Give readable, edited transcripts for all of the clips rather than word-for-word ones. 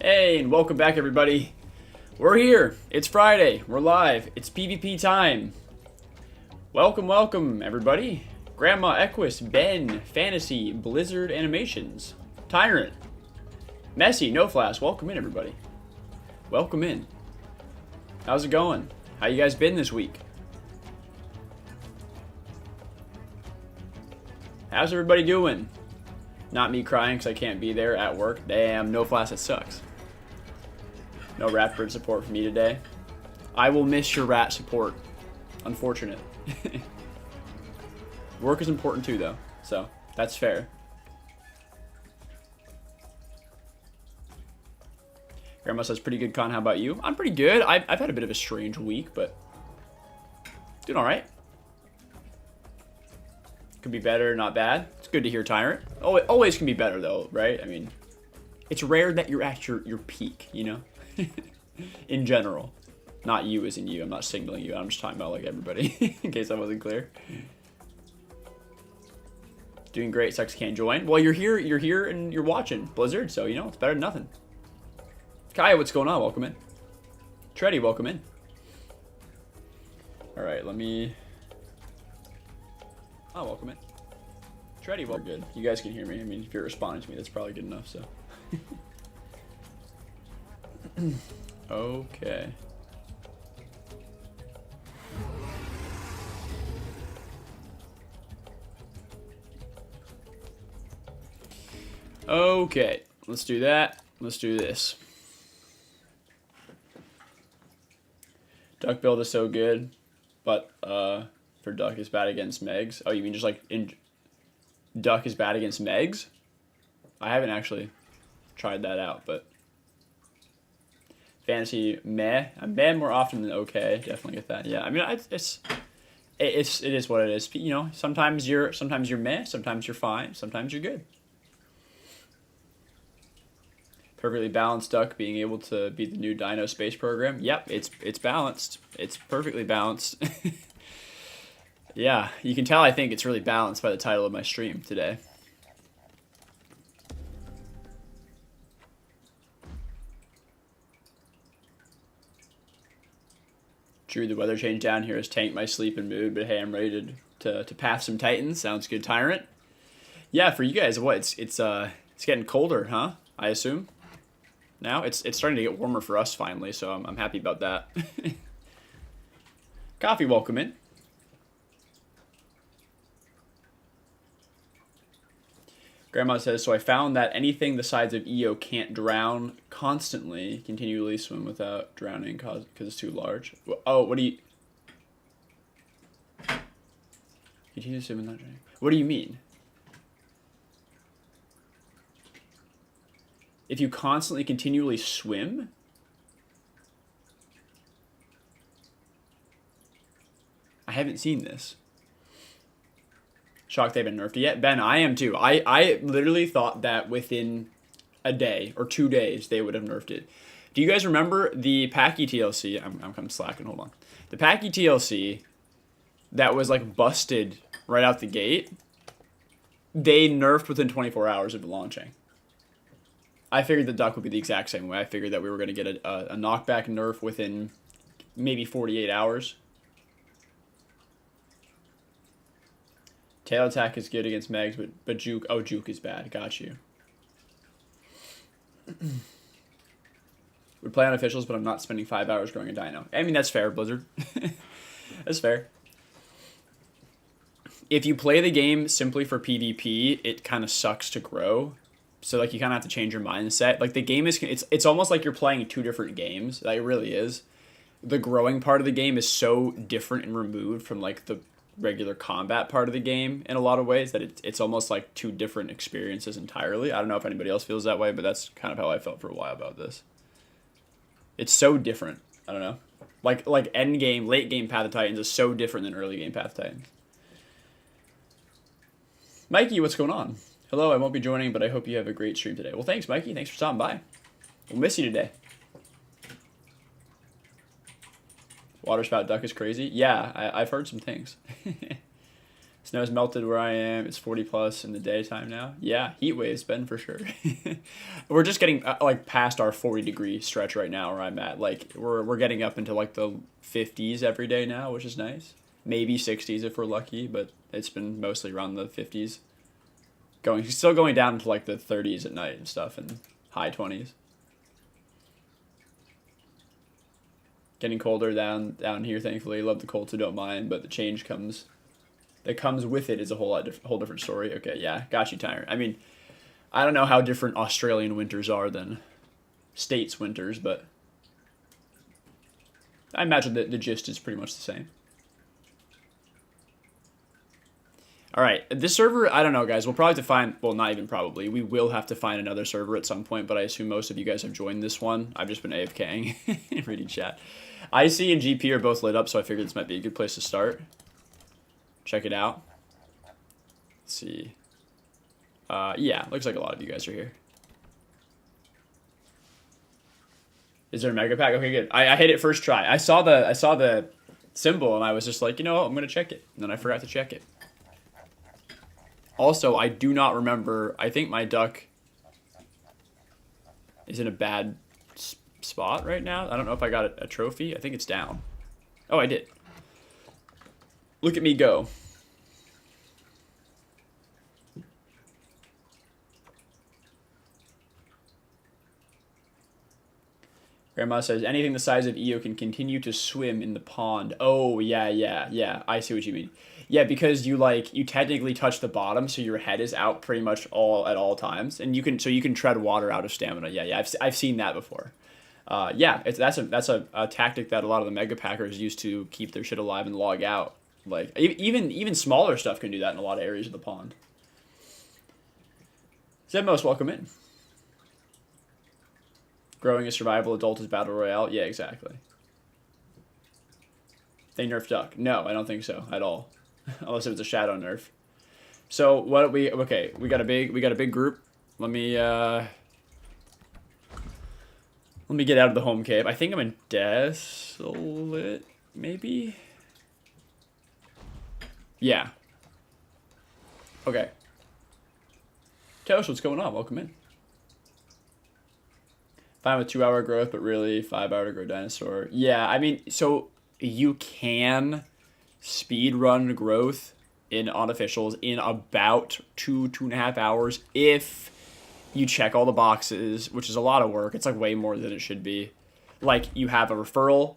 Hey, and welcome back, everybody. We're here. It's Friday. We're live. It's PvP time. Welcome, everybody. Grandma Equus, Ben, Fantasy, Blizzard Animations, Tyrant, Messy, No Flash. Welcome in, everybody. Welcome in. How's it going? How you guys been this week? How's everybody doing? Not me crying because I can't be there at work. Damn, No Flash, it sucks. No rat bird support for me today. I will miss your rat support. Unfortunate. Work is important too, though, so that's fair. Grandma says, pretty good, Con. How about you? I'm pretty good. I've had a bit of a strange week, but doing all right. Could be better, not bad. It's good to hear, Tyrant. Oh, it always can be better, though, right? I mean, it's rare that you're at your peak, you know? In general. Not you as in you. I'm not signaling you. I'm just talking about, like, everybody, in case I wasn't clear. Doing great. Sucks can't join. Well, you're here, and you're watching Blizzard, so, you know, it's better than nothing. Kaya, what's going on? Welcome in. Treddy, welcome in. All right, let me... Oh, welcome in. Treddy, well, good. You guys can hear me. I mean, if you're responding to me, that's probably good enough, so. Okay. Okay, let's do that. Let's do this. Duck build is so good, but for Duck is bad against Megs. Oh, you mean just like Duck is bad against Megs? I haven't actually tried that out, but Fantasy meh. I'm meh more often than okay. Definitely get that. Yeah, I mean it is what it is. You know, sometimes you're meh, sometimes you're fine, sometimes you're good. Perfectly balanced Duck being able to beat the new Dino Space program. Yep, it's balanced. It's perfectly balanced. Yeah, you can tell I think it's really balanced by the title of my stream today. True, the weather change down here has tanked my sleep and mood, but hey, I'm ready to path some Titans. Sounds good, Tyrant. Yeah, for you guys, what it's getting colder, huh? I assume. Now it's starting to get warmer for us finally, so I'm happy about that. Coffee, welcome in. Grandma says, so I found that anything the size of EO can't drown constantly, continually swim without drowning because it's too large. Oh, what do you... Continue to swim without drowning. What do you mean? If you constantly, continually swim? I haven't seen this. Shocked they haven't nerfed it yet. Ben, I am too. I literally thought that within a day or 2 days they would have nerfed it. Do you guys remember the Pachy TLC? I'm kind of slacking, hold on. The Pachy TLC that was like busted right out the gate, they nerfed within 24 hours of it launching. I figured the Duck would be the exact same way. I figured that we were going to get a knockback nerf within maybe 48 hours. Tail attack is good against Megs, but Juke... Oh, Juke is bad. Got you. Would play on officials, but I'm not spending 5 hours growing a dino. I mean, that's fair, Blizzard. That's fair. If you play the game simply for PvP, it kind of sucks to grow. So, like, you kind of have to change your mindset. Like, the game is... It's almost like you're playing 2 different games. Like, it really is. The growing part of the game is so different and removed from, like, the regular combat part of the game in a lot of ways that it's almost like 2 different experiences entirely. I don't know if anybody else feels that way, but that's kind of how I felt for a while about this. It's so different. I don't know. Like end game, late game Path of Titans is so different than early game Path of Titans. Mikey, what's going on? Hello, I won't be joining, but I hope you have a great stream today. Well, thanks, Mikey. Thanks for stopping by. We'll miss you today. Waterspout Duck is crazy. Yeah, I've heard some things. Snow's melted where I am. It's 40 plus in the daytime now. Yeah, heat waves, Ben, for sure. We're just getting like past our 40-degree stretch right now where I'm at. Like we're getting up into like the 50s every day now, which is nice. Maybe 60s if we're lucky, but it's been mostly around the 50s. Still going down into like the 30s at night and stuff, and high 20s. Getting colder down here, thankfully. Love the cold, so don't mind, but the change that comes with it is a whole different story. Okay, yeah, got you, Tyrant. I mean, I don't know how different Australian winters are than States winters, but I imagine that the gist is pretty much the same. All right, this server, I don't know, guys. We'll probably have to find, well, not even probably. We will have to find another server at some point, but I assume most of you guys have joined this one. I've just been AFKing, reading chat. IC and GP are both lit up, so I figured this might be a good place to start. Check it out. Let's see. Yeah, looks like a lot of you guys are here. Is there a mega pack? Okay, good. I hit it first try. I saw the symbol and I was just like, you know what, I'm gonna check it. And then I forgot to check it. Also, I do not remember. I think my duck is in a bad spot right now. I don't know if I got a trophy. I think it's down. Oh, I did. Look at me go. Grandma says, anything the size of Io can continue to swim in the pond. Oh, yeah. I see what you mean. Yeah, because you technically touch the bottom, so your head is out pretty much at all times, and you can tread water out of stamina. Yeah. I've seen that before. Yeah, that's a tactic that a lot of the mega packers use to keep their shit alive and log out. Like even smaller stuff can do that in a lot of areas of the pond. Zedmos, welcome in. Growing is survival, adult is battle royale. Yeah, exactly. They nerfed duck. No, I don't think so at all. Unless it was a shadow nerf. So we got a big group. Let me get out of the home cave. I think I'm in desolate, maybe? Yeah. Okay. Toast, what's going on? Welcome in. Fine with 2-hour growth, but really 5-hour to grow dinosaur. Yeah, I mean, so you can speed run growth in unofficials in about 2.5 hours if you check all the boxes, which is a lot of work. It's like way more than it should be. Like you have a referral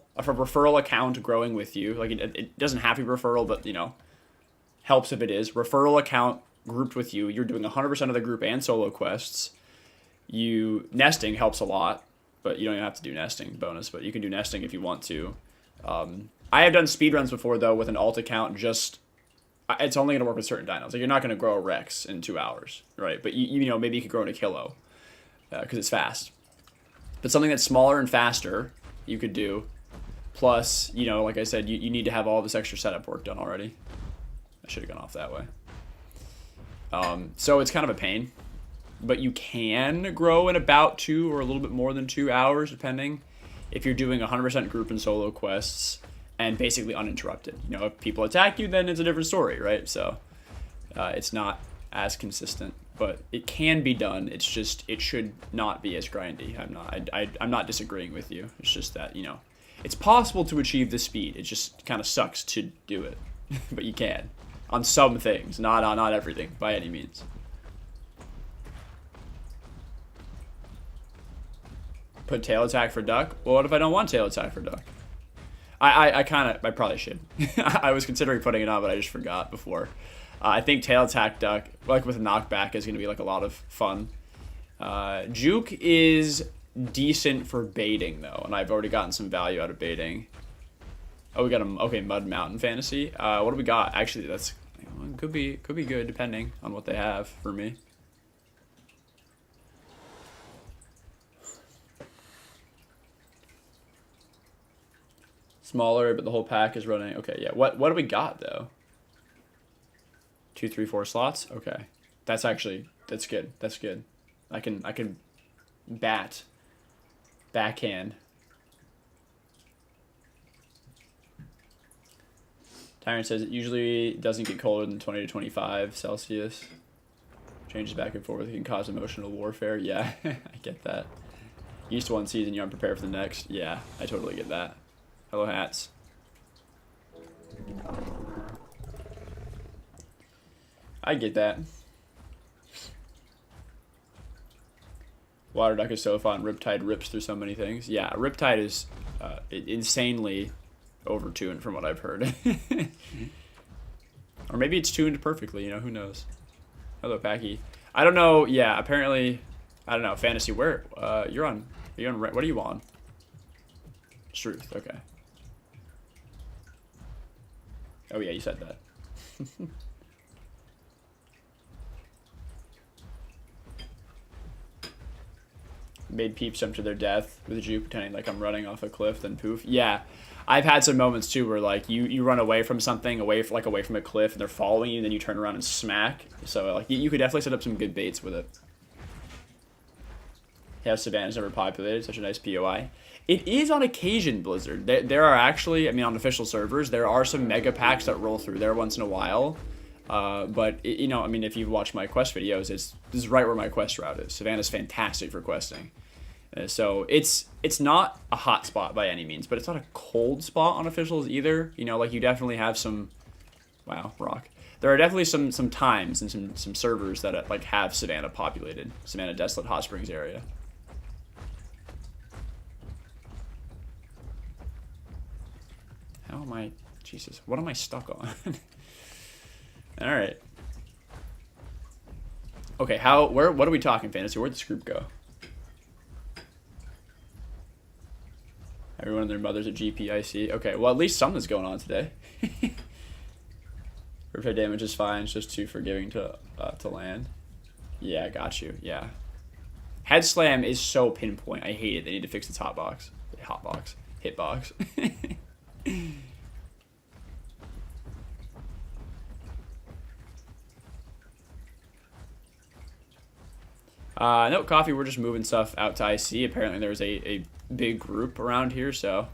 account growing with you. Like it doesn't have to be referral, but you know, helps if it is. Referral account grouped with you. You're doing 100% of the group and solo quests. Nesting helps a lot, but you don't even have to do nesting bonus, but you can do nesting if you want to. I have done speedruns before though with an alt account. Just it's only gonna work with certain dinos. Like you're not gonna grow a Rex in 2 hours, right? But you know maybe you could grow in a kilo because it's fast. But something that's smaller and faster you could do. Plus, you know, like I said, you need to have all this extra setup work done already. I should have gone off that way. So it's kind of a pain. But you can grow in about 2 or a little bit more than 2 hours, depending. If you're doing 100% group and solo quests and basically uninterrupted. You know, if people attack you, then it's a different story, right? So it's not as consistent, but it can be done. It's just it should not be as grindy. I'm not disagreeing with you. It's just that, you know, it's possible to achieve this speed. It just kind of sucks to do it, but you can on some things, not everything by any means. Put tail attack for duck. Well, what if I don't want tail attack for duck? I probably should. I was considering putting it on, but I just forgot before. I think tail attack duck, like with a knockback, is going to be like a lot of fun. Juke is decent for baiting though, and I've already gotten some value out of baiting. Oh, we got him. Okay, Mud Mountain Fantasy. What do we got? Actually, that's could be good depending on what they have for me. Smaller, but the whole pack is running. Okay, yeah. What do we got though? 2, 3, 4 slots. Okay, that's good. That's good. I can backhand. Tyrant says it usually doesn't get colder than 20 to 25 Celsius. Changes back and forth. It can cause emotional warfare. Yeah, I get that. Used to one season, you're unprepared for the next. Yeah, I totally get that. Hello, hats. I get that. Water Duck is so fun. Riptide rips through so many things. Yeah, Riptide is insanely overtuned from what I've heard. Or maybe it's tuned perfectly, you know, who knows. Hello, Packy. I don't know, yeah, apparently, I don't know, Fantasy, where, you're on, what are you on? Truth, okay. Oh yeah, you said that. Made peeps jump to their death with a juke pretending like I'm running off a cliff, then poof. Yeah, I've had some moments too where like you run away from something, away from a cliff, and they're following you, and then you turn around and smack. So like you could definitely set up some good baits with it. Yeah, Savannah's never populated, such a nice POI. It is on occasion, Blizzard. There are actually, I mean, on official servers, there are some mega packs that roll through there once in a while. But you know, I mean, if you've watched my quest videos, this is right where my quest route is. Savannah's fantastic for questing. So it's not a hot spot by any means, but it's not a cold spot on officials either. You know, like you definitely have some, wow, rock. There are definitely some times and some servers that like have Savannah populated, Savannah Desolate Hot Springs area. How am I, Jesus, what am I stuck on? All right. Okay, what are we talking, Fantasy? Where'd this group go? Everyone and their mother's a GP, I see. Okay, well, at least something's going on today. Repair damage is fine. It's just too forgiving to land. Yeah, got you. Yeah. Head slam is so pinpoint. I hate it. They need to fix its hotbox. Hotbox. Hitbox. No, Coffee, we're just moving stuff out to IC. Apparently there's a big group around here, so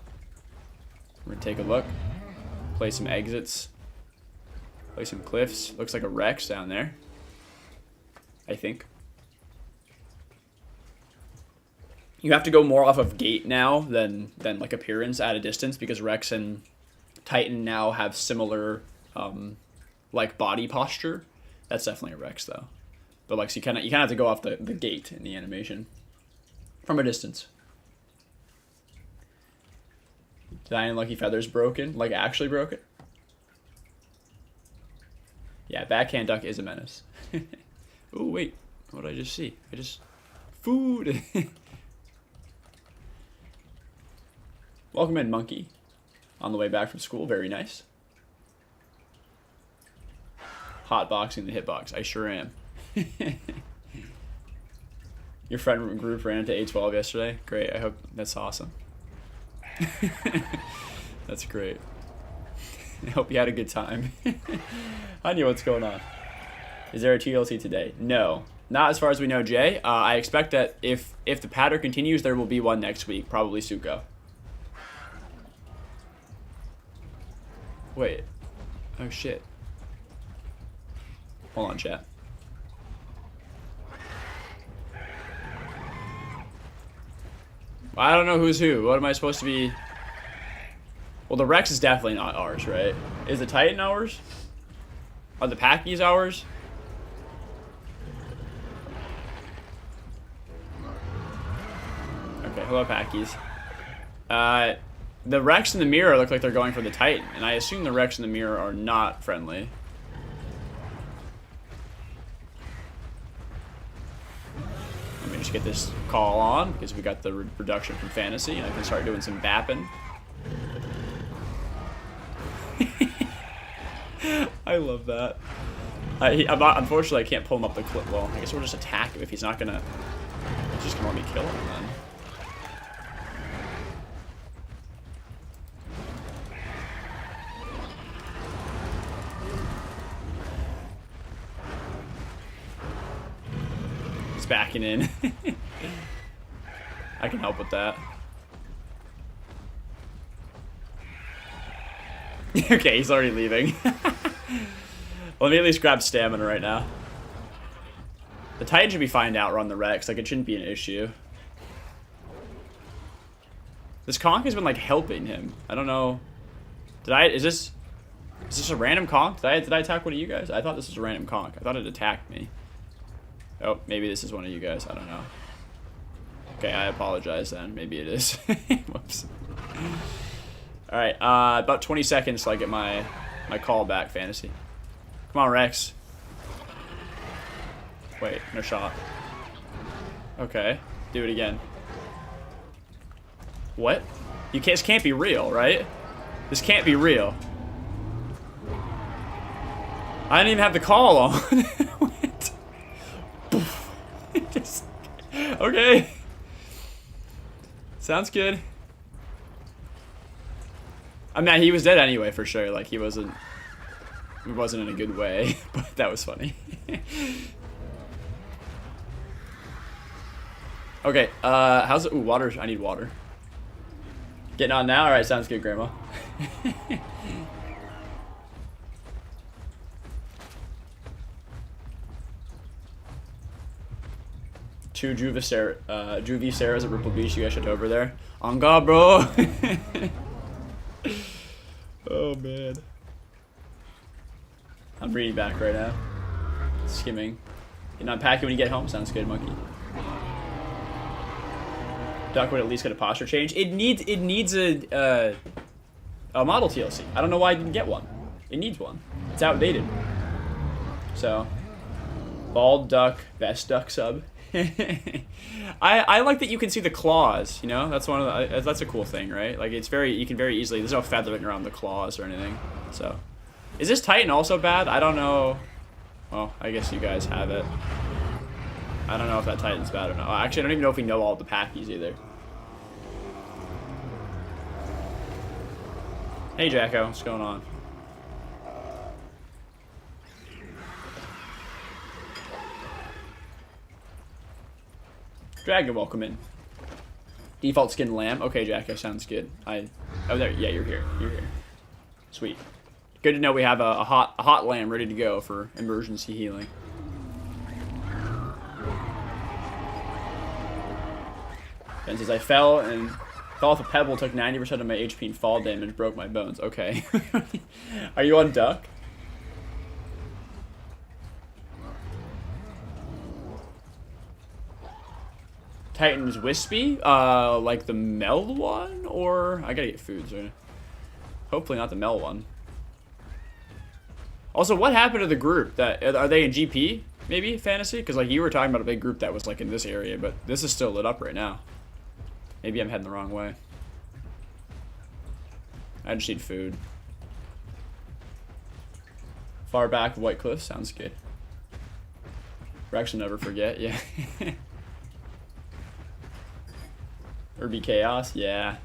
we're gonna take a look. Play some exits. Play some cliffs. Looks like a Rex down there, I think. You have to go more off of gait now than like appearance at a distance, because Rex and Titan now have similar like body posture. That's definitely a Rex though. But like, so you kind of have to go off the gait in the animation from a distance. Did Lucky Feathers broken? Like actually broken? Yeah, backhand duck is a menace. Oh wait, what did I just see? Food. Welcome in, monkey. On the way back from school, very nice. Hotboxing the hitbox, I sure am. Your friend group ran into A12 yesterday? Great, I hope that's awesome. That's great. I hope you had a good time. Anya, what's going on? Is there a TLC today? No. Not as far as we know, Jay. I expect that if the pattern continues, there will be one next week. Probably Sucho. Wait. Oh, shit. Hold on, chat. I don't know who's who. What am I supposed to be? Well, the Rex is definitely not ours, right? Is the Titan ours? Are the Packies ours? Okay, hello, Packies. The Rex and the Mirror look like they're going for the Titan, and I assume the Rex and the Mirror are not friendly. Let me just get this call on, because we got the reduction from Fantasy, and I can start doing some bapping. I love that. Unfortunately, I can't pull him up the clip. Well, I guess we'll just attack him if he's not gonna. He's just gonna let me kill him then. He's backing in. I can help with that. Okay, he's already leaving. Let me at least grab stamina right now. The Titan should be fine to outrun the Rex. Like, it shouldn't be an issue. This conch has been, like, helping him. I don't know. Is this a random conch? Did I attack one of you guys? I thought this was a random conch. I thought it attacked me. Oh, maybe this is one of you guys. I don't know. Okay, I apologize then. Maybe it is. Whoops. Alright, about 20 seconds till I get my call back, Fantasy. Come on, Rex. Wait, no shot. Okay, do it again. What? This can't be real, right? This can't be real. I didn't even have the call on. What? Okay. Sounds good. I mean, he was dead anyway, for sure. Like, it wasn't in a good way, but that was funny. Okay, how's it? Ooh, water. I need water. Getting on now? Alright, sounds good, Grandma. 2 Juvie Sarahs at Ripple Beach. You guys should over there. On God, bro. Oh, man. I'm reading back right now. Skimming. You're not packing when you get home? Sounds good, monkey. Duck would at least get a posture change. It needs a model TLC. I don't know why I didn't get one. It needs one. It's outdated. So, bald duck, best duck sub. I like that you can see the claws. You know, that's that's a cool thing, right? Like, you can very easily. There's no feathering around the claws or anything. So, is this Titan also bad? I don't know. Well, I guess you guys have it. I don't know if that Titan's bad or not. Actually, I don't even know if we know all the packies either. Hey, Jacko, what's going on? Dragon, welcome in. Default skin lamb. Okay, Jacko, sounds good. Oh, there. Yeah, you're here. You're here. Sweet. Good to know we have a hot lamb ready to go for emergency healing. Ben says, I fell off a pebble, took 90% of my HP and fall damage, broke my bones. Okay. Are you on duck? Titan's wispy? Like the Mel one? Or I gotta get food soon. Hopefully not the Mel one. Also, what happened to the group? Are they in GP? Maybe Fantasy? Because like you were talking about a big group that was like in this area, but this is still lit up right now. Maybe I'm heading the wrong way. I just need food. Far back, White Cliff, sounds good. Rex will never forget, yeah. Urby Chaos, yeah.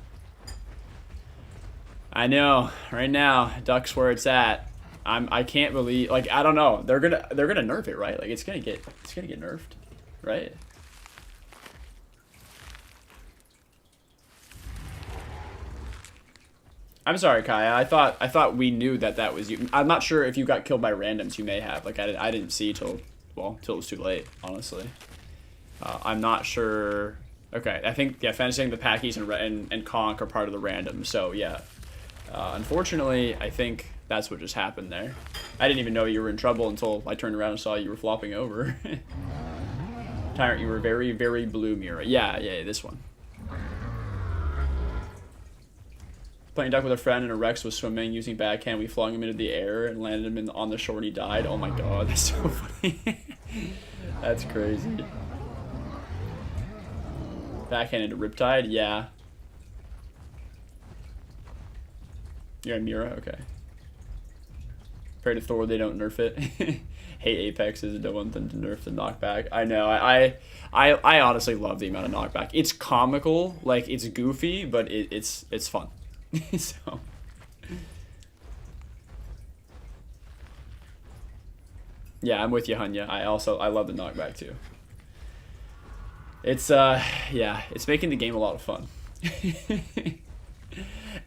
I know. Right now, Duck's where it's at. I can't believe, like, I don't know. They're gonna nerf it, right? Like, it's gonna get nerfed, right? I'm sorry, Kaya. I thought we knew that was you. I'm not sure if you got killed by randoms. You may have. Like, I didn't see till it was too late, honestly. I'm not sure. Okay, I think, yeah, Fantasy, the Packies and Conch are part of the random. So, yeah. Unfortunately, I think that's what just happened there. I didn't even know you were in trouble until I turned around and saw you were flopping over. Tyrant, you were very, very blue, Mira. Yeah, this one. Playing duck with a friend and a Rex was swimming using backhand. We flung him into the air and landed him on the shore and he died. Oh my god, that's so funny. That's crazy. Backhand into Riptide? Yeah. You're on Mira? Okay. Compared to Thor, they don't nerf it. Hate Apexes and don't want them to nerf the knockback. I know. I honestly love the amount of knockback. It's comical, like it's goofy, but it's fun. So. Yeah, I'm with you, Hunya. I love the knockback too. It's yeah, it's making the game a lot of fun.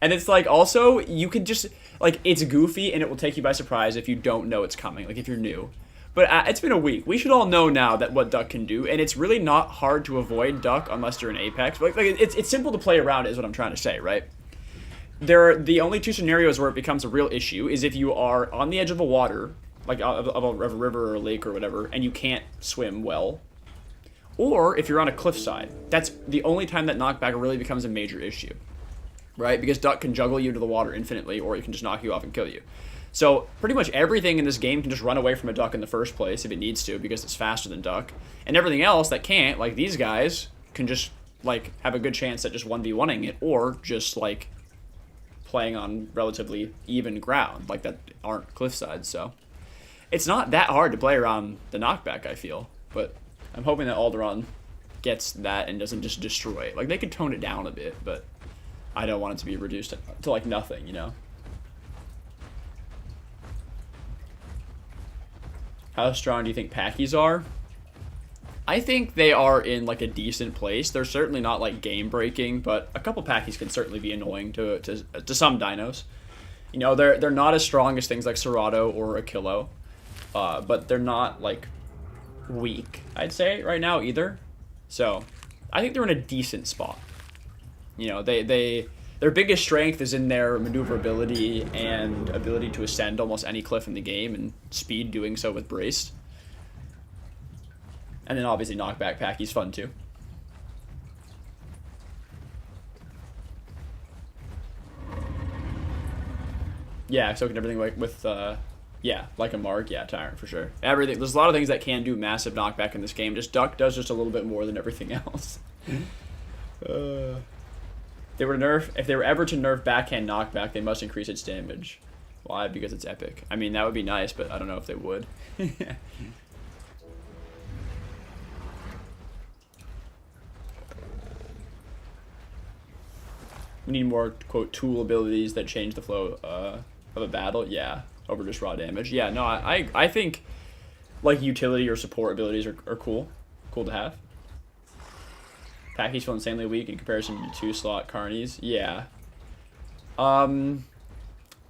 And it's like, also, you can just, like, it's goofy and it will take you by surprise if you don't know it's coming, like if you're new. But it's been a week. We should all know now that what Duck can do, and it's really not hard to avoid Duck unless you're in Apex. But like it's simple to play around, is what I'm trying to say, right? The only two scenarios where it becomes a real issue is if you are on the edge of a water, like of a river or a lake or whatever, and you can't swim well, or if you're on a cliffside. That's the only time that knockback really becomes a major issue, right? Because Duck can juggle you to the water infinitely, or it can just knock you off and kill you. So pretty much everything in this game can just run away from a Duck in the first place if it needs to, because it's faster than Duck. And everything else that can't, like these guys, can just like have a good chance at just 1v1ing it, or just like playing on relatively even ground, like that aren't cliffsides. So it's not that hard to play around the knockback, I feel. But I'm hoping that Alderaan gets that and doesn't just destroy it. Like they could tone it down a bit, but I don't want it to be reduced to like nothing, you know? How strong do you think Packies are? I think they are in like a decent place. They're certainly not like game breaking, but a couple Packies can certainly be annoying to some dinos. You know, they're not as strong as things like Serato or Akilo, but they're not like weak, I'd say, right now either. So I think they're in a decent spot. You know, their biggest strength is in their maneuverability and ability to ascend almost any cliff in the game, and speed doing so with braced. And then obviously knockback Packy's fun too. Yeah, so can everything like with yeah, like a Mark, yeah, Tyrant for sure. Everything, there's a lot of things that can do massive knockback in this game. Just Duck does just a little bit more than everything else. If they were ever to nerf backhand knockback, they must increase its damage. Why? Because it's epic. I mean, that would be nice, but I don't know if they would. We need more, quote, tool abilities that change the flow of a battle. Yeah, over just raw damage. Yeah, no, I think like utility or support abilities are cool. Cool to have. Packies feel insanely weak in comparison to 2-slot carnies. Yeah.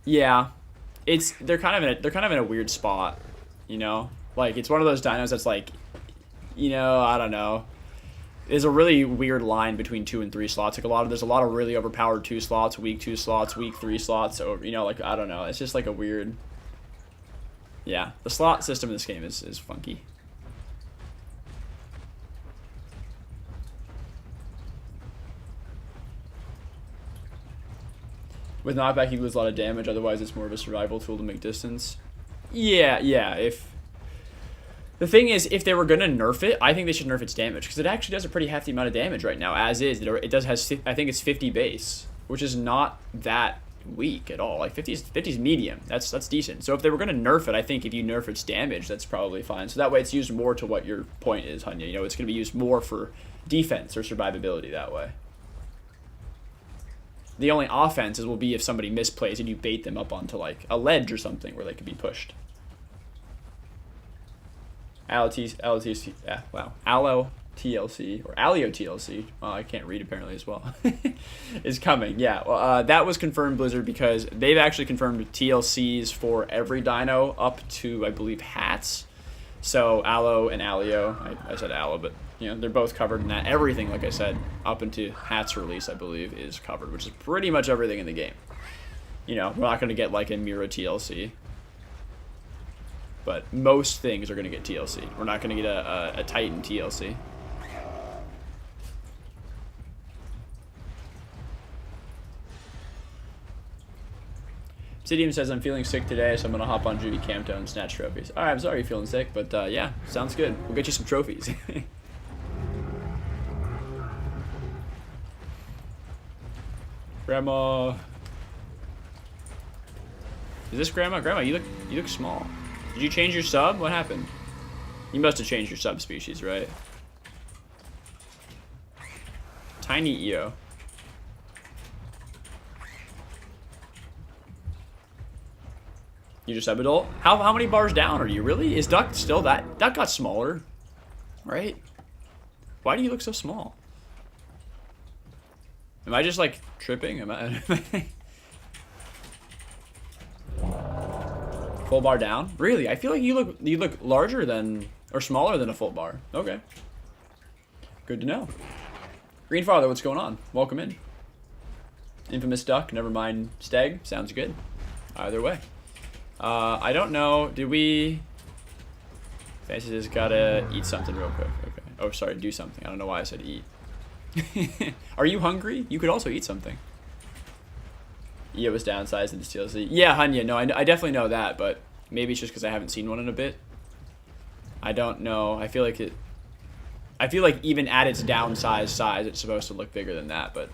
Yeah. They're kind of in a weird spot, you know? Like it's one of those dinos that's like, you know, I don't know. There's a really weird line between 2 and 3 slots. Like there's a lot of really overpowered 2 slots, weak 2 slots, weak 3 slots. So, you know, like I don't know. It's just like a weird. Yeah, the slot system in this game is funky. With knockback, you lose a lot of damage. Otherwise, it's more of a survival tool to make distance. Yeah. The thing is, if they were going to nerf it, I think they should nerf its damage. Because it actually does a pretty hefty amount of damage right now, as is. It does has, I think it's 50 base, which is not that weak at all. Like 50's medium. That's decent. So if they were going to nerf it, I think if you nerf its damage, that's probably fine. So that way it's used more to what your point is, Hunya. You know, it's going to be used more for defense or survivability that way. The only offenses will be if somebody misplays and you bait them up onto like a ledge or something where they could be pushed. Allo TLC, or Allo TLC, I can't read apparently as well, is coming. Yeah, well, that was confirmed, Blizzard, because they've actually confirmed TLCs for every dino up to, I believe, hats. So Allo and Alio, I said Allo, but you know, they're both covered in that. Everything, like I said, up into hats release, I believe, is covered, which is pretty much everything in the game. You know, we're not going to get like a Mira TLC, but most things are going to get TLC. We're not going to get a Titan TLC. Obsidian says, I'm feeling sick today, so I'm going to hop on Judy Camto and snatch trophies. Alright, I'm sorry you're feeling sick, but yeah, sounds good. We'll get you some trophies. Grandma. Is this Grandma? Grandma, you look small. Did you change your sub? What happened? You must have changed your subspecies, right? Tiny EO. You just sub-adult? How many bars down are you? Really? Is Duck still that? Duck got smaller, right? Why do you look so small? Am I just like tripping? Full bar down? Really? I feel like you look larger than or smaller than a full bar. Okay. Good to know. Green Father, what's going on? Welcome in. Infamous Duck, never mind Stag. Sounds good. Either way. I don't know. Did we... Fancy just gotta eat something real quick. Okay. Oh, sorry, do something. I don't know why I said eat. Are you hungry? You could also eat something. Yeah, it was downsized in this TLC. Yeah, Hanya, no, I definitely know that, but maybe it's just because I haven't seen one in a bit. I don't know. I feel like even at its downsized size, it's supposed to look bigger than that, but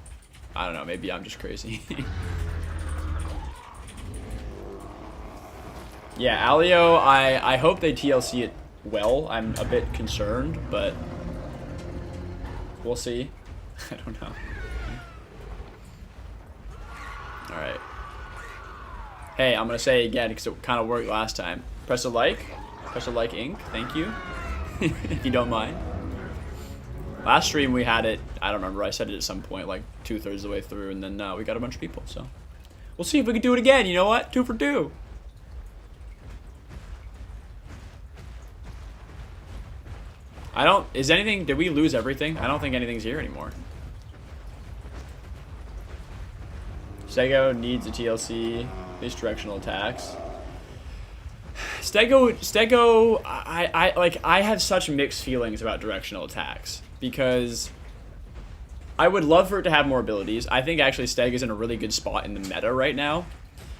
I don't know. Maybe I'm just crazy. Yeah, Allo, I hope they TLC it well. I'm a bit concerned, but we'll see. I don't know. Alright. Hey, I'm going to say it again because it kind of worked last time. Press a like. Press a like, Inc. Thank you. If you don't mind. Last stream we had it, I don't remember, I said it at some point, like 2/3 of the way through, and then we got a bunch of people, so. We'll see if we can do it again, you know what? 2 for 2. Did we lose everything? I don't think anything's here anymore. Stego needs a TLC, these directional attacks. Stego, I have such mixed feelings about directional attacks because I would love for it to have more abilities. I think actually Steg is in a really good spot in the meta right now,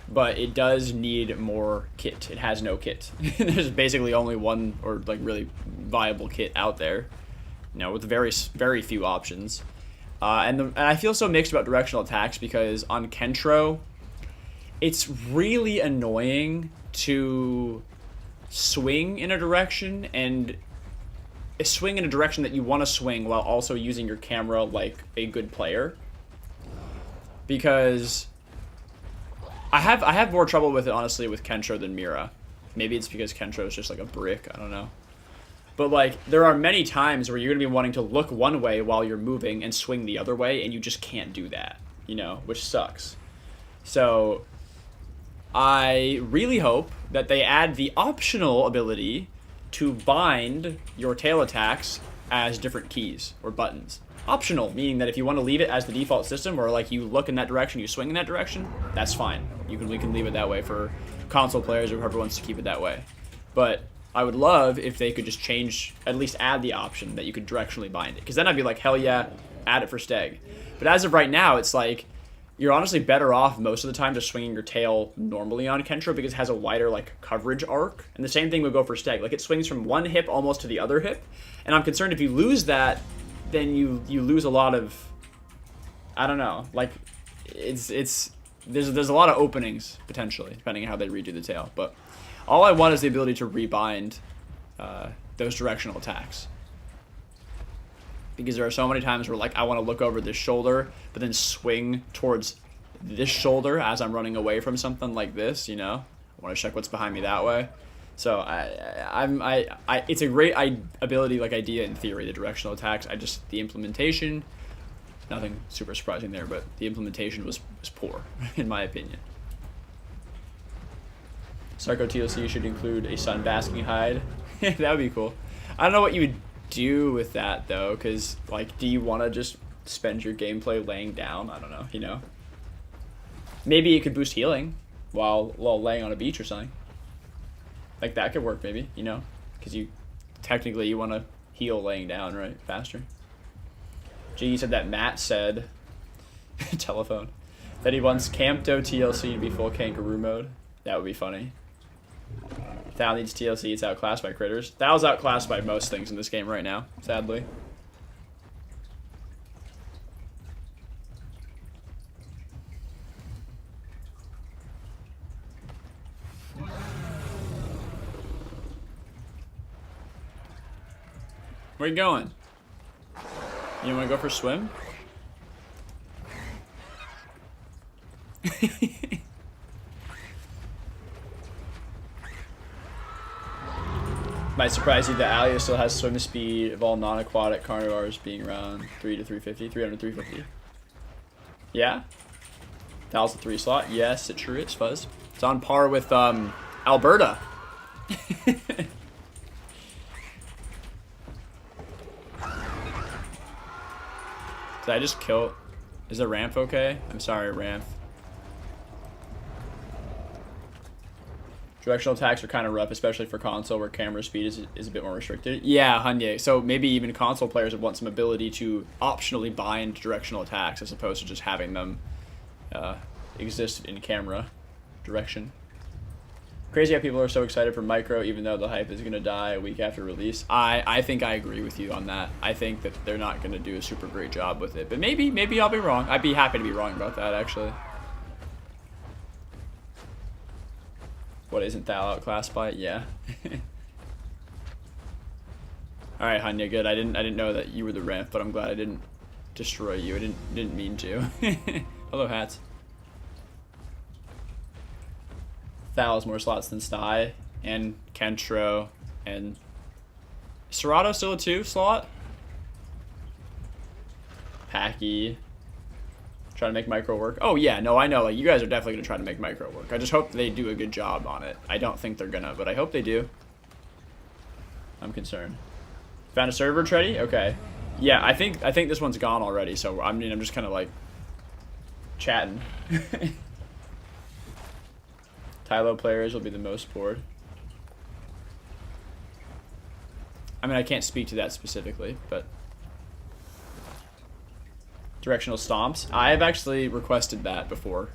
but it does need more kit. It has no kit. There's basically only one or like really viable kit out there, you know, with very few options. And I feel so mixed about directional attacks because on Kentro, it's really annoying to swing in a direction and swing in a direction that you want to swing while also using your camera like a good player. Because I have more trouble with it, honestly, with Kentro than Mira. Maybe it's because Kentro is just like a brick, I don't know. But like, there are many times where you're going to be wanting to look one way while you're moving and swing the other way, and you just can't do that, you know, which sucks. So I really hope that they add the optional ability to bind your tail attacks as different keys or buttons. Optional, meaning that if you want to leave it as the default system, or like you look in that direction, you swing in that direction, that's fine. We can leave it that way for console players or whoever wants to keep it that way. But I would love if they could just change, at least add the option that you could directionally bind it. Because then I'd be like, hell yeah, add it for Steg. But as of right now, it's like, you're honestly better off most of the time just swinging your tail normally on Kentro because it has a wider like coverage arc. And the same thing would go for Steg. Like it swings from one hip almost to the other hip. And I'm concerned if you lose that, then you lose a lot of, I don't know, like there's a lot of openings potentially depending on how they redo the tail. But all I want is the ability to rebind those directional attacks. Because there are so many times where like I want to look over this shoulder, but then swing towards this shoulder as I'm running away from something like this, you know? I want to check what's behind me that way. So it's a great ability, like idea in theory, the directional attacks. The implementation, nothing super surprising there, but the implementation was poor, in my opinion. SUCHO TLC should include a sun basking hide. That would be cool. I don't know what you would do with that though, because like, do you want to just spend your gameplay laying down? I don't know, you know. Maybe it could boost healing while laying on a beach or something. Like that could work maybe, you know, because you want to heal laying down, right, faster. Jiggy said that Matt said telephone that he wants Campto TLC to be full kangaroo mode. That would be funny. Thal needs TLC, it's outclassed by critters. Thal's outclassed by most things in this game right now, sadly. Where you going? You want to go for a swim? Might surprise you that Alio still has swim speed of all non-aquatic carnivores being around 300 to 350. Yeah? That was the 3 slot. Yes, it sure is, Fuzz. It's on par with Alberta. Did I just kill? Is the ramp okay? I'm sorry, ramp. Directional attacks are kind of rough, especially for console where camera speed is a bit more restricted. Yeah, Hanye. So maybe even console players would want some ability to optionally bind directional attacks as opposed to just having them exist in camera direction. Crazy how people are so excited for micro even though the hype is going to die a week after release. I think I agree with you on that. I think that they're not going to do a super great job with it. But maybe I'll be wrong. I'd be happy to be wrong about that, actually. What, isn't Thal outclassed by it? Yeah. Alright, Hanya, good. I didn't know that you were the ramp, but I'm glad I didn't destroy you. I didn't mean to. Hello, hats. Thal has more slots than Sty and Kentro and Serato still a 2 slot. Pachy. Try to make micro work. Oh yeah, no, I know. Like, you guys are definitely gonna try to make micro work. I just hope they do a good job on it. I don't think they're gonna, but I hope they do. I'm concerned. Found a server, Treddy? Okay. Yeah, I think this one's gone already. So I mean, I'm just kind of like chatting. Tylo players will be the most bored. I mean, I can't speak to that specifically, but directional stomps. I've actually requested that before.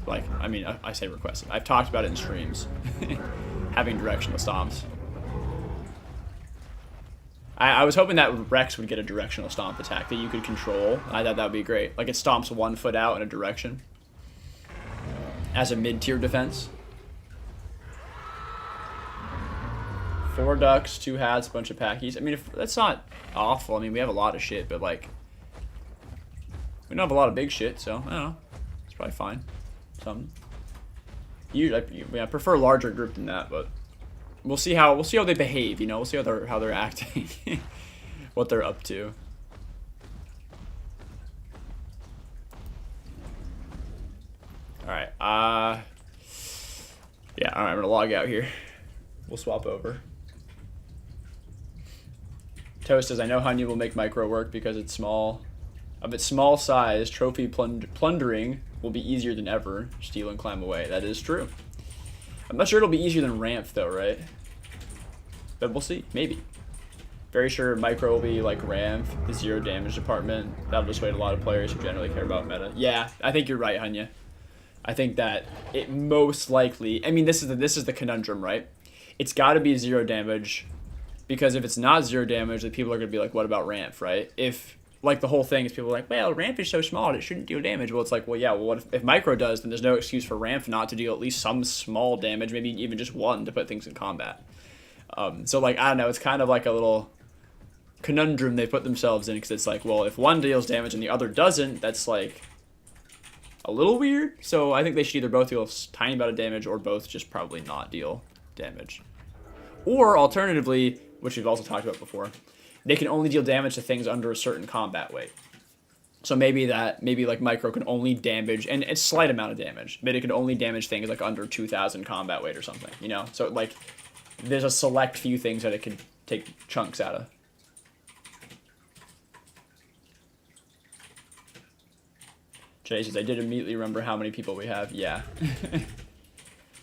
Like, I mean, I say requested. I've talked about it in streams. Having directional stomps. I was hoping that Rex would get a directional stomp attack that you could control. I thought that would be great. Like, it stomps 1 foot out in a direction. As a mid-tier defense. 4 ducks, 2 hats, bunch of packies. I mean, that's not awful. I mean, we have a lot of shit, but like, we don't have a lot of big shit, so I don't know. It's probably fine. Usually, I prefer a larger group than that, but we'll see how they behave. You know, we'll see how they're acting, what they're up to. All right. Yeah. All right. I'm gonna log out here. We'll swap over. Toast says, I know Hanya will make micro work because it's small. Of its small size, trophy plundering will be easier than ever. Steal and climb away. That is true. I'm not sure it'll be easier than ramp though, right? But we'll see. Maybe. Very sure micro will be like ramp, the 0 damage department. That'll dissuade a lot of players who generally care about meta. Yeah, I think you're right, Hanya. I think that it most likely. I mean, this is the conundrum, right? It's got to be 0 damage, because if it's not 0 damage, then people are gonna be like, "What about ramp?" Right? If like the whole thing is people are like, "Well, ramp is so small, it shouldn't deal damage." Well, it's like, well, yeah. Well, what if micro does? Then there's no excuse for ramp not to deal at least some small damage, maybe even just 1 to put things in combat. So like, I don't know. It's kind of like a little conundrum they put themselves in, because it's like, well, if one deals damage and the other doesn't, that's like a little weird. So I think they should either both deal a tiny amount of damage or both just probably not deal damage. Or alternatively, which we've also talked about before, they can only deal damage to things under a certain combat weight. So maybe like micro can only damage, and it's a slight amount of damage, but it can only damage things like under 2,000 combat weight or something, you know? So like there's a select few things that it can take chunks out of. Jay says, I did immediately remember how many people we have. Yeah.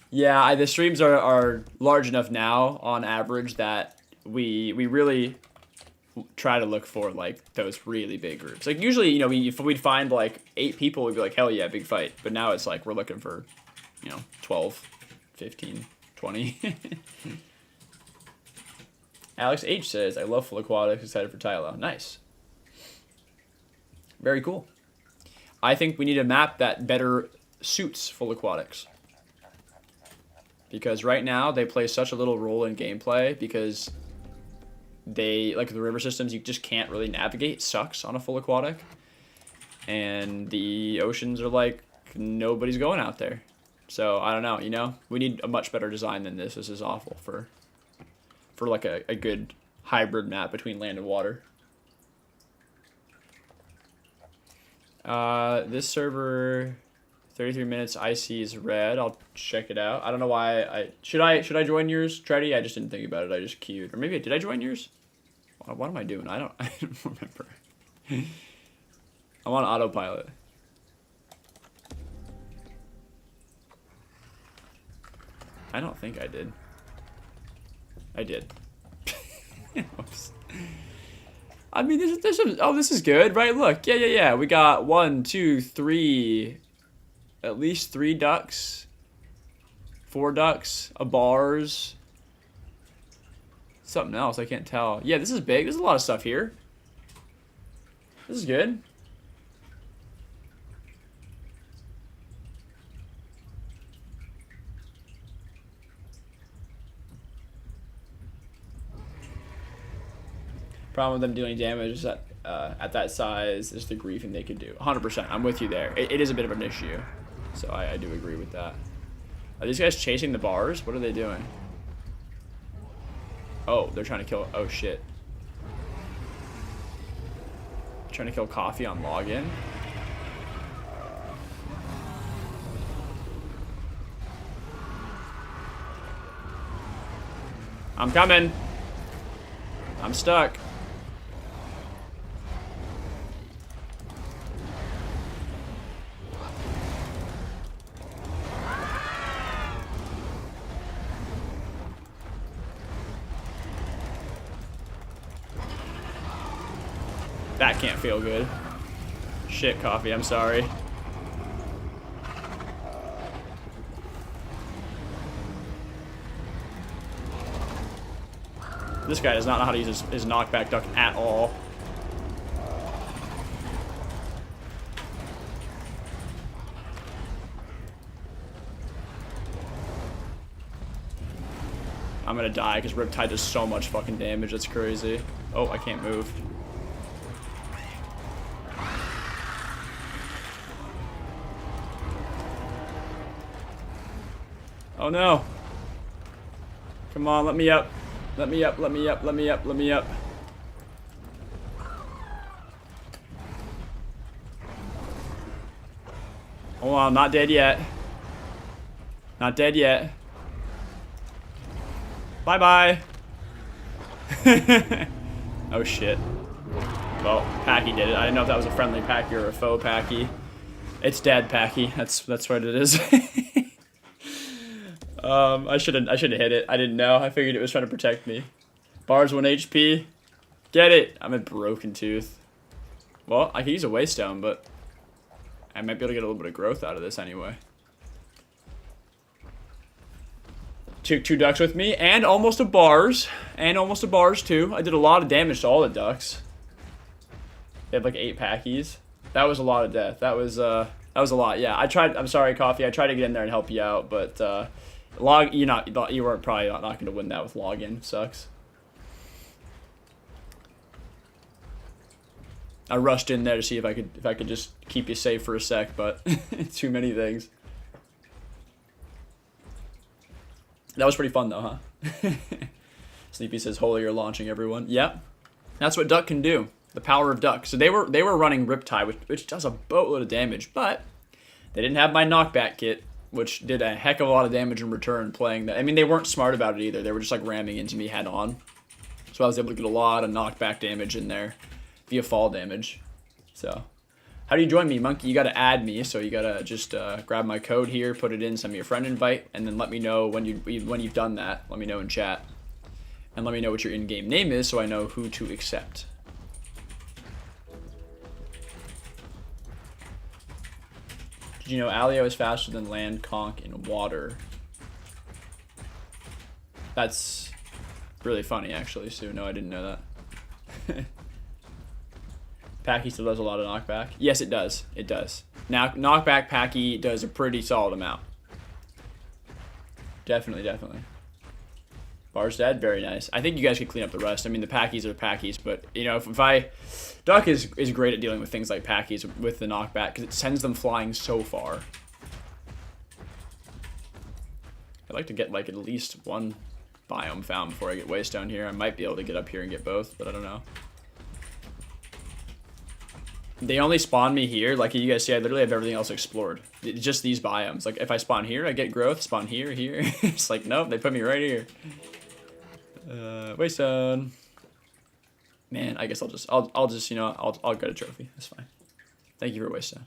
Yeah, the streams are large enough now on average that we really try to look for like those really big groups. Like usually, you know, if we'd find like 8 people, we'd be like, hell yeah, big fight. But now it's like we're looking for, you know, 12, 15, 20. Alex H says, I love full aquatics, excited for Tylo. Nice. Very cool. I think we need a map that better suits full aquatics. Because right now, they play such a little role in gameplay because they, like the river systems, you just can't really navigate. It sucks on a full aquatic. And the oceans are like, nobody's going out there. So, I don't know, you know? We need a much better design than this. This is awful for like a good hybrid map between land and water. This server 33 minutes. IC is red. I'll check it out. I don't know why I should I join yours, Treddy? I just didn't think about it. I just queued. Or maybe did I join yours? What am I doing? I don't remember. I'm on autopilot. I don't think I did. I did. Oops. I mean, this is good, right? Look, yeah. We got 1, 2, 3, at least 3 ducks, 4 ducks, a bars, something else I can't tell. Yeah, this is big. There's a lot of stuff here. This is good. Problem with them dealing damage is that at that size is the griefing they could do. 100%. I'm with you there. It is a bit of an issue. So I do agree with that. Are these guys chasing the bars? What are they doing? Oh, they're trying to kill... Oh, shit. Trying to kill Coffee on login. I'm coming. I'm stuck. That can't feel good. Shit, Coffee, I'm sorry. This guy does not know how to use his knockback duck at all. I'm gonna die because Riptide does so much fucking damage. That's crazy. Oh, I can't move. Oh no. Come on, let me up. Let me up, let me up, let me up, let me up. Hold on, I'm not dead yet. Not dead yet. Bye-bye. Oh shit. Well, Packy did it. I didn't know if that was a friendly Packy or a faux Packy. It's dead, Packy. That's what it is. I should have hit it. I didn't know. I figured it was trying to protect me. Bars 1 HP. Get it. I'm at Broken Tooth. Well, I could use a Waystone, but I might be able to get a little bit of growth out of this anyway. Took 2 ducks with me, and almost a bars. And almost a bars, too. I did a lot of damage to all the ducks. They had like 8 Packies. That was a lot of death. That was a lot. Yeah, I tried. I'm sorry, Coffee. I tried to get in there and help you out, but you weren't probably not going to win that with login. Sucks. I rushed in there to see if I could just keep you safe for a sec, but too many things. That was pretty fun though, huh? Sleepy says, "Holy, you're launching everyone." Yep, that's what Duck can do. The power of Duck. So they were running Riptide, which does a boatload of damage, but they didn't have my knockback kit, which did a heck of a lot of damage in return playing that. I mean, they weren't smart about it either. They were just like ramming into me head on. So I was able to get a lot of knockback damage in there via fall damage. So how do you join me, Monkey? You got to add me. So you got to just grab my code here, put it in, send me a friend invite, and then let me know when you've done that. Let me know in chat. And let me know what your in-game name is so I know who to accept. Did you know Alio is faster than land, conch, and water? That's really funny, actually, Sue. No, I didn't know that. Packy still does a lot of knockback. Yes, it does. It does. Now, knockback Packy does a pretty solid amount. Definitely, definitely. Bars dead, very nice. I think you guys could clean up the rest. I mean, the Packies are Packies, but you know, Duck is great at dealing with things like Packies with the knockback because it sends them flying so far. I'd like to get like at least one biome found before I get Waystone here. I might be able to get up here and get both, but I don't know. They only spawn me here. Like you guys see, I literally have everything else explored. It's just these biomes. Like if I spawn here, I get growth. Spawn here, here. It's like, nope, they put me right here. Waystone. Man, I guess I'll just, you know, I'll get a trophy. That's fine. Thank you for Waystone.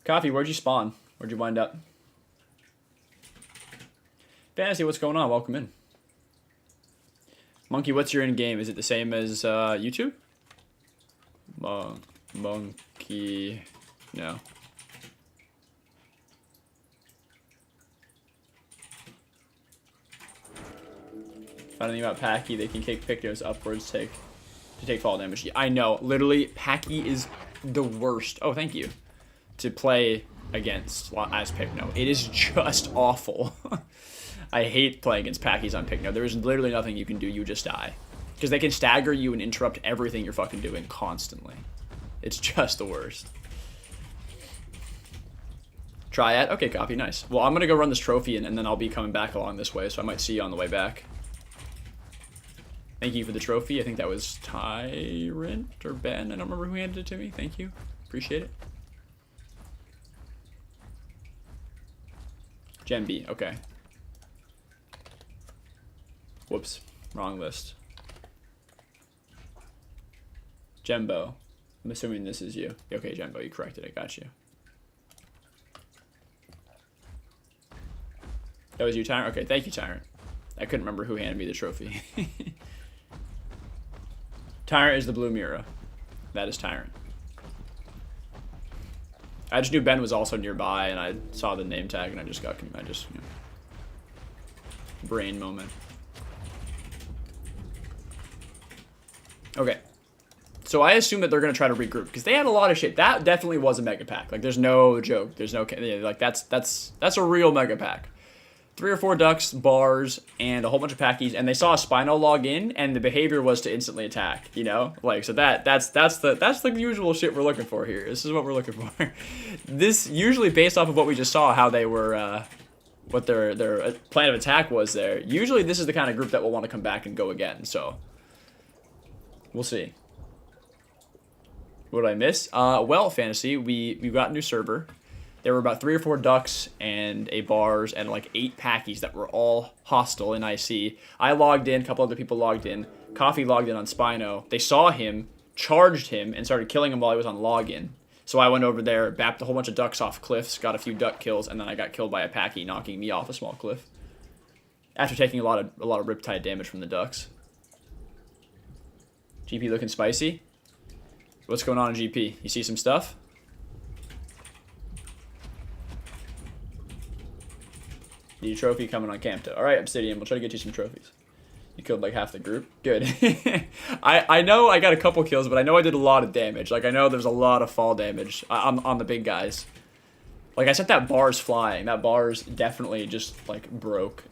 Coffee, where'd you spawn? Where'd you wind up? Fantasy, what's going on? Welcome in. Monkey, what's your in-game? Is it the same as YouTube? Monkey... No. Finding about Pachy, they can kick Pictos upwards to take fall damage. I know, literally, Pachy is the worst. Oh, thank you. To play against as Picno. It is just awful. I hate playing against Packies on Picno. There is literally nothing you can do. You just die. Because they can stagger you and interrupt everything you're fucking doing constantly. It's just the worst. Triad? Okay, copy. Nice. Well, I'm going to go run this trophy and then I'll be coming back along this way, so I might see you on the way back. Thank you for the trophy. I think that was Tyrant or Ben. I don't remember who handed it to me. Thank you. Appreciate it. Gen B. Okay. Whoops. Wrong list. Jembo. I'm assuming this is you. Okay, Jembo, you corrected it. Got you. That was you, Tyrant? Okay, thank you, Tyrant. I couldn't remember who handed me the trophy. Tyrant is the blue Mira. That is Tyrant. I just knew Ben was also nearby, and I saw the name tag, and I just, you know, brain moment. Okay. So I assume that they're going to try to regroup, because they had a lot of shit. That definitely was a mega pack. Like, there's no joke. There's no, like, that's a real mega pack. 3 or 4 ducks, bars, and a whole bunch of packies, and they saw a Spino log in, and the behavior was to instantly attack, you know? Like, so that's the usual shit we're looking for here. This is what we're looking for. This, usually based off of what we just saw, how they were, what their plan of attack was there, usually this is the kind of group that will want to come back and go again, so we'll see. What did I miss? Well, Fantasy, we got a new server. There were about 3 or 4 ducks and a bars and like 8 packies that were all hostile in IC. I logged in, a couple other people logged in. Coffee logged in on Spino. They saw him, charged him, and started killing him while he was on login. So I went over there, bapped a whole bunch of ducks off cliffs, got a few duck kills, and then I got killed by a packy, knocking me off a small cliff. After taking a lot of riptide damage from the ducks. GP looking spicy. What's going on in GP? You see some stuff? Need a trophy coming on Campto. Alright, Obsidian, we'll try to get you some trophies. You killed like half the group. Good. I know I got a couple kills, but I know I did a lot of damage. Like, I know there's a lot of fall damage on the big guys. Like, I sent that bars flying. That bars definitely just, like, broke.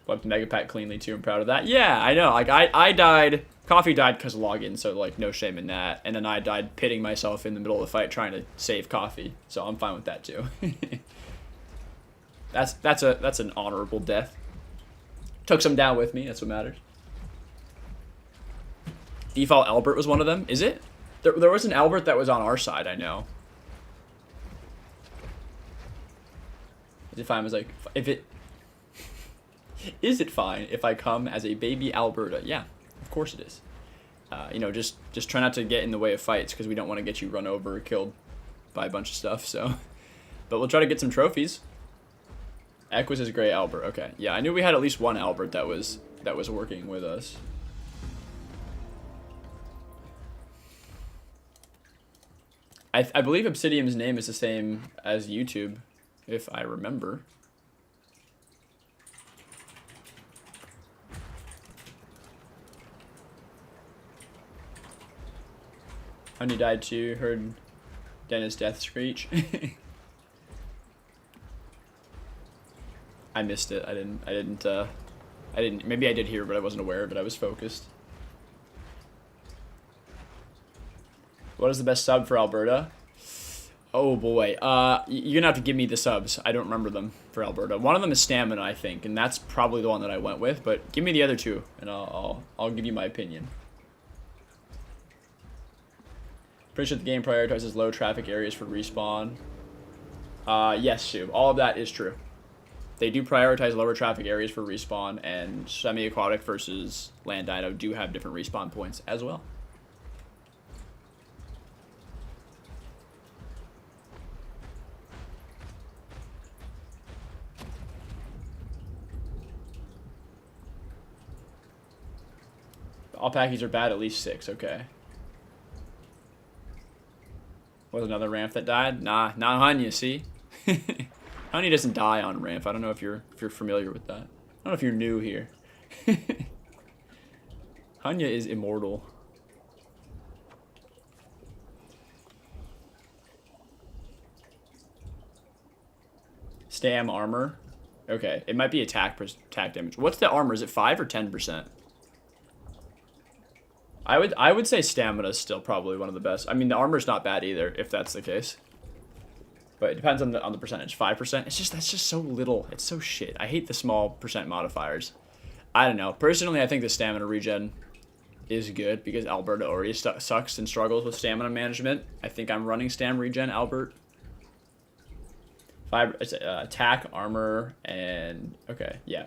Wiped the Mega Pack cleanly, too. I'm proud of that. Yeah, I know. Like, I died... Coffee died because of login, so, like, no shame in that. And then I died pitting myself in the middle of the fight trying to save Coffee. So I'm fine with that, too. That's an honorable death. Took some down with me. That's what matters. Default Albert was one of them. Is it? There was an Albert that was on our side, I know. Is it fine? I was like, if it... Is it fine if I come as a baby Alberta? Yeah. Of course it is. You know, just try not to get in the way of fights because we don't want to get you run over or killed by a bunch of stuff. So, but we'll try to get some trophies. Equus is great, Albert. Okay, yeah, I knew we had at least one Albert that was working with us. I believe Obsidian's name is the same as YouTube, if I remember. Honey died too. Heard Dennis' death screech. I missed it. I didn't. Maybe I did hear, but I wasn't aware of it. I was focused. What is the best sub for Alberta? Oh boy, you're gonna have to give me the subs. I don't remember them for Alberta. One of them is stamina, I think, and that's probably the one that I went with. But give me the other two, and I'll give you my opinion. Pretty sure the game prioritizes low traffic areas for respawn. Yes, Sue. All of that is true. They do prioritize lower traffic areas for respawn, and semi-aquatic versus land dino do have different respawn points as well. All packies are bad, at least 6, okay. Was another ramp that died? Nah, not Hanya, see? Hanya doesn't die on ramp. I don't know if you're familiar with that. I don't know if you're new here. Hanya is immortal. Stam armor. Okay, it might be attack damage. What's the armor? Is it 5 or 10%? I would say stamina is still probably one of the best. I mean, the armor's not bad either, if that's the case. But it depends on the percentage. 5%. That's just so little. It's so shit. I hate the small percent modifiers. I don't know. Personally, I think the stamina regen is good because Alberta already sucks and struggles with stamina management. I think I'm running stam regen, Albert. Attack, armor, and okay, yeah.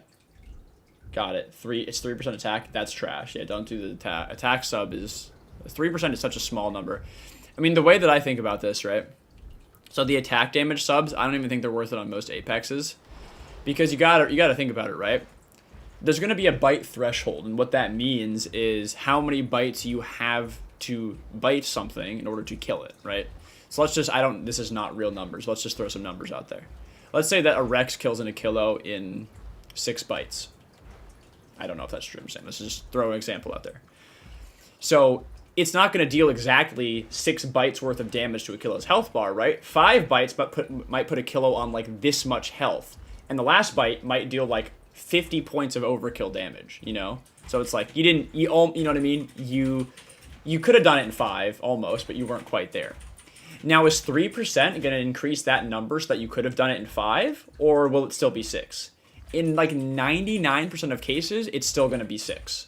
Got it. It's 3% attack. That's trash. Yeah, don't do the attack. Attack sub is 3% is such a small number. I mean, the way that I think about this, right? So the attack damage subs, I don't even think they're worth it on most Apexes, because you gotta think about it, right? There's gonna be a bite threshold, and what that means is how many bites you have to bite something in order to kill it, right? So let's just this is not real numbers. Let's just throw some numbers out there. Let's say that a Rex kills an Achillo in 6 bites. I don't know if that's true. I'm saying let's just throw an example out there. So it's not going to deal exactly 6 bites worth of damage to Achillo's health bar, right? 5 bites might put Achillo on like this much health, and the last bite might deal like 50 points of overkill damage. You know, so it's like you know what I mean? You could have done it in 5 almost, but you weren't quite there. Now, is 3% going to increase that number so that you could have done it in 5, or will it still be 6? In like 99% of cases, it's still going to be 6.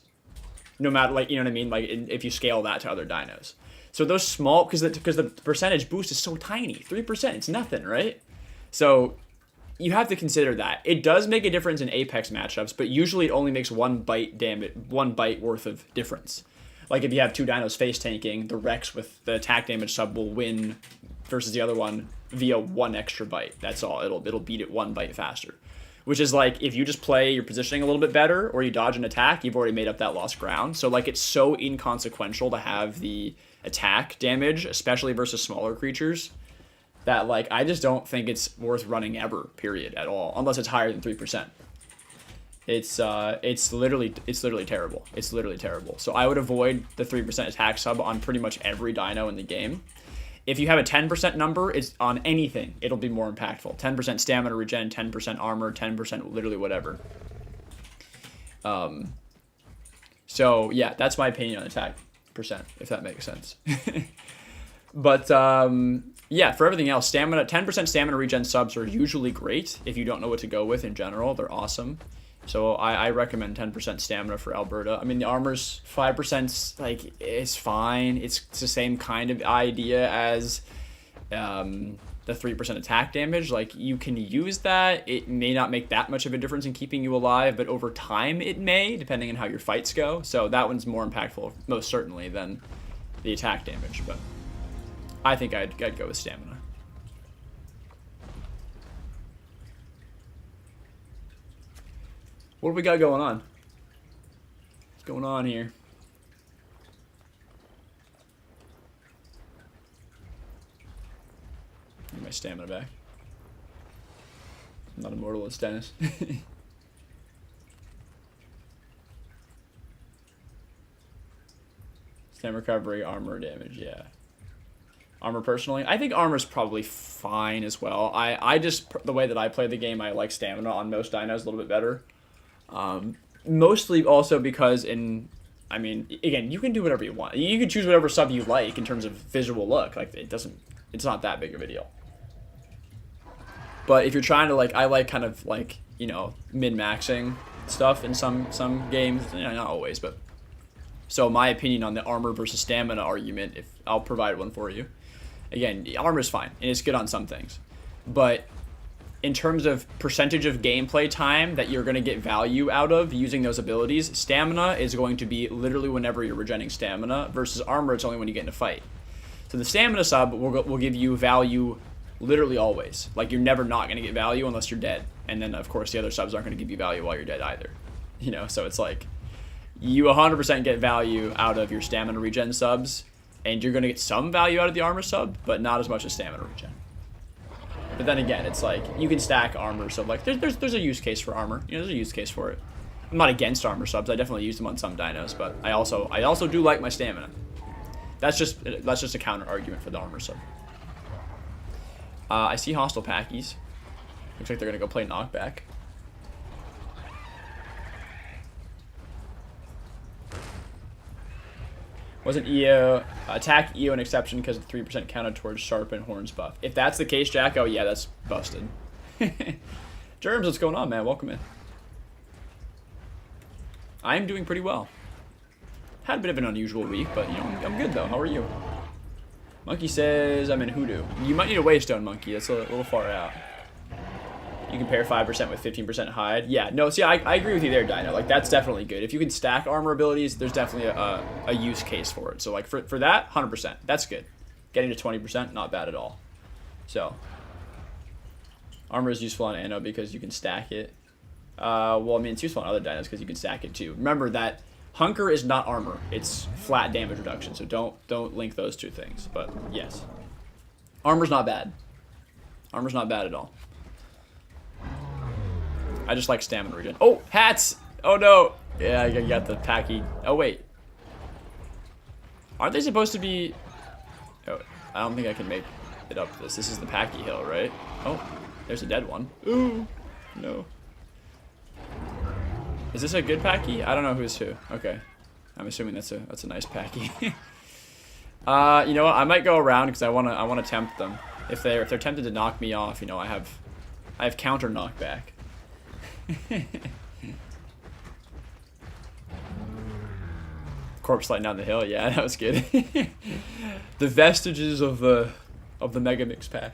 No matter, like, you know what I mean? Like, if you scale that to other dinos. So those small, because the percentage boost is so tiny. 3%, it's nothing, right? So you have to consider that. It does make a difference in Apex matchups, but usually it only makes 1 bite worth of difference. Like if you have 2 dinos face tanking, the Rex with the attack damage sub will win versus the other one via 1 extra bite. That's all. It'll beat it 1 bite faster. Which is like, if you just play your positioning a little bit better, or you dodge an attack, you've already made up that lost ground. So like, it's so inconsequential to have the attack damage, especially versus smaller creatures, that like, I just don't think it's worth running ever, period, at all, unless it's higher than 3%. It's literally terrible. It's literally terrible. So I would avoid the 3% attack sub on pretty much every dino in the game. If you have a 10% number, it's on anything, it'll be more impactful. 10% stamina regen, 10% armor, 10% literally whatever. So yeah, that's my opinion on attack percent, if that makes sense. But yeah, for everything else, 10% stamina regen subs are usually great if you don't know what to go with in general. They're awesome. So I recommend 10% stamina for Alberta. I mean, the armor's 5%, like, it's fine. It's the same kind of idea as the 3% attack damage. Like, you can use that. It may not make that much of a difference in keeping you alive, but over time it may, depending on how your fights go. So that one's more impactful, most certainly, than the attack damage. But I think I'd go with stamina. What do we got going on? What's going on here? Get my stamina back. I'm not immortal as Dennis. Stam recovery, armor damage, yeah. Armor personally, I think armor's probably fine as well. I just, the way that I play the game, I like stamina on most dinos a little bit better. Mostly also because I mean, again, you can do whatever you want. You can choose whatever sub you like in terms of visual look. Like, it doesn't it's not that big of a deal. But if you're trying to like, I like kind of like, you know, min-maxing stuff in some games, you know, not always, but so my opinion on the armor versus stamina argument, if I'll provide one for you. Again, armor is fine and it's good on some things, but in terms of percentage of gameplay time that you're going to get value out of using those abilities, stamina is going to be literally whenever you're regenerating stamina, versus armor, it's only when you get in a fight. So the stamina sub will give you value literally always. Like, you're never not going to get value unless you're dead. And then, of course, the other subs aren't going to give you value while you're dead either. You know, so it's like, you 100% get value out of your stamina regen subs, and you're going to get some value out of the armor sub, but not as much as stamina regen. But then again, it's like, you can stack armor, so like, there's a use case for armor. You know, there's a use case for it. I'm not against armor subs. I definitely use them on some dinos, but I also do like my stamina. That's just a counter argument for the armor sub. I see hostile packies. Looks like they're gonna go play knockback. Wasn't EO attack EO an exception because of 3% counted towards sharpen horns buff? If that's the case, Jacko, yeah, that's busted. Germs, what's going on, man? Welcome in. I'm doing pretty well. Had a bit of an unusual week, but you know, I'm good though. How are you? Monkey says I'm in Hoodoo. You might need a Waystone, Monkey. That's a little far out. You compare 5% with 15% hide. Yeah, no, see, I agree with you there, Dino. Like, that's definitely good. If you can stack armor abilities, there's definitely a use case for it. So, like, for that, 100%. That's good. Getting to 20%, not bad at all. So, armor is useful on Anno because you can stack it. Well, I mean, it's useful on other dinos because you can stack it too. Remember that Hunker is not armor. It's flat damage reduction, so don't link those two things. But, yes. Armor's not bad. Armor's not bad at all. I just like stamina regen. Oh, hats! Oh no! Yeah, I got the packy. Oh wait. Aren't they supposed to be... Oh, I don't think I can make it up this. This is the packy hill, right? Oh, there's a dead one. Ooh, no. Is this a good packy? I don't know who's who. Okay. I'm assuming that's a nice packy. You know what? I might go around because I wanna tempt them. If they're tempted to knock me off, you know, I have counter knockback. Corpse sliding down the hill, yeah, that was good. The vestiges of the Mega Mix pack.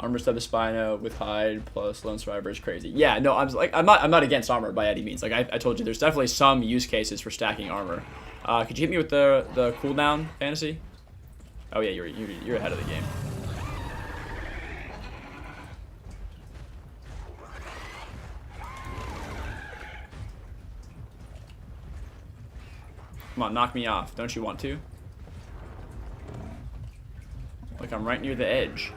Armor sub Espino with hide plus lone survivor is crazy. Yeah, no, I'm not against armor by any means. Like I told you, there's definitely some use cases for stacking armor. Could you hit me with the cooldown fantasy? Oh yeah, you're ahead of the game. Come on, knock me off. Don't you want to? Like, I'm right near the edge.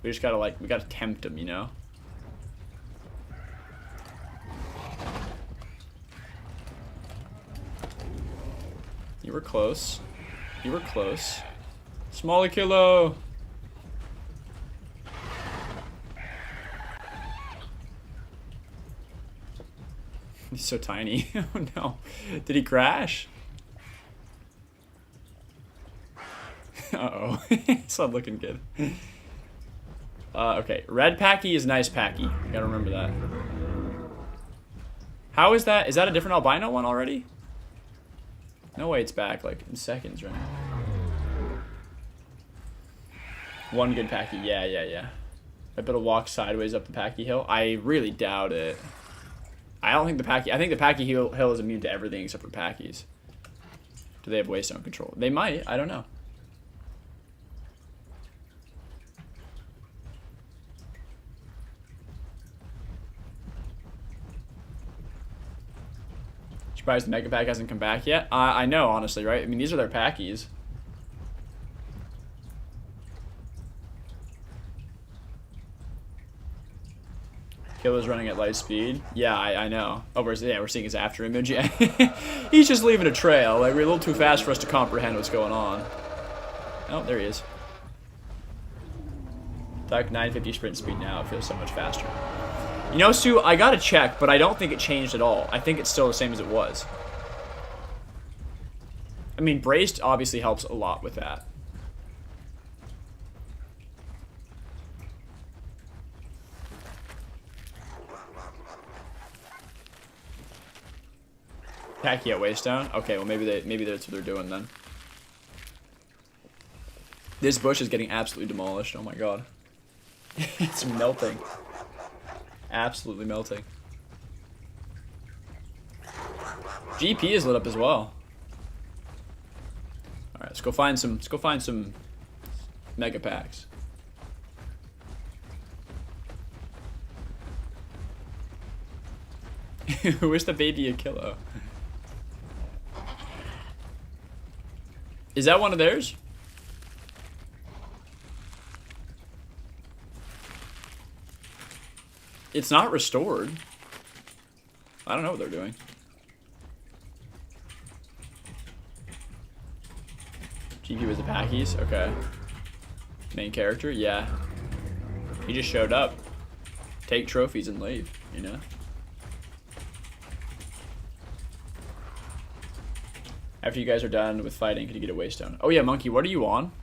We just gotta, like, we gotta tempt him, you know? You were close. You were close. Smally kilo! He's so tiny. Oh no. Did he crash? Uh-oh. It's not looking good. Okay. Red packy is nice packy. You gotta remember that. How is that? Is that a different albino one already? No way it's back, like, in seconds, right? One good packy. Yeah. I better walk sideways up the packy hill. I really doubt it. I don't think the packy... I think the packy hill is immune to everything except for packies. Do they have waystone control? They might. I don't know. Surprised the Mega Pack hasn't come back yet. I know, honestly, right? I mean, these are their packies. Killer's running at light speed. Yeah, I know. Oh, we're seeing his after image. Yeah, he's just leaving a trail. Like, we're a little too fast for us to comprehend what's going on. Oh, there he is. Like 950 sprint speed now. It feels so much faster. You know, Sue, I gotta check, but I don't think it changed at all. I think it's still the same as it was. I mean, braced obviously helps a lot with that. Pachy at Waystone? Okay, well maybe that's what they're doing then. This bush is getting absolutely demolished. Oh my god. It's melting. Absolutely melting. GP is lit up as well. Alright, let's go find some mega packs. Who is the baby a kilo? Is that one of theirs? It's not restored. I don't know what they're doing. GP was the Packies? Okay. Main character? Yeah. He just showed up. Take trophies and leave, you know? After you guys are done with fighting, could you get a Waystone? Oh yeah, Monkey, what are you on?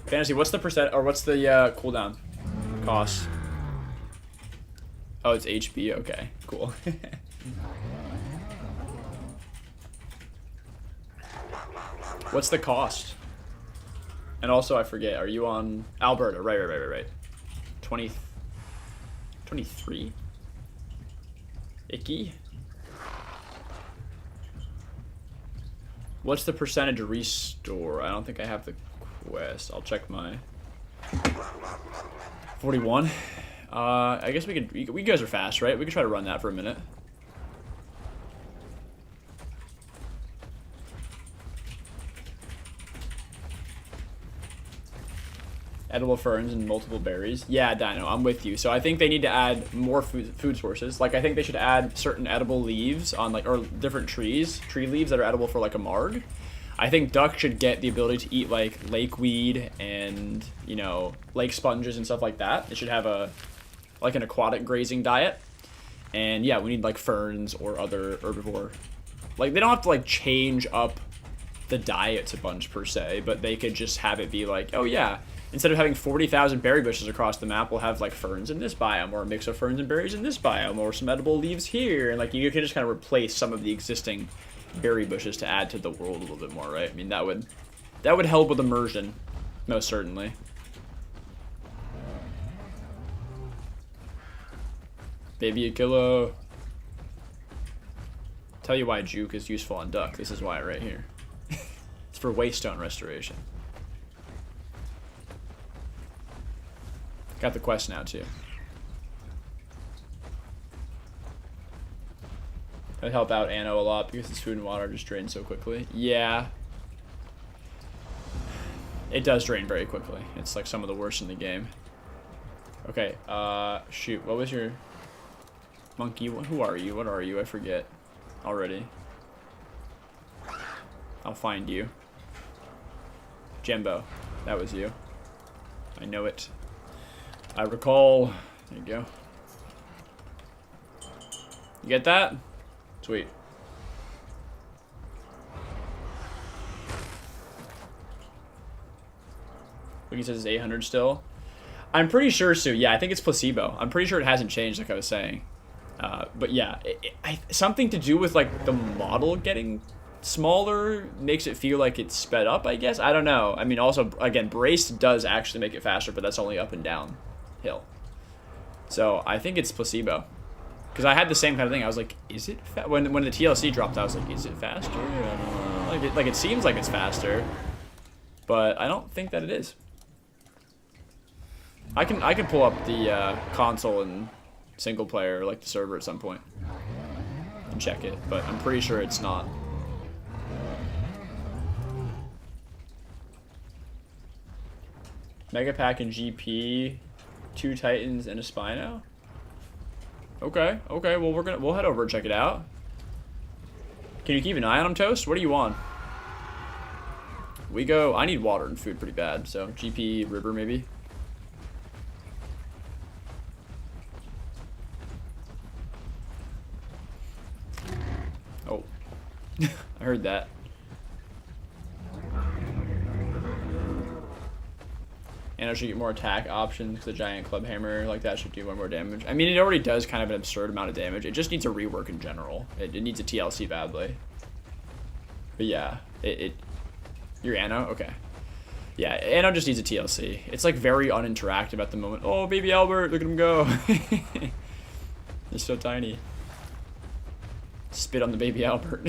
Fantasy, what's the percent, or what's the cooldown cost? Oh, it's HB? Okay, cool. What's the cost? And also, I forget, are you on Alberta? Right. 23? Icky? What's the percentage restore? I don't think I have the quest. I'll check my 41. I guess we could. You guys are fast, right? We could try to run that for a minute. Edible ferns and multiple berries. Yeah, Dino, I'm with you. So I think they need to add more food sources. Like, I think they should add certain edible leaves on, like, or different tree leaves that are edible for, like, a marg. I think duck should get the ability to eat, like, lakeweed and, you know, lake sponges and stuff like that. It should have like an aquatic grazing diet. And yeah, we need like ferns or other herbivore. Like, they don't have to like change up the diets a bunch per se, but they could just have it be like, oh yeah, instead of having 40,000 berry bushes across the map, we'll have like ferns in this biome, or a mix of ferns and berries in this biome, or some edible leaves here. And like, you can just kind of replace some of the existing berry bushes to add to the world a little bit more, right? I mean, that would help with immersion, most certainly. Baby a kilo. Tell you why juke is useful on duck. This is why right here. It's for waystone restoration. Got the quest now too. That'd help out Anno a lot because his food and water just drain so quickly. Yeah. It does drain very quickly. It's like some of the worst in the game. Okay, shoot, what was your... Monkey, who are you? What are you? I forget already. I'll find you. Jembo, that was you. I know it. I recall. There you go. You get that? Sweet. Wiki says it's 800 still. I'm pretty sure, Sue. Yeah, I think it's placebo. I'm pretty sure it hasn't changed, like I was saying. But yeah, something to do with like the model getting smaller makes it feel like it's sped up, I guess. I don't know. I mean, also, again, braced does actually make it faster, but that's only up and down hill. So I think it's placebo. Because I had the same kind of thing. I was like, is it when the TLC dropped, I was like, is it faster? I don't know. Like it seems like it's faster, but I don't think that it is. I can pull up the console and single player, like the server at some point, and check it, but I'm pretty sure it's not. Mega Pack and GP, 2 Titans and a Spino. Okay, well we'll head over and check it out. Can you keep an eye on them, Toast? What are you on? We go. I need water and food pretty bad, so GP river maybe. Oh, I heard that. And I should get more attack options because the giant club hammer like that should do one more damage. I mean, it already does kind of an absurd amount of damage. It just needs a rework in general. It needs a TLC badly. But yeah, you're Anno? Okay. Yeah, Anno just needs a TLC. It's like very uninteractive at the moment. Oh, baby Albert, look at him go. He's so tiny. Spit on the baby Albert.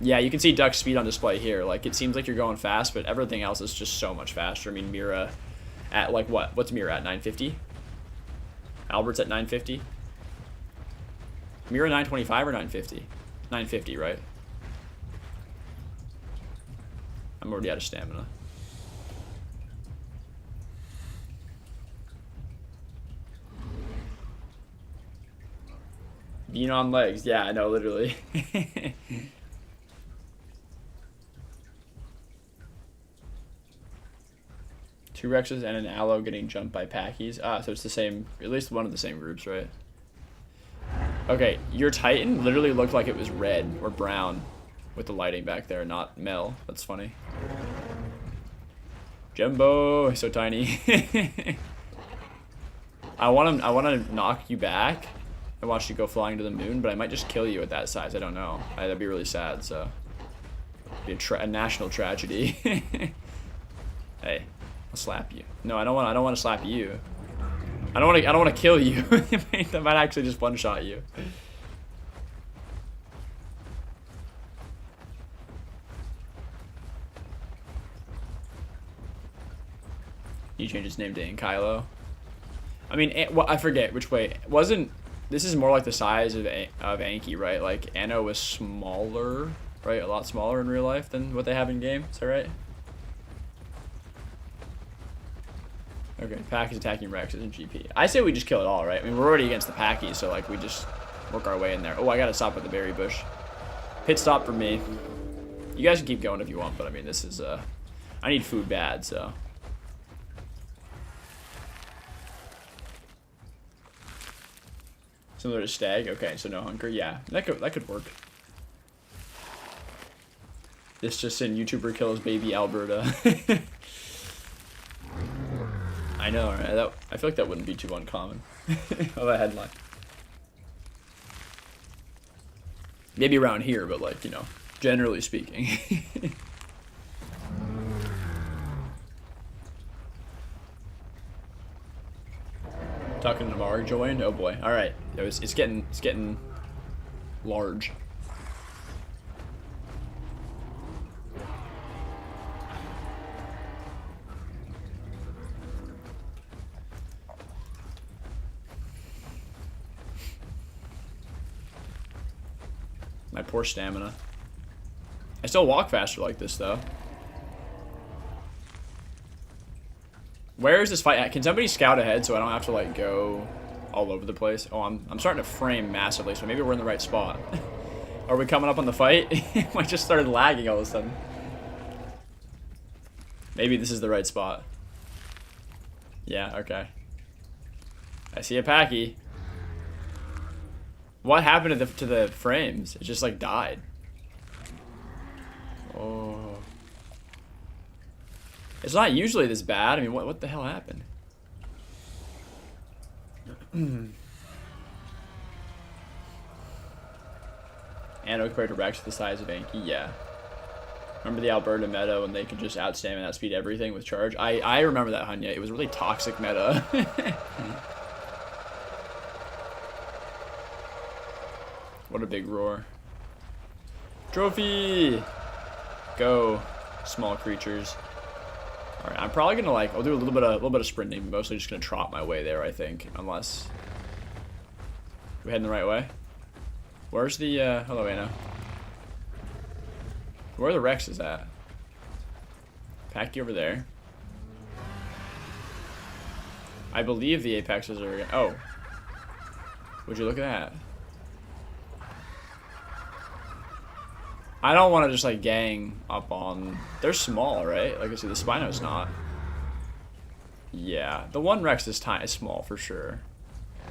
Yeah, you can see Duck's speed on display here. Like, it seems like you're going fast, but everything else is just so much faster. I mean, Mira at, like, what? What's Mira at? 950? Albert's at 950? Mira 925 or 950? 950, right? I'm already out of stamina. Being on legs. Yeah, I know, literally. Two Rexes and an Allo getting jumped by Packies. Ah, so it's the same, at least one of the same groups, right? Okay, your Titan literally looked like it was red or brown with the lighting back there, not Mel. That's funny. Jumbo, he's so tiny. I want to knock you back. I want you to go flying to the moon, but I might just kill you at that size. I don't know. That'd be really sad. So, it'd be a national tragedy. Hey. I'll slap you. No, I don't want to slap you. I don't want to kill you. I might actually just one shot you. You change his name to Kylo. I mean, well, I forget which way. This is more like the size of Anki, right? Like Anno was smaller, right? A lot smaller in real life than what they have in game. Is that right? Okay, Pack is attacking Rexes and GP. I say we just kill it all, right? I mean, we're already against the Packies, so, like, we just work our way in there. Oh, I gotta stop at the berry bush. Pit stop for me. You guys can keep going if you want, but, I mean, this is, I need food bad, so. Similar to Stag? Okay, so no hunger. Yeah, that could work. This just in, YouTuber kills baby Alberta. I know, right? I feel like that wouldn't be too uncommon of a headline. Maybe around here, but like, you know, generally speaking. Talking to Mari joined? Oh boy. Alright. It's getting large. My poor stamina. I still walk faster like this, though. Where is this fight at? Can somebody scout ahead so I don't have to, like, go all over the place? Oh, I'm starting to frame massively, so maybe we're in the right spot. Are we coming up on the fight? I just started lagging all of a sudden. Maybe this is the right spot. Yeah, okay. I see a Packy. What happened to the frames? It just like died. Oh. It's not usually this bad. I mean, what the hell happened? Anno compared to Rex the size of Anki, yeah. Remember the Alberta meta when they could just outstamina and outspeed everything with charge? I remember that, Hunya. It was really toxic meta. What a big roar. Trophy! Go, small creatures. Alright, I'm probably gonna like, I'll do a little bit of sprinting, but mostly just gonna trot my way there, I think. Unless. We heading the right way? Where's the, hello, Anna. Where are the Rexes at? Packy over there. I believe the Apexes are, oh. Would you look at that? I don't want to just like gang up on. They're small, right? Like I see, the Spino's not. Yeah, the one Rex is small for sure.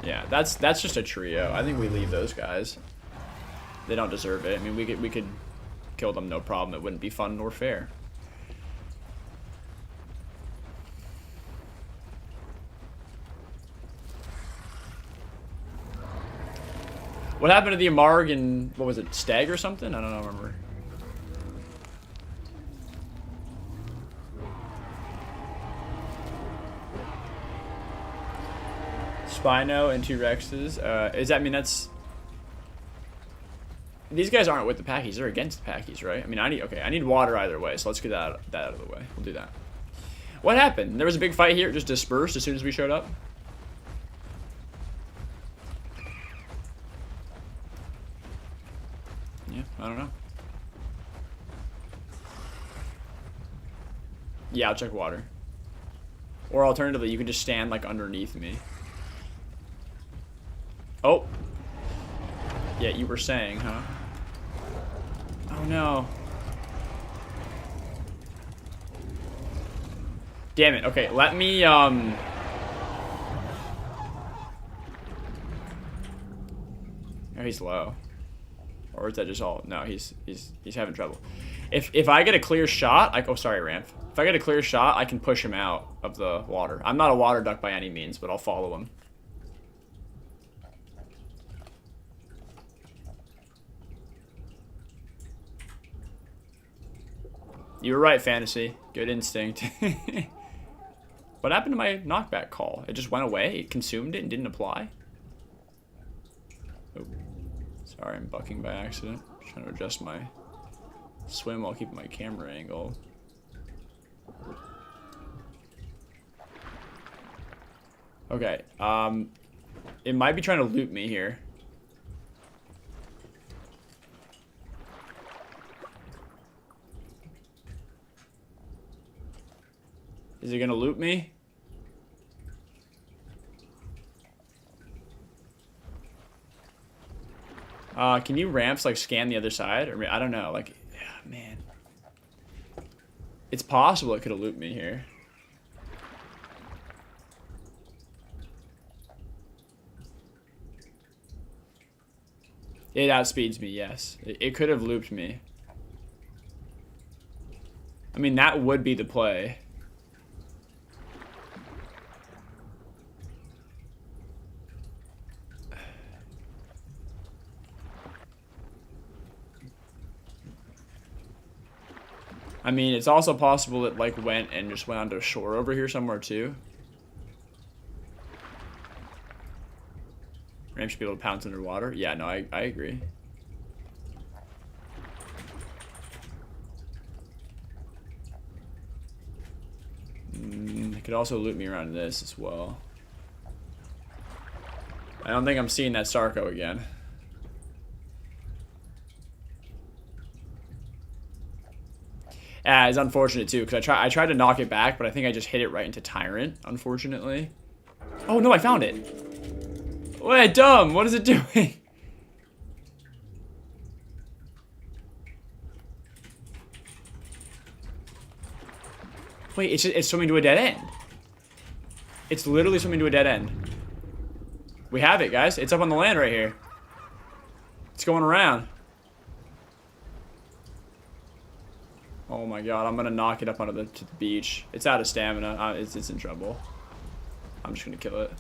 Yeah, that's just a trio. I think we leave those guys. They don't deserve it. I mean, we could kill them, no problem. It wouldn't be fun nor fair. What happened to the Amarg and, what was it, Stag or something? I don't remember. Spino and 2 Rexes. Does that mean that's... These guys aren't with the Packies. They're against the Packies, right? I mean, I need water either way, so let's get that out of the way. We'll do that. What happened? There was a big fight here. It just dispersed as soon as we showed up. Yeah, I don't know. Yeah, I'll check water. Or alternatively, you can just stand, like, underneath me. Oh. Yeah, you were saying, huh? Oh, no. Damn it. Okay, let me, Oh, he's low. Or is that just all? No, he's having trouble. If I get a clear shot, oh, sorry, Ramp. If I get a clear shot, I can push him out of the water. I'm not a water duck by any means, but I'll follow him. You were right, Fantasy. Good instinct. What happened to my knockback call? It just went away? It consumed it and didn't apply? Oh. Sorry, I'm bucking by accident. Trying to adjust my swim while keeping my camera angle. Okay, it might be trying to loop me here. Is it gonna loop me? Can you ramps like scan the other side? Or I don't know, like, yeah, man. It's possible it could have looped me here. It outspeeds me, yes. It could have looped me. I mean, that would be the play. I mean, it's also possible it, like, went and just went onto shore over here somewhere, too. Ram should be able to pounce underwater. Yeah, no, I agree. It could also loop me around this as well. I don't think I'm seeing that Sarco again. It's unfortunate too, because I tried to knock it back, but I think I just hit it right into Tyrant, unfortunately. Oh no, I found it. Wait, dumb, what is it doing? Wait, it's swimming to a dead end. It's literally swimming to a dead end. We have it, guys. It's up on the land right here. It's going around. Oh my god, I'm gonna knock it up onto to the beach. It's out of stamina. It's in trouble. I'm just gonna kill it.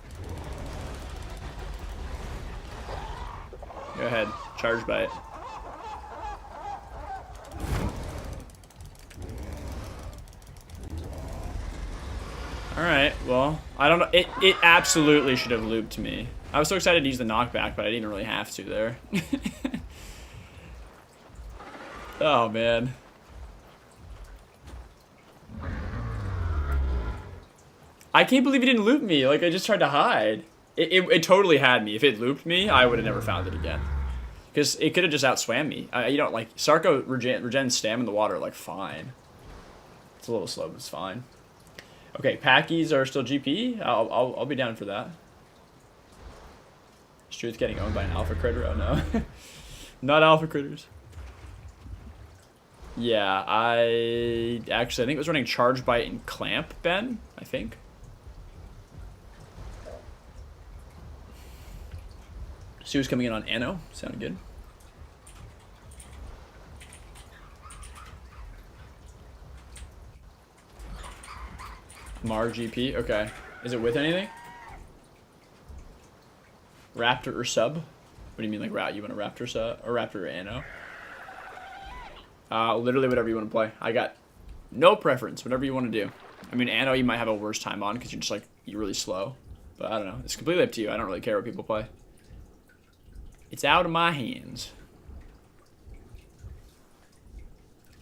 Go ahead. Charge bite. Alright, well, I don't know. It absolutely should have looped me. I was so excited to use the knockback, but I didn't really have to there. Oh, man. I can't believe it didn't loop me. Like, I just tried to hide. It totally had me. If it looped me, I would have never found it again. Because it could have just outswam me. You know, like, Sarco regens stam in the water, like, fine. It's a little slow, but it's fine. Okay, Packies are still GP. I'll be down for that. Struth getting owned by an alpha critter? Oh, no. Not alpha critters. Yeah, I think it was running Charge Bite and Clamp, Ben, I think. Sue's coming in on Anno. Sounded good. Mar GP. Okay. Is it with anything? Raptor or sub? What do you mean, like, you want a Raptor sub? Or Raptor or Anno? Literally whatever you want to play. I got no preference. Whatever you want to do. I mean, Anno you might have a worse time on because you're just, like, you're really slow. But I don't know. It's completely up to you. I don't really care what people play. It's out of my hands.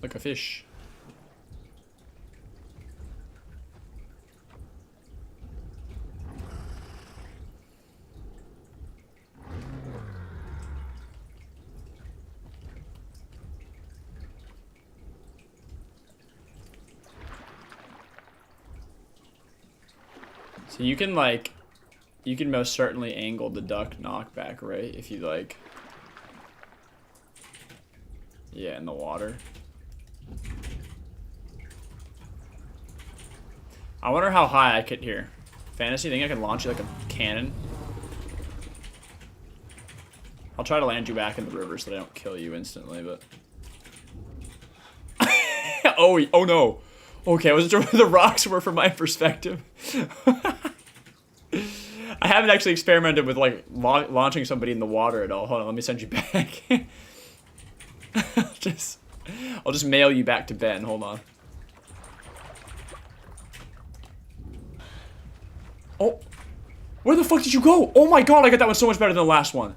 Like a fish. So you can, like, you can most certainly angle the duck knockback, right? If you, like, yeah, in the water. I wonder how high I could here. Fantasy, think I can launch you like a cannon? I'll try to land you back in the river so that I don't kill you instantly, but... oh no. Okay, I wasn't sure where the rocks were from my perspective. I haven't actually experimented with, like, launching somebody in the water at all. Hold on, let me send you back. I'll just mail you back to Ben. Hold on. Oh, where the fuck did you go? Oh my god, I got that one so much better than the last one.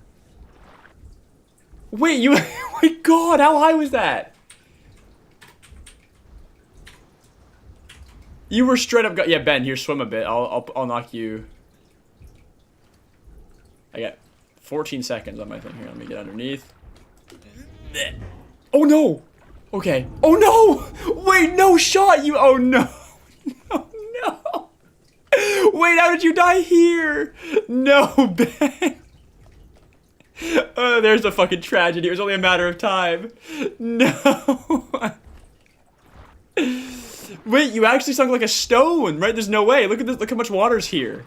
Wait, you... oh my god, how high was that? You were straight up... yeah, Ben, here, swim a bit. I'll knock you... I got 14 seconds on my thing here. Let me get underneath. Oh no! Okay. Oh no! Wait, no shot you! Oh no! No, no! Wait, how did you die here? No, Ben! Oh, there's a fucking tragedy. It was only a matter of time. No! Wait, you actually sunk like a stone, right? There's no way. Look at this. Look how much water's here.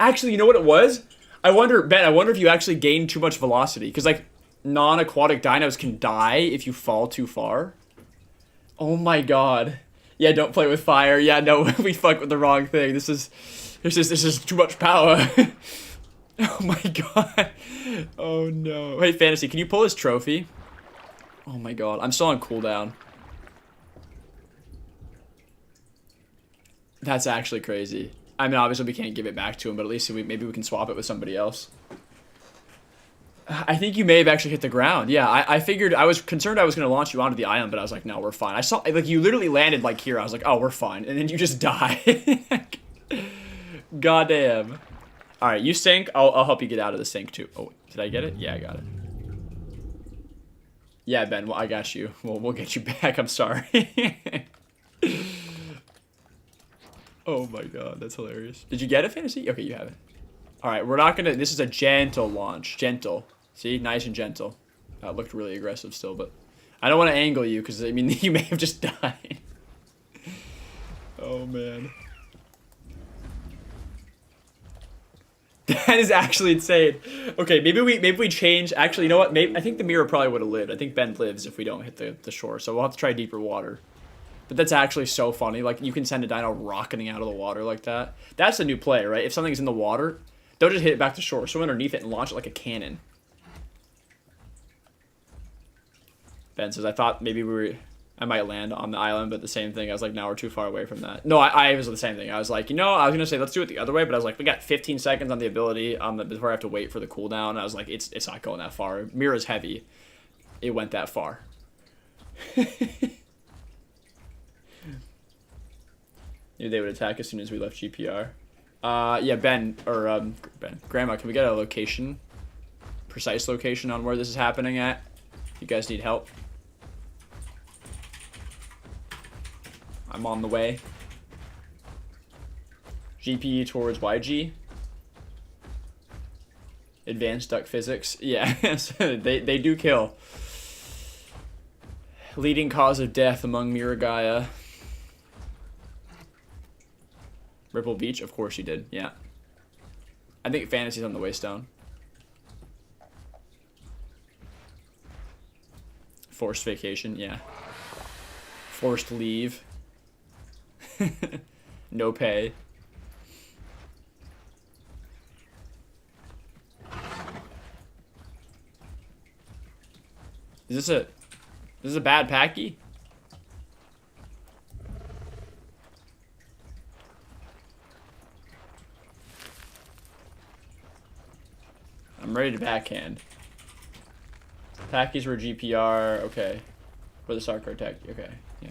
Actually, you know what it was? I wonder, Ben, I wonder if you actually gained too much velocity. Because, like, non-aquatic dinos can die if you fall too far. Oh my god. Yeah, don't play with fire. Yeah, no, we fucked with the wrong thing. This is too much power. Oh my god. Oh no. Hey, Fantasy, can you pull his trophy? Oh my god. I'm still on cooldown. That's actually crazy. I mean, obviously we can't give it back to him, but at least maybe we can swap it with somebody else. I think you may have actually hit the ground. Yeah, I figured, I was concerned I was going to launch you onto the island, but I was like, no, we're fine. I saw, like, you literally landed, like, here. I was like, oh, we're fine. And then you just die. Goddamn. All right, you sink. I'll help you get out of the sink, too. Oh, did I get it? Yeah, I got it. Yeah, Ben, well, I got you. We'll get you back. I'm sorry. Oh my god, that's hilarious. Did you get it, Fantasy? Okay, you have it. Alright, we're not gonna... this is a gentle launch. Gentle. See? Nice and gentle. Looked really aggressive still, but... I don't want to angle you, because, I mean, you may have just died. Oh, man. That is actually insane. Okay, maybe we change... actually, you know what? I think the mirror probably would have lived. I think Ben lives if we don't hit the shore, so we'll have to try deeper water. But that's actually so funny. Like, you can send a dino rocketing out of the water like that. That's a new play, right? If something's in the water, don't just hit it back to shore. Swim underneath it and launch it like a cannon. Ben says, I thought maybe I might land on the island, but the same thing. I was like, now we're too far away from that. No, I was the same thing. I was like, you know, I was going to say, let's do it the other way. But I was like, we got 15 seconds on the ability before I have to wait for the cooldown. I was like, it's not going that far. Mira's heavy. It went that far. Knew they would attack as soon as we left GPR. Yeah, Ben, Grandma, can we get a location? Precise location on where this is happening at? You guys need help? I'm on the way. GPE towards YG. Advanced duck physics. Yeah, they do kill. Leading cause of death among Miragaya. Ripple Beach? Of course you did, yeah. I think Fantasy's on the way stone. Forced vacation, yeah. Forced leave. No pay. Is this a bad packy? I'm ready to backhand. Packies were GPR, okay. For the Sarkar tech, okay, yeah.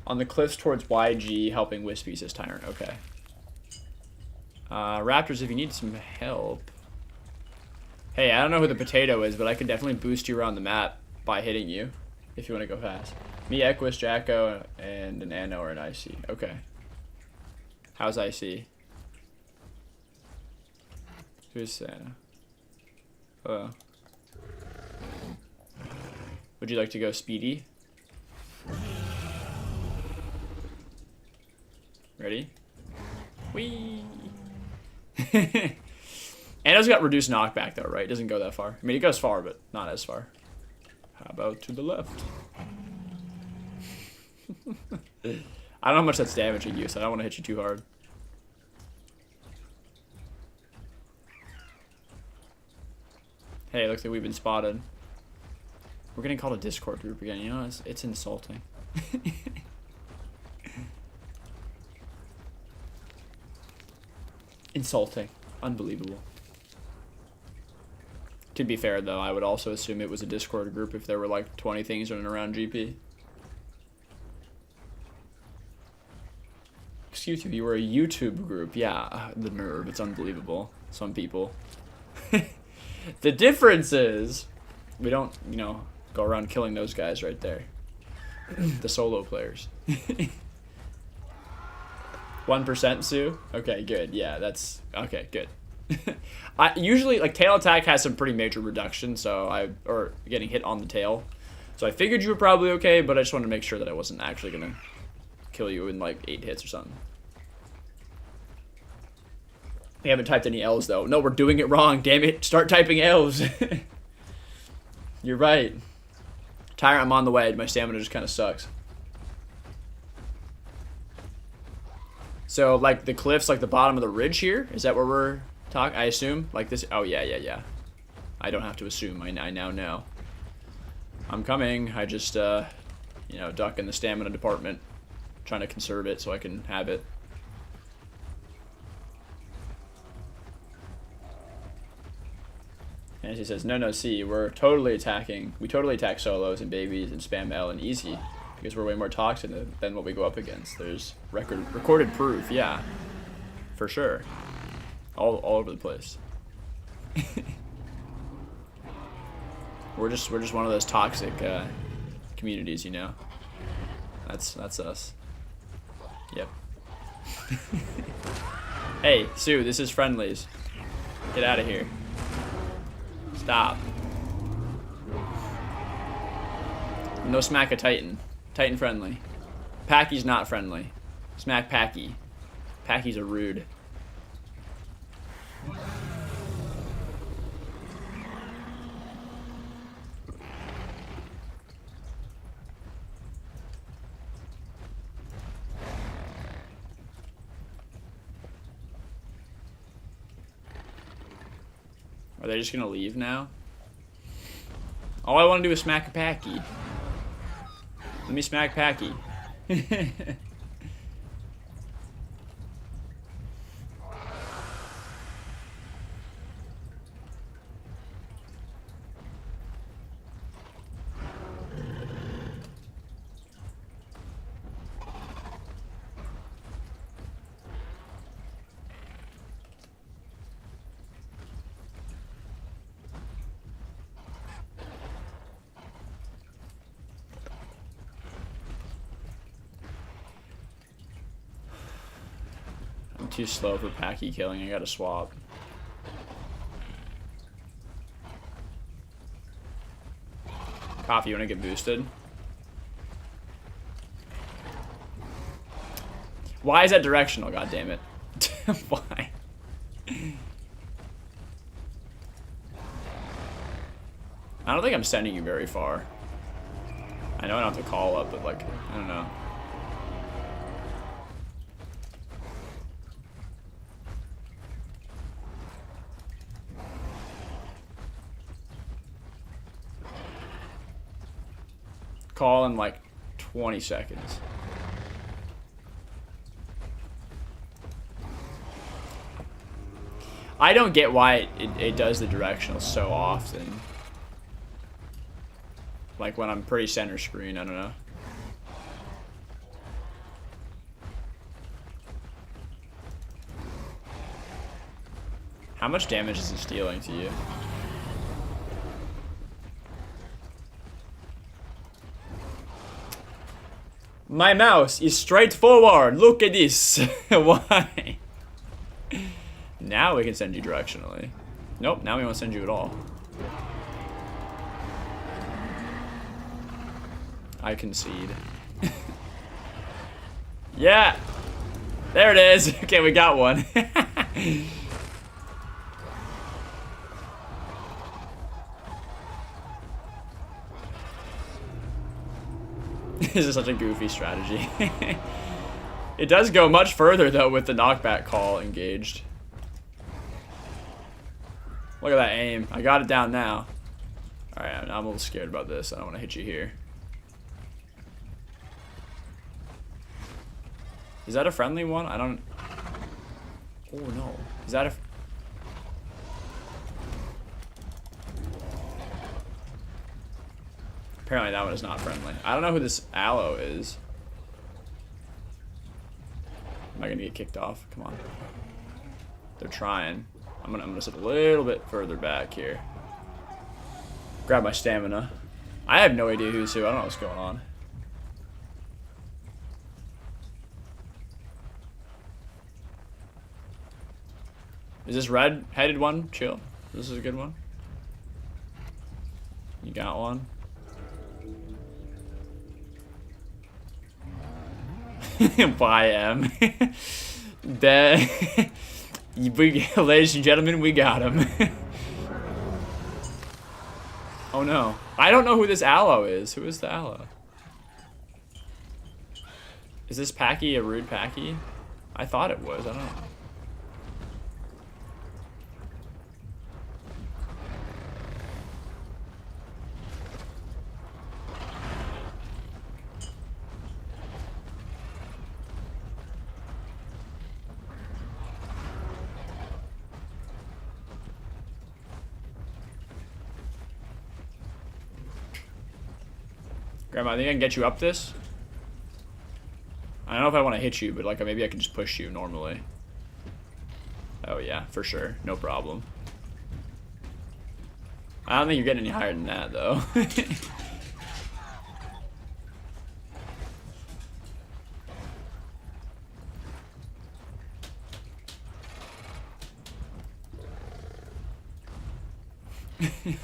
On the cliffs towards YG, helping Wispy, says Tyrant, okay. Raptors, if you need some help. Hey, I don't know who the potato is, but I can definitely boost you around the map by hitting you, if you want to go fast. Me, Equus, Jacko, and an Anno or an IC, okay. How's IC? Who's Santa? Would you like to go speedy? Ready? Whee! Anno's got reduced knockback though, right? It doesn't go that far. I mean, it goes far, but not as far. How about to the left? I don't know how much that's damaging you, so I don't want to hit you too hard. Hey, looks like we've been spotted. We're getting called a Discord group again. You know, it's insulting. Insulting. Unbelievable. To be fair, though, I would also assume it was a Discord group if there were like 20 things running around GP. Excuse me, you were a YouTube group. Yeah, the nerve. It's unbelievable. Some people. The difference is we don't, you know, go around killing those guys right there. The solo players. 1% Sue? Okay, good. Yeah, that's... Okay, good. I usually, like, tail attack has some pretty major reduction, so or getting hit on the tail. So I figured you were probably okay, but I just wanted to make sure that I wasn't actually going to kill you in, like, 8 hits or something. We haven't typed any L's, though. No, we're doing it wrong. Damn it. Start typing L's. You're right. Tyrant, I'm on the way. My stamina just kind of sucks. So, like, the cliffs, like, the bottom of the ridge here? Is that where we're talking? I assume? Like this? Oh, yeah. I don't have to assume. I now know. I'm coming. I just, you know, duck in the stamina department. Trying to conserve it so I can have it. And he says, no, see, we're totally attacking. We totally attack solos and babies and spam L and easy because we're way more toxic than what we go up against. There's recorded proof, yeah, for sure, all over the place. we're just one of those toxic communities, you know. That's us. Yep. Hey, Sue, this is friendlies. Get out of here. Stop. No smack a Titan. Titan friendly. Packy's not friendly. Smack Packy. Packy's a rude. Are they just gonna leave now? All I want to do is smack a Packy. Let me smack Packy. Too slow for Packy killing. I gotta swap. Coffee, you wanna get boosted? Why is that directional? God damn it! Why? I don't think I'm sending you very far. I know I don't have to call up, but like, I don't know. Call in like 20 seconds. I don't get why it does the directional so often. Like when I'm pretty center screen, I don't know. How much damage is it dealing to you? My mouse is straightforward. Look at this. Why? Now we can send you directionally. Nope, now we won't send you at all. I concede. Yeah! There it is! Okay, we got one. This is such a goofy strategy. It does go much further, though, with the knockback call engaged. Look at that aim. I got it down now. Alright, I'm a little scared about this. I don't want to hit you here. Is that a friendly one? I don't... Oh, no. Is that a... Apparently that one is not friendly. I don't know who this allo is. Am I gonna get kicked off? Come on. They're trying. I'm gonna sit a little bit further back here. Grab my stamina. I have no idea who's who. I don't know what's going on. Is this red-headed one? Chill. This is a good one. You got one. YM. Ladies and gentlemen, we got him. Oh no. I don't know who this allo is. Who is the allo? Is this Pachy a rude Pachy? I thought it was. I don't know. Grandma, I think I can get you up this. I don't know if I want to hit you, but like maybe I can just push you normally. Oh yeah, for sure. No problem. I don't think you're getting any higher than that, though.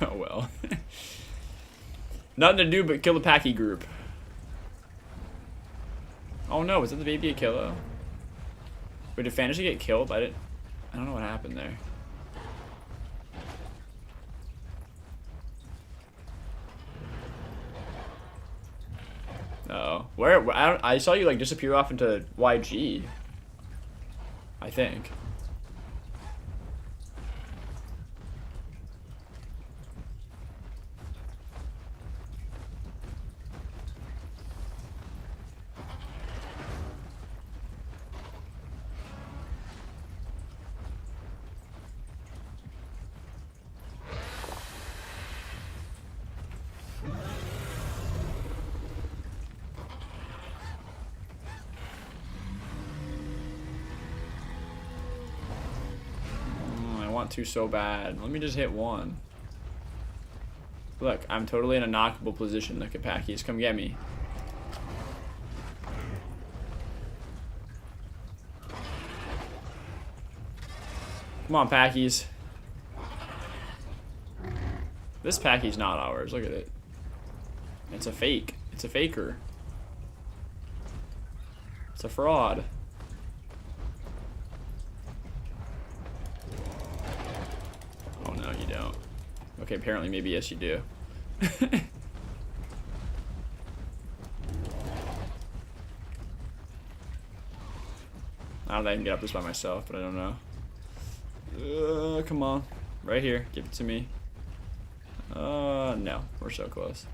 Oh well. Nothing to do but kill the Pachy group. Oh no, was that the baby a kilo? Wait, did Fantasy get killed? I don't know what happened there. Uh-oh. Where? I saw you like disappear off into YG. I think. Want to so bad. Let me just hit one. Look, I'm totally in a knockable position. Look at Pachy's. Come get me. Come on, Pachy's. This Pachy's not ours. Look at it. It's a fake. It's a faker. It's a fraud. Okay, apparently maybe yes you do. I don't think I can get up this by myself, but I don't know. Come on. Right here. Give it to me. No. We're so close.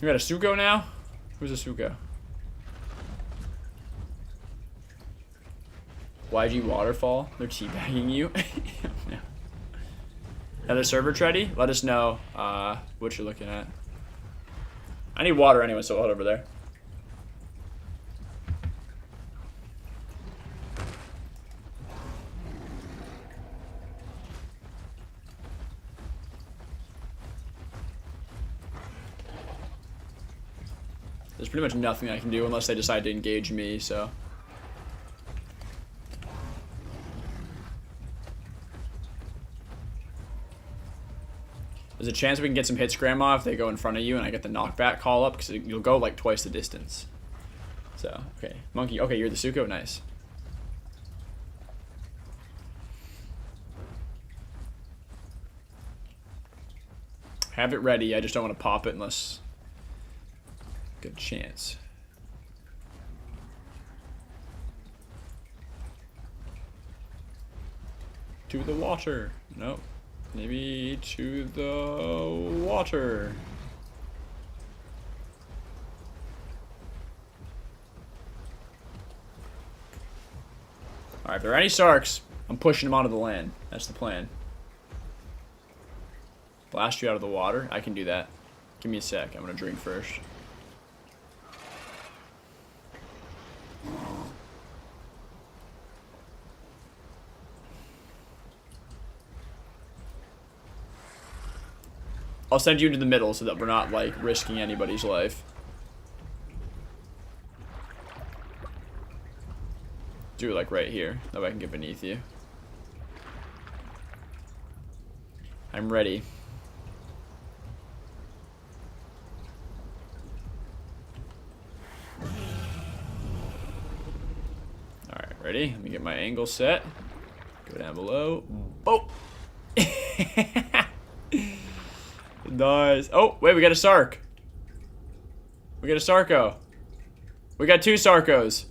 We got a SUCHO now? Who's a SUCHO? YG Waterfall? They're teabagging you? No. Another server ready? Let us know what you're looking at. I need water anyway, so I'll head over there. There's pretty much nothing I can do unless they decide to engage me, so. There's a chance we can get some hits, Grandma, if they go in front of you and I get the knockback call up, because you'll go like twice the distance. So, okay. Monkey, okay, you're the SUCHO, nice. Have it ready, I just don't want to pop it unless... Good chance. To the water. Nope. Maybe to the water. Alright, if there are any sharks, I'm pushing them onto the land. That's the plan. Blast you out of the water? I can do that. Give me a sec. I'm gonna drink first. I'll send you into the middle so that we're not, like, risking anybody's life. Do it, like, right here. That way I can get beneath you. I'm ready. Alright, ready? Let me get my angle set. Go down below. Oh! Nice. Oh, wait, we got a Sark. We got a Sarko. We got 2 Sarkos.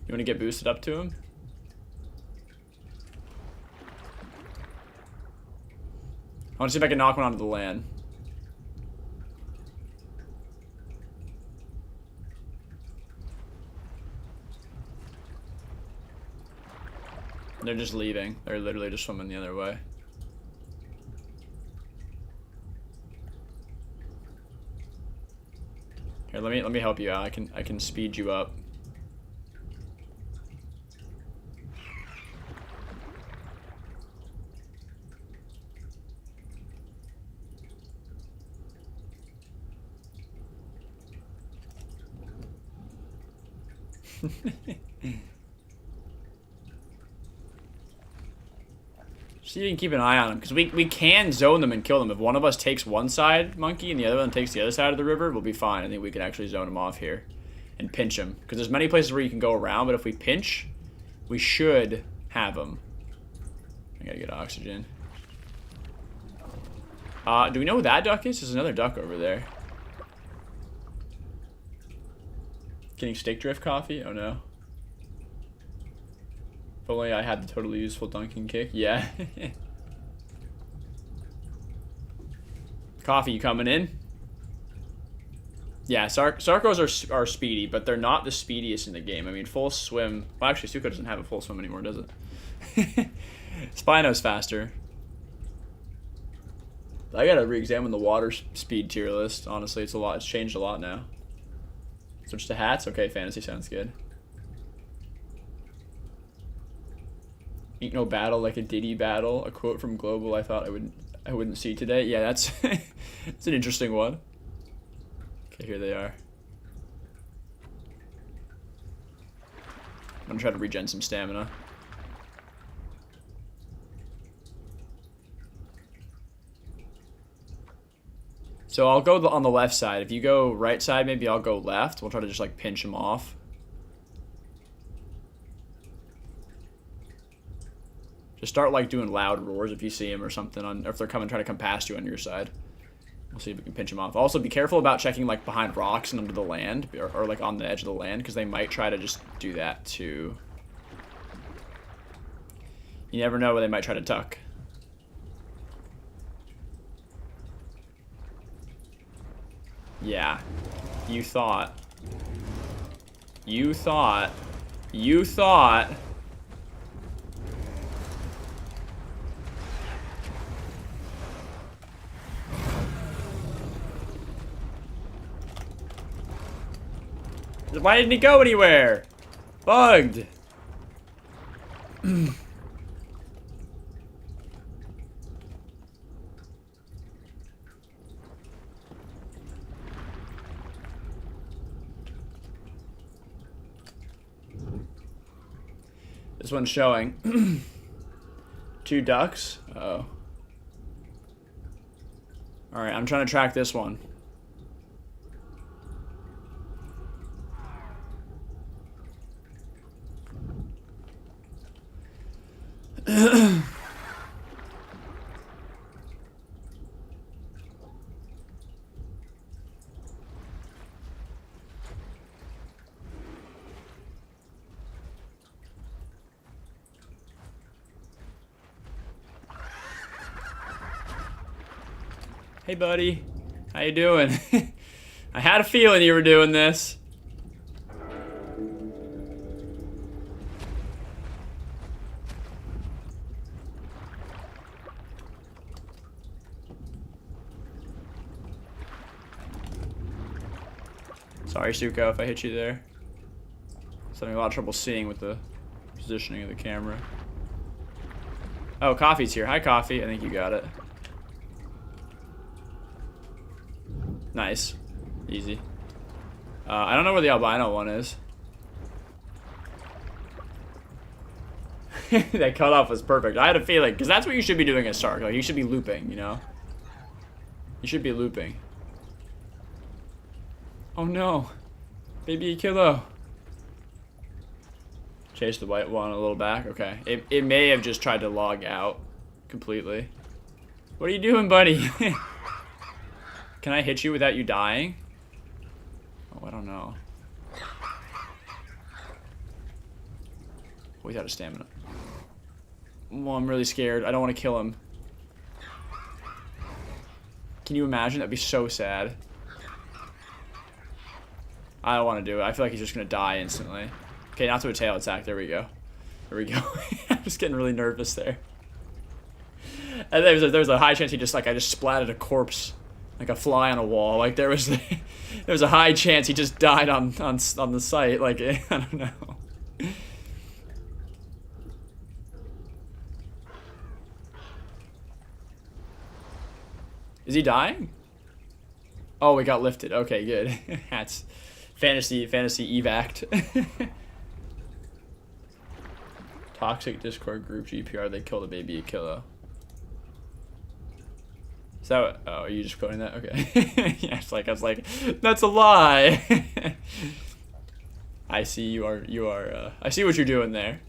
You want to get boosted up to him? I want to see if I can knock one onto the land. They're just leaving. They're literally just swimming the other way. Here, let me help you out. I can speed you up. So you can keep an eye on them, because we can zone them and kill them. If one of us takes one side, Monkey, and the other one takes the other side of the river, we'll be fine. I think we can actually zone them off here and pinch them, because there's many places where you can go around, but if we pinch, we should have them. I gotta get oxygen. Do we know who that duck is? There's another duck over there. Getting steak drift coffee? Oh no. If only I had the totally useful dunking kick. Yeah. Coffee, you coming in? Yeah, Sarkos are speedy, but they're not the speediest in the game. I mean, full swim... Well, actually, SUCHO doesn't have a full swim anymore, does it? Spino's faster. I gotta re-examine the water speed tier list. Honestly, it's a lot. It's changed a lot now. Switch to hats? Okay, fantasy sounds good. Ain't no battle like a Diddy battle. A quote from Global I thought I wouldn't see today. Yeah, that's it's an interesting one. Okay, here they are. I'm gonna try to regen some stamina. So I'll go on the left side. If you go right side, maybe I'll go left. We'll try to just like pinch them off. Just start like doing loud roars if you see them or something, or if they're coming, try to come past you on your side. We'll see if we can pinch him off. Also, be careful about checking like behind rocks and under the land, or like on the edge of the land, because they might try to just do that too. You never know where they might try to tuck. Yeah. You thought. You thought. You thought. Why didn't he go anywhere? Bugged. This one's showing. 2 ducks. Uh-oh. Alright, I'm trying to track this one. Hey, buddy. How you doing? I had a feeling you were doing this. Sorry, Sucho, if I hit you there. I was having a lot of trouble seeing with the positioning of the camera. Oh, Coffee's here. Hi, Coffee. I think you got it. Nice. Easy. I don't know where the albino one is. That cutoff was perfect. I had a feeling, because that's what you should be doing as Sark. Like, you should be looping, you know? You should be looping. Oh no. Baby Kilo. Chase the white one a little back. Okay. It may have just tried to log out completely. What are you doing, buddy? Can I hit you without you dying? Oh, I don't know. Oh, he's out of stamina. Well, I'm really scared. I don't want to kill him. Can you imagine? That'd be so sad. I don't want to do it. I feel like he's just going to die instantly. Okay, not to a tail attack. There we go. There we go. I'm just getting really nervous there. And there was a high chance he just, like, I just splatted a corpse. Like a fly on a wall. Like there was a high chance he just died on the site. Like I don't know. Is he dying? Oh, we got lifted. Okay, good. That's fantasy evac. Toxic Discord group GPR. They killed a baby a kilo. So, oh, are you just quoting that? Okay. Yeah, it's like, I was like, that's a lie. I see you are, I see what you're doing there.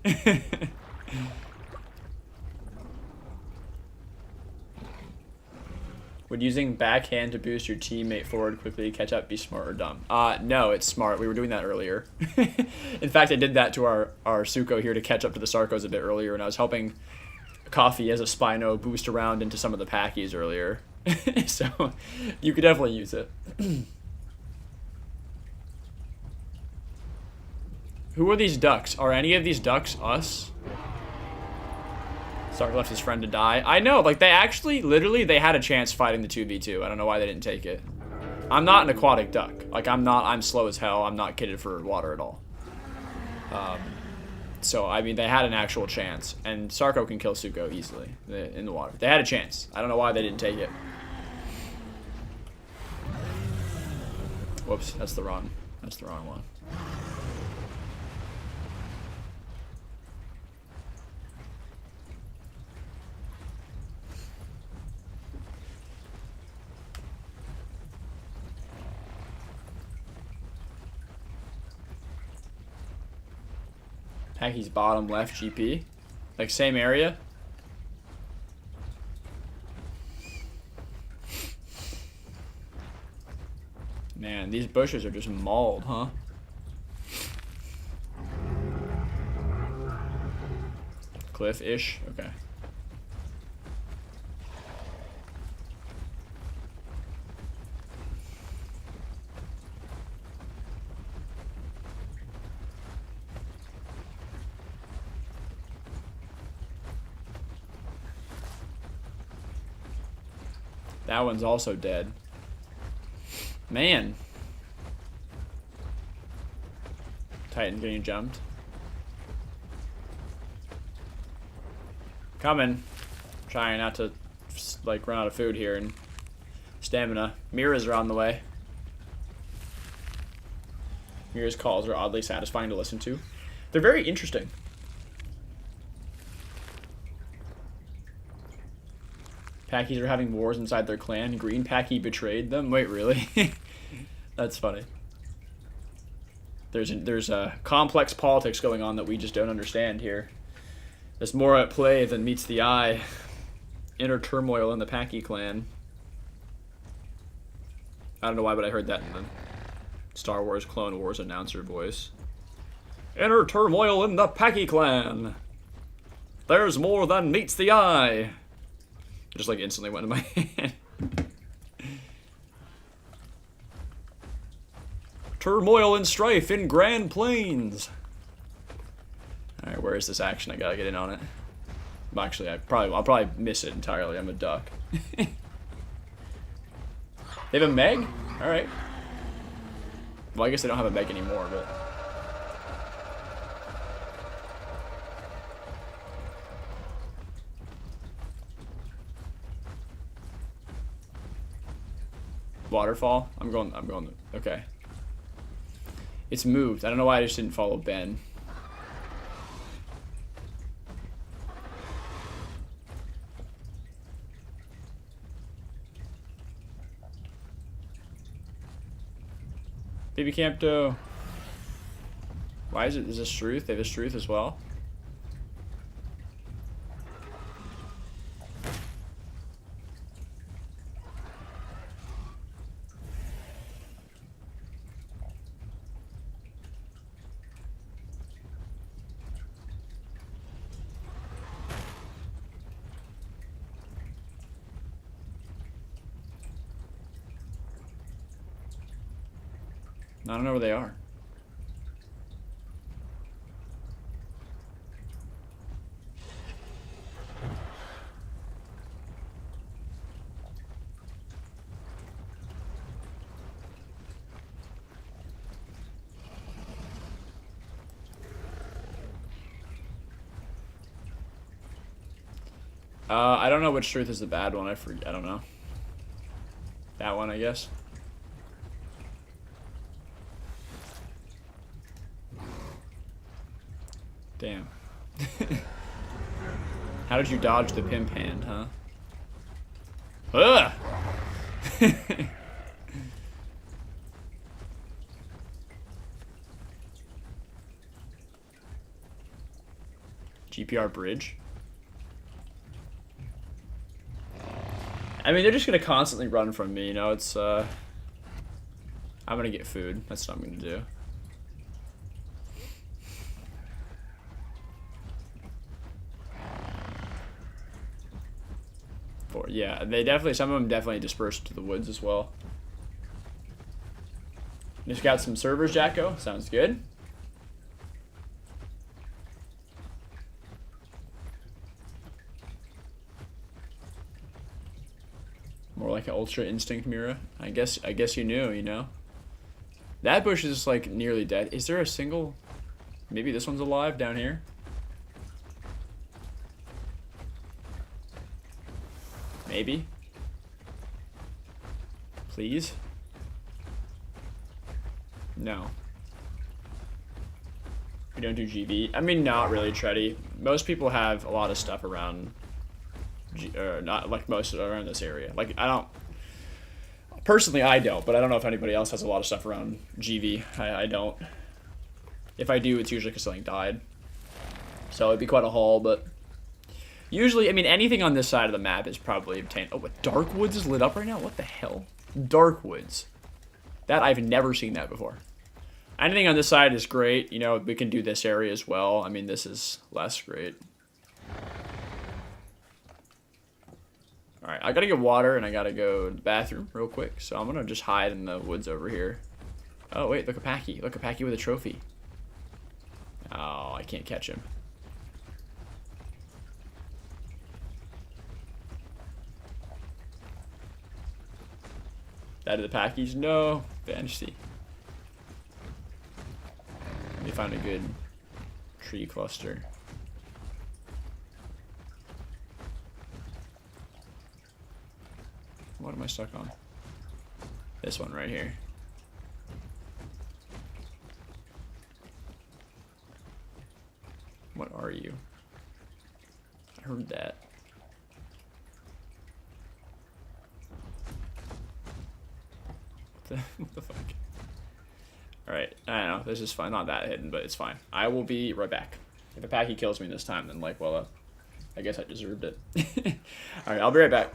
Would using backhand to boost your teammate forward quickly catch up be smart or dumb? No, it's smart. We were doing that earlier. In fact, I did that to our Sucho here to catch up to the Sarcos a bit earlier, and I was helping Coffee as a Spino boost around into some of the packies earlier. So you could definitely use it. Who are these ducks? Are any of these ducks us? Sark left his friend to die. I know, like they actually, literally, they had a chance fighting the 2v2. I don't know why they didn't take it. I'm not an aquatic duck. Like I'm slow as hell. I'm not kitted for water at all. So, I mean, they had an actual chance. And Sarko can kill Sucho easily in the water. They had a chance. I don't know why they didn't take it. Whoops, that's the wrong one. Packy's bottom left GP. Like same area. Man, these bushes are just mauled, huh? Cliff-ish? Okay. That one's also dead. Man. Titan getting jumped. Coming. Trying not to, like, run out of food here and stamina. Mira's are on the way. Mira's calls are oddly satisfying to listen to. They're very interesting. Packies are having wars inside their clan. Green Packy betrayed them. Wait, really? That's funny. There's a complex politics going on that we just don't understand here. There's more at play than meets the eye. Inner turmoil in the Packy clan. I don't know why, but I heard that in the Star Wars Clone Wars announcer voice. Inner turmoil in the Packy clan. There's more than meets the eye. Just like instantly went in my head. Turmoil and strife in Grand Plains. Alright, where is this action? I gotta get in on it. Actually, I'll probably miss it entirely. I'm a duck. They have a Meg? Alright. Well, I guess they don't have a Meg anymore, but... Waterfall? I'm going, okay. It's moved. I don't know why I just didn't follow Ben. Baby Campto. Why is it, is this Struth? They have a Struth as well? I don't know where they are. I don't know which truth is the bad one. I don't know. That one, I guess. Damn. How did you dodge the pimp hand, huh? Ugh! GPR bridge? I mean, they're just gonna constantly run from me, you know, it's, I'm gonna get food. That's what I'm gonna do. Yeah, they definitely, some of them definitely dispersed to the woods as well. Just got some servers, Jacko. Sounds good. More like an Ultra Instinct Mira. I guess you knew, you know. That bush is like nearly dead. Is there a single? Maybe this one's alive down here. Maybe. Please? No. We don't do GV. I mean, not really, Treddy. Most people have a lot of stuff around, not like most around this area. Like, I don't, personally I don't, but I don't know if anybody else has a lot of stuff around GV. I don't. If I do, it's usually because something died. So it'd be quite a haul, but usually, I mean, anything on this side of the map is probably obtained. Oh, what, Darkwoods is lit up right now? What the hell? Darkwoods. That, I've never seen that before. Anything on this side is great. You know, we can do this area as well. I mean, this is less great. Alright, I gotta get water and I gotta go to the bathroom real quick. So I'm gonna just hide in the woods over here. Oh, wait, look at Pachy. Look at Pachy with a trophy. Oh, I can't catch him. That of the Packies? No. Vanity. Let me find a good tree cluster. What am I stuck on? This one right here. What are you? I heard that. What the fuck? Alright, I don't know. This is fine. Not that hidden, but it's fine. I will be right back. If a Packy kills me this time, then, like, well, I guess I deserved it. Alright, I'll be right back.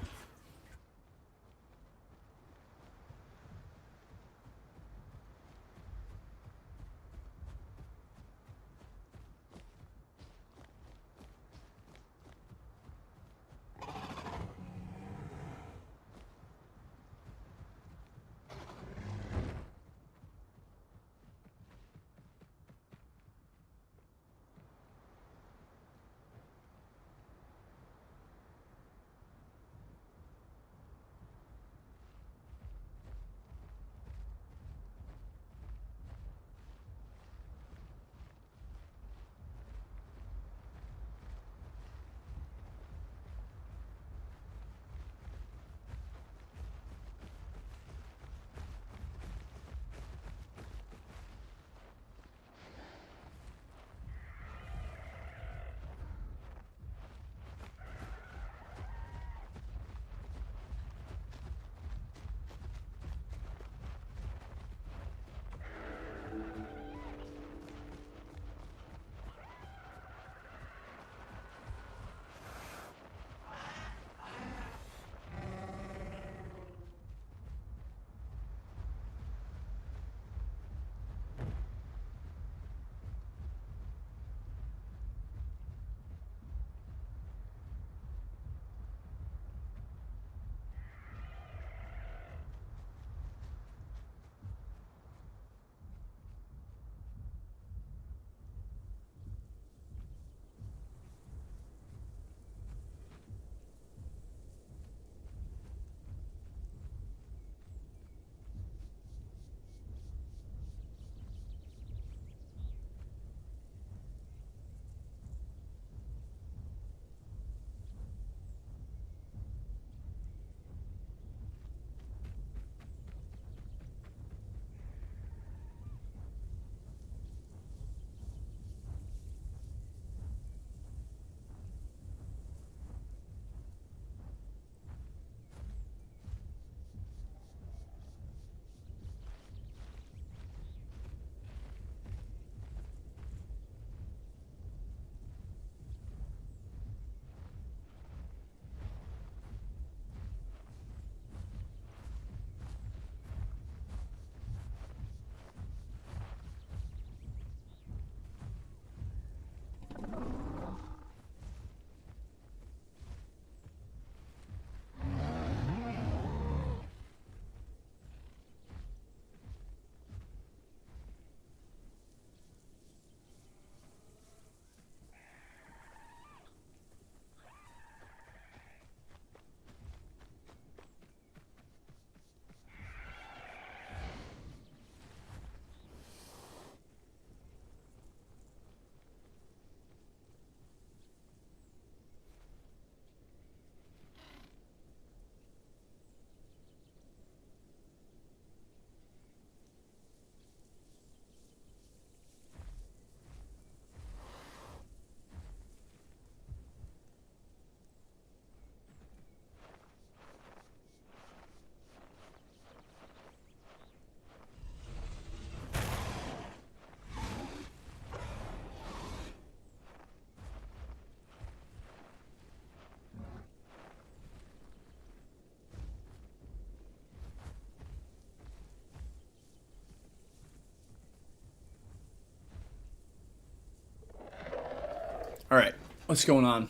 What's going on?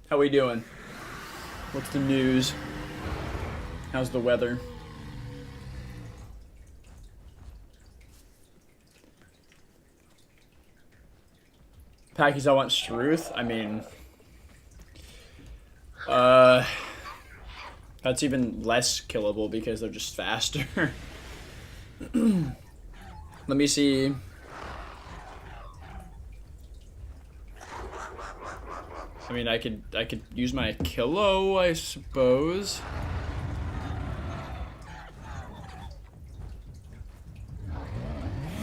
How we doing? What's the news? How's the weather? Packies, I want Struth. I mean, that's even less killable because they're just faster. Let me see. I mean, I could use my kilo, I suppose.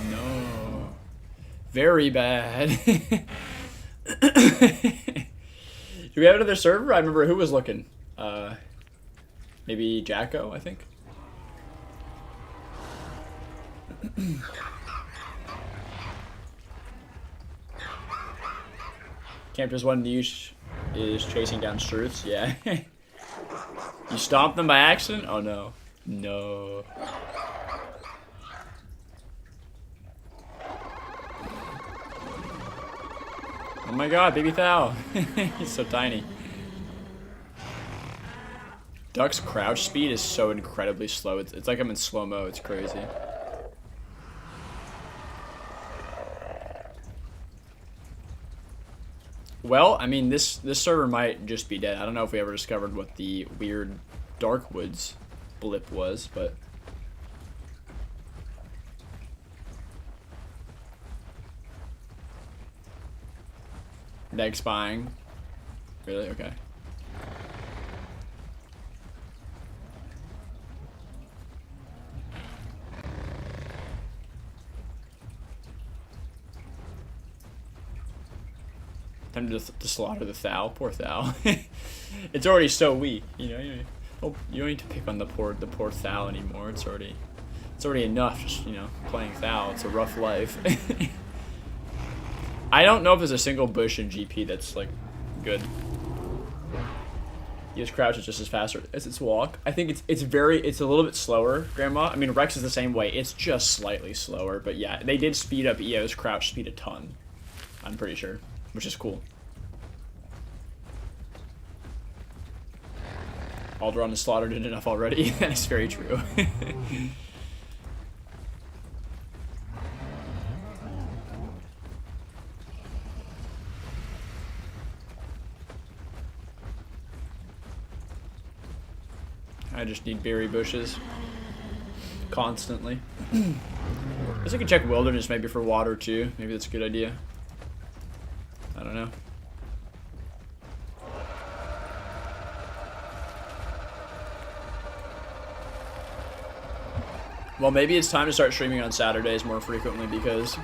No. Very bad. Do we have another server? I remember who was looking. Maybe Jacko, I think. Campers 1 niche is chasing down Struths. Yeah. You stomped them by accident? Oh no. No. Oh my god, baby Thal. He's so tiny. Duck's crouch speed is so incredibly slow. It's like I'm in slow-mo. It's crazy. Well, I mean, this server might just be dead. I don't know if we ever discovered what the weird Dark Woods blip was, but... Neg spying. Really? Okay. Time to slaughter the Thal. Poor Thal. It's already so weak, you know. You don't need to pick on the poor Thal anymore. It's already enough. Just, you know, playing Thal. It's a rough life. I don't know if there's a single bush in GP that's like good. His crouch is just as fast as its walk. I think it's a little bit slower, Grandma. I mean, Rex is the same way. It's just slightly slower, but yeah, they did speed up EO's crouch speed a ton. I'm pretty sure. Which is cool. Alderon has slaughtered it enough already. That is very true. I just need berry bushes. Constantly. I guess I could check wilderness maybe for water too. Maybe that's a good idea. I don't know. Well, maybe it's time to start streaming on Saturdays more frequently because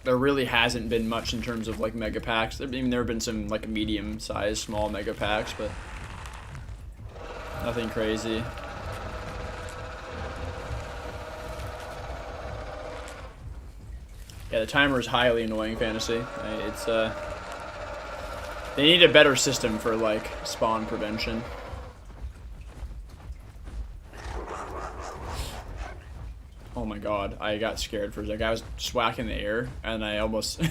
there really hasn't been much in terms of like mega packs. I mean, there have been some like medium-sized, small mega packs, but nothing crazy. Yeah, the timer is highly annoying, Fantasy. It's they need a better system for like spawn prevention. Oh my god, I got scared for a second. I was just whacking the air, and I almost...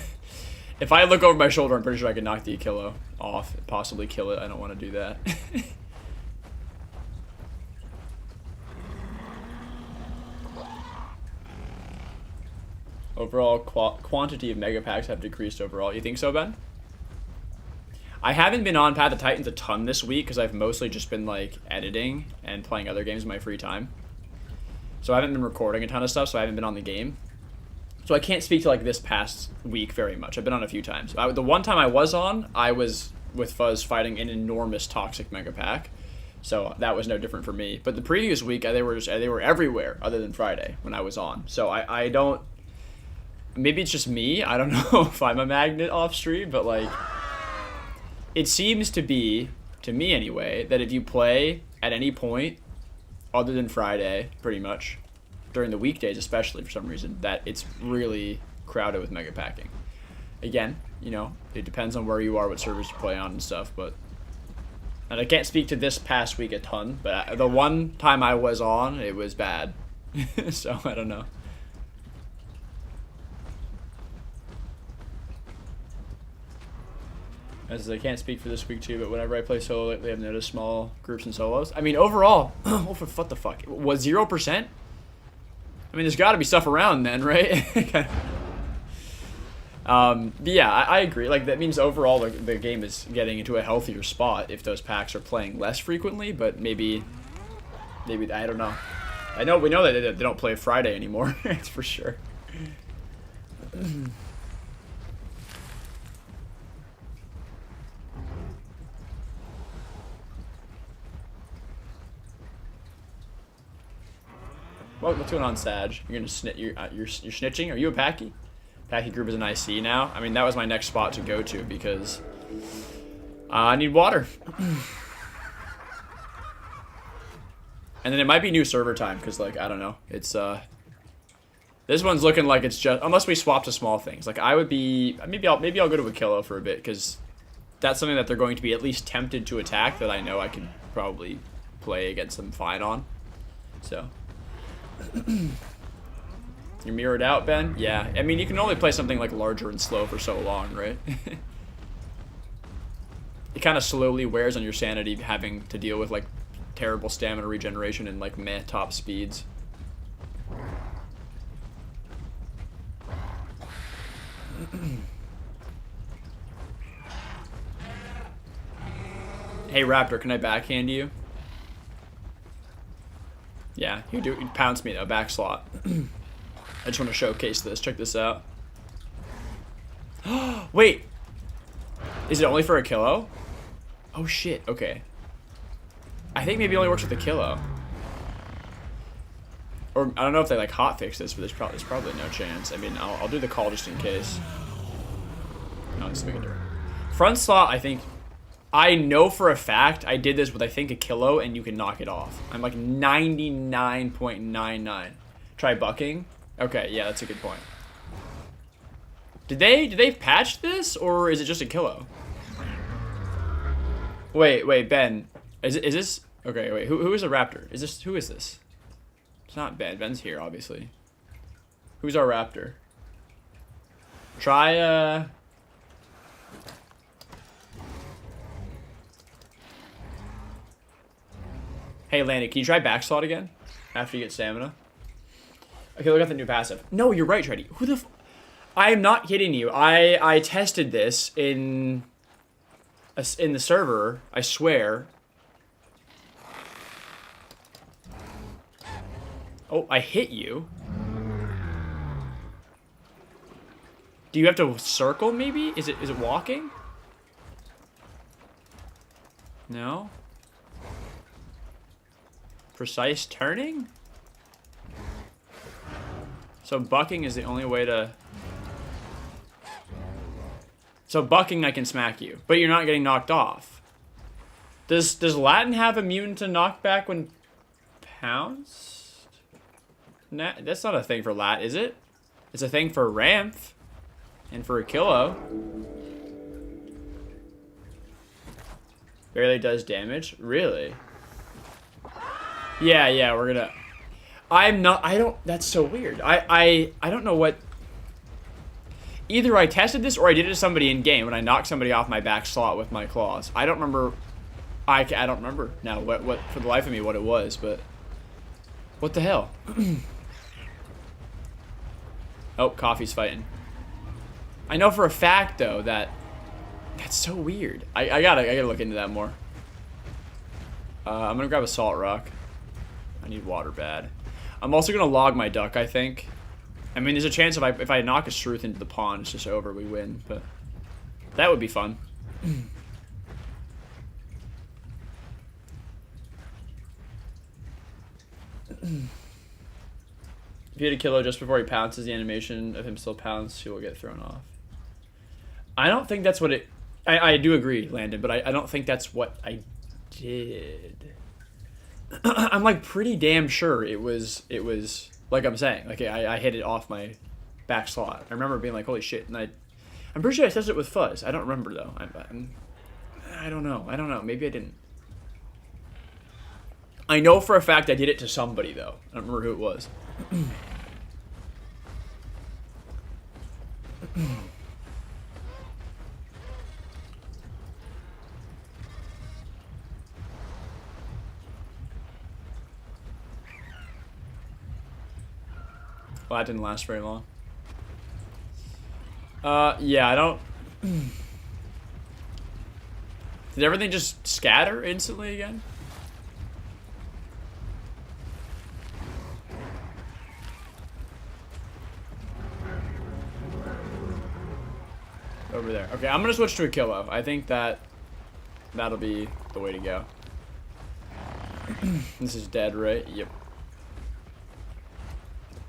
If I look over my shoulder, I'm pretty sure I could knock the Achillo off, possibly kill it. I don't want to do that. Overall, quantity of mega packs have decreased overall. You think so, Ben? I haven't been on Path of Titans a ton this week because I've mostly just been like editing and playing other games in my free time. So I haven't been recording a ton of stuff, so I haven't been on the game. So I can't speak to like this past week very much. I've been on a few times. The one time I was on, I was with Fuzz fighting an enormous toxic mega pack. So that was no different for me. But the previous week, they were everywhere other than Friday when I was on. So I don't... Maybe it's just me. I don't know if I'm a magnet off stream, but like... It seems to be, to me anyway, that if you play at any point other than Friday, pretty much, during the weekdays especially for some reason, that it's really crowded with mega packing. Again, you know, it depends on where you are, what servers you play on and stuff, but... And I can't speak to this past week a ton, but the one time I was on, it was bad. So, I don't know. as I can't speak for this week too, but whenever I play solo lately, I've noticed small groups and solos. I mean, overall, what the fuck? Was 0%? I mean, there's got to be stuff around then, right? But yeah, I agree. Like, that means overall the game is getting into a healthier spot if those packs are playing less frequently, but maybe I don't know. We know that they don't play Friday anymore. That's for sure. What's going on, Sag? You're gonna you're snitching? Are you a Pachy? Pachy group is an IC now. I mean, that was my next spot to go to because I need water. And then it might be new server time because, like, I don't know. It's this one's looking like it's just, unless we swap to small things. Like, I would be maybe I'll go to a Kilo for a bit because that's something that they're going to be at least tempted to attack that I know I can probably play against them fine on. So. You're mirrored out, Ben? Yeah. I mean, you can only play something like larger and slow for so long, right? It kind of slowly wears on your sanity having to deal with like terrible stamina regeneration and like meh top speeds. Hey Raptor, can I backhand you? Yeah, you do. You pounce me though, back slot. I just want to showcase this. Check this out. Wait, is it only for a Kilo? Oh shit. Okay. I think maybe it only works with a Kilo. Or I don't know if they like hotfix this, but there's probably no chance. I mean, I'll do the call just in case. No, let's make it direct. Front slot, I think. I know for a fact I did this with I think a Kilo and you can knock it off. I'm like 99.99. Try bucking. Okay, yeah, that's a good point. Did they patch this or is it just a Kilo? Wait, Ben. Is this okay, wait, who is a Raptor? Who is this? It's not Ben. Ben's here, obviously. Who's our Raptor? Try Hey, Lanny, can you try back slot again? After you get stamina? Okay, look at the new passive. No, you're right, Treddy. Who the I am not kidding you. I tested this in the server, I swear. Oh, I hit you. Do you have to circle, maybe? Is it walking? No? Precise turning? So bucking is the only way to... So bucking I can smack you, but you're not getting knocked off. Does Latin have immune to knockback when pounced? Nah, that's not a thing for Lat, is it? It's a thing for Ramph and for a Kilo. Barely does damage? Really? Yeah, we're gonna... that's so weird. I don't know what... Either I tested this or I did it to somebody in game when I knocked somebody off my back slot with my claws. I don't remember... I don't remember now what for the life of me what it was, but... What the hell? Oh, Coffee's fighting. I know for a fact, though, that... That's so weird. I gotta look into that more. I'm gonna grab a salt rock. I need water bad. I'm also gonna log my duck, I think. I mean, there's a chance if I knock a Struth into the pond, it's just over, we win, but that would be fun. If you hit a Kilo just before he pounces, the animation of him still pounce, he will get thrown off. I don't think that's what it... I do agree, Landon, but I don't think that's what I did. I'm like pretty damn sure it was like I'm saying, like I hit it off my back slot. I remember being like, holy shit, and I'm pretty sure I tested it with Fuzz. I don't remember though. I don't know. Maybe I didn't. I know for a fact I did it to somebody though. I don't remember who it was. Well, that didn't last very long. Yeah, I don't... Did everything just scatter instantly again? Over there. Okay, I'm gonna switch to a kilo. I think that'll be the way to go. This is dead, right? Yep.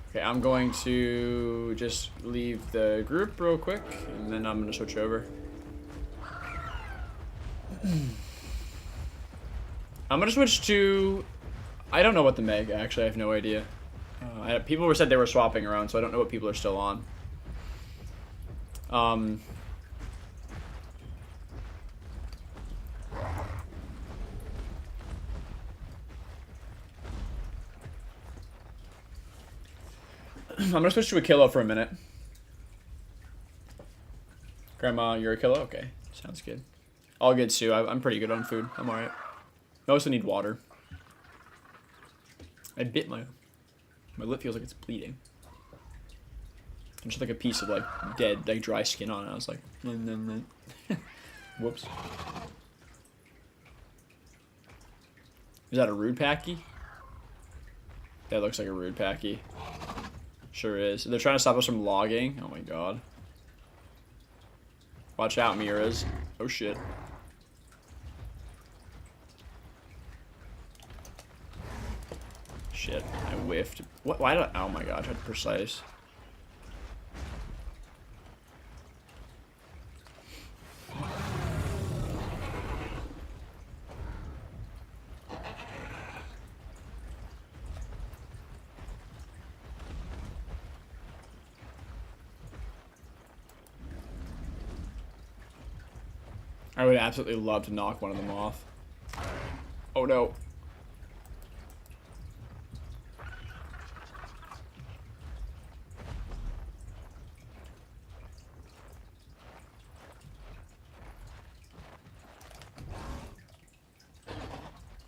Okay, I'm going to just leave the group real quick, and then I'm gonna switch over. I'm gonna switch to... I don't know what the Meg, actually, I have no idea. People said they were swapping around, so I don't know what people are still on. I'm gonna switch to a kilo for a minute. Grandma, you're a kilo? Okay, sounds good. All good, Sue. I'm pretty good on food. I'm alright. I also need water. I bit my lip feels like it's bleeding. There's just like a piece of like dead, like dry skin on it. I was like, whoops. Is that a rude packy? That looks like a rude packy. Sure is. They're trying to stop us from logging. Oh my god. Watch out, Miras. Oh shit. Shit, I whiffed. What? Why did I? Oh my god, I tried to precise. I would absolutely love to knock one of them off. Oh no.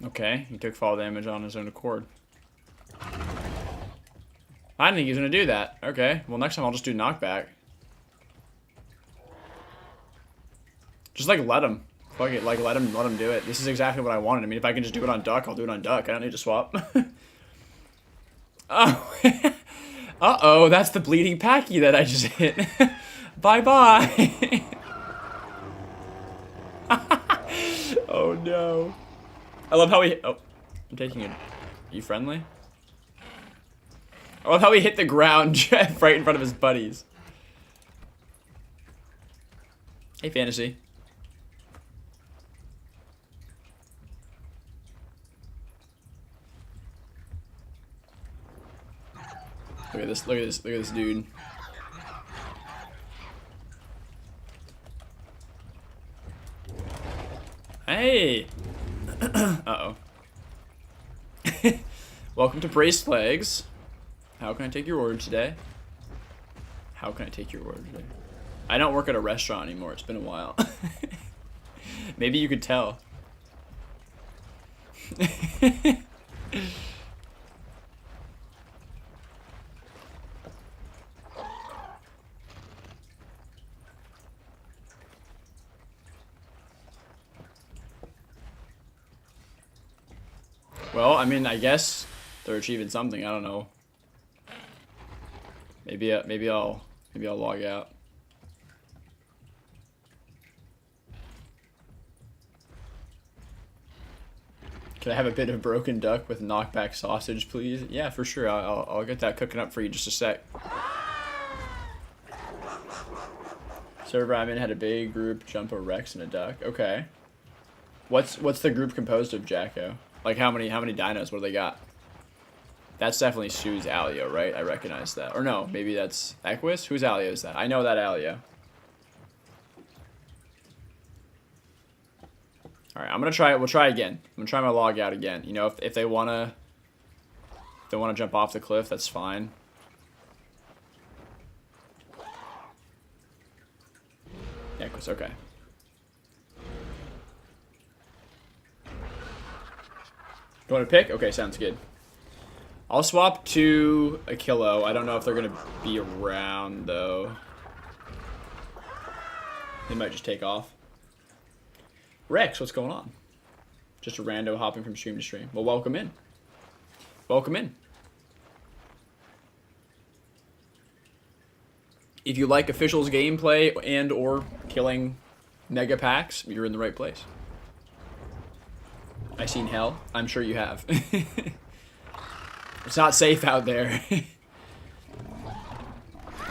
Okay, he took fall damage on his own accord. I didn't think he was gonna do that. Okay, well next time I'll just do knockback. Just like let him. Fuck it, like let him do it. This is exactly what I wanted. I mean, if I can just do it on duck, I'll do it on duck. I don't need to swap. Oh. Uh-oh, that's the bleeding packy that I just hit. Bye-bye. Oh no. I love how he... Oh, I'm taking it. Are you friendly? I love how he hit the ground right in front of his buddies. Hey, Fantasy. Look at this, look at this, look at this dude. Hey! Uh-oh. Welcome to Braced Legs. How can I take your order today? How can I take your order today? I don't work at a restaurant anymore. It's been a while. Maybe you could tell. Well, I mean, I guess they're achieving something. I don't know. Maybe I'll log out. Can I have a bit of broken duck with knockback sausage, please? Yeah, for sure. I'll get that cooking up for you just a sec. Server I'm in had a big group jump a Rex and a duck. Okay. What's the group composed of, Jacko? Like how many dinos? What do they got? That's definitely Sue's Alio, right? I recognize that. Or no, maybe that's Equus? Whose Alio is that? I know that Alio. Alright, I'm gonna try it. We'll try again. I'm gonna try my log out again. You know, if they wanna jump off the cliff, that's fine. Equus, okay. You want to pick? Okay, sounds good. I'll swap to a kilo. I don't know if they're gonna be around though. They might just take off. Rex, what's going on? Just a rando hopping from stream to stream. Well, welcome in. Welcome in. If you like officials gameplay and or killing mega packs, you're in the right place. I seen hell. I'm sure you have. It's not safe out there.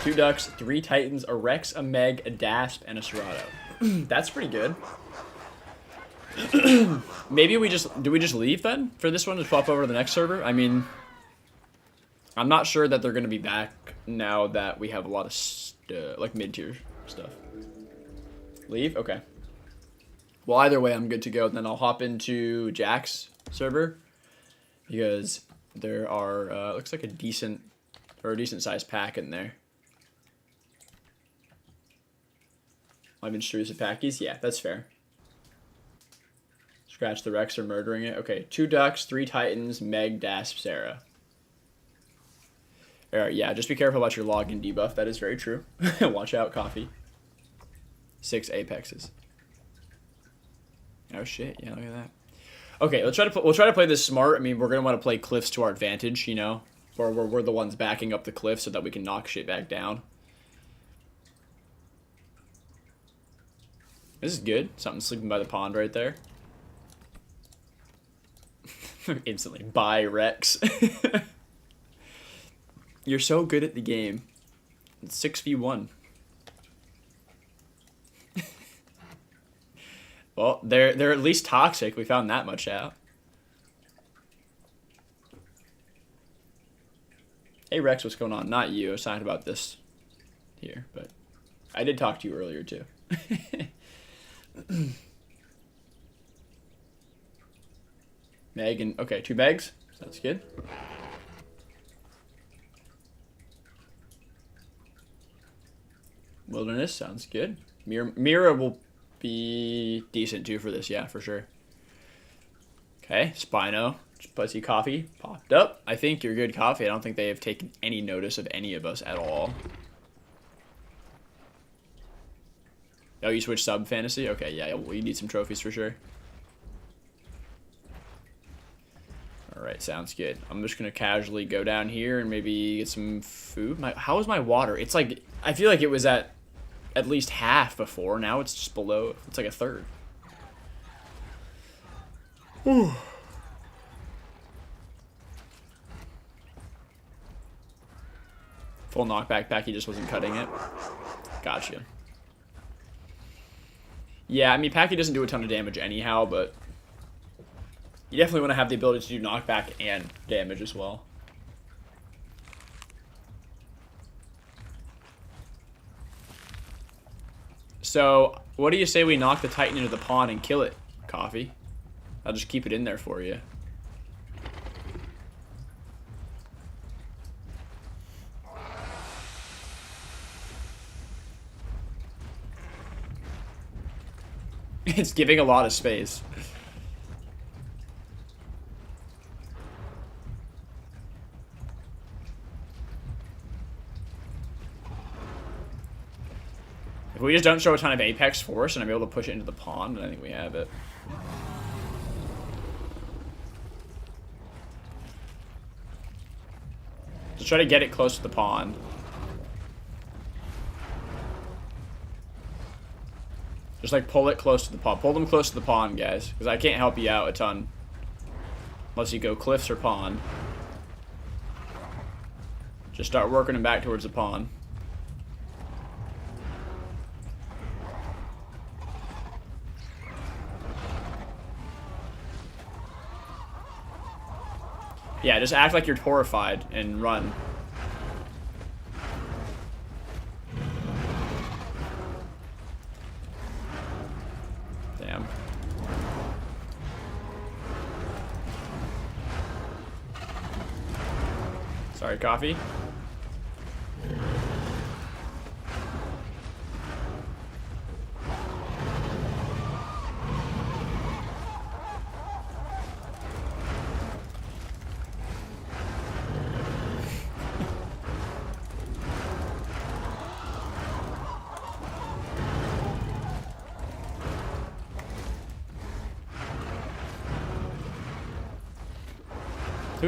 2 ducks, 3 titans, a rex, a meg, a dasp, and a serato. That's pretty good. Maybe we just leave then for this one to swap over to the next server? I mean, I'm not sure that they're going to be back now that we have a lot of like mid-tier stuff. Leave? Okay. Well, either way, I'm good to go. And then I'll hop into Jack's server because there are looks like a decent sized pack in there. I've introduced the packies. Yeah, that's fair. Scratch the Rex are murdering it. Okay, 2 ducks, 3 titans, Meg, Dasp, Sarah. Alright, yeah, just be careful about your login debuff. That is very true. Watch out, coffee. 6 apexes. Oh shit, yeah, look at that. Okay, we'll try to play this smart. I mean, we're gonna want to play cliffs to our advantage, you know, where we're the ones backing up the cliff so that we can knock shit back down. This is good. Something sleeping by the pond right there. Instantly buy Rex. You're so good at the game. It's 6v1. Well, they're at least toxic. We found that much out. Hey Rex, what's going on? Not you. I was talking about this here, but I did talk to you earlier too. Meg and okay, 2 Megs. That's good. Wilderness sounds good. Mira will be decent too for this, yeah, for sure. Okay, Spino, spicy coffee popped up. I think you're good, coffee. I don't think they have taken any notice of any of us at all. Oh, you switched sub fantasy? Okay, yeah, well, you need some trophies for sure. Alright, sounds good. I'm just gonna casually go down here and maybe get some food. How is my water? It's like, I feel like it was at least half before. Now it's just below. It's like a third. Whew. Full knockback pack, he just wasn't cutting it. Gotcha. Yeah, I mean, Packy doesn't do a ton of damage anyhow, but you definitely want to have the ability to do knockback and damage as well. So, what do you say we knock the Titan into the pond and kill it, Coffee? I'll just keep it in there for you. It's giving a lot of space. If we just don't show a ton of Apex Force and I'm able to push it into the pond, then I think we have it. Just try to get it close to the pond. Just like pull it close to the pond. Pull them close to the pond, guys. Because I can't help you out a ton. Unless you go cliffs or pond. Just start working them back towards the pond. Yeah, just act like you're horrified and run. Damn. Sorry, Coffee.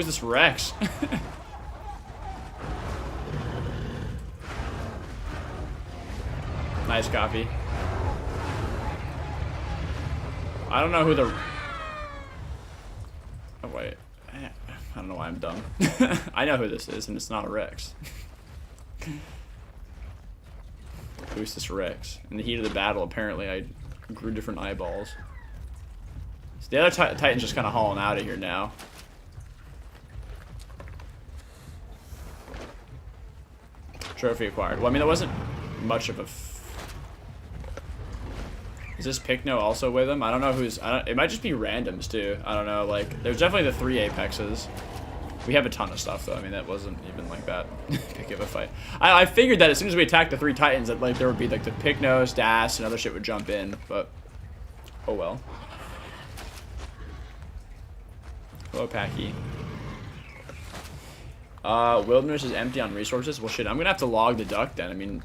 Who's this Rex? Nice copy. I don't know who the... Oh, wait. I don't know why I'm dumb. I know who this is, and it's not a Rex. Who's this Rex? In the heat of the battle, apparently, I grew different eyeballs. So the other Titan's just kind of hauling out of here now. Trophy acquired. Well, I mean, that wasn't much of a... Is this Picno also with him? I don't know who's... it might just be randoms, too. I don't know. Like, there's definitely the 3 Apexes. We have a ton of stuff, though. I mean, that wasn't even, like, that big of a fight. I figured that as soon as we attacked the 3 Titans, that, like, there would be, like, the Picnos, Das, and other shit would jump in. But, oh well. Hello, Pachy. Wilderness is empty on resources. Well, shit, I'm gonna have to log the duck then. I mean,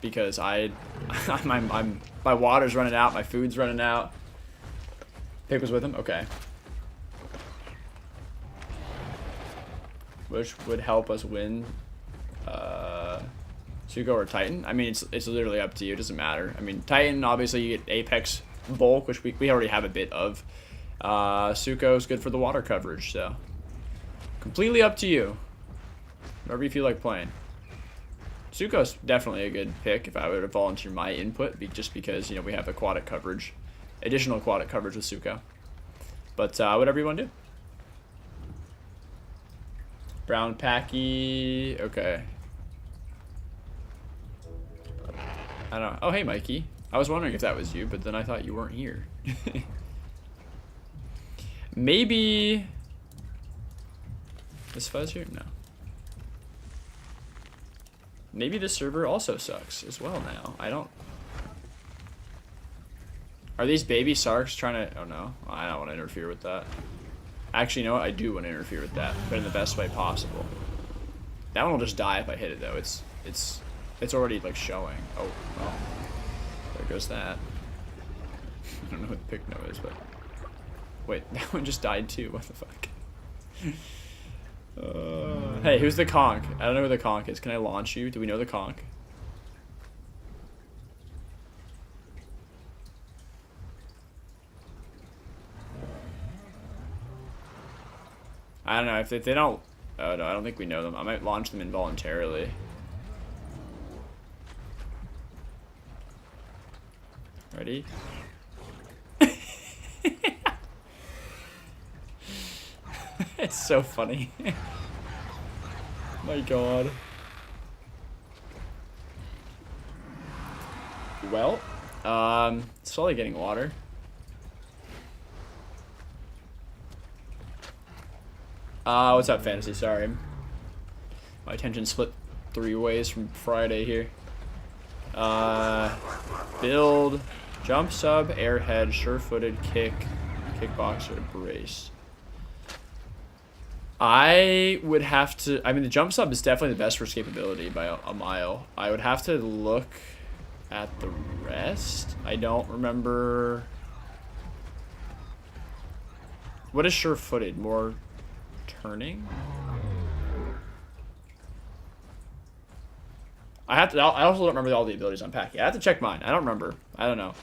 because my water's running out, my food's running out. Pick was with him? Okay. Which would help us win SUCHO or Titan? I mean, it's literally up to you. It doesn't matter. I mean, Titan, obviously, you get Apex bulk, which we already have a bit of. SUCHO is good for the water coverage, so. Completely up to you. Whatever you feel like playing. SUCHO's definitely a good pick if I were to volunteer my input, just because, you know, we have aquatic coverage. Additional aquatic coverage with SUCHO. But whatever you want to do. Brown Packy. Okay. I don't know. Oh, hey, Mikey. I was wondering if that was you, but then I thought you weren't here. Maybe... Is Fuzz here? No. Maybe this server also sucks as well now. I don't... Are these baby Sarks trying to... Oh, no. I don't want to interfere with that. Actually, you know what? I do want to interfere with that, but in the best way possible. That one will just die if I hit it, though. It's already, like, showing. Oh, well. There goes that. I don't know what the Picno is, but... Wait, that one just died, too. What the fuck? Hey, who's the conch? I don't know who the conch is. Can I launch you? Do we know the conch? I don't know. If they don't... Oh, no, I don't think we know them. I might launch them involuntarily. Ready? It's so funny. My god. Well, slowly getting water. What's up, Fantasy? Sorry. My attention split 3 ways from Friday here. Build, jump sub, airhead, sure-footed, kick, kickboxer, brace. I would have to... I mean, the jump sub is definitely the best for escapability by a mile. I would have to look at the rest. I don't remember... What is sure-footed? More turning? I also don't remember all the abilities on Packy. I have to check mine. I don't remember. I don't know.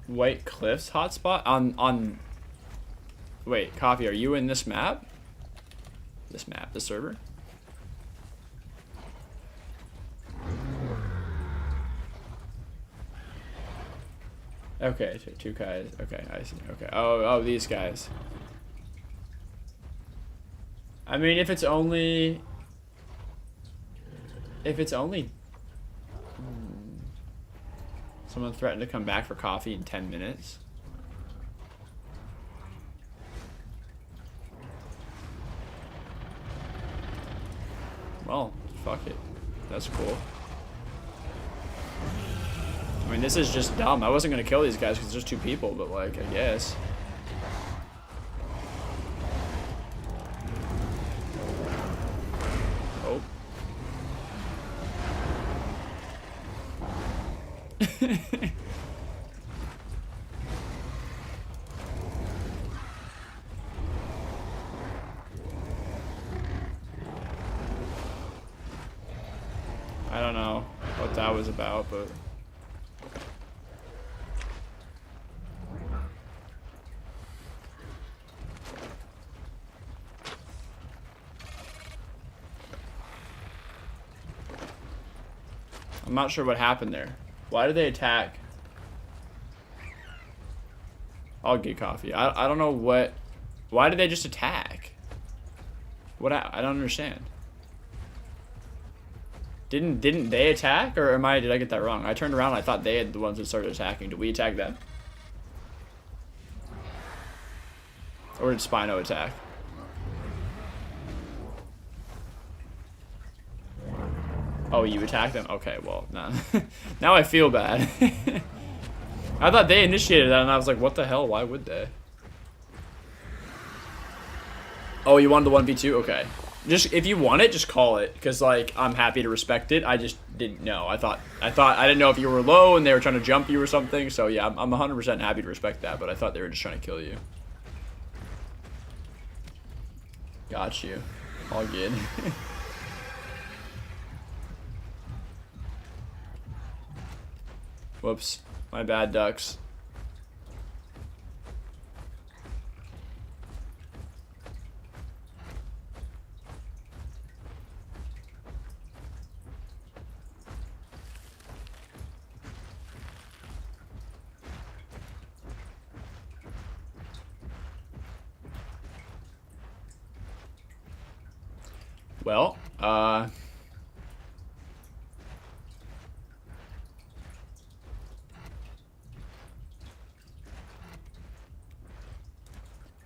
White Cliffs hotspot on wait, Coffee, are you in this map? This server? Okay, 2 guys. Okay, I see. Okay. Oh, these guys. I mean, if it's only someone threatened to come back for coffee in 10 minutes. Well, fuck it. That's cool. I mean, this is just dumb. I wasn't gonna kill these guys because there's 2 people, but like, I guess. I don't know what that was about, but... I'm not sure what happened there. Why did they attack? I'll get coffee. I don't know what... Why did they just attack? What? I don't understand. Didn't they attack, or did I get that wrong? I turned around and I thought they had the ones that started attacking. Did we attack them? Or did Spino attack? Oh, you attacked them? Okay, well, nah. Now I feel bad. I thought they initiated that, and I was like, what the hell? Why would they? Oh, you wanted the 1v2? Okay. Just, if you want it, just call it. Because, like, I'm happy to respect it. I just didn't know. I didn't know if you were low and they were trying to jump you or something. So, yeah, I'm 100% happy to respect that. But I thought they were just trying to kill you. Got you. All good. Whoops. My bad, ducks. Well,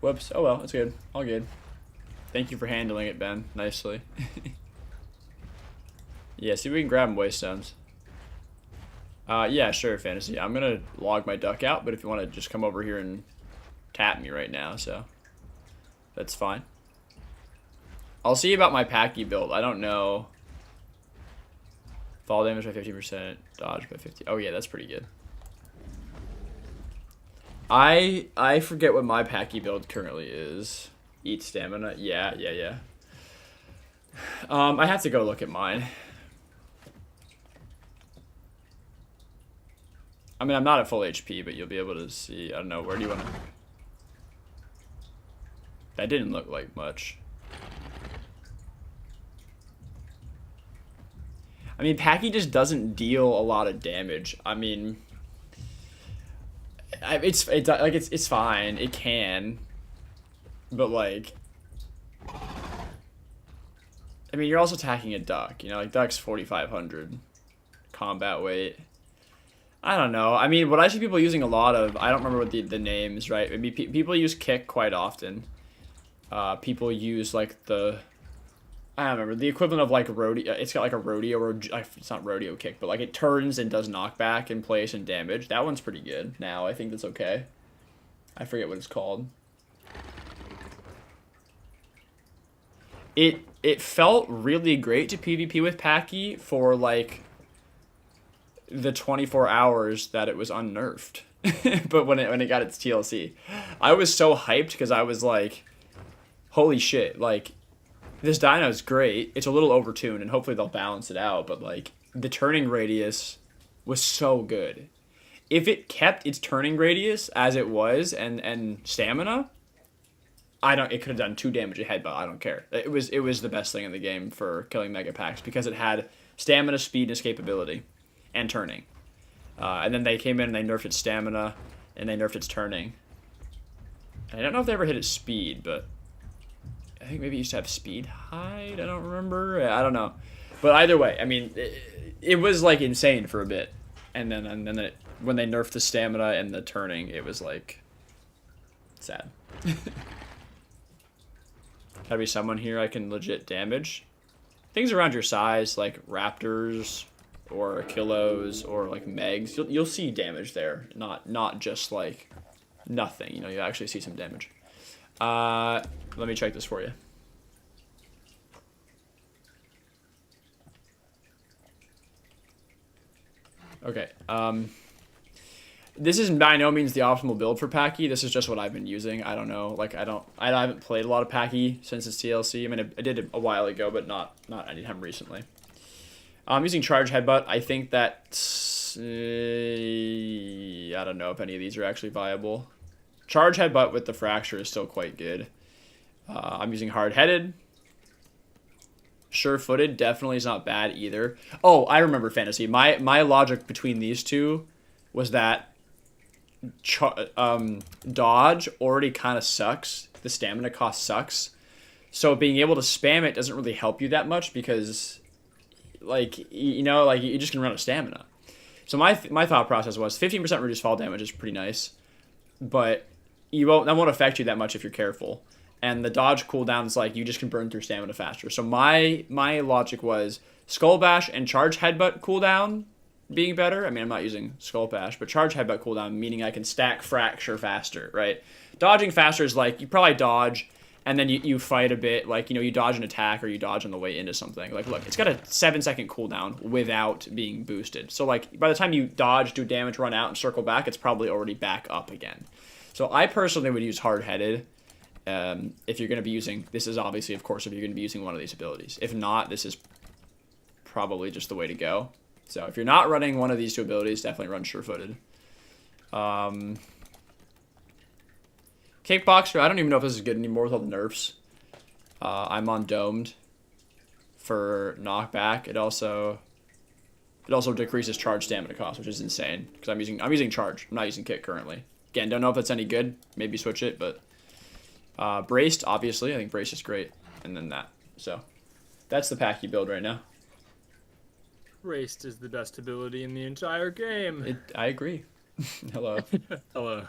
whoops. Oh well, it's good. All good. Thank you for handling it, Ben. Nicely. Yeah, see if we can grab him waste stones. Yeah, sure, Fantasy. I'm gonna log my duck out, but if you want to just come over here and tap me right now, so that's fine. I'll see about my Pachy build. I don't know. Fall damage by 50%, dodge by 50. Oh yeah, that's pretty good. I forget what my Pachy build currently is. Eat stamina. Yeah. I have to go look at mine. I mean, I'm not at full HP, but you'll be able to see. I don't know. Where do you want to... That didn't look like much. I mean, Pachy just doesn't deal a lot of damage. I mean, it's fine. It can, but like, I mean, you're also attacking a duck. You know, like duck's 4,500 combat weight. I don't know. I mean, what I see people using a lot of, I don't remember what the names, right? Maybe people use kick quite often. People use like the... I don't remember, the equivalent of like rodeo. It's got like a rodeo, or it's not rodeo kick, but like it turns and does knockback in place and damage. That one's pretty good. Now I think that's okay. I forget what it's called. It felt really great to PvP with Pachy for like the 24 hours that it was unnerfed. But when it got its TLC, I was so hyped because I was like, holy shit, like, this dino is great. It's a little overtuned, and hopefully they'll balance it out. But like, the turning radius was so good. If it kept its turning radius as it was, and stamina, it could have done 2 damage a head, but I don't care. It was the best thing in the game for killing mega packs because it had stamina, speed, and escapability, and turning. And then they came in and they nerfed its stamina, and they nerfed its turning. And I don't know if they ever hit its speed, but I think maybe it used to have speed hide. I don't remember. I don't know. But either way, I mean, it was like insane for a bit, and then when they nerfed the stamina and the turning, it was like sad. Gotta be someone here I can legit damage. Things around your size, like raptors or kilos or like megs, you'll see damage there. Not just like nothing. You know, you actually see some damage. Let me check this for you. Okay. This is by no means the optimal build for pachy. This is just what I've been using. I don't know. Like I haven't played a lot of pachy since it's TLC. I mean, I did it a while ago, but not anytime recently. I'm using charge headbutt. I think that I don't know if any of these are actually viable. Charge headbutt with the fracture is still quite good. I'm using hard-headed. Sure-footed definitely is not bad either. Oh, I remember fantasy. My logic between these two was that dodge already kind of sucks. The stamina cost sucks. So being able to spam it doesn't really help you that much because, like, you know, like you're just gonna run out of stamina. So my thought process was 15% reduced fall damage is pretty nice, but that won't affect you that much if you're careful. And the dodge cooldown is like you just can burn through stamina faster. So my logic was Skull Bash and Charge Headbutt cooldown being better. I mean, I'm not using Skull Bash, but Charge Headbutt cooldown, meaning I can stack Fracture faster, right? Dodging faster is like you probably dodge and then you fight a bit, like, you know, you dodge an attack or you dodge on the way into something. Like, look, it's got a 7-second cooldown without being boosted. So, like, by the time you dodge, do damage, run out, and circle back, it's probably already back up again. So I personally would use hard-headed if you're going to be using... This is obviously, of course, if you're going to be using one of these abilities. If not, this is probably just the way to go. So if you're not running one of these two abilities, definitely run sure-footed. Kickboxer, I don't even know if this is good anymore with all the nerfs. I'm on domed for knockback. It also decreases charge stamina cost, which is insane because I'm using charge. I'm not using kick currently. Again, don't know if that's any good. Maybe switch it, but braced, obviously, I think braced is great, and then that. So that's the pachy build right now. Braced is the best ability in the entire game. I agree. Hello. Hello.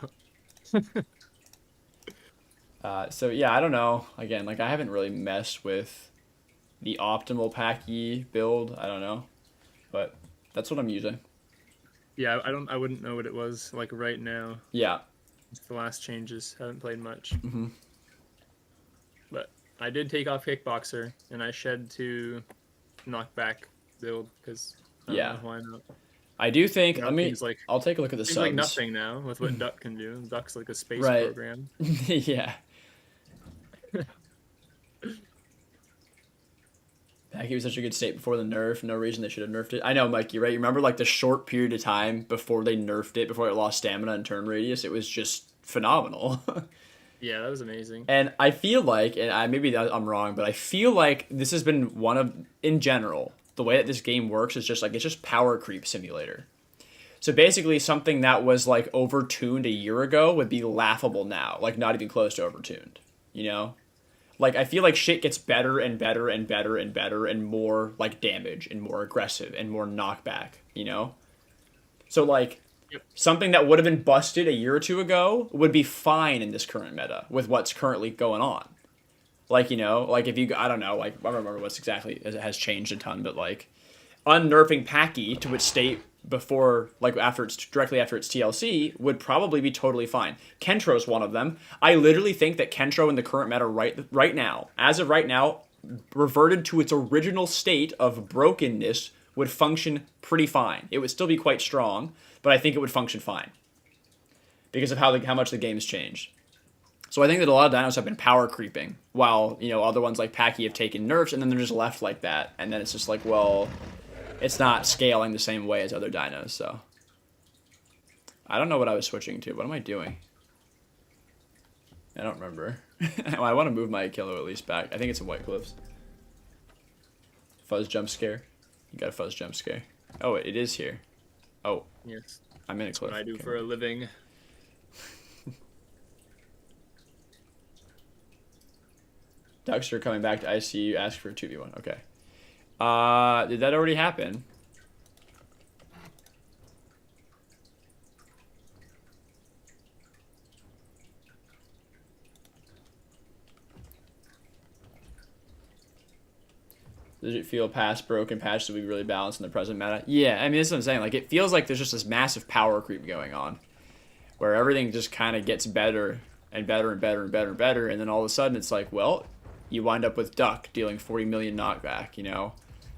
So yeah, I don't know. Again, like I haven't really messed with the optimal pachy build. I don't know, but that's what I'm using. Yeah, I wouldn't know what it was like right now. Yeah. The last changes. Haven't played much. Mm-hmm. But I did take off Kickboxer and I shed to knockback build because yeah, why not? I do think. You know, let me. like, I'll take a look at the subs. Like nothing now with what Duck can do. Duck's like a space right. program. Yeah. Pachy was such a good state before the nerf. No reason they should have nerfed it. I know, Mikey, right? You remember like the short period of time before they nerfed it, before it lost stamina and turn radius? It was just phenomenal. Yeah, that was amazing. And I feel like, and maybe I'm wrong, but I feel like this has been one of, in general, the way that this game works is just like, it's just power creep simulator. So basically something that was like overtuned a year ago would be laughable now. Like not even close to overtuned, you know? Like, I feel like shit gets better and better and better and better and more, like, damage and more aggressive and more knockback, you know? So, like, something that would have been busted a year or two ago would be fine in this current meta with what's currently going on. Like, you know, like, if you, I don't know, like, I don't remember what's exactly, it has changed a ton, but, like, unnerfing pachy to its state before, like, directly after its TLC would probably be totally fine. Kentro's one of them. I literally think that Kentro in the current meta right now, as of right now, reverted to its original state of brokenness would function pretty fine. It would still be quite strong, but I think it would function fine because of how much the game's changed. So I think that a lot of dinos have been power creeping, while, you know, other ones like pachy have taken nerfs, and then they're just left like that, and then it's just like, well, it's not scaling the same way as other dinos, so. I don't know what I was switching to. What am I doing? I don't remember. Well, I want to move my Akilo at least back. I think it's in White Cliffs. Fuzz jump scare. You got a fuzz jump scare. Oh, it is here. Oh. Yes. I'm in a cliff. What I do for a living. Duckster coming back to ICU, ask for a 2v1. Okay. Did that already happen? Does it feel past broken patch to be really balanced in the present meta? Yeah, I mean, that's what I'm saying. Like, it feels like there's just this massive power creep going on, where everything just kind of gets better and better and better and better and better, and then all of a sudden it's like, well, you wind up with Duck dealing 40 million knockback, you know,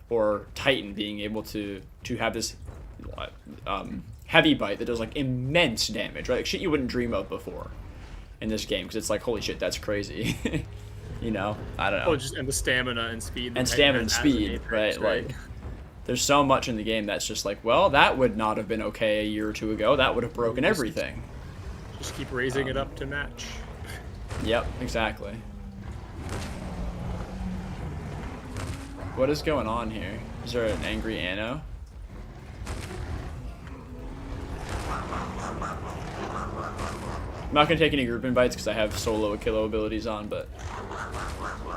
or Titan being able to have this heavy bite that does like immense damage, right? Like shit you wouldn't dream of before in this game, because it's like, holy shit, that's crazy. You know, I don't know. Oh, just and the stamina and speed. And stamina and speed, right? Like, there's so much in the game that's just like, well, that would not have been okay a year or two ago. That would have broken everything. Just keep raising it up to match. Yep, exactly. What is going on here? Is there an angry Anno? I'm not going to take any group invites because I have solo Akilo abilities on, but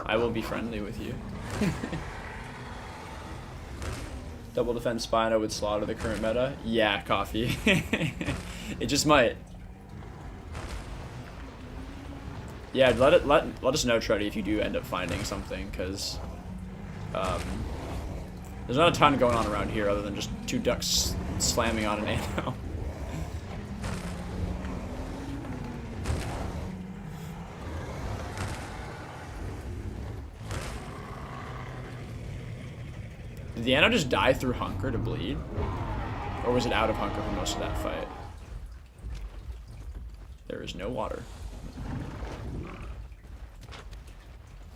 I will be friendly with you. Double defense Spino would slaughter the current meta? Yeah, coffee. It just might. Yeah, let us know, Truddy, if you do end up finding something, because there's not a ton going on around here other than just 2 ducks slamming on an Anno. Did the Anno just die through hunger to bleed? Or was it out of hunger for most of that fight? There is no water.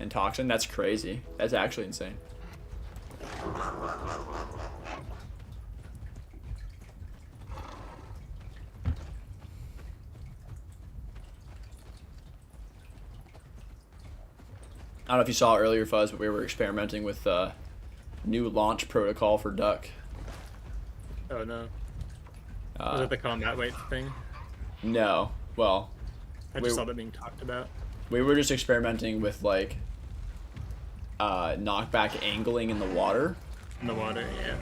And toxin? That's crazy. That's actually insane. I don't know if you saw earlier, Fuzz, but we were experimenting with new launch protocol for Duck. Oh no. Was it the combat weight thing? No. Well, I just saw that being talked about. We were just experimenting with like knockback angling in the water. In the water, yeah.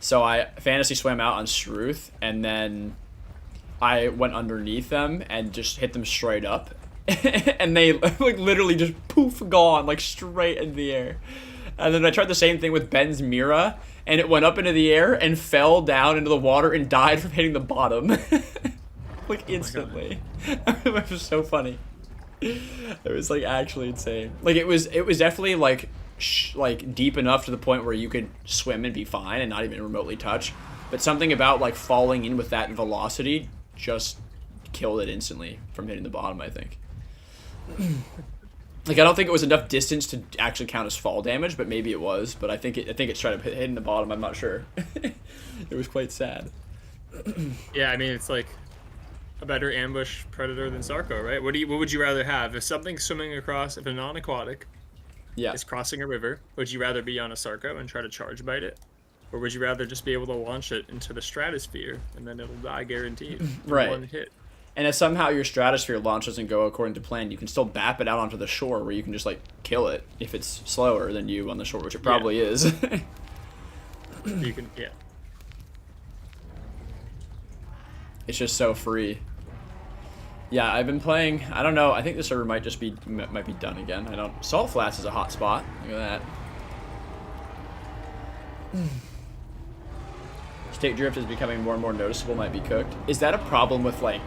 So I fantasy swam out on Struth, and then I went underneath them and just hit them straight up. And they like literally just poof gone, like straight in the air. And then I tried the same thing with Ben's Mira, and it went up into the air and fell down into the water and died from hitting the bottom. Like instantly. It was so funny. It was like actually insane. Like it was definitely like like deep enough to the point where you could swim and be fine and not even remotely touch. But something about like falling in with that velocity just killed it instantly from hitting the bottom, I think. Like I don't think it was enough distance to actually count as fall damage, but maybe it was. But I think it's straight up hitting the bottom. I'm not sure. It was quite sad. Yeah, I mean it's like a better ambush predator than Sarco, right? What would you rather have? If something's swimming across, if a non-aquatic is crossing a river, would you rather be on a Sarco and try to charge bite it? Or would you rather just be able to launch it into the stratosphere and then it'll die guaranteed? Right. One hit. And if somehow your stratosphere launch doesn't go according to plan, you can still bap it out onto the shore where you can just like kill it if it's slower than you on the shore, which it probably is. You can, yeah. It's just so free. Yeah, I've been playing. I don't know. I think the server might be done again. I don't. Salt Flats is a hot spot. Look at that. State drift is becoming more and more noticeable. Might be cooked. Is that a problem with like?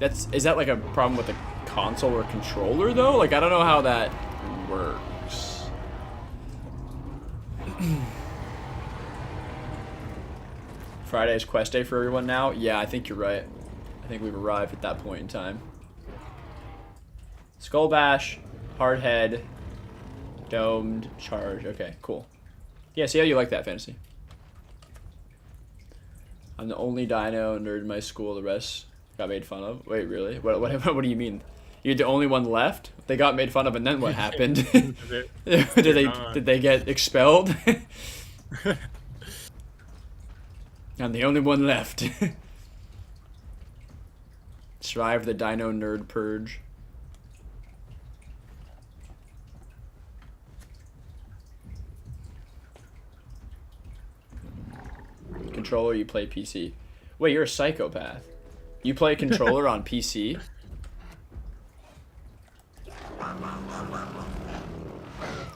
Is that like a problem with the console or controller though? Like I don't know how that works. Friday is quest day for everyone now. Yeah, I think you're right. I think we've arrived at that point in time. Skull Bash, Hard Head, Domed, Charge. Okay, cool. Yeah, see how you like that, Fantasy. I'm the only dino nerd in my school. The rest got made fun of. Wait, really? What do you mean? You're the only one left? They got made fun of, and then what happened? Did they get expelled? I'm the only one left. Survive the dino nerd purge. Controller, you play PC. Wait, you're a psychopath. You play controller on PC?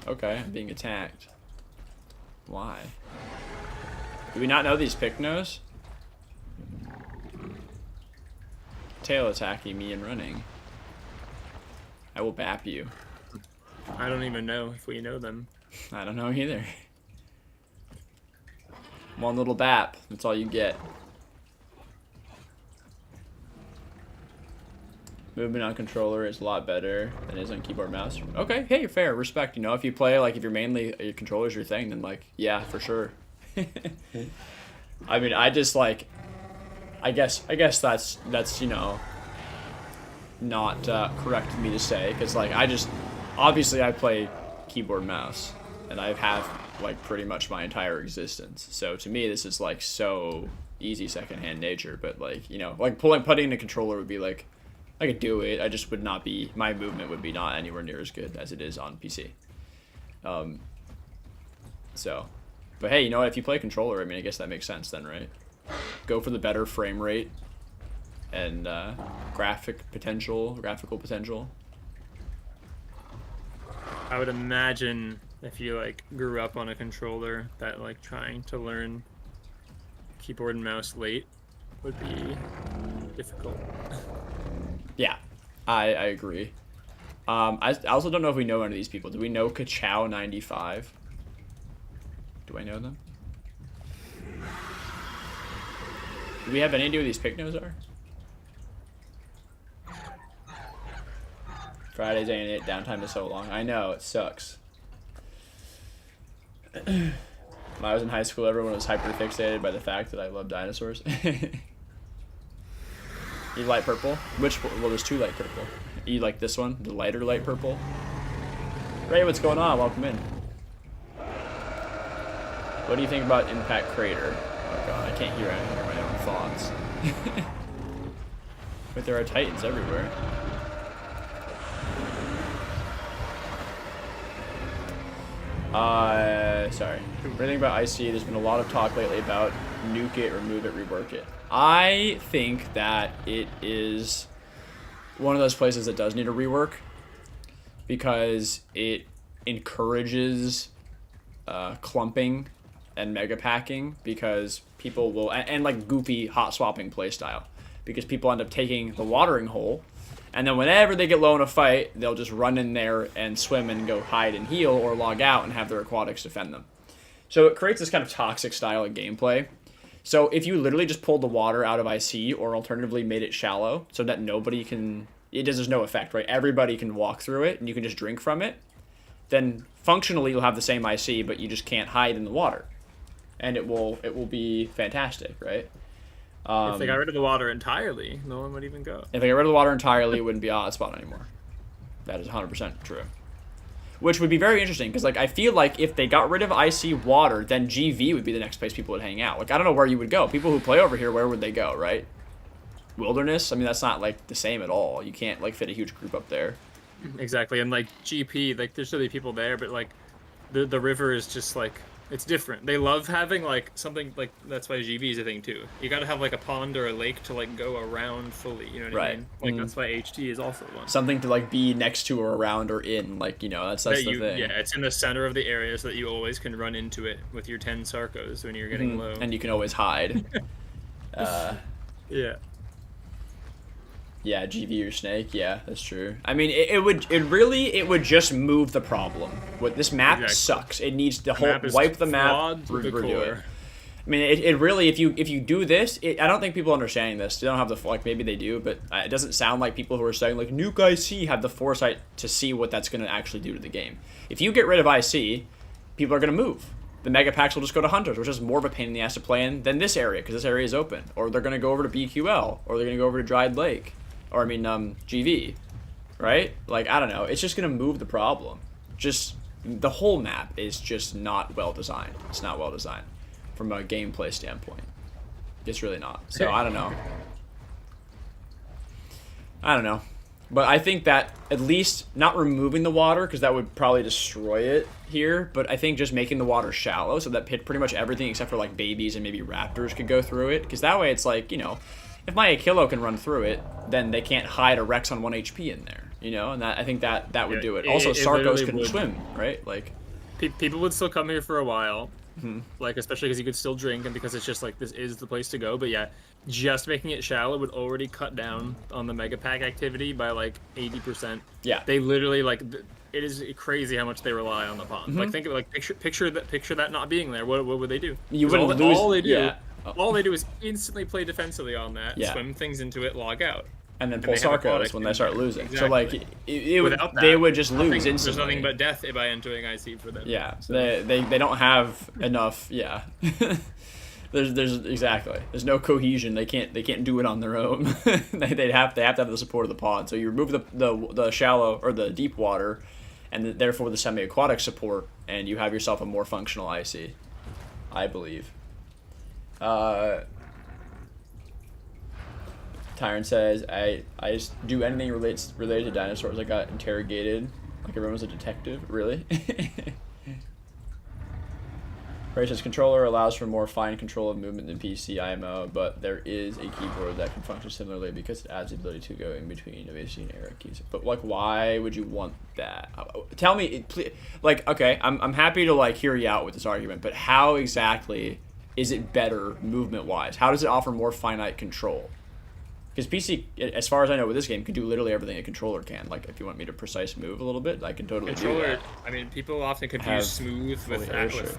Okay, I'm being attacked. Why? Do we not know these Picnos? Tail attacking me and running. I will bap you. I don't even know if we know them. I don't know either. One little bap. That's all you get. Movement on controller is a lot better than it is on keyboard mouse. Okay, hey, fair, respect. You know, if you play, like, if you're mainly, your controller's your thing, then, like, yeah, for sure. I mean, I just, like, I guess that's you know, not correct of me to say, because, like, obviously I play keyboard mouse, and I have, like, pretty much my entire existence. So, to me, this is, like, so easy secondhand nature, but, like, you know, like, putting a controller would be, like, I could do it. I just would not be, my movement would be not anywhere near as good as it is on PC. So, but hey, you know what? If you play controller, I mean, I guess that makes sense then, right? Go for the better frame rate and graphical potential. I would imagine if you like grew up on a controller, that like trying to learn keyboard and mouse late would be difficult. Yeah, I agree. I also don't know if we know any of these people. Do we know Kachow95? Do I know them? Do we have any idea who these picnos are? Fridays ain't it. Downtime is so long. I know, it sucks. When I was in high school, everyone was hyper fixated by the fact that I love dinosaurs. You light purple? Which, well, there's two light purple. You like this one, the lighter light purple? Ray, what's going on? Welcome in. What do you think about Impact Crater? Oh god, I can't hear my own thoughts. But there are titans everywhere. Sorry. What do you think about IC? There's been a lot of talk lately about nuke it, remove it, rework it. I think that it is one of those places that does need a rework because it encourages clumping and mega packing because people will, and like goofy hot swapping playstyle, because people end up taking the watering hole, and then whenever they get low in a fight, they'll just run in there and swim and go hide and heal or log out and have their aquatics defend them. So it creates this kind of toxic style of gameplay. So if you literally just pulled the water out of IC or alternatively made it shallow so that nobody can, there's no effect, right? Everybody can walk through it and you can just drink from it, then functionally you'll have the same IC, but you just can't hide in the water. And it will be fantastic, right? If they got rid of the water entirely, no one would even go. If they got rid of the water entirely, it wouldn't be a hotspot anymore. That is 100% true. Which would be very interesting, because like I feel like if they got rid of IC water, then GV would be the next place people would hang out. Like, I don't know where you would go. People who play over here, where would they go, right? Wilderness? I mean, that's not, like, the same at all. You can't, like, fit a huge group up there. Exactly, and, like, GP, like, there's really people there, but, like, the river is just, like, it's different. They love having, like, something, like, that's why GV is a thing, too. You gotta have, like, a pond or a lake to, like, go around fully, you know what I mean? Like, that's why HT is also one. Something to, like, be next to or around or in, like, you know, that's the thing. Yeah, it's in the center of the area so that you always can run into it with your 10 Sarcos when you're getting low. And you can always hide. Yeah. Yeah, GV or Snake, yeah, that's true. I mean, it would just move the problem. This map sucks. It needs to wipe the map, redo it. I mean, it really, if you do this, I don't think people are understanding this. They don't have the, like, maybe they do, but it doesn't sound like people who are saying, like, nuke IC have the foresight to see what that's going to actually do to the game. If you get rid of IC, people are going to move. The mega packs will just go to Hunters, which is more of a pain in the ass to play in than this area, because this area is open. Or they're going to go over to BQL, or they're going to go over to Dried Lake. Or, I mean, GV, right? Like, I don't know. It's just going to move the problem. Just, the whole map is just not well designed. It's not well designed from a gameplay standpoint. It's really not. So, I don't know. But I think that at least not removing the water, because that would probably destroy it here, but I think just making the water shallow so that pretty much everything except for, like, babies and maybe raptors could go through it. Because that way it's like, you know, if my Achillo can run through it, then they can't hide a Rex on 1 HP in there, you know? And I think that would do it. Also, Sarcos can swim, right? Like, people would still come here for a while, like, especially because you could still drink and because it's just, like, this is the place to go. But, yeah, just making it shallow would already cut down on the mega pack activity by like 80%. Yeah. They literally like it is crazy how much they rely on the pond. Like think of like picture that not being there. What would they do? You wouldn't lose. All they do. Yeah. All they do is instantly play defensively on that, Yeah. swim things into it, log out. And then pull Sarcos when they start losing. Exactly. So like Without that, they would just lose instantly. There's nothing but death by entering IC for them. Yeah, so. they don't have enough. Yeah, there's exactly. There's no cohesion. They can't do it on their own. they have to have the support of the pod. So you remove the shallow or the deep water, and therefore the semi-aquatic support, and you have yourself a more functional IC, I believe. Tyron says, I just do anything related to dinosaurs. I got interrogated like everyone was a detective. Really? Ray says, controller allows for more fine control of movement than PC IMO, but there is a keyboard that can function similarly because it adds the ability to go in between WASD and arrow keys. But like, why would you want that? Tell me, please. Like, okay, I'm happy to like hear you out with this argument, but how exactly is it better movement-wise? How does it offer more finite control? Because PC, as far as I know with this game, can do literally everything a controller can. Like, if you want me to precise move a little bit, I can totally do that. I mean, people often confuse smooth with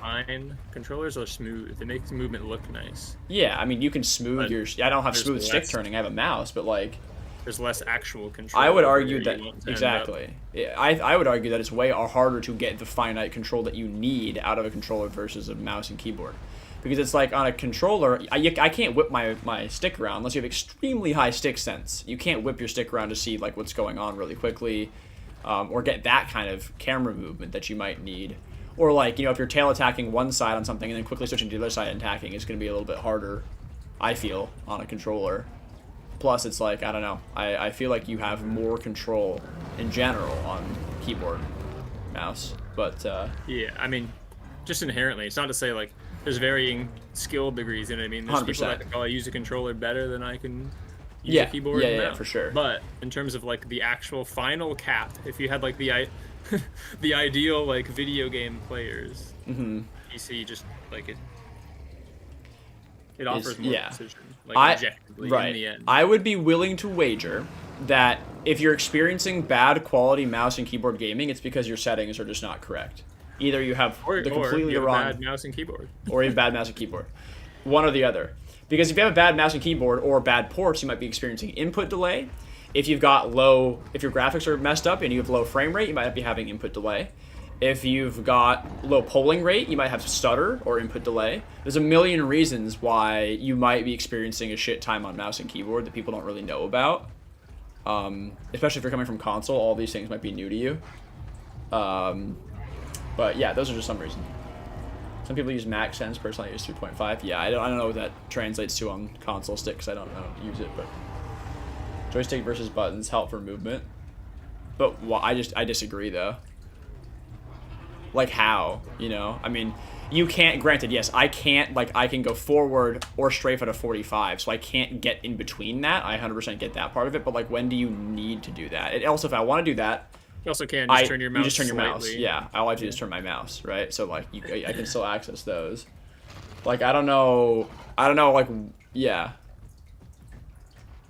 fine. Controllers are smooth. It makes movement look nice. Yeah, I mean, you can smooth your... I don't have smooth stick turning. I have a mouse, but, like... There's less actual control. I would argue that... Exactly. I would argue that it's way harder to get the finite control that you need out of a controller versus a mouse and keyboard. Because it's like on a controller, I can't whip my stick around unless you have extremely high stick sense. You can't whip your stick around to see like what's going on really quickly, or get that kind of camera movement that you might need. Or like, you know, if you're tail attacking one side on something and then quickly switching to the other side and attacking, it's going to be a little bit harder, I feel, on a controller. Plus, it's like, I don't know, I feel like you have more control in general on keyboard, mouse. But, yeah, I mean, just inherently, it's not to say like, there's varying skill degrees, you know what I mean? There's 100%. People that can probably use a controller better than I can use a keyboard. Yeah, for sure. But in terms of like the actual final cap, if you had like the the ideal like video game players, PC just like it offers more precision, like objectively in the end. I would be willing to wager that if you're experiencing bad quality mouse and keyboard gaming, it's because your settings are just not correct. Either you have the completely wrong bad mouse and keyboard, or you have bad mouse and keyboard, one or the other. Because if you have a bad mouse and keyboard or bad ports, you might be experiencing input delay. If you've got if your graphics are messed up and you have low frame rate, you might be having input delay. If you've got low polling rate, you might have stutter or input delay. There's a million reasons why you might be experiencing a shit time on mouse and keyboard that people don't really know about. Especially if you're coming from console, all these things might be new to you. But yeah, those are just some reasons. Some people use max sense. Personally, I use 3.5. Yeah, I don't know what that translates to on console sticks. I don't use it, but joystick versus buttons help for movement. But I disagree though. Like how, you know? I mean, you can't. Granted, yes, I can't. Like I can go forward or strafe at a 45, so I can't get in between that. I 100% get that part of it. But like, when do you need to do that? Also, if I want to do that. You also can just turn your mouse. You just turn your mouse. Slightly. Yeah, all I have to do is turn my mouse, right? So like, I can still access those. Like I don't know. Like yeah.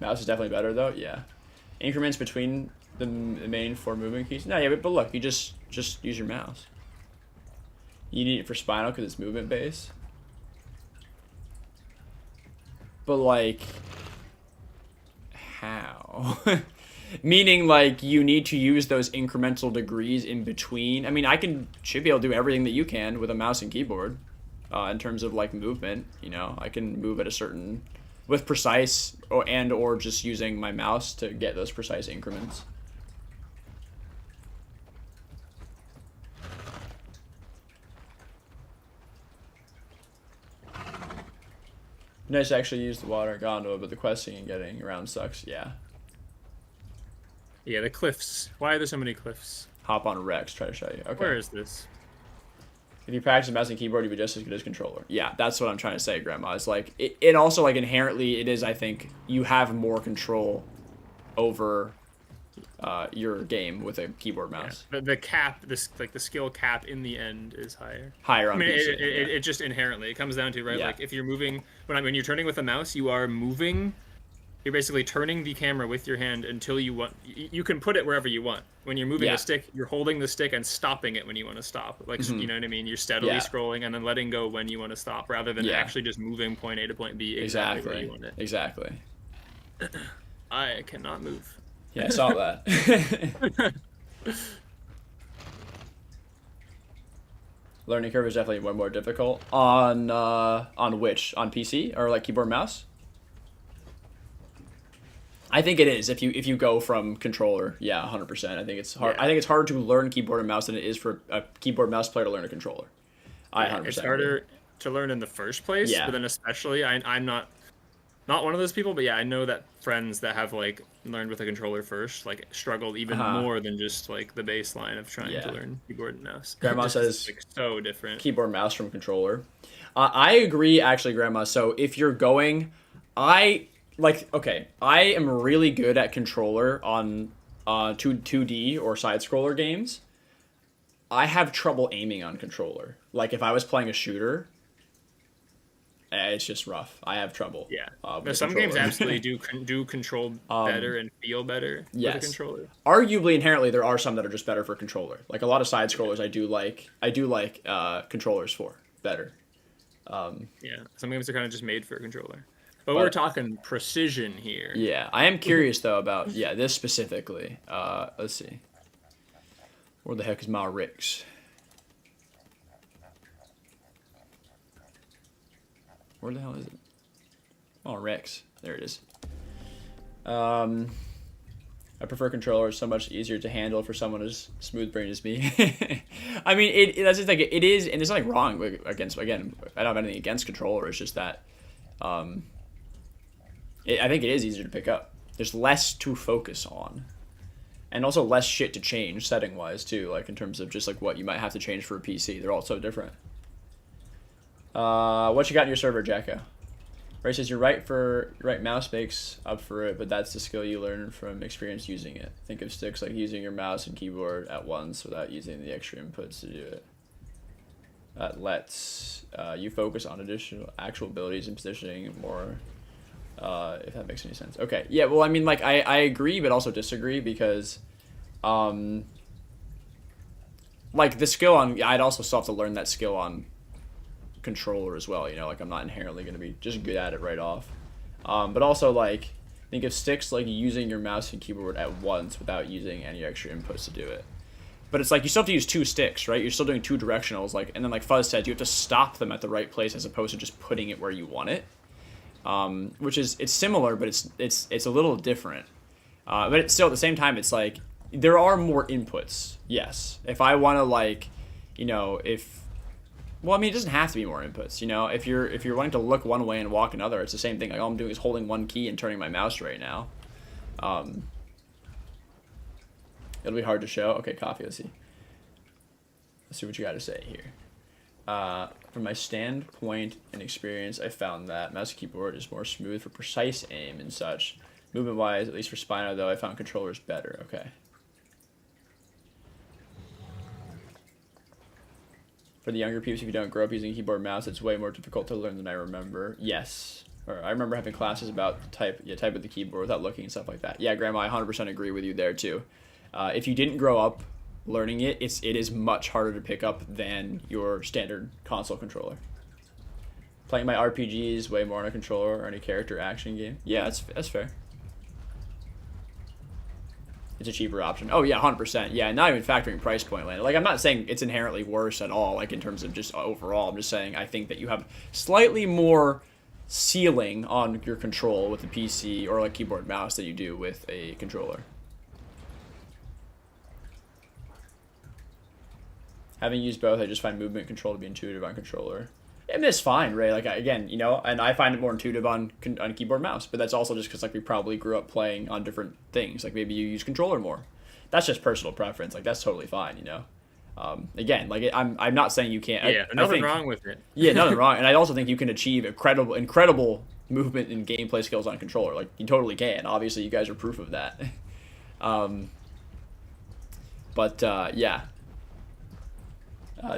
Mouse is definitely better though. Yeah. Increments between the main 4 movement keys. No, yeah, but look, you just use your mouse. You need it for spinal because it's movement based. But like, how? Meaning, like, you need to use those incremental degrees in between. I mean, should be able to do everything that you can with a mouse and keyboard in terms of, like, movement. You know, I can move at a certain... with precise or just using my mouse to get those precise increments. Nice to actually use the water gondola, but the questing and getting around sucks. Yeah. Yeah, the cliffs. Why are there so many cliffs? Hop on Rex, try to show you. Okay. Where is this? If you practice mouse and keyboard, you'd be just as good as controller. Yeah, that's what I'm trying to say, Grandma. It's like, it also, like, inherently, it is, I think, you have more control over your game with a keyboard mouse. Yeah. The cap, like the skill cap in the end is higher. Higher on I mean, PC. it just inherently, it comes down to, right? Yeah. Like if you're moving, when you're turning with a mouse, you are moving. You're basically turning the camera with your hand until you want. You can put it wherever you want. When you're moving a stick, you're holding the stick and stopping it when you want to stop. Like, you know what I mean? You're steadily scrolling and then letting go when you want to stop, rather than actually just moving point A to point B exactly where you want it. Exactly. I cannot move. Yeah, I saw that. Learning curve is definitely one more difficult on which, on PC or like keyboard mouse. I think it is if you go from controller. Yeah, 100%. I think it's hard. I think it's harder to learn keyboard and mouse than it is for a keyboard mouse player to learn a controller. I 100%. It's harder to learn in the first place, but then especially I'm not one of those people, but I know that friends that have like learned with a controller first like struggled even more than just like the baseline of trying to learn keyboard and mouse. Grandma says like so different. Keyboard mouse from controller. I agree actually, Grandma. So if you're going, I am really good at controller on 2D or side scroller games. I have trouble aiming on controller. Like if I was playing a shooter, it's just rough. I have trouble. Yeah. Some games absolutely do control better and feel better with a controller. Arguably, inherently, there are some that are just better for controller. Like a lot of side scrollers, I do like controllers for better. Some games are kind of just made for a controller. But we're talking precision here. Yeah, I am curious though about this specifically. Let's see. Where the heck is my Rix? Where the hell is it? Oh, Rex. There it is. I prefer controllers. So much easier to handle for someone as smooth brain as me. I mean, that's just like it is, and there's nothing wrong against. Again, I don't have anything against controller. It's just that, I think it is easier to pick up. There's less to focus on, and also less shit to change setting wise too. Like in terms of just like what you might have to change for a PC. They're all so different. What you got in your server, Jacko? Ray says your right mouse makes up for it, but that's the skill you learn from experience using it. Think of sticks like using your mouse and keyboard at once without using the extra inputs to do it. That lets you focus on additional actual abilities and positioning more, if that makes any sense. Okay, yeah, well, I mean, like, I agree, but also disagree, because, like, the skill on, I'd also still have to learn that skill on controller as well, you know, like I'm not inherently going to be just good at it right off, but also like think of sticks like using your mouse and keyboard at once without using any extra inputs to do it. But it's like you still have to use two sticks, right? You're still doing two directionals, like, and then like Fuzz said, you have to stop them at the right place as opposed to just putting it where you want it, which is, it's similar, but it's a little different, but it's still at the same time, it's like there are more inputs. Yes, if I want to, like, you know, well, I mean, it doesn't have to be more inputs, you know. If you're wanting to look one way and walk another, it's the same thing. Like all I'm doing is holding one key and turning my mouse right now. It'll be hard to show. Okay, coffee. Let's see what you got to say here. From my standpoint and experience, I found that mouse and keyboard is more smooth for precise aim and such. Movement-wise, at least for Spino, though, I found controllers better. Okay. For the younger peeps, if you don't grow up using keyboard and mouse, it's way more difficult to learn than I remember. Yes. Or I remember having classes about type of the keyboard without looking and stuff like that. Yeah, Grandma, I 100% agree with you there too. If you didn't grow up learning it, it is much harder to pick up than your standard console controller. Playing my RPGs way more on a controller or any character action game. Yeah, that's fair. It's a cheaper option. Oh yeah, 100%. Yeah, not even factoring price point, Landon. Like, I'm not saying it's inherently worse at all, like in terms of just overall. I'm just saying I think that you have slightly more ceiling on your control with a PC or like keyboard and mouse than you do with a controller. Having used both, I just find movement control to be intuitive on controller. I mean, it's fine, Ray. Like, again, you know, and I find it more intuitive on keyboard and mouse, but that's also just because, like, we probably grew up playing on different things. Like, maybe you use controller more. That's just personal preference. Like, that's totally fine, you know. Again, like, I'm not saying you can't. Yeah, nothing wrong with it. Yeah, nothing wrong. And I also think you can achieve incredible movement and gameplay skills on controller. Like, you totally can. Obviously, you guys are proof of that. Yeah.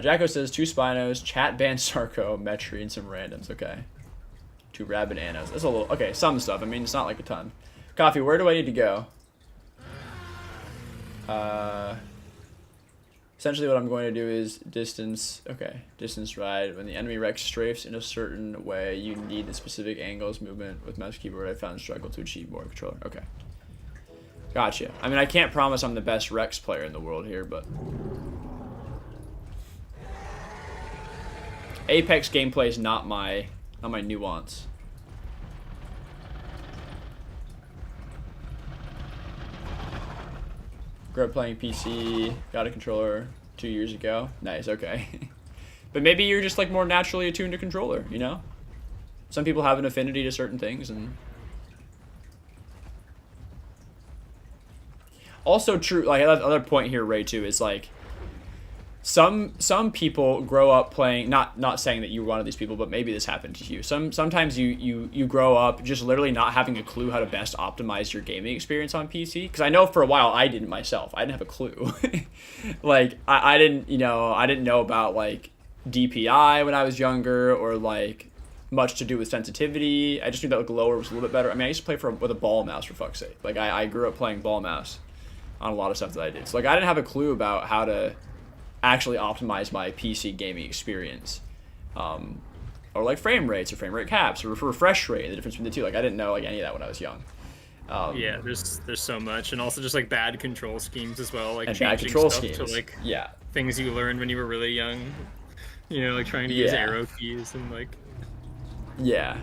Jacko says 2 Spinos, chat ban Sarko, Metri, and some randoms. Okay. 2 Rabid Annos. That's a little... Okay, some stuff. I mean, it's not like a ton. Coffee, where do I need to go? Essentially what I'm going to do is distance... Okay. Distance ride. When the enemy wrecks strafes in a certain way, you need the specific angles, movement. With mouse keyboard, I found struggle to achieve more controller. Okay. Gotcha. I mean, I can't promise I'm the best Rex player in the world here, but... Apex gameplay is not my nuance. Grew up playing PC, got a controller 2 years ago. Nice, okay. But maybe you're just like more naturally attuned to controller, you know? Some people have an affinity to certain things, and also true, like another point here, Ray, too, is like some people grow up playing, not saying that you're one of these people, but maybe this happened to you. Sometimes you grow up just literally not having a clue how to best optimize your gaming experience on PC. Because I know for a while I didn't myself. I didn't have a clue. Like I didn't know about like DPI when I was younger, or like much to do with sensitivity. I just knew that like lower was a little bit better. I mean, I used to play with a ball mouse, for fuck's sake. Like I grew up playing ball mouse on a lot of stuff that I did. So like I didn't have a clue about how to actually optimize my PC gaming experience, or like frame rates or frame rate caps or refresh rate, the difference between the two. Like I didn't know like any of that when I was young. Yeah, there's so much, and also just like bad control schemes as well, like and changing control stuff schemes to like things you learned when you were really young. You know, like trying to use arrow keys and like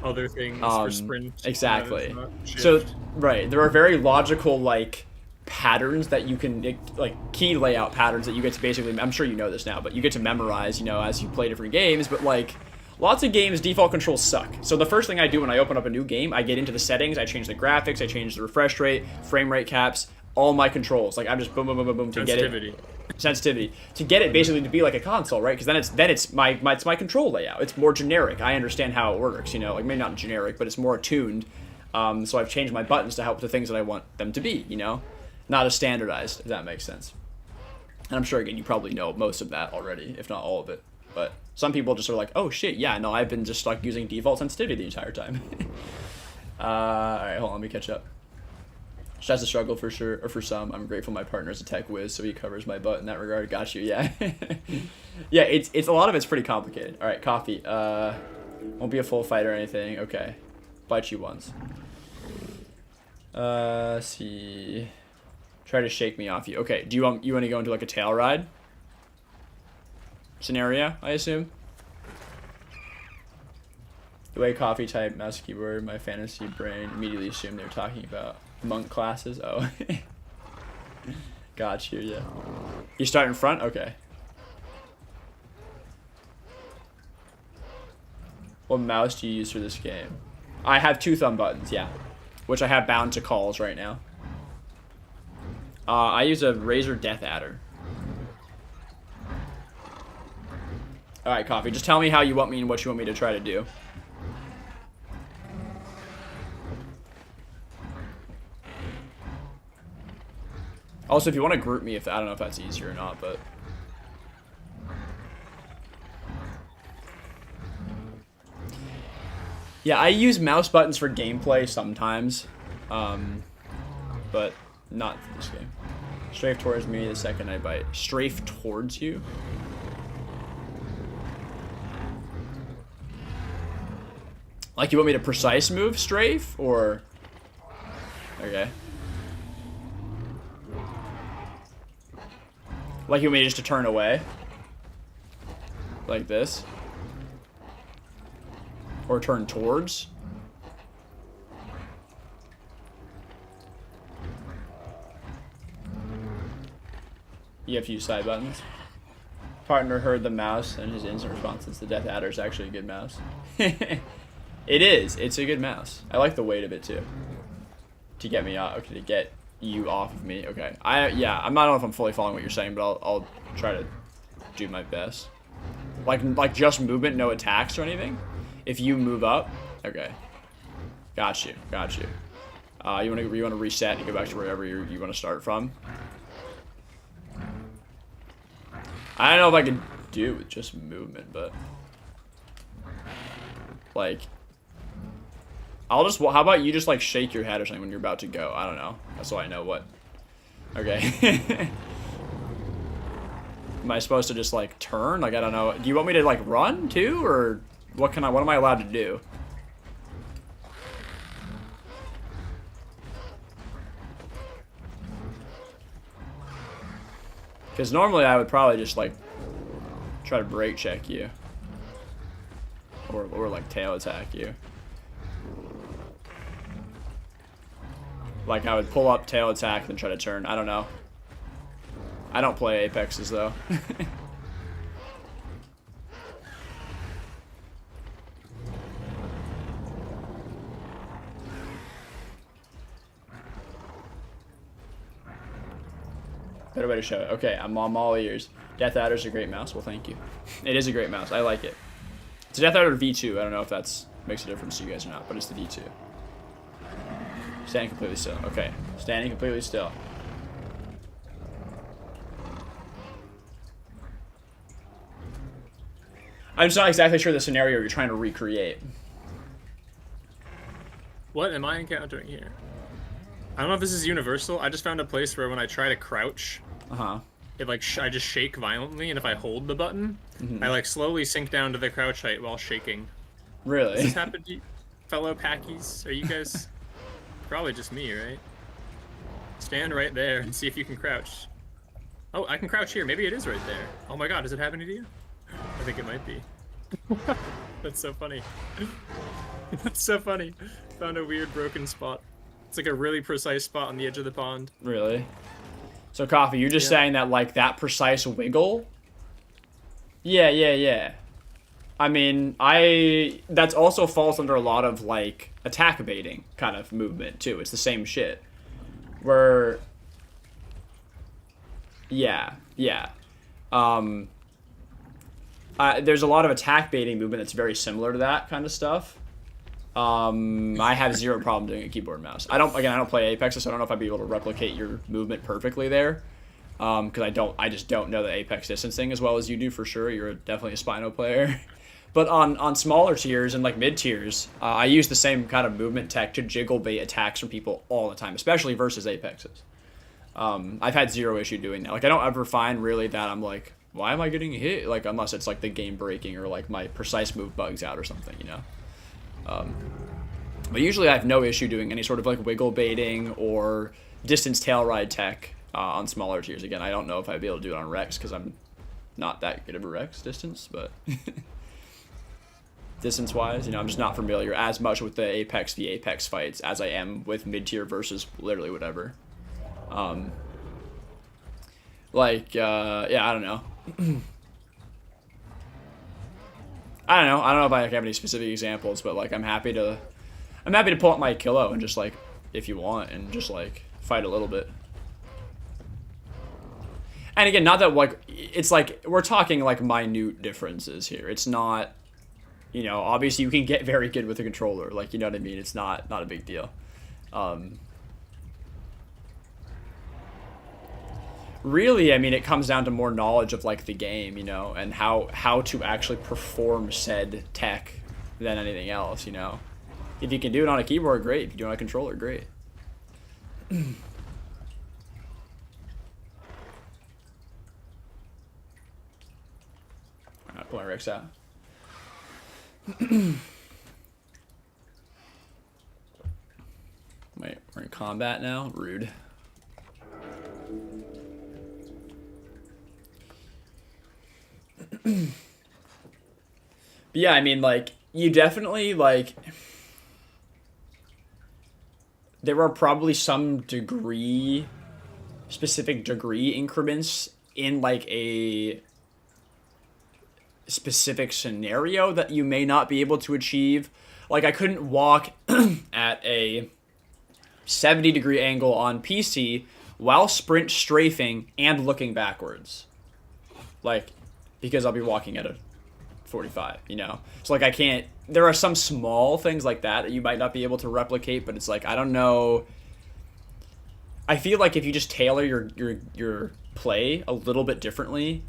other things for sprint. Exactly. So right, there are very logical like patterns that you can, like key layout patterns that you get to basically, I'm sure you know this now, but you get to memorize, you know, as you play different games. But like lots of games, default controls suck. So the first thing I do when I open up a new game, I get into the settings, I change the graphics, I change the refresh rate, frame rate caps, all my controls. Like I'm just boom boom boom boom boom to get it sensitivity to get it basically to be like a console, right? Because then it's my control layout. It's more generic. I understand how it works, you know, like maybe not generic, but it's more attuned. So I've changed my buttons to help the things that I want them to be, you know. Not as standardized, if that makes sense. And I'm sure, again, you probably know most of that already, if not all of it. But some people just are like, oh, shit, yeah, no, I've been just like using default sensitivity the entire time. Alright, hold on, let me catch up. Just has a struggle for sure, or for some. I'm grateful my partner's a tech whiz, so he covers my butt in that regard. Got you, yeah. Yeah, it's a lot of it's pretty complicated. Alright, coffee. Won't be a full fight or anything. Okay. Bite you once. Let's see. Try to shake me off you. Okay, do you want to go into like a tail ride scenario, I assume? The way coffee type mouse keyboard, my fantasy brain immediately assumed they were talking about monk classes. Oh. Got you, yeah. You start in front? Okay. What mouse do you use for this game? I have 2 thumb buttons, yeah. Which I have bound to calls right now. I use a Razer Death Adder. Alright, Coffee, just tell me how you want me and what you want me to try to do. Also, if you want to group me, I don't know if that's easier or not, but... Yeah, I use mouse buttons for gameplay sometimes, but not for this game. Strafe towards me the second I bite. Strafe towards you? Like you want me to precise move strafe, or... Okay. Like you want me just to turn away? Like this? Or turn towards? You have to use side buttons. Partner heard the mouse and his instant response is the Death Adder is actually a good mouse. It is. It's a good mouse. I like the weight of it too. To get me off. Okay, to get you off of me. Okay. Yeah. I'm not know if I'm fully following what you're saying, but I'll try to do my best. Like just movement, no attacks or anything. If you move up. Okay. Got you. Got you. You want to reset and go back to wherever you want to start from. I don't know if I can do it with just movement, but like, how about you just like shake your head or something when you're about to go? I don't know. That's so I know what. Okay. Am I supposed to just like turn? Like, I don't know. Do you want me to like run too, or what am I allowed to do? Because normally I would probably just like try to break check you, or like tail attack you. Like I would pull up, tail attack, then try to turn. I don't know. I don't play Apexes though. Better way to show it. Okay, I'm all ears. Death Adder's a great mouse. Well, thank you. It is a great mouse. I like it. It's a Death Adder V2. I don't know if that makes a difference to you guys or not, but it's the V2. Standing completely still. Okay, standing completely still. I'm just not exactly sure the scenario you're trying to recreate. What am I encountering here? I don't know if this is universal. I just found a place where when I try to crouch, it like I just shake violently, and if I hold the button, I like slowly sink down to the crouch height while shaking. Really? Does this happen to you, fellow packies? Are you guys? Probably just me, right? Stand right there and see if you can crouch. Oh, I can crouch here. Maybe it is right there. Oh my god, does it happen to you? I think it might be. That's so funny. That's so funny. Found a weird broken spot. It's like a really precise spot on the edge of the pond. Really? So, Coffee, you're just saying that, like, that precise wiggle? Yeah. I mean, that's also falls under a lot of, like, attack baiting kind of movement, too. It's the same shit. Where... Yeah. There's a lot of attack baiting movement that's very similar to that kind of stuff. I have zero problem doing a keyboard and mouse. I don't play Apex, so I don't know if I'd be able to replicate your movement perfectly there. Because I just don't know the Apex distance thing as well as you do for sure. You're definitely a Spino player. But on smaller tiers and like mid tiers, I use the same kind of movement tech to jiggle bait attacks from people all the time, especially versus Apexes. I've had zero issue doing that. Like I don't ever find really that I'm like, why am I getting hit? Like unless it's like the game breaking or like my precise move bugs out or something, you know. But usually I have no issue doing any sort of like wiggle baiting or distance tail ride tech on smaller tiers. Again, I don't know if I'd be able to do it on Rex because I'm not that good of a Rex distance, but distance wise, you know, I'm just not familiar as much with the Apex v Apex fights as I am with mid tier versus literally whatever. Yeah, I don't know. I don't know if I have any specific examples, but like I'm happy to pull up my Kilo and just like, if you want, and just like fight a little bit. And again, not that like it's like we're talking like minute differences here. It's not, you know, obviously you can get very good with a controller, like, you know what I mean. It's not a big deal. Really, I mean, it comes down to more knowledge of like the game, you know, and how to actually perform said tech than anything else, you know. If you can do it on a keyboard, great. If you do it on a controller, great. Alright, pull my Rex out. Wait, we're in combat now? Rude. But yeah, I mean, like, you definitely, like, there are probably some specific degree increments in, like, a specific scenario that you may not be able to achieve. Like, I couldn't walk at a 70-degree angle on PC while sprint strafing and looking backwards. Like, because I'll be walking at a 45, you know? So, like, I can't... There are some small things like that you might not be able to replicate, but it's like, I don't know... I feel like if you just tailor your play a little bit differently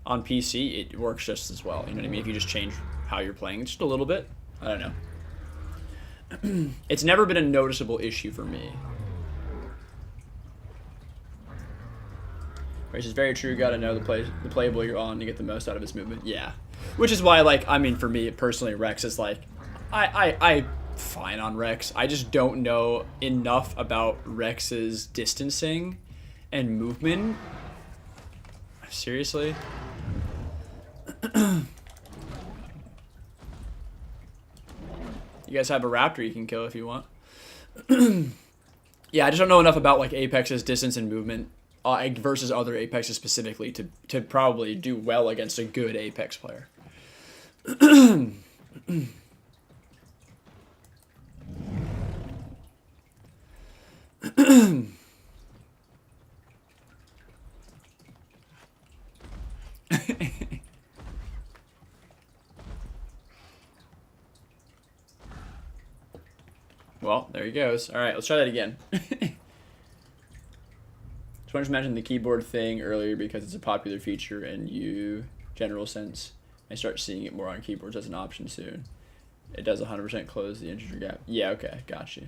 on PC, it works just as well. You know what I mean? If you just change how you're playing just a little bit. I don't know. It's never been a noticeable issue for me. Which is very true. Got to know the playable you're on to get the most out of his movement. Yeah, which is why, like, I mean, for me personally, Rex is like, I fine on Rex. I just don't know enough about Rex's distancing and movement. Seriously. You guys have a raptor you can kill if you want. Yeah, I just don't know enough about like Apex's distance and movement versus other Apexes specifically to probably do well against a good Apex player. Well, there he goes. All right, let's try that again. Just wanted to mention the keyboard thing earlier because it's a popular feature and you, general sense, I start seeing it more on keyboards as an option soon. It does 100% close the integer gap. Yeah, okay, got you.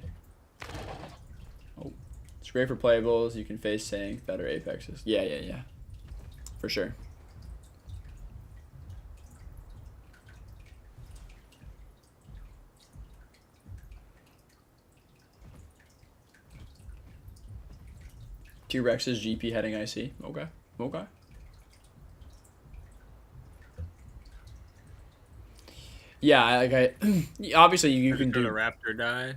Oh, it's great for playables. You can face tank better Apexes. Yeah. For sure. T-Rex's GP heading IC. Okay. Yeah, obviously you can do a raptor die.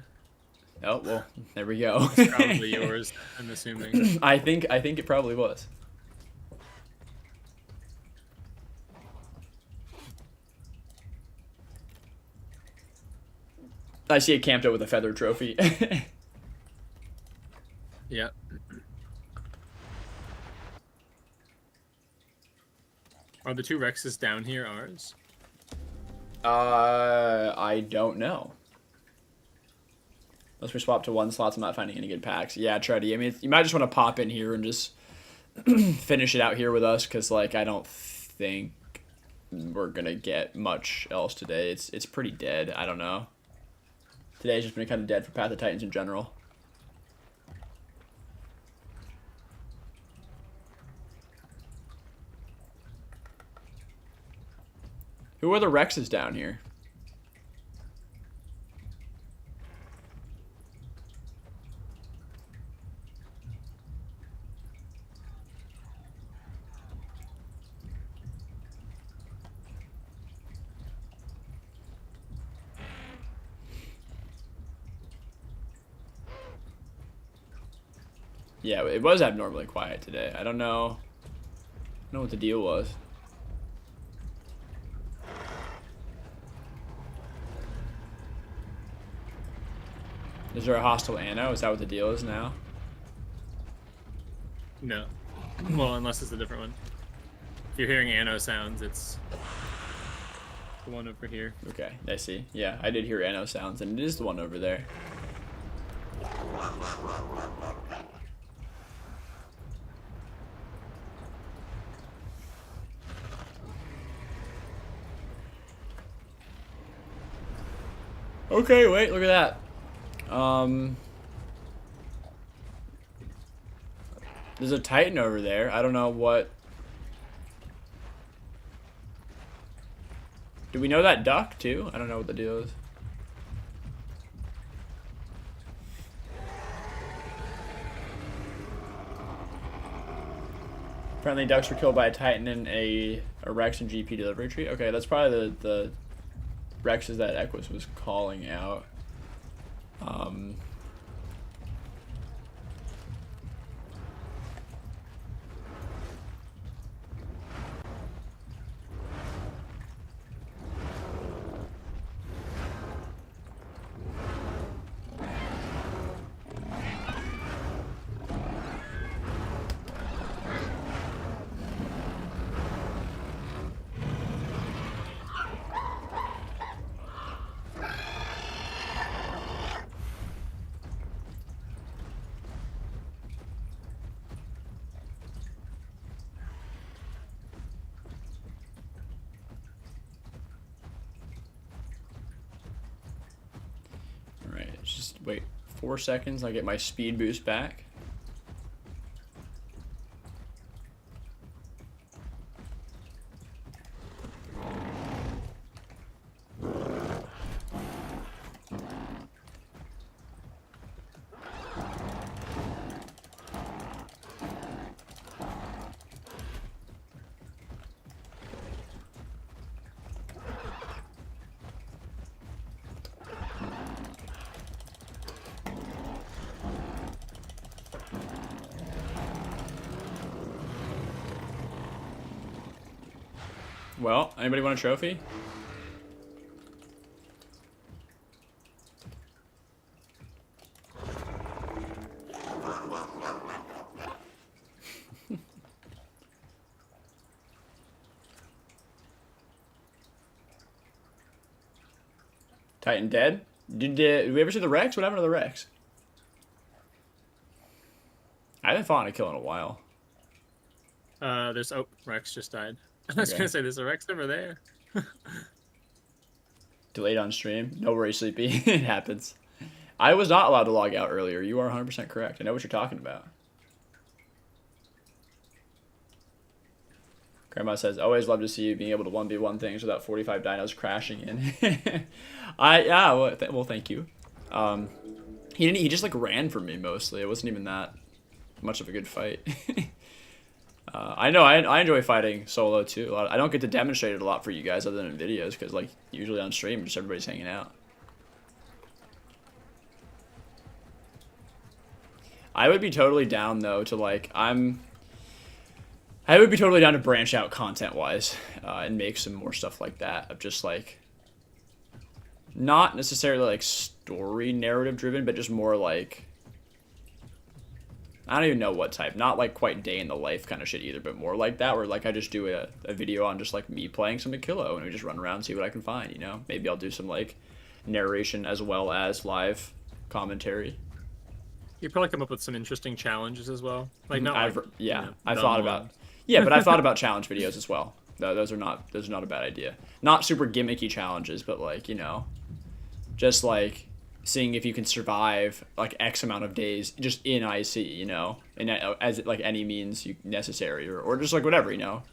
Oh well, there we go. It's probably yours, I'm assuming. I think it probably was. I see it camped out with a feather trophy. Yep. Are the 2 Rexes down here ours? I don't know. Unless we swap to 1 slots, I'm not finding any good packs. Yeah, Treddy. I mean, you might just want to pop in here and just finish it out here with us, because, like, I don't think we're gonna get much else today. It's pretty dead. I don't know. Today's just been kind of dead for Path of Titans in general. Who are the Rexes down here? Yeah, it was abnormally quiet today. I don't know what the deal was. Is there a hostile Anno? Is that what the deal is now? No. Well, unless it's a different one. If you're hearing Anno sounds, it's the one over here. Okay, I see. Yeah, I did hear Anno sounds, and it is the one over there. Okay, wait, look at that. There's a Titan over there. I don't know what. Do we know that duck too? I don't know what the deal is. Friendly ducks were killed by a Titan in a Rex and GP delivery tree. Okay, that's probably the Rexes that Equus was calling out. Just wait 4 seconds. I get my speed boost back. Well, anybody want a trophy? Titan dead? Did we ever see the Rex? What happened to the Rex? I haven't fought a kill in a while. There's Rex just died. I was gonna say there's a Rex over there. Delayed on stream. No worries, Sleepy. It happens. I was not allowed to log out earlier. You are 100% correct. I know what you're talking about. Grandma says, always love to see you being able to 1v1 things without 45 dinos crashing in. Well, thank you. He just like ran from me mostly. It wasn't even that much of a good fight. I know I enjoy fighting solo too. I don't get to demonstrate it a lot for you guys other than in videos because like usually on stream just everybody's hanging out. I would be totally down though to like I would be totally down to branch out content wise and make some more stuff like that of just like not necessarily like story narrative driven but just more like I don't even know what type. Not like quite day in the life kind of shit either, but more like that where like I just do a video on just like me playing some Akillo and we just run around and see what I can find, you know? Maybe I'll do some like narration as well as live commentary. You probably come up with some interesting challenges as well. Like not I've I've thought about but I've thought about challenge videos as well. Those are not a bad idea. Not super gimmicky challenges, but like, you know, just like seeing if you can survive like X amount of days just in IC, you know, and as like any means necessary or just like whatever, you know,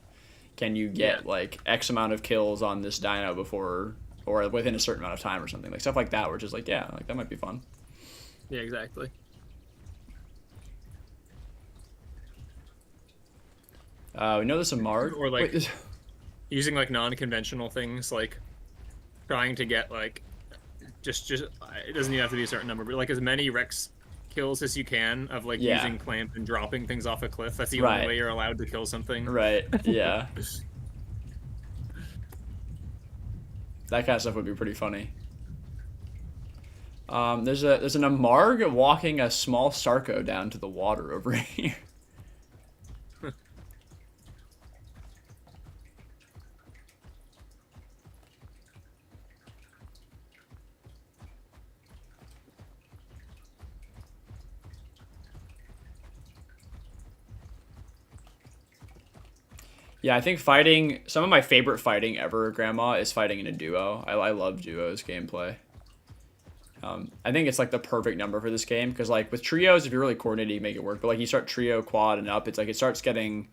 can you get like X amount of kills on this dino before or within a certain amount of time or something like stuff like that, where it's just like like that might be fun. Yeah, exactly. We know there's a Marg or like using like non-conventional things like trying to get like. Just it doesn't even have to be a certain number, but like as many Rex kills as you can of like using clamp and dropping things off a cliff. That's the only way you're allowed to kill something. Right. Yeah. That kind of stuff would be pretty funny. There's an Amarg walking a small Sarco down to the water over here. Yeah, I think some of my favorite fighting ever, Grandma, is fighting in a duo. I love duos gameplay. I think it's like the perfect number for this game because like with trios, if you're really coordinated, you make it work. But like you start trio, quad, and up, it's like it starts getting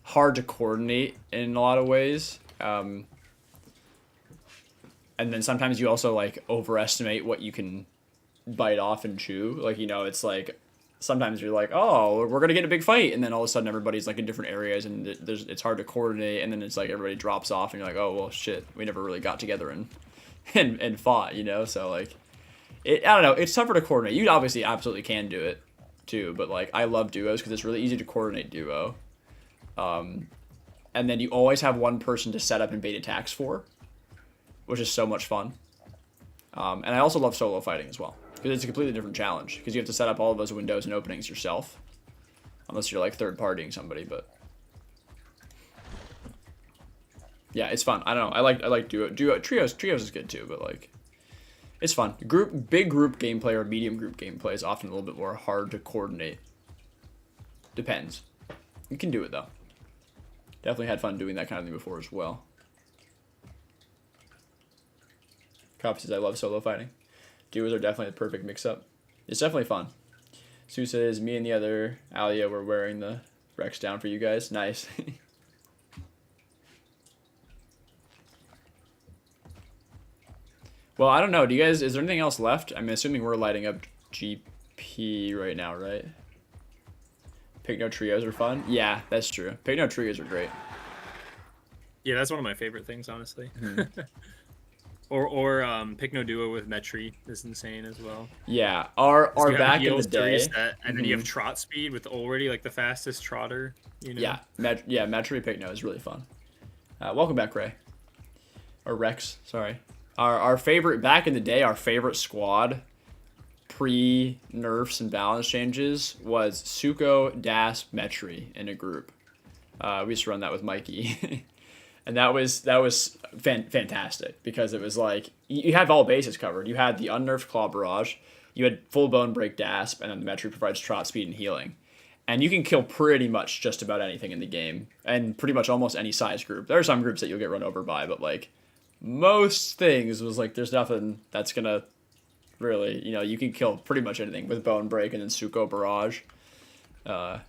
hard to coordinate in a lot of ways. And then sometimes you also like overestimate what you can bite off and chew. Like, you know, it's like sometimes you're like, oh, we're gonna get a big fight, and then all of a sudden everybody's like in different areas, and it's hard to coordinate, and then it's like everybody drops off, and you're like, oh well, shit, we never really got together and fought, you know. So like, I don't know, it's tougher to coordinate. You obviously absolutely can do it too, but like I love duos because it's really easy to coordinate duo. And then you always have one person to set up and bait attacks for, which is so much fun. And I also love solo fighting as well. Because it's a completely different challenge. Because you have to set up all of those windows and openings yourself. Unless you're like third-partying somebody, but... Yeah, it's fun. I don't know. I like duo. Trios is good too, but like... It's fun. Big group gameplay or medium group gameplay is often a little bit more hard to coordinate. Depends. You can do it though. Definitely had fun doing that kind of thing before as well. Cop says I love solo fighting. Duos are definitely the perfect mix-up. It's definitely fun. Sue says, me and the other Alia were wearing the Rex down for you guys. Nice. Well, I don't know. Do you guys, is there anything else left? I'm assuming we're lighting up GP right now, right? Picno trios are fun. Yeah, that's true. Picno trios are great. Yeah, that's one of my favorite things, honestly. Mm-hmm. or Picno duo with Metri is insane as well. Yeah, our back in the day, reset, and then you have trot speed with already like the fastest trotter. You know? Yeah, Metri Picno is really fun. Welcome back, Ray. Or Rex, sorry. Our favorite back in the day, our favorite squad pre nerfs and balance changes was Sucho, Das, Metri in a group. We used to run that with Mikey. And that was fantastic because it was like you have all bases covered. You had the unnerfed Claw Barrage, you had full Bone Break Dasp, and then the Metri provides trot speed and healing. And you can kill pretty much just about anything in the game, and pretty much almost any size group. There are some groups that you'll get run over by, but like most things was like there's nothing that's gonna really, you can kill pretty much anything with Bone Break and then Sucho Barrage, and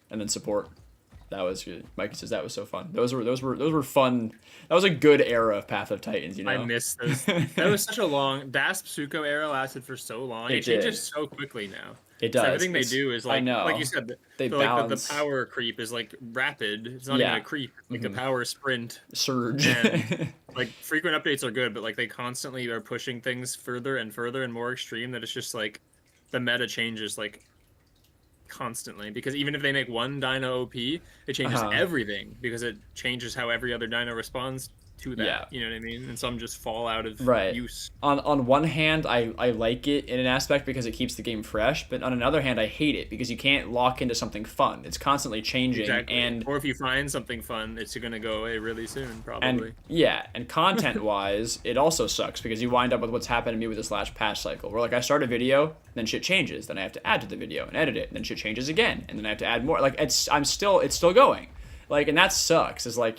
then support. That was good. Mikey says that was so fun. Those were fun. That was a good era of Path of Titans. I miss those. That was such a long Dasp Sucho era lasted for so long. It changes so quickly now. It does. So everything they do is like, like you said, the power creep is like rapid. It's not even a creep. Like the power sprint surge. And like frequent updates are good, but like they constantly are pushing things further and further and more extreme. That it's just like the meta changes like constantly, because even if they make one dino OP, it changes everything because it changes how every other dino responds to that. You know what I mean? And some just fall out of use. On one hand, I like it in an aspect because it keeps the game fresh, but on another hand, I hate it because you can't lock into something fun. It's constantly changing. And or if you find something fun, it's going to go away really soon, probably. And content-wise, it also sucks because you wind up with what's happened to me with this last patch cycle, where like I start a video, then shit changes, then I have to add to the video and edit it, and then shit changes again, and then I have to add more. Like it's still going. Like, and that sucks. It's like,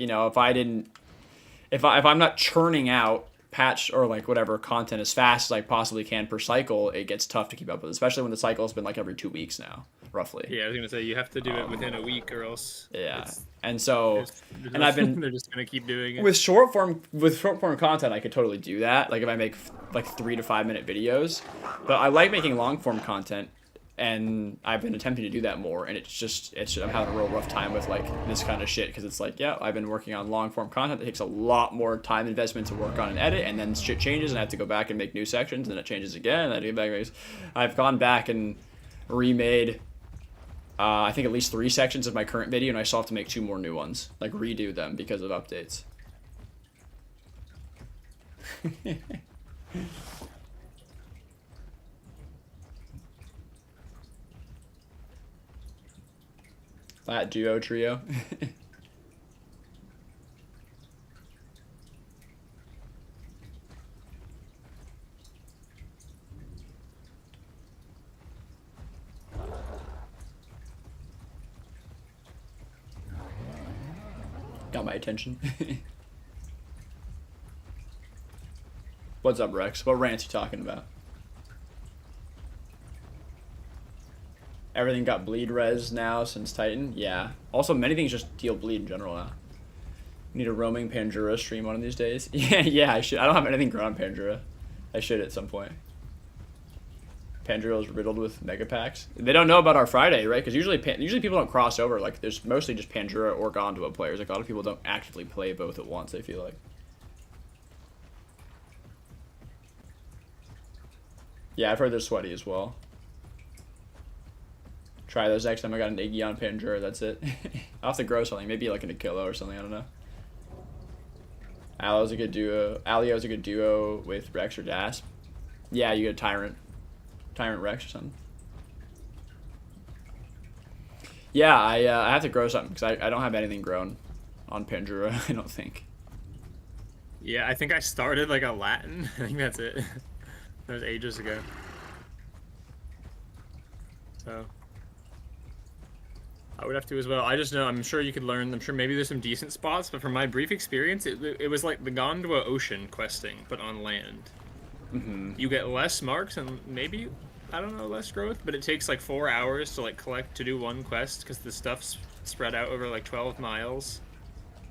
if I'm not churning out patch or like whatever content as fast as I possibly can per cycle, it gets tough to keep up with, especially when the cycle has been like every 2 weeks now, roughly. Yeah, I was gonna say you have to do it within a week or else. Yeah, and so I've been. They're just gonna keep doing it with short form content. I could totally do that. Like if I make like 3 to 5 minute videos, but I like making long form content. And I've been attempting to do that more, and I'm having a real rough time with like this kind of shit because it's like, I've been working on long form content that takes a lot more time investment to work on and edit, and then shit changes, and I have to go back and make new sections, and then it changes again, and I do back. I've gone back and remade, I think at least 3 sections of my current video, and I still have to make 2 more new ones, like redo them because of updates. Flat duo trio. Got my attention. What's up, Rex? What rants you talking about? Everything got bleed res now since Titan. Yeah. Also, many things just deal bleed in general now. Need a roaming Pandura stream one of these days. Yeah, I should. I don't have anything grown on Pandura. I should at some point. Pandura is riddled with mega packs. They don't know about our Friday, right? Because usually people don't cross over. Like, there's mostly just Pandura or Gondua players. Like, a lot of people don't actively play both at once, I feel like. Yeah, I've heard they're sweaty as well. Try those next time I got an Iggy on Pandura, that's it. I'll have to grow something, maybe like an Aquilo or something, I don't know. Allo's a good duo. Alio's a good duo with Rex or Dasp. Yeah, you get a Tyrant Rex or something. Yeah, I have to grow something because I don't have anything grown on Pandura, I don't think. Yeah, I think I started like a Latin. I think that's it. That was ages ago. So I would have to as well. I just know, I'm sure you could learn. I'm sure maybe there's some decent spots, but from my brief experience, it was like the Gondwa Ocean questing, but on land. You get less marks and maybe, I don't know, less growth, but it takes like 4 hours to like collect to do one quest because the stuff's spread out over like 12 miles.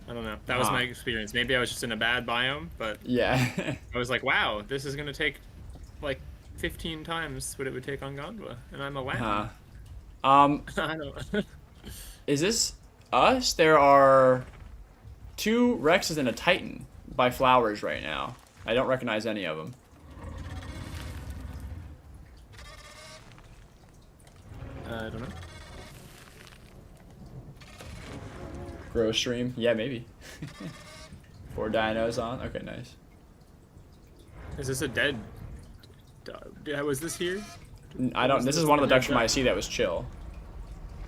I don't know. That was my experience. Maybe I was just in a bad biome, but yeah. I was like, wow, this is gonna take like 15 times what it would take on Gondwa, and I'm a lamb. I don't. Is this us? There are 2 Rexes and a Titan by flowers right now. I don't recognize any of them. I don't know. Grow stream? Yeah, maybe. 4 dinos on? Okay, nice. Is this a dead... Was this here? I don't... This is one of the ducks from IC that was chill.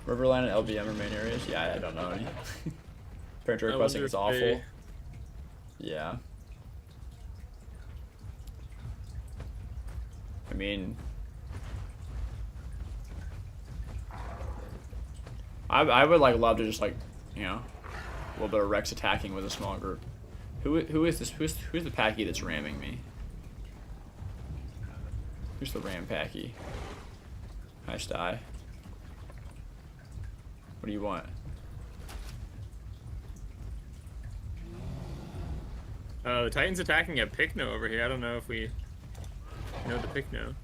Riverland and LBM are main areas? Yeah, I don't know any. Parent requesting is awful. Yeah. I mean... I would like love to just like, you know, a little bit of Rex attacking with a small group. Who is this? Who's the Pachy that's ramming me? Who's the ram Pachy? Hi, Sty. What do you want? The Titan's attacking a Picno over here. I don't know if we know the Picno.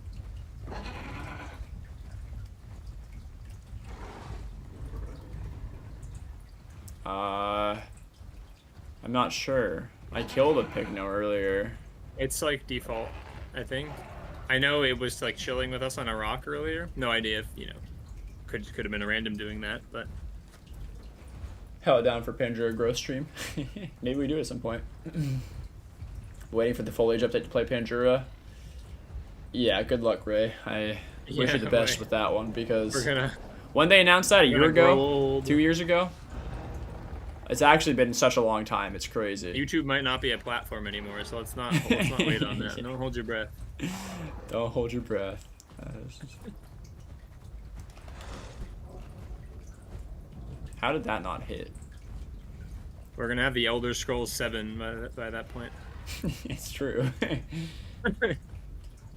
I'm not sure. I killed a Picno earlier. It's like default, I think. I know it was like chilling with us on a rock earlier. No idea if, you know, could have been a random doing that, but... Held down for Pandora growth stream. Maybe we do at some point. Waiting for the foliage update to play Pandora. Yeah, good luck, Ray. I wish you the best with that one because when they announced that a year ago, 2 years ago, it's actually been such a long time. It's crazy. YouTube might not be a platform anymore, so let's not wait on that. Don't hold your breath. Don't hold your breath. How did that not hit? We're gonna have the Elder Scrolls 7 by that point. It's true.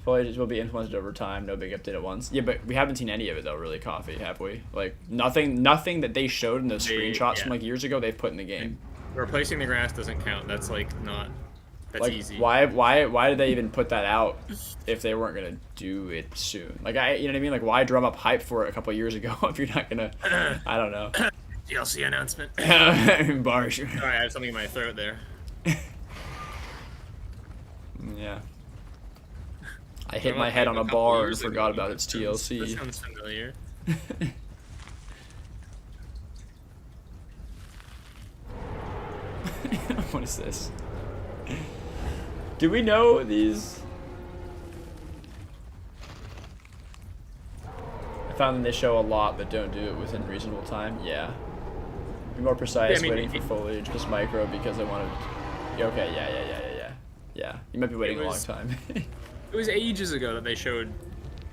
Foliage will be influenced over time. No big update at once. Yeah, but we haven't seen any of it though. Really, Coffee, have we? Like nothing that they showed in those screenshots from like years ago. They've put in the game. Replacing the grass doesn't count. That's like not. That's like, easy. Why did they even put that out if they weren't gonna do it soon? Like you know what I mean? Like why drum up hype for it a couple of years ago if you're not gonna? I don't know. DLC announcement. Bars. Sorry, I have something in my throat there. Yeah. I hit my head on a bar and forgot about its TLC. That sounds familiar. What is this? Do we know these? I found that they show a lot but don't do it within reasonable time. Yeah. Be more precise, yeah, I mean, waiting for foliage, just micro because I wanted... Okay, yeah. You might be waiting a long time. It was ages ago that they showed,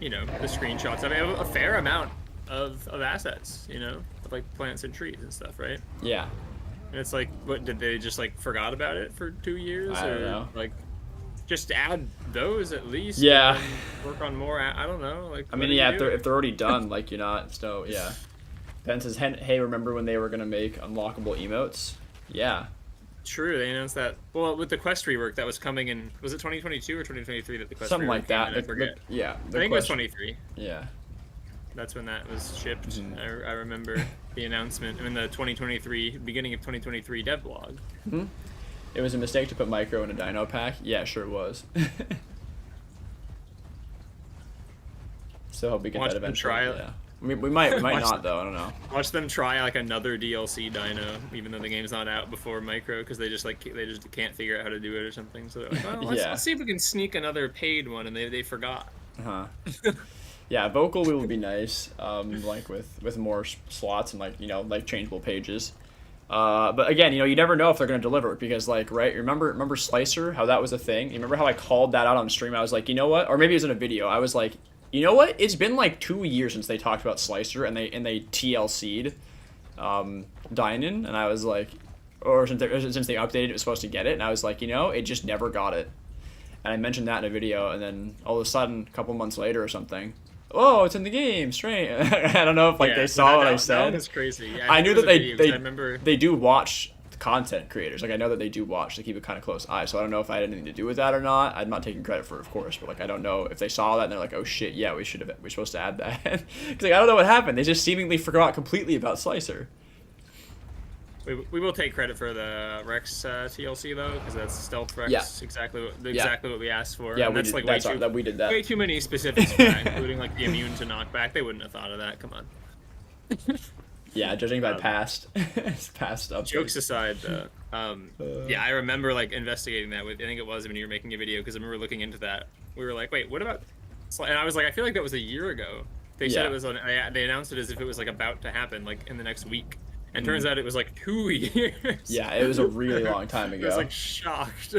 you know, the screenshots. I mean, a fair amount of assets, you know, of like plants and trees and stuff, right? Yeah. And it's like, what, did they just like forgot about it for 2 years? I don't know. Like, just add those at least. Yeah. And work on more. I don't know. Like, I mean, yeah, if they're already done, like you're not. So yeah. Ben says, "Hey, remember when they were gonna make unlockable emotes?" Yeah. True, they announced that. Well, with the quest rework that was coming in, was it 2022 or 2023 that the quest something rework like that? I forget. Yeah. I think it was 23. Yeah. That's when that was shipped. Mm-hmm. I remember the announcement in the 2023 beginning of 2023 devlog. Mm-hmm. It was a mistake to put micro in a dino pack. Yeah, sure was. So hope we get that eventually. Try it. Yeah. We might not though. I don't know. Watch them try like another DLC dino, even though the game's not out before micro, because they just can't figure out how to do it or something. So they're like, well, let's see if we can sneak another paid one, and they forgot. Yeah, vocal will be nice. Like with more slots and like like changeable pages. But again, you never know if they're gonna deliver it because remember Slicer, how that was a thing? You remember how I called that out on stream? I was like, you know what? Or maybe it was in a video. I was like, you know what? It's been like 2 years since they talked about Slicer and they TLC'd Dynan, and I was like, or since they updated, it was supposed to get it, and I was like, it just never got it. And I mentioned that in a video, and then all of a sudden, a couple months later or something, oh, it's in the game, strange. I don't know if like they saw what I said. That's crazy. Yeah, I knew that I remember they do watch content creators. Like I know that they do watch. They keep a kind of close eye. So I don't know if I had anything to do with that or not. I'm not taking credit for it, of course, but like I don't know if they saw that and they're like, oh shit, yeah, we're supposed to add that. Because like I don't know what happened. They just seemingly forgot completely about Slicer. We will take credit for the Rex TLC though, because that's Stealth Rex, exactly what we asked for. Yeah, and we did that. Way too many specifics for that, including like the immune to knockback. They wouldn't have thought of that. Come on. Yeah, judging by past stuff. Jokes aside, though, yeah, I remember like investigating that. I think it was when you were making a video, because I remember looking into that. We were like, wait, what about? And I was like, I feel like that was a year ago. They said it was on. They announced it as if it was like about to happen, like in the next week. And turns out it was like 2 years. Yeah, it was a really long time ago. I was like shocked.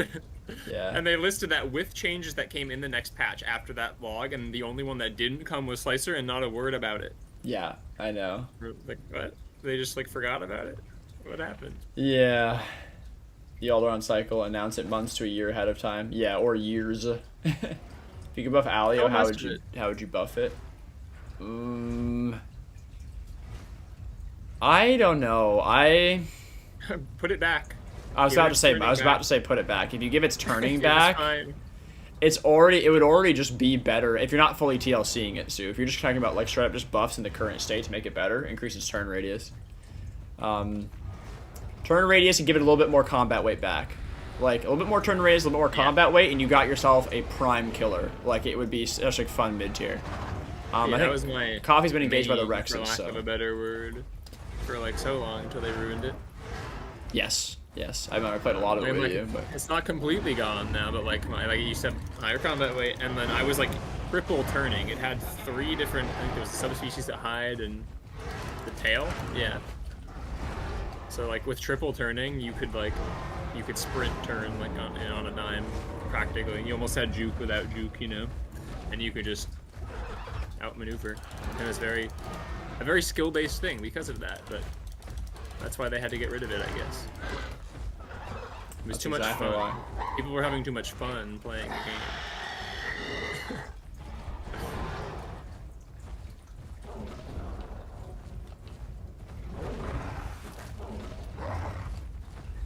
Yeah. And they listed that with changes that came in the next patch after that log, and the only one that didn't come was Slicer, and not a word about it. Yeah, I know. Like, what? They just like forgot about it? What happened? Yeah. The all-around cycle, announce it months to a year ahead of time. Yeah, or years. If you could buff Alio, how would you buff it? I don't know. Put it back. I was about to say put it back. If you give its turning back, it's it would already just be better if you're not fully TLCing it. So if you're just talking about like straight up just buffs in the current state to make it better, increase its turn radius. Turn radius and give it a little bit more combat weight back. Like a little bit more turn radius, a little bit more combat weight, and you got yourself a prime killer. Like it would be such a fun mid tier. I think that was my Coffee's been engaged by the Rexes, for lack of a better word, for like so long until they ruined it. Yes. I played a lot of it with you, but it's not completely gone now. But like it used to have higher combat weight, and then I was like triple turning. It had 3 different. I think there was the subspecies that hide and the tail. Yeah. So like with triple turning, you could sprint turn like on a dime practically. You almost had juke without juke, you know, and you could just outmaneuver. And it's a very skill-based thing because of that, but that's why they had to get rid of it, I guess. It was too much fun. People were having too much fun playing the game.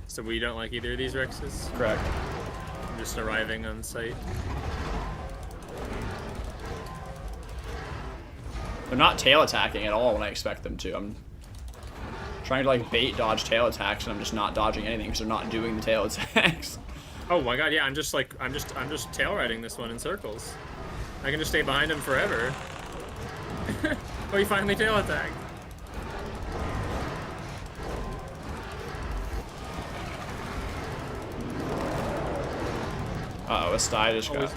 So we don't like either of these Rexes? Correct. I'm just arriving on site. They're not tail attacking at all when I expect them to. I'm trying to like bait dodge tail attacks, and I'm just not dodging anything because they're not doing the tail attacks. Oh my god, yeah, I'm just tail riding this one in circles. I can just stay behind him forever. Oh, he finally tail attacked. Uh-oh, a sty just got...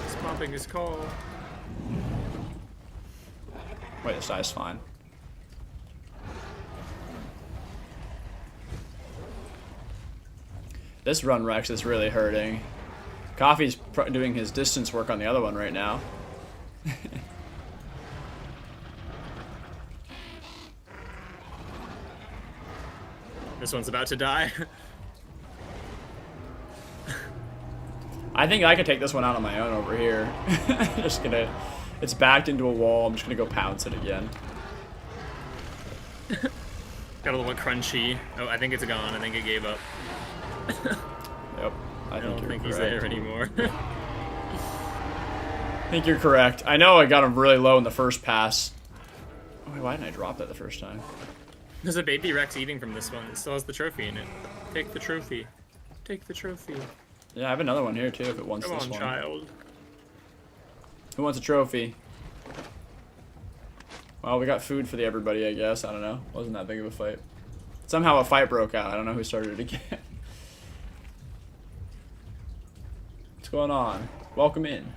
He's pumping his call. Wait, the sty's fine. This run Rex is really hurting. Coffee's doing his distance work on the other one right now. This one's about to die. I think I could take this one out on my own over here. Just gonna... It's backed into a wall. I'm just gonna go pounce it again. Got a little crunchy. Oh, I think it's gone. I think it gave up. Yep. I don't think he's there anymore. I think you're correct. I know I got him really low in the first pass. Oh, wait, why didn't I drop that the first time? There's a baby Rex eating from this one. It still has the trophy in it. Take the trophy. Take the trophy. Yeah, I have another one here too if it wants this one. Come on, child. Who wants a trophy? Well, we got food for everybody, I guess. I don't know. Wasn't that big of a fight. Somehow a fight broke out. I don't know who started it again. What's going on? Welcome in.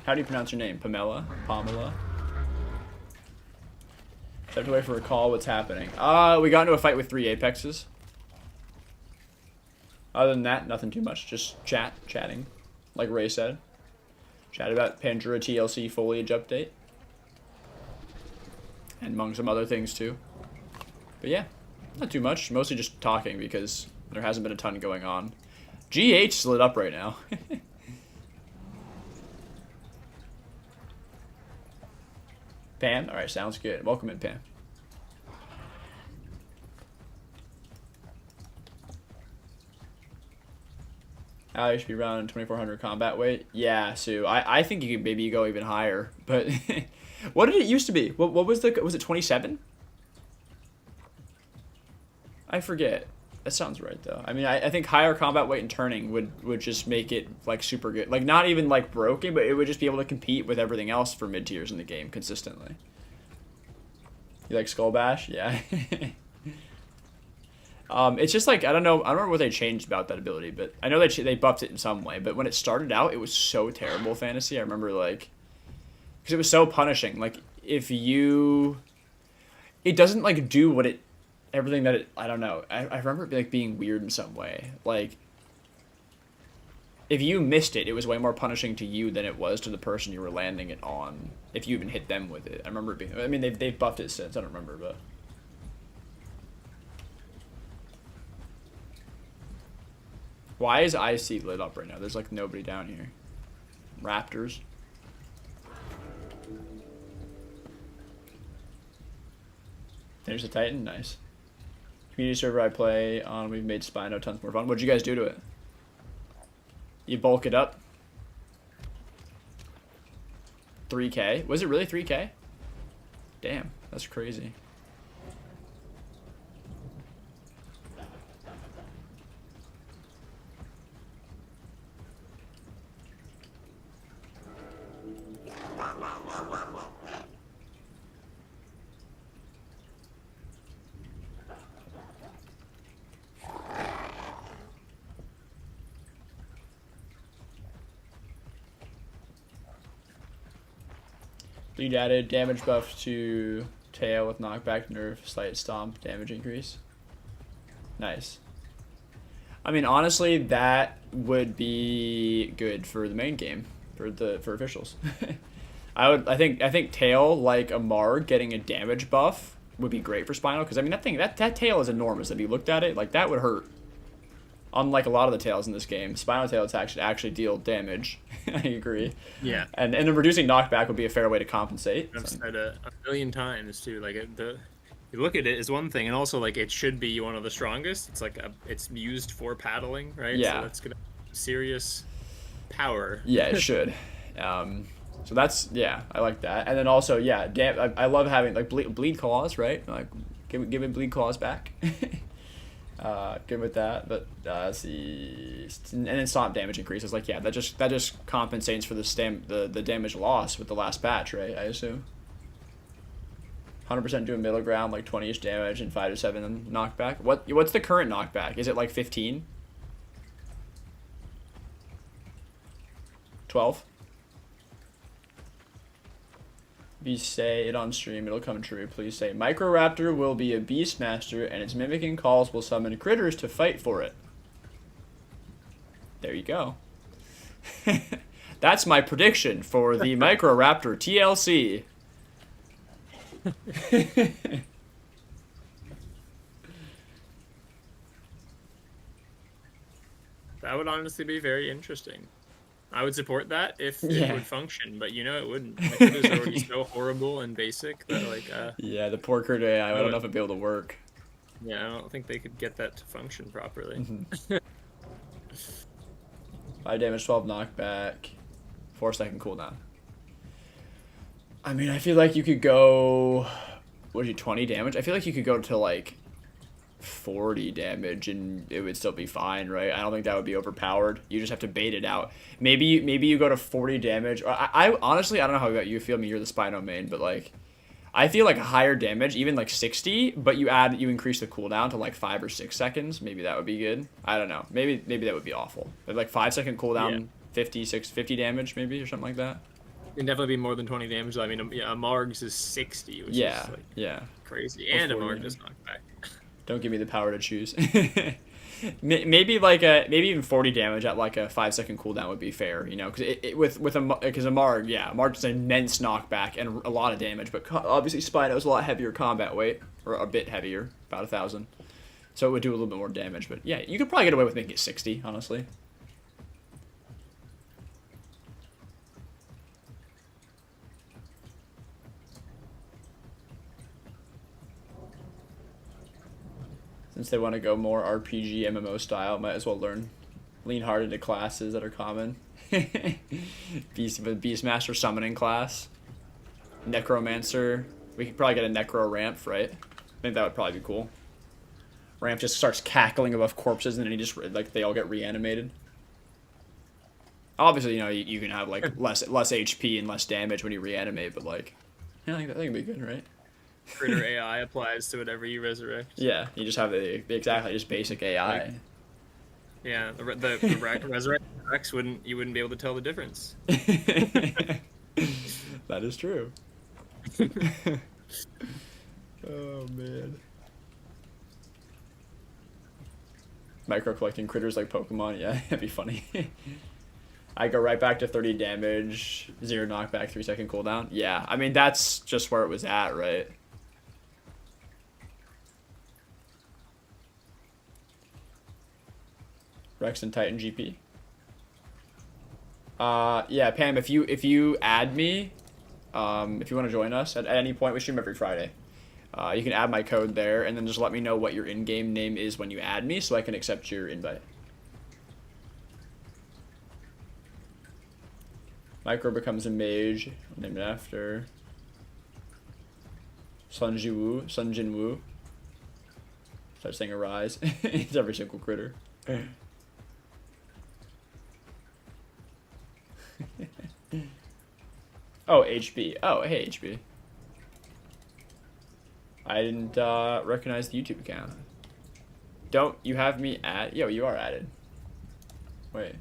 How do you pronounce your name? Pamela? Pamela? Just have to wait for a call. What's happening? We got into a fight with 3 Apexes. Other than that, nothing too much. Just chatting, like Ray said. Chat about Pandora TLC foliage update. And among some other things too. But yeah, not too much. Mostly just talking because There hasn't been a ton going on. GH is lit up right now. Pam? Alright, sounds good. Welcome in, Pam. I should be around 2400 combat weight. Yeah, Sue. I think you could maybe go even higher. But what did it used to be? What was it 27? I forget. That sounds right though. I mean, I think higher combat weight and turning would just make it like super good. Like not even like broken, but it would just be able to compete with everything else for mid tiers in the game consistently. You like Skull Bash? Yeah. It's just like I don't know what they changed about that ability, but I know they buffed it in some way. But when it started out, it was so terrible fantasy. I remember like because it was so punishing. Like if you, it doesn't like do what it. Everything that I don't know. I remember it like being weird in some way. Like, if you missed it, it was way more punishing to you than it was to the person you were landing it on. If you even hit them with it, I remember it being. I mean, they've buffed it since. I don't remember, but. Why is IC lit up right now? There's like nobody down here. Raptors. There's a Titan. Nice. Community server I play on, we've made Spino tons more fun. What'd you guys do to it? You bulk it up? 3K? Was it really 3K? Damn, that's crazy. Bleed added damage buff to tail with knockback, nerf, slight stomp, damage increase. Nice. I mean, honestly, that would be good for the main game, for officials. I think tail like a Marg getting a damage buff would be great for Spinal because I mean that tail is enormous. If you looked at it, like that would hurt. Unlike a lot of the tails in this game, Spinal Tail attacks should actually deal damage. I agree. Yeah. And then reducing knockback would be a fair way to compensate. I've said a million times too. Like you look at it is one thing, and also like it should be one of the strongest. It's like it's used for paddling, right? Yeah. So that's gonna have serious power. Yeah, it should. So that's I like that. And then also I love having like bleed claws, right? Like give it bleed claws back. Good with that, but let's see, and then stomp damage increases. Like that just compensates for the damage loss with the last patch, right? I assume. 100% doing middle ground, like 20ish damage and 5 to 7 knockback. What's the current knockback? Is it like 15? 12? If you say it on stream, it'll come true. Please say, Microraptor will be a Beastmaster, and its mimicking calls will summon critters to fight for it. There you go. That's my prediction for the Microraptor TLC. That would honestly be very interesting. I would support that if it would function, but it wouldn't. Like, it is already so horrible and basic that like. Yeah, the poor critter AI. I don't know if it'd be able to work. Yeah, I don't think they could get that to function properly. Mm-hmm. 5 damage, 12 knockback, 4-second cooldown. I mean, I feel like you could go. What did you 20 damage? I feel like you could go to like 40 damage and it would still be fine, right? I don't think that would be overpowered. You just have to bait it out. Maybe you go to 40 damage. I honestly, I don't know how you feel. I mean, you're the Spino main, but like I feel like a higher damage, even like 60, but you increase the cooldown to like 5 or 6 seconds. Maybe that would be good. I don't know. Maybe that would be awful. But like 5-second cooldown, 50 damage maybe or something like that. It'd definitely be more than 20 damage. I mean, a Marg's is 60, which is like crazy. And a Marg does knockback. Don't give me the power to choose. maybe even 40 damage at like a 5-second cooldown would be fair, because a Marg, Marg is an immense knockback and a lot of damage, but obviously Spino is a lot heavier combat weight, or a bit heavier, about 1,000. So it would do a little bit more damage. But yeah, you could probably get away with making it 60, honestly. Since they want to go more RPG MMO style, might as well lean hard into classes that are common. Beastmaster summoning class. Necromancer. We could probably get a necro ramp, right? I think that would probably be cool. Ramp just starts cackling above corpses and then he just, like, they all get reanimated. Obviously, you know, you can have, like, less HP and less damage when you reanimate, but, like, yeah, I think that'd be good, right? Critter AI applies to whatever you resurrect. Yeah, you just have exactly just basic AI. Like, yeah, the resurrected Rex you wouldn't be able to tell the difference. That is true. Oh man. Micro collecting critters like Pokemon, yeah, that'd be funny. I go right back to 30 damage, 0 knockback, 3-second cooldown. Yeah, I mean that's just where it was at, right? Rex and Titan GP. Yeah, Pam, if you add me, if you want to join us at any point, we stream every Friday. You can add my code there, and then just let me know what your in-game name is when you add me, so I can accept your invite. Micro becomes a mage, named after Sun Jin Woo. Start saying Arise. It's every single critter. Oh, HB. Oh, hey, HB. I didn't recognize the YouTube account. Don't you have me at? Yo, you are added. Wait.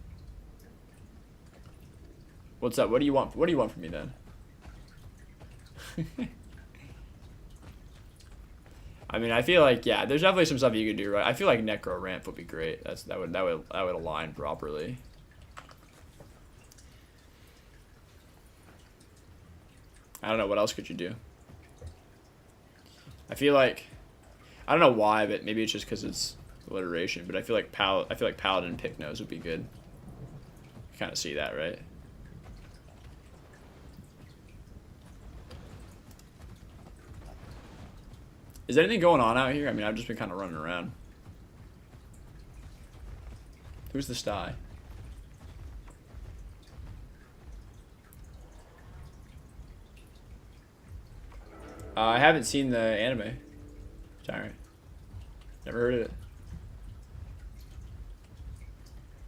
What's up? What do you want? What do you want from me then? I mean, I feel like yeah, there's definitely some stuff you could do, right? I feel like Necro Ramp would be great. That would align properly. I don't know, what else could you do? I feel like I don't know why, but maybe it's just because it's alliteration, but I feel like Paladin pick nose would be good. You kind of see that, right? Is anything going on out here? I mean, I've just been kind of running around. Who's the sty? I haven't seen the anime. Sorry. Never heard of it.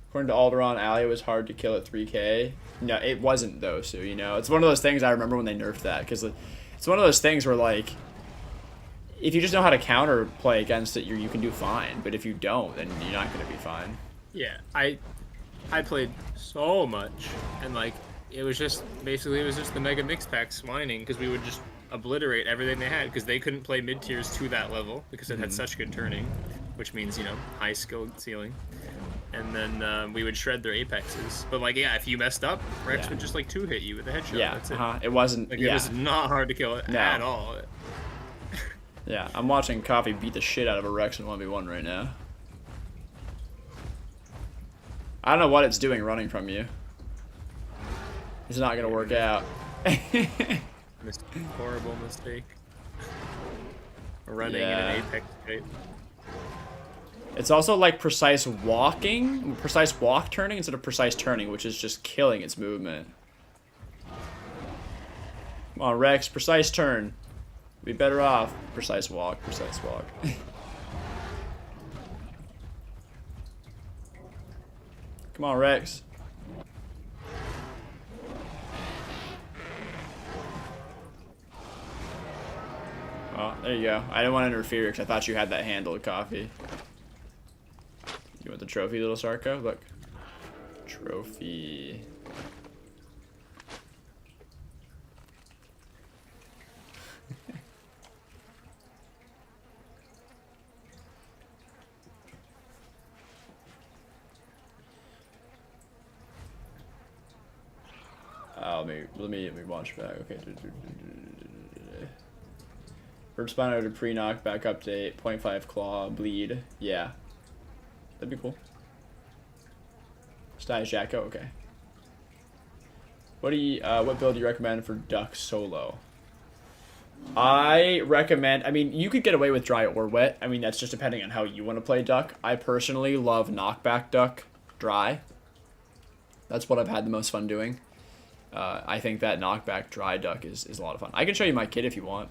According to Alderaan, Alio was hard to kill at 3K. No, it wasn't though, so you know. It's one of those things I remember when they nerfed that, because it's one of those things where, like, if you just know how to counter play against it, you can do fine. But if you don't, then you're not going to be fine. Yeah, I played so much, and like it was just the Mega Mix Packs whining because we would just obliterate everything they had because they couldn't play mid tiers to that level because it had such good turning, which means, you know, high skill ceiling. And then we would shred their apexes. But like, yeah, if you messed up, Rex would just like 2-hit you with a headshot. Yeah, that's it. It wasn't. Like, it was not hard to kill at all. Yeah, I'm watching Coffee beat the shit out of a Rex in 1v1 right now. I don't know what it's doing running from you. It's not gonna work out. Horrible mistake. Running in an apex state. It's also like precise walk turning instead of precise turning, which is just killing its movement. Come on, Rex, precise turn. Be better off. Precise walk. Come on, Rex. Oh, there you go. I didn't want to interfere because I thought you had that handle of Coffee. You want the trophy, little Sarko? Look. Trophy. Let me launch back. Okay. Bird Spino to pre-knockback update, 0.5 claw, bleed. Yeah. That'd be cool. Styles Jacko, okay. What build do you recommend for duck solo? I recommend, I mean, you could get away with dry or wet. I mean, that's just depending on how you want to play duck. I personally love knockback duck dry. That's what I've had the most fun doing. I think that knockback dry duck is a lot of fun. I can show you my kit if you want.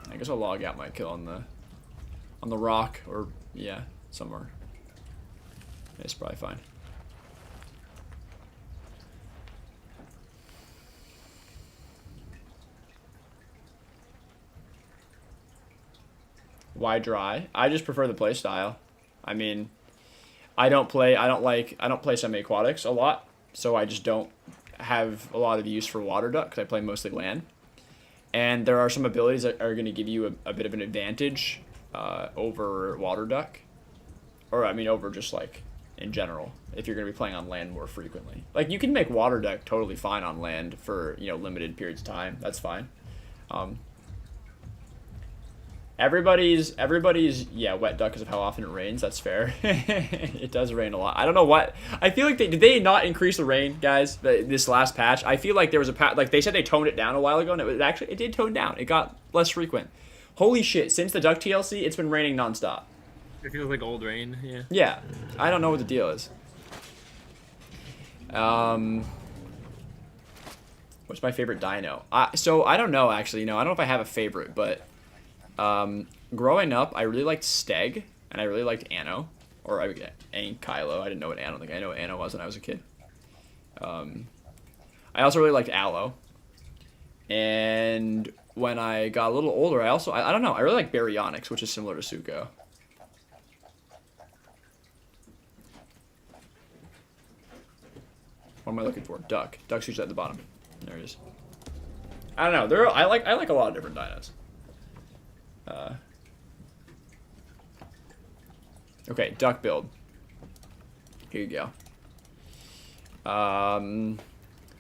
I guess I'll log out my kill on the rock, or yeah, somewhere. It's probably fine. Why dry? I just prefer the play style. I mean, I don't play semi-aquatics a lot, so I just don't have a lot of use for water duck because I play mostly land. And there are some abilities that are going to give you a bit of an advantage over water duck, or I mean over just like in general if you're going to be playing on land more frequently. Like you can make water duck totally fine on land for limited periods of time. That's fine. Everybody's yeah, wet duck because of how often it rains. That's fair. It does rain a lot. I don't know what. I feel like did they not increase the rain, guys? This last patch. I feel like there was a patch, like they said they toned it down a while ago, and it did tone down. It got less frequent. Holy shit! Since the duck TLC, it's been raining nonstop. It feels like old rain. Yeah. Yeah, I don't know what the deal is. What's my favorite dino? So I don't know actually. I don't know if I have a favorite, but. Growing up, I really liked Steg, and I really liked Anno, or Kylo. I didn't know what Anno. I know what Anno was when I was a kid. I also really liked Allo, and when I got a little older, I don't know. I really like Baryonyx, which is similar to Sucho. What am I looking for? Duck. Duck's usually at the bottom. There it is. I don't know. I like a lot of different dinos. Okay, duck build. Here you go.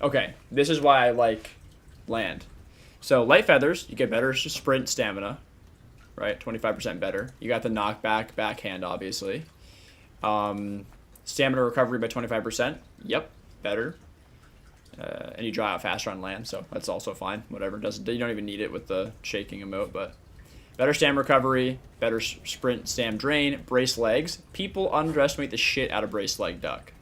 Okay, this is why I like land. So light feathers, you get better sprint stamina, right? 25% better. You got the knockback, backhand, obviously. Stamina recovery by 25%. Yep, better. And you dry out faster on land, so that's also fine. Whatever, you don't even need it with the shaking emote, but. Better stam recovery, better sprint stam drain, brace legs. People underestimate the shit out of brace leg duck.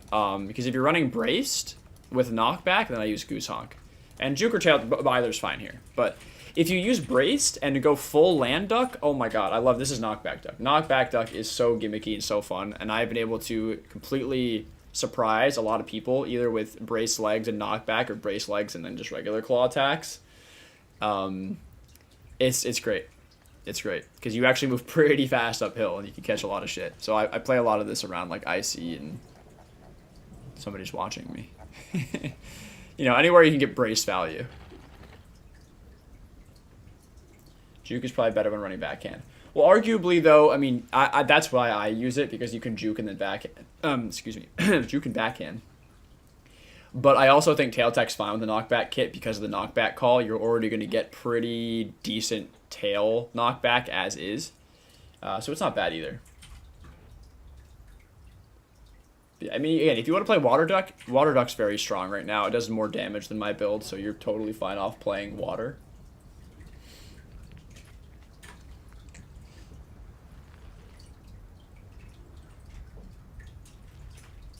Because if you're running braced with knockback, then I use goose honk. And juke or tail, either's fine here. But if you use braced and go full land duck, oh my god, I love this is knockback duck. Knockback duck is so gimmicky and so fun, and I've been able to completely surprise a lot of people either with brace legs and knockback or brace legs and then just regular claw attacks. It's great. It's great because you actually move pretty fast uphill and you can catch a lot of shit. So I play a lot of this around like IC and somebody's watching me. Anywhere you can get brace value. Juke is probably better when running backhand. Well, arguably though, I mean, that's why I use it because you can juke and then backhand. Juke and backhand. But I also think tail tech's fine with the knockback kit because of the knockback call. You're already going to get pretty decent tail knockback as is. So it's not bad either. I mean, again, if you want to play Water Duck's very strong right now. It does more damage than my build, so you're totally fine off playing Water.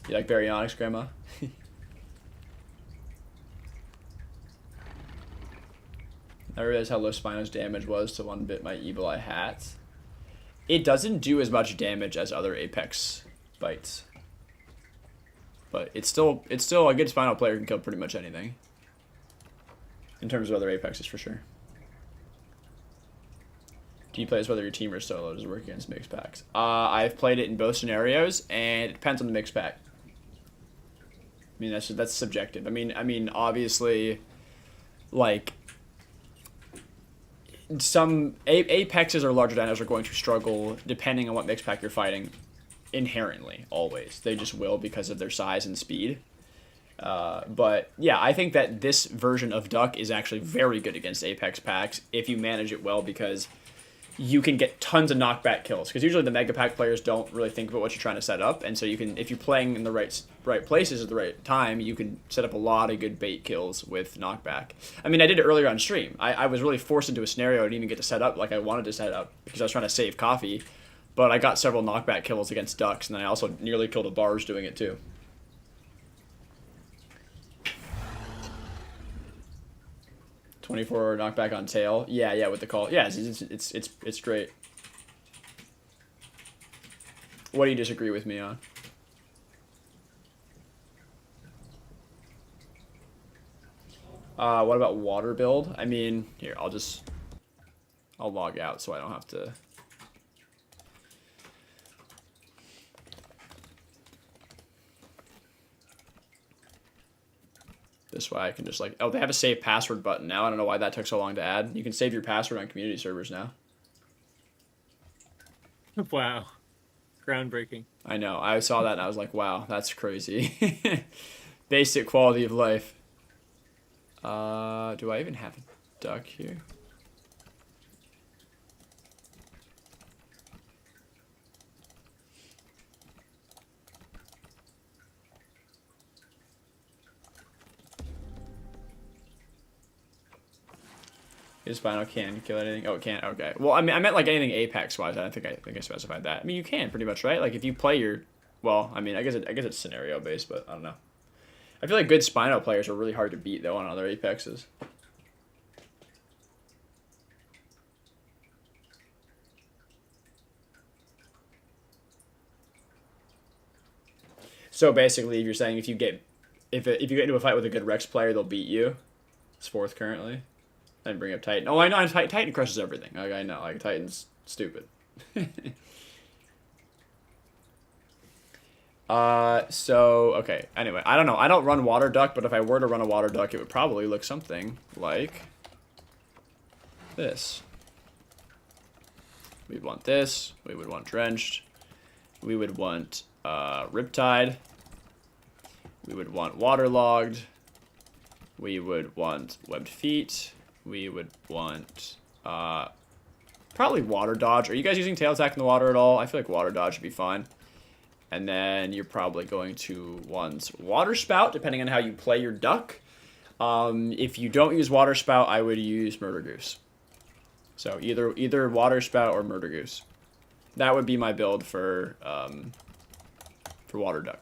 You like Baryonyx, Grandma? I realized how low Spino's damage was to one bit my Evil Eye hat. It doesn't do as much damage as other Apex bites. But it's still a good Spino player can kill pretty much anything. In terms of other Apexes for sure. Do you play as whether your team or solo does it work against mixed packs? I've played it in both scenarios and it depends on the mixed pack. I mean that's subjective. I mean obviously like some Apexes or larger dinos are going to struggle depending on what mixed pack you're fighting inherently, always. They just will because of their size and speed. But yeah, I think that this version of Duck is actually very good against Apex packs if you manage it well, because you can get tons of knockback kills. Because usually the Mega Pack players don't really think about what you're trying to set up, and so you can, if you're playing in the right places at the right time, you can set up a lot of good bait kills with knockback. I mean, I did it earlier on stream. I was really forced into a scenario I didn't even get to set up like I wanted to set up because I was trying to save coffee, but I got several knockback kills against Ducks, and then I also nearly killed a Bars doing it too. .24 knockback on tail. Yeah, with the call. Yeah, it's great. What do you disagree with me on? What about water build? I mean, here, I'll log out so I don't have to. This way I can just like, oh, they have a save password button now. I don't know why that took so long to add. You can save your password on community servers now. Wow. Groundbreaking. I know. I saw that and I was like, wow, that's crazy. Basic quality of life. Do I even have a duck here? His Spino can kill anything. Oh, it can't. Okay. Well, I mean, I meant like anything Apex wise. I think I specified that. I mean, you can pretty much, right? Like if you play your, well, I mean, I guess it's scenario based, but I don't know. I feel like good Spino players are really hard to beat though on other Apexes. So basically, if you're saying if you get into a fight with a good Rex player, they'll beat you. It's 4th currently. I didn't bring up Titan. Oh, I know. Titan crushes everything. Like, I know. Like, Titan's stupid. So, okay. Anyway, I don't know. I don't run Water Duck, but if I were to run a Water Duck, it would probably look something like this. We'd want this. We would want Drenched. We would want Riptide. We would want Waterlogged. We would want Webbed Feet. We would want probably Water Dodge. Are you guys using Tail Attack in the water at all? I feel like Water Dodge would be fine. And then you're probably going to want Water Spout, depending on how you play your duck. If you don't use Water Spout, I would use Murder Goose. So either Water Spout or Murder Goose. That would be my build for Water Duck.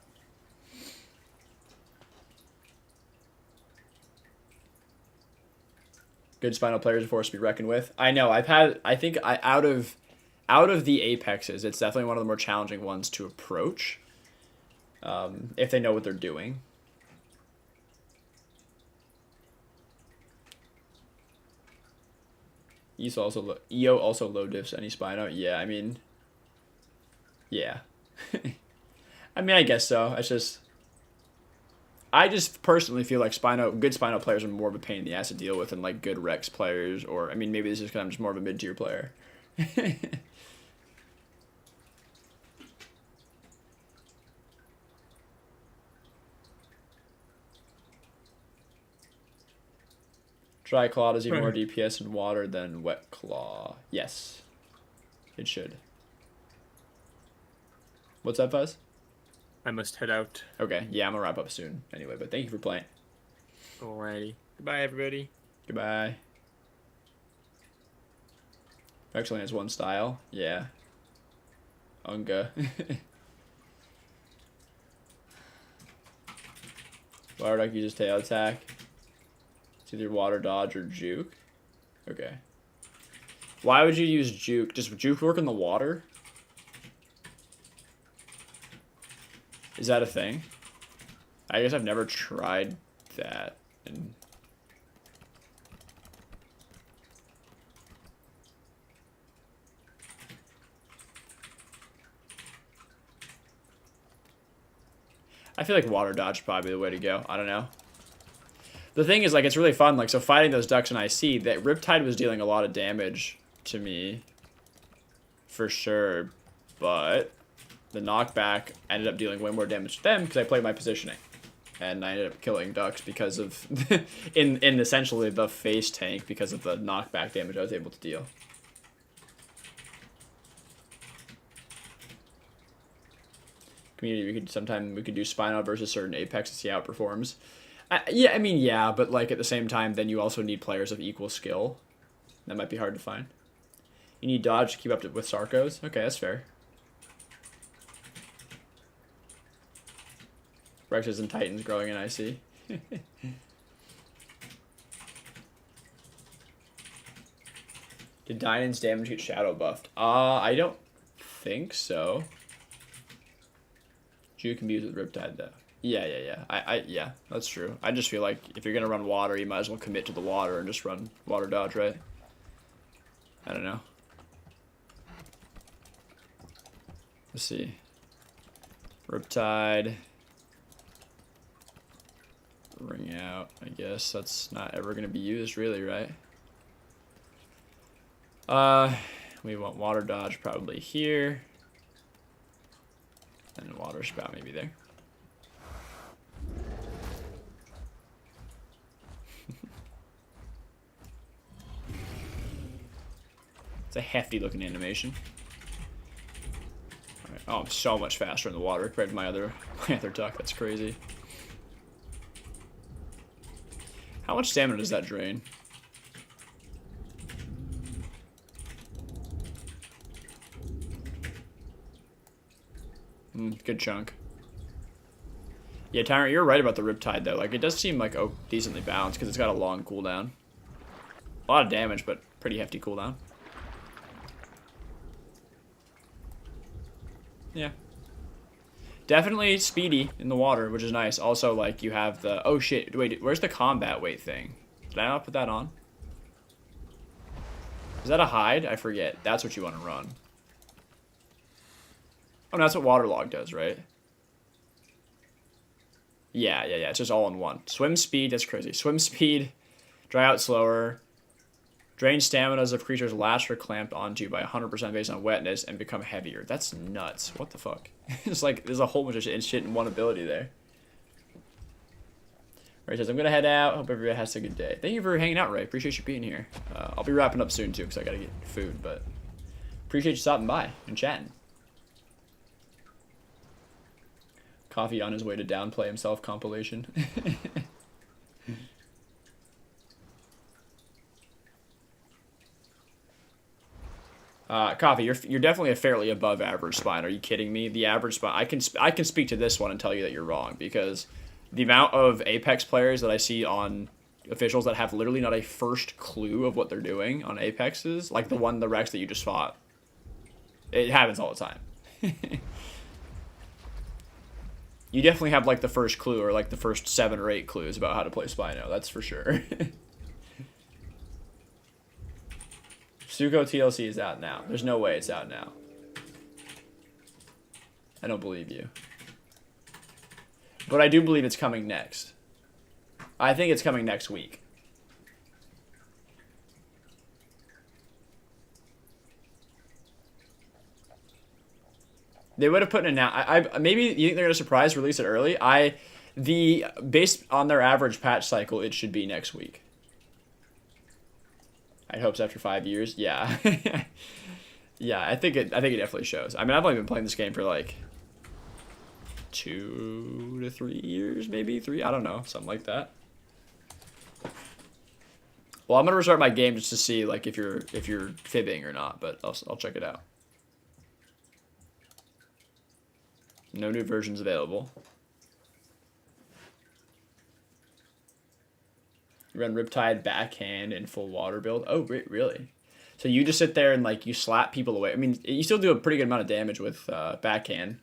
Good Spinal players are forced to be reckoned with. I know. I think out of the Apexes, it's definitely one of the more challenging ones to approach. If they know what they're doing. EO also low diffs any Spino. Yeah, I mean, yeah. I mean, I guess so. I just personally feel like good Spino players are more of a pain in the ass to deal with than like good Rex players, or I mean, maybe this is because I'm just more of a mid-tier player. Dry Claw does even more DPS in water than Wet Claw. Yes, it should. What's up, Fuzz? I must head out. Okay, yeah, I'm gonna wrap up soon anyway, but thank you for playing. Alrighty. Goodbye, everybody. Goodbye. Rex only has one style. Yeah. Unga. Water Duck uses Tail Attack. It's either Water Dodge or Juke. Okay. Why would you use Juke? Does Juke work in the water? Is that a thing? I guess I've never tried that. And I feel like Water Dodge is probably the way to go. I don't know. The thing is, like, it's really fun. Like, so fighting those ducks in IC, that Riptide was dealing a lot of damage to me. For sure. But the knockback ended up dealing way more damage to them because I played my positioning. and I ended up killing ducks because of in essentially the face tank because of the knockback damage I was able to deal. Community, we could do Spino versus certain Apex to see how it performs. Yeah, I mean, yeah, but like at the same time, then you also need players of equal skill. That might be hard to find. You need dodge to keep up with Sarcos. Okay, that's fair. Rexes and Titans growing in IC. Did Dynan's damage get shadow buffed? I don't think so. You can be used with Riptide though. Yeah. Yeah, that's true. I just feel like if you're gonna run water, you might as well commit to the water and just run water dodge, right? I don't know. Let's see. Riptide. Ring out. I guess that's not ever gonna be used, really, right? We want water dodge probably here. And water spout maybe there. It's a hefty looking animation. All right. Oh, I'm so much faster in the water compared to my other duck. That's crazy. How much stamina does that drain? Good chunk. Yeah, Tyrant, you're right about the Riptide, though. Like, it does seem like, oh, decently balanced, because it's got a long cooldown. A lot of damage, but pretty hefty cooldown. Yeah. Definitely speedy in the water, which is nice. Also, like, you have the... Oh, shit. Wait, where's the combat weight thing? Did I not put that on? Is that a hide? I forget. That's what you want to run. Oh, no, that's what Waterlog does, right? Yeah. It's just all in one. Swim speed, that's crazy. Swim speed, dry out slower, drain staminas of creatures latched or clamped onto by 100% based on wetness and become heavier. That's nuts. What the fuck? It's like, there's a whole bunch of shit in one ability there. Ray says, I'm gonna head out. Hope everybody has a good day. Thank you for hanging out, Ray. Appreciate you being here. I'll be wrapping up soon, too, because I gotta get food, but appreciate you stopping by and chatting. Coffee on his way to downplay himself compilation. Coffee, you're definitely a fairly above average spine. Are you kidding me? The average spine. I can speak to this one and tell you that you're wrong, because the amount of Apex players that I see on officials that have literally not a first clue of what they're doing on Apexes, like the Rex that you just fought, it happens all the time. You definitely have, like, the first clue, or, like, the first 7 or 8 clues about how to play Spino. That's for sure. SUCHO TLC is out now. There's no way it's out now. I don't believe you. But I do believe it's coming next. I think it's coming next week. They would have put an announcement. Maybe you think they're gonna surprise release it early. Based on their average patch cycle, it should be next week. I hope after 5 years. Yeah, yeah. I think it definitely shows. I mean, I've only been playing this game for like 2 to 3 years, maybe 3. I don't know, something like that. Well, I'm gonna restart my game just to see like if you're fibbing or not, but I'll check it out. No new versions available. You run Riptide backhand and full water build. Oh, really? So you just sit there and like you slap people away. I mean, you still do a pretty good amount of damage with backhand.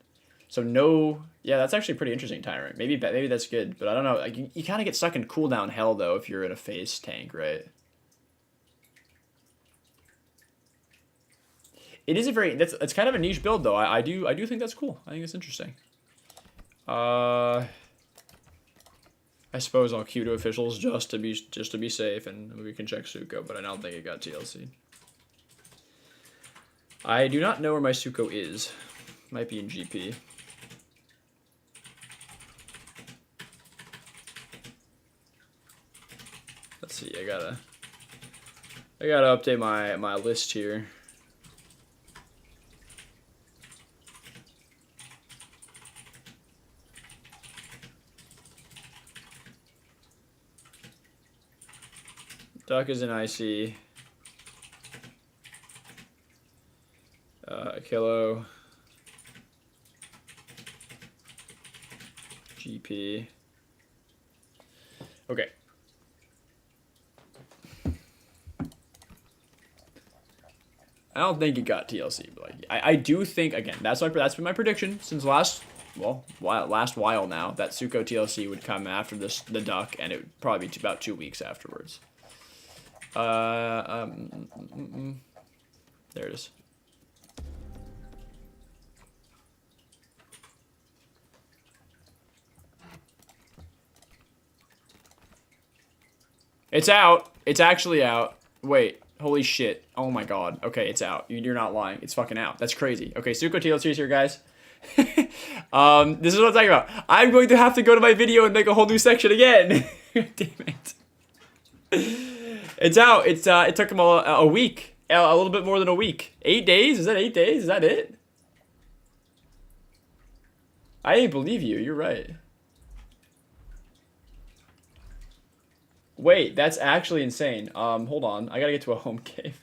So no, yeah, that's actually pretty interesting, Tyrant. Maybe that's good, but I don't know. Like you kind of get stuck in cooldown hell though if you're in a face tank, right? It is it's kind of a niche build though. I do think that's cool. I think it's interesting. I suppose I'll queue to officials just to be safe, and we can check SUCHO, but I don't think it got TLC. I do not know where my SUCHO is. Might be in GP. Let's see, I gotta update my list here. Duck is an IC. Kilo. GP. Okay. I don't think it got TLC, but like I do think, again, that's been my prediction since last while now, that SUCHO TLC would come after the duck, and it would probably be about 2 weeks afterwards. There it is. It's out. It's actually out. Wait. Holy shit. Oh my god. Okay, it's out. You're not lying. It's fucking out. That's crazy. Okay, SUCHO TLC is here, guys. This is what I'm talking about. I'm going to have to go to my video and make a whole new section again. Damn it. It's out. It took them a week. A little bit more than a week. 8 days? Is that 8 days? Is that it? I didn't believe you. You're right. Wait, that's actually insane. Hold on. I gotta get to a home cave.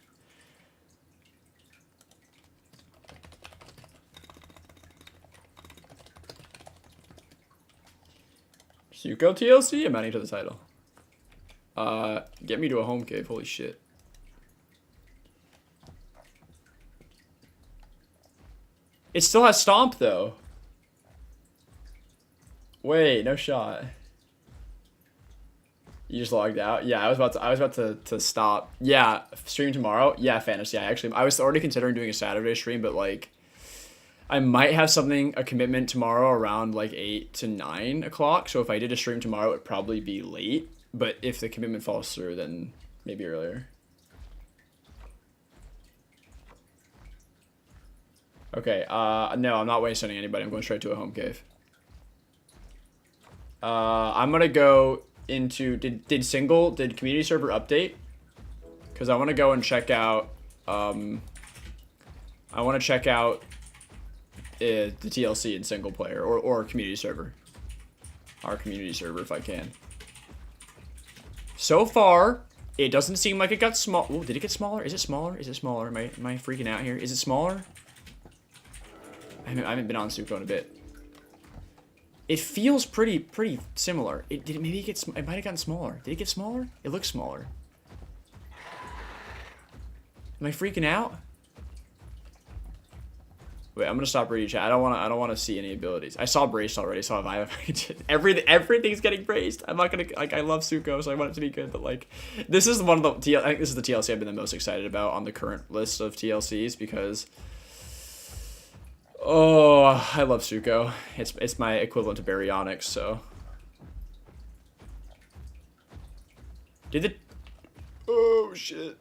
SUCHO TLC? I'm adding to the title. Get me to a home cave. Holy shit. It still has Stomp, though. Wait, no shot. You just logged out? Yeah, I was about to stop. Yeah, stream tomorrow? Yeah, Fantasy. I was already considering doing a Saturday stream, but like I might have a commitment tomorrow around like 8 to 9 o'clock. So if I did a stream tomorrow, it would probably be late. But if the commitment falls through, then maybe earlier. Okay, no, I'm not wasting anybody. I'm going straight to a home cave. I'm gonna go into did community server update? Because I want to go and check out the TLC in single player or community server. Our community server if I can. So far, it doesn't seem like it got small. Ooh, did it get smaller? Is it smaller? Is it smaller? Am I freaking out here? Is it smaller? I haven't been on SUCHO in a bit. It feels pretty similar. It might have gotten smaller. Did it get smaller? It looks smaller. Am I freaking out? Wait, I'm gonna stop reading chat. I don't wanna see any abilities. I saw braced already, so everything's getting braced. I'm not gonna like. I love SUCHO, so I want it to be good. But like, this is one of the I think this is the TLC I've been the most excited about on the current list of TLCs because. Oh, I love SUCHO. It's my equivalent to Baryonyx, so. Did it? Oh shit.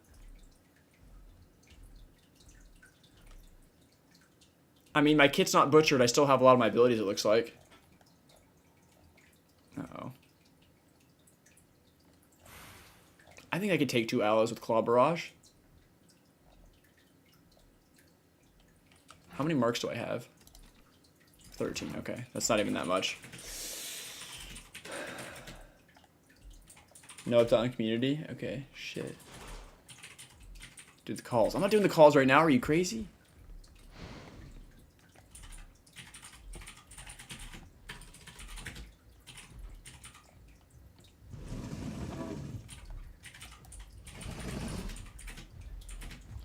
I mean, my kit's not butchered. I still have a lot of my abilities, it looks like. Uh-oh. I think I could take 2 allos with Claw Barrage. How many marks do I have? 13, okay. That's not even that much. No, it's on community? Okay, shit. Do the calls. I'm not doing the calls right now. Are you crazy?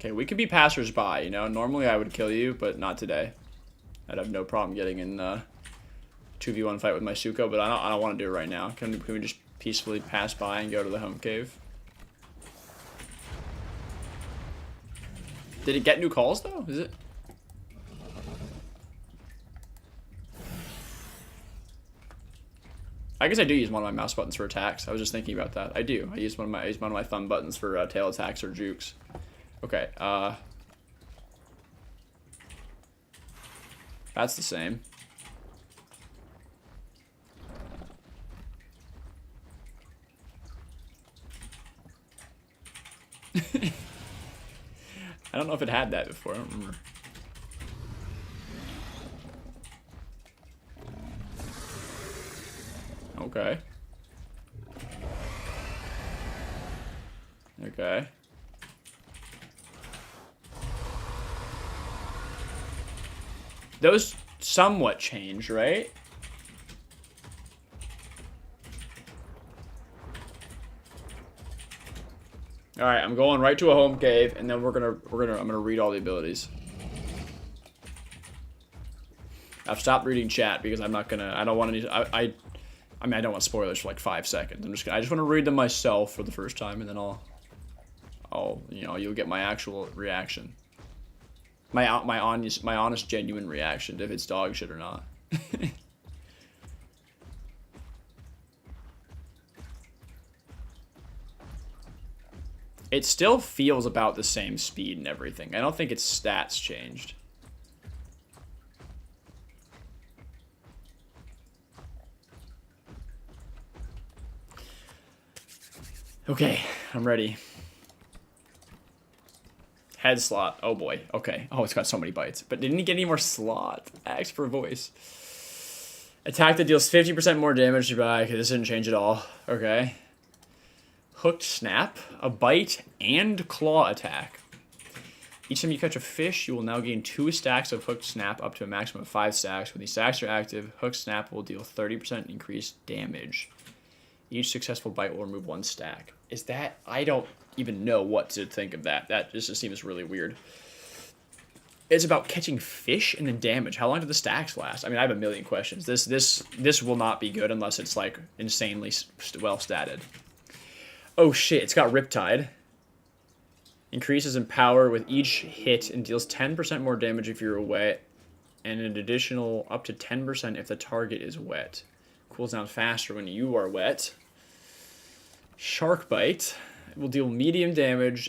Okay, we could be passers-by, you know? Normally I would kill you, but not today. I'd have no problem getting in the 2v1 fight with my SUCHO, but I don't want to do it right now. Can we just peacefully pass by and go to the home cave? Did it get new calls, though? Is it? I guess I do use one of my mouse buttons for attacks. I was just thinking about that. I do. I use one of my thumb buttons for tail attacks or jukes. Okay, that's the same. I don't know if it had that before. I don't remember. Okay. Okay. Those somewhat change, right? All right, I'm going right to a home cave, and then I'm gonna read all the abilities. I've stopped reading chat because I don't want any. I mean, I don't want spoilers for like 5 seconds. I just want to read them myself for the first time, and then you'll get my actual reaction. My honest, genuine reaction to if it's dog shit or not. It still feels about the same speed and everything. I don't think its stats changed. Okay, I'm ready. Head slot. Oh boy. Okay. Oh, it's got so many bites. But didn't he get any more slot? Ask for voice. Attack that deals 50% more damage to buy. Okay, this didn't change at all. Okay. Hooked snap, a bite, and claw attack. Each time you catch a fish, you will now gain 2 stacks of hooked snap up to a maximum of 5 stacks. When these stacks are active, hooked snap will deal 30% increased damage. Each successful bite will remove 1 stack. Is that... I don't even know what to think of that. That just seems really weird. It's about catching fish and then damage. How long do the stacks last? I mean, I have a million questions. This will not be good unless it's like insanely well statted. Oh shit, it's got Riptide. Increases in power with each hit and deals 10% more damage if you're wet, and an additional up to 10% if the target is wet. Cools down faster when you are wet. Shark Bite will deal medium damage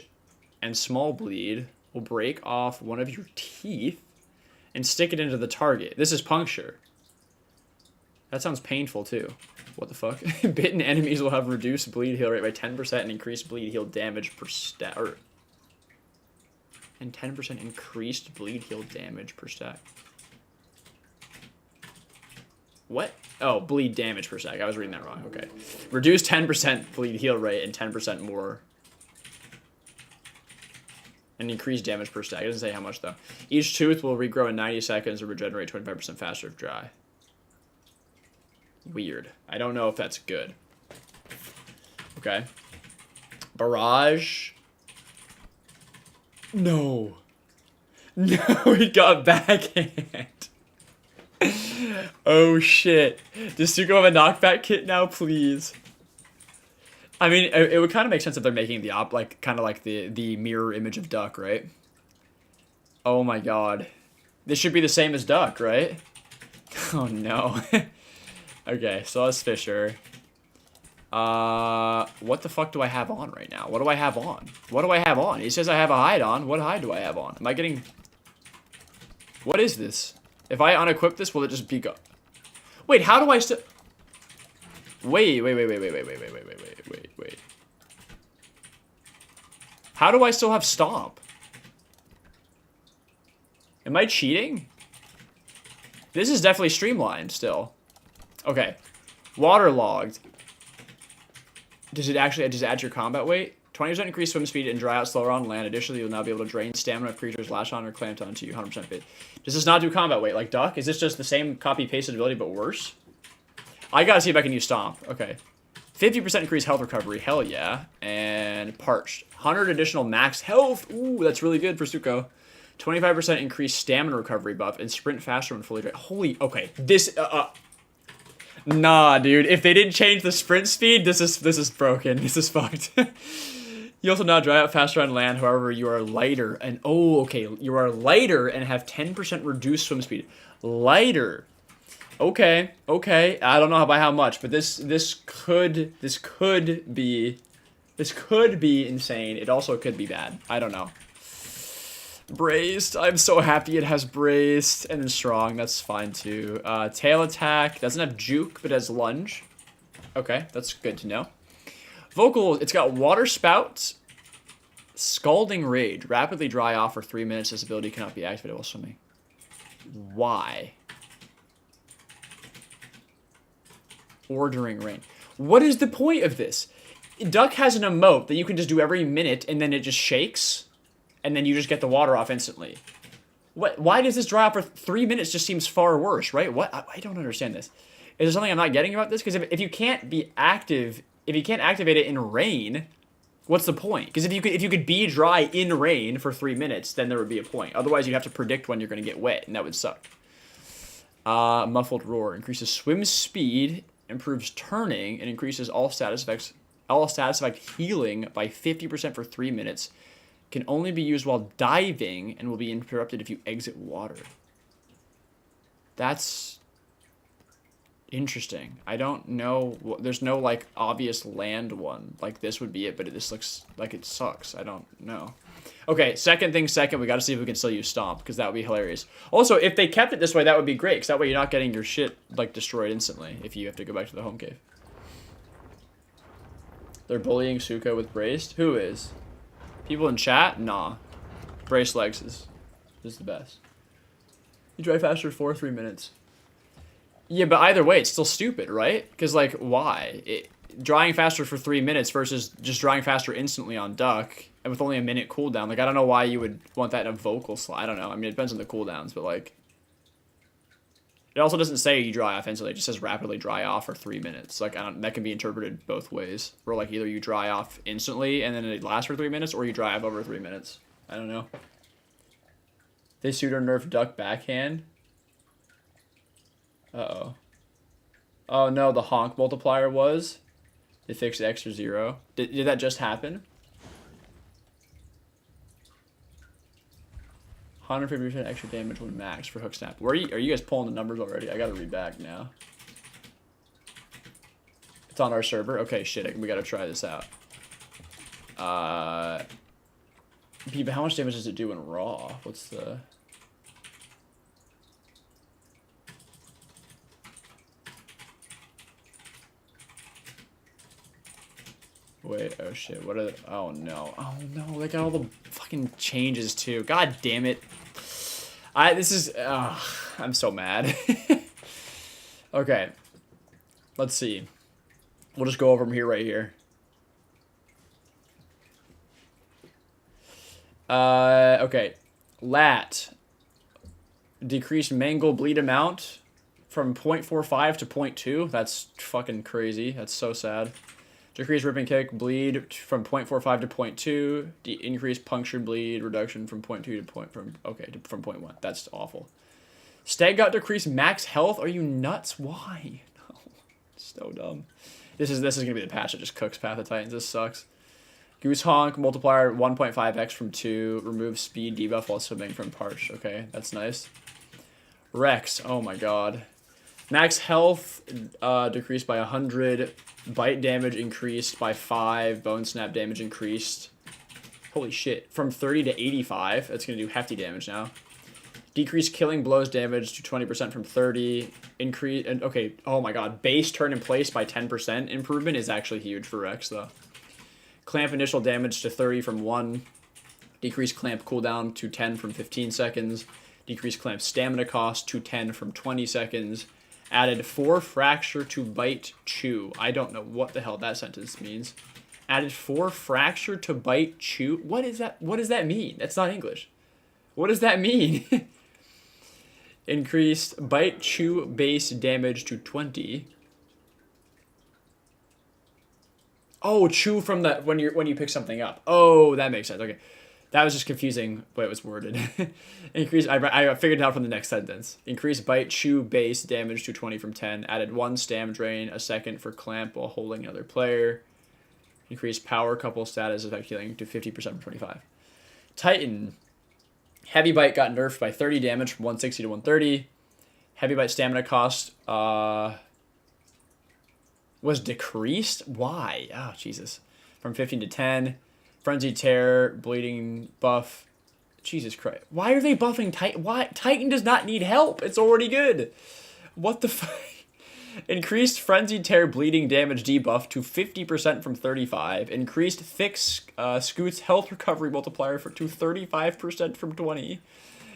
and small bleed. Will break off one of your teeth and stick it into the target. This is puncture. That sounds painful too. What the fuck? Bitten enemies will have reduced bleed heal rate by 10% and increased bleed heal damage per stack. And 10% increased bleed heal damage per stack. What? Oh, bleed damage per stack. I was reading that wrong. Okay. Reduce 10% bleed heal rate and 10% more. And increased damage per stack. It doesn't say how much though. Each tooth will regrow in 90 seconds or regenerate 25% faster if dry. Weird. I don't know if that's good. Okay. Barrage. No. No, it got backhand. Oh shit. Does SUCHO have a knockback kit now, please? I mean, it would kind of make sense if they're making the kind of like the mirror image of Duck, right? Oh my god. This should be the same as Duck, right? Oh no. Okay, so that's Fisher. What the fuck do I have on right now? What do I have on? What do I have on? He says I have a hide on. What hide do I have on? Am I getting... What is this? If I unequip this, will it just be go... Wait, how do I still... Wait. How do I still have Stomp? Am I cheating? This is definitely streamlined still. Okay. Waterlogged. Does it actually just add your combat weight? 20% increased swim speed and dry out slower on land. Additionally, you'll now be able to drain stamina if creatures latch on or clamped onto you. 100% fit. Does this not do combat weight like Duck? Is this just the same copy-pasted ability but worse? I gotta see if I can use Stomp. Okay. 50% increased health recovery. Hell yeah. And Parched. 100 additional max health. Ooh, that's really good for SUCHO. 25% increased stamina recovery buff and sprint faster when fully drained. Holy... Okay. This... Nah, dude. If they didn't change the sprint speed, this is broken. This is fucked. You also now dry out faster on land. However, you are lighter. And... Oh, okay. You are lighter and have 10% reduced swim speed. Lighter. Okay, okay. I don't know by how much, but this could be insane. It also could be bad. I don't know. Braced. I'm so happy it has braced. And then strong. That's fine too. Tail attack. Doesn't have juke, but has lunge. Okay, that's good to know. Vocal. It's got water spout. Scalding Rage. Rapidly dry off for 3 minutes. This ability cannot be activated while swimming. Why? Ordering Rain. What is the point of this? Duck has an emote that you can just do every minute, and then it just shakes, and then you just get the water off instantly. What? Why does this dry off for 3 minutes? Just seems far worse, right? What? I don't understand this. Is there something I'm not getting about this? Because if you can't be active, if you can't activate it in rain, what's the point? Because if you could be dry in rain for 3 minutes, then there would be a point. Otherwise, you'd have to predict when you're going to get wet, and that would suck. Muffled Roar increases swim speed, improves turning, and increases all status effect healing by 50% for 3 minutes. Can only be used while diving and will be interrupted if you exit water. That's interesting. I don't know. There's no, like, obvious land one. Like, this would be it, but this looks like it sucks. I don't know. Okay, second thing second, we got to see if we can still use Stomp, because that would be hilarious. Also, if they kept it this way, that would be great, because that way you're not getting your shit, like, destroyed instantly if you have to go back to the home cave. They're bullying Sucho with Braced? Who is? People in chat? Nah. Brace legs is the best. You dry faster for 3 minutes. Yeah, but either way, it's still stupid, right? Because, like, why? Drying faster for 3 minutes versus just drying faster instantly on Duck, and with only a minute cooldown. Like, I don't know why you would want that in a vocal slot. I don't know. I mean, it depends on the cooldowns, but, like... It also doesn't say you dry off instantly. It just says rapidly dry off for 3 minutes. Like, that can be interpreted both ways. Where, like, either you dry off instantly and then it lasts for 3 minutes, or you dry off over 3 minutes. I don't know. They pseudo nerf Duck backhand. Uh-oh. Oh, no, the honk multiplier was. They fixed extra 0. Did that just happen? 150% extra damage when max for hook snap. Are you guys pulling the numbers already? I gotta read back now. It's on our server? Okay, shit, we gotta try this out. But how much damage does it do in raw? What's the... Wait, oh shit, what are the... Oh no, they got all the fucking changes too. God damn it. I'm so mad. Okay. Let's see. We'll just go over them here, right here. Okay. Lat. Decreased mangle bleed amount from 0.45 to 0.2. That's fucking crazy. That's so sad. Decrease rip and kick bleed from 0.45 to 0.2. Increase puncture bleed reduction from 0.2 to from 0.1. That's awful. Stag got decreased max health. Are you nuts? Why? No, so dumb. This is gonna be the patch that just cooks Path of Titans. This sucks. Goose honk multiplier 1.5x from 2. Remove speed debuff while swimming from Parch. Okay, that's nice. Rex. Oh my god. Max health decreased by 100. Bite damage increased by 5. Bone snap damage increased. Holy shit. From 30 to 85. That's going to do hefty damage now. Decrease killing blows damage to 20% from 30. Increase... And okay, oh my god. Base turn in place by 10% improvement is actually huge for Rex, though. Clamp initial damage to 30 from 1. Decrease clamp cooldown to 10 from 15 seconds. Decrease clamp stamina cost to 10 from 20 seconds. Added 4 fracture to bite chew. I don't know what the hell that sentence means. Added 4 fracture to bite chew. What is that? What does that mean? That's not English. What does that mean? Increased bite chew base damage to 20. Oh, chew from the when you pick something up. Oh, that makes sense. Okay. That was just confusing the way it was worded. Increase. I figured it out from the next sentence. Increase bite chew base damage to 20 from 10. Added 1 stam drain a second for clamp while holding another player. Increase power couple status effect healing to 50% from 25. Titan. Heavy bite got nerfed by 30 damage from 160 to 130. Heavy bite stamina cost was decreased. Why? Oh Jesus. From 15 to 10. Frenzied Tear, Bleeding buff. Jesus Christ. Why are they buffing Titan? Why? Titan does not need help. It's already good. What the fuck? Increased Frenzied Tear bleeding damage debuff to 50% from 35. Increased Thick Scoot's health recovery multiplier to 35% from 20.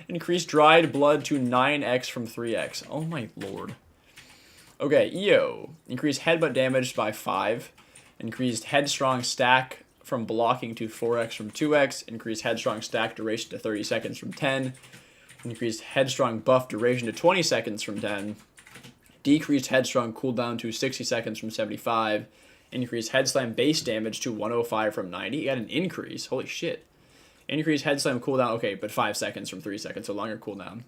Increased Dried Blood to 9x from 3x. Oh my lord. Okay, EO. Increased Headbutt damage by 5. Increased Headstrong stack from blocking to 4x from 2x. Increased Headstrong stack duration to 30 seconds from 10. Increased Headstrong buff duration to 20 seconds from 10. Decreased Headstrong cooldown to 60 seconds from 75. Increased Headslam base damage to 105 from 90. You got an increase. Holy shit. Increased Headslam cooldown, okay, but 5 seconds from 3 seconds, so longer cooldown.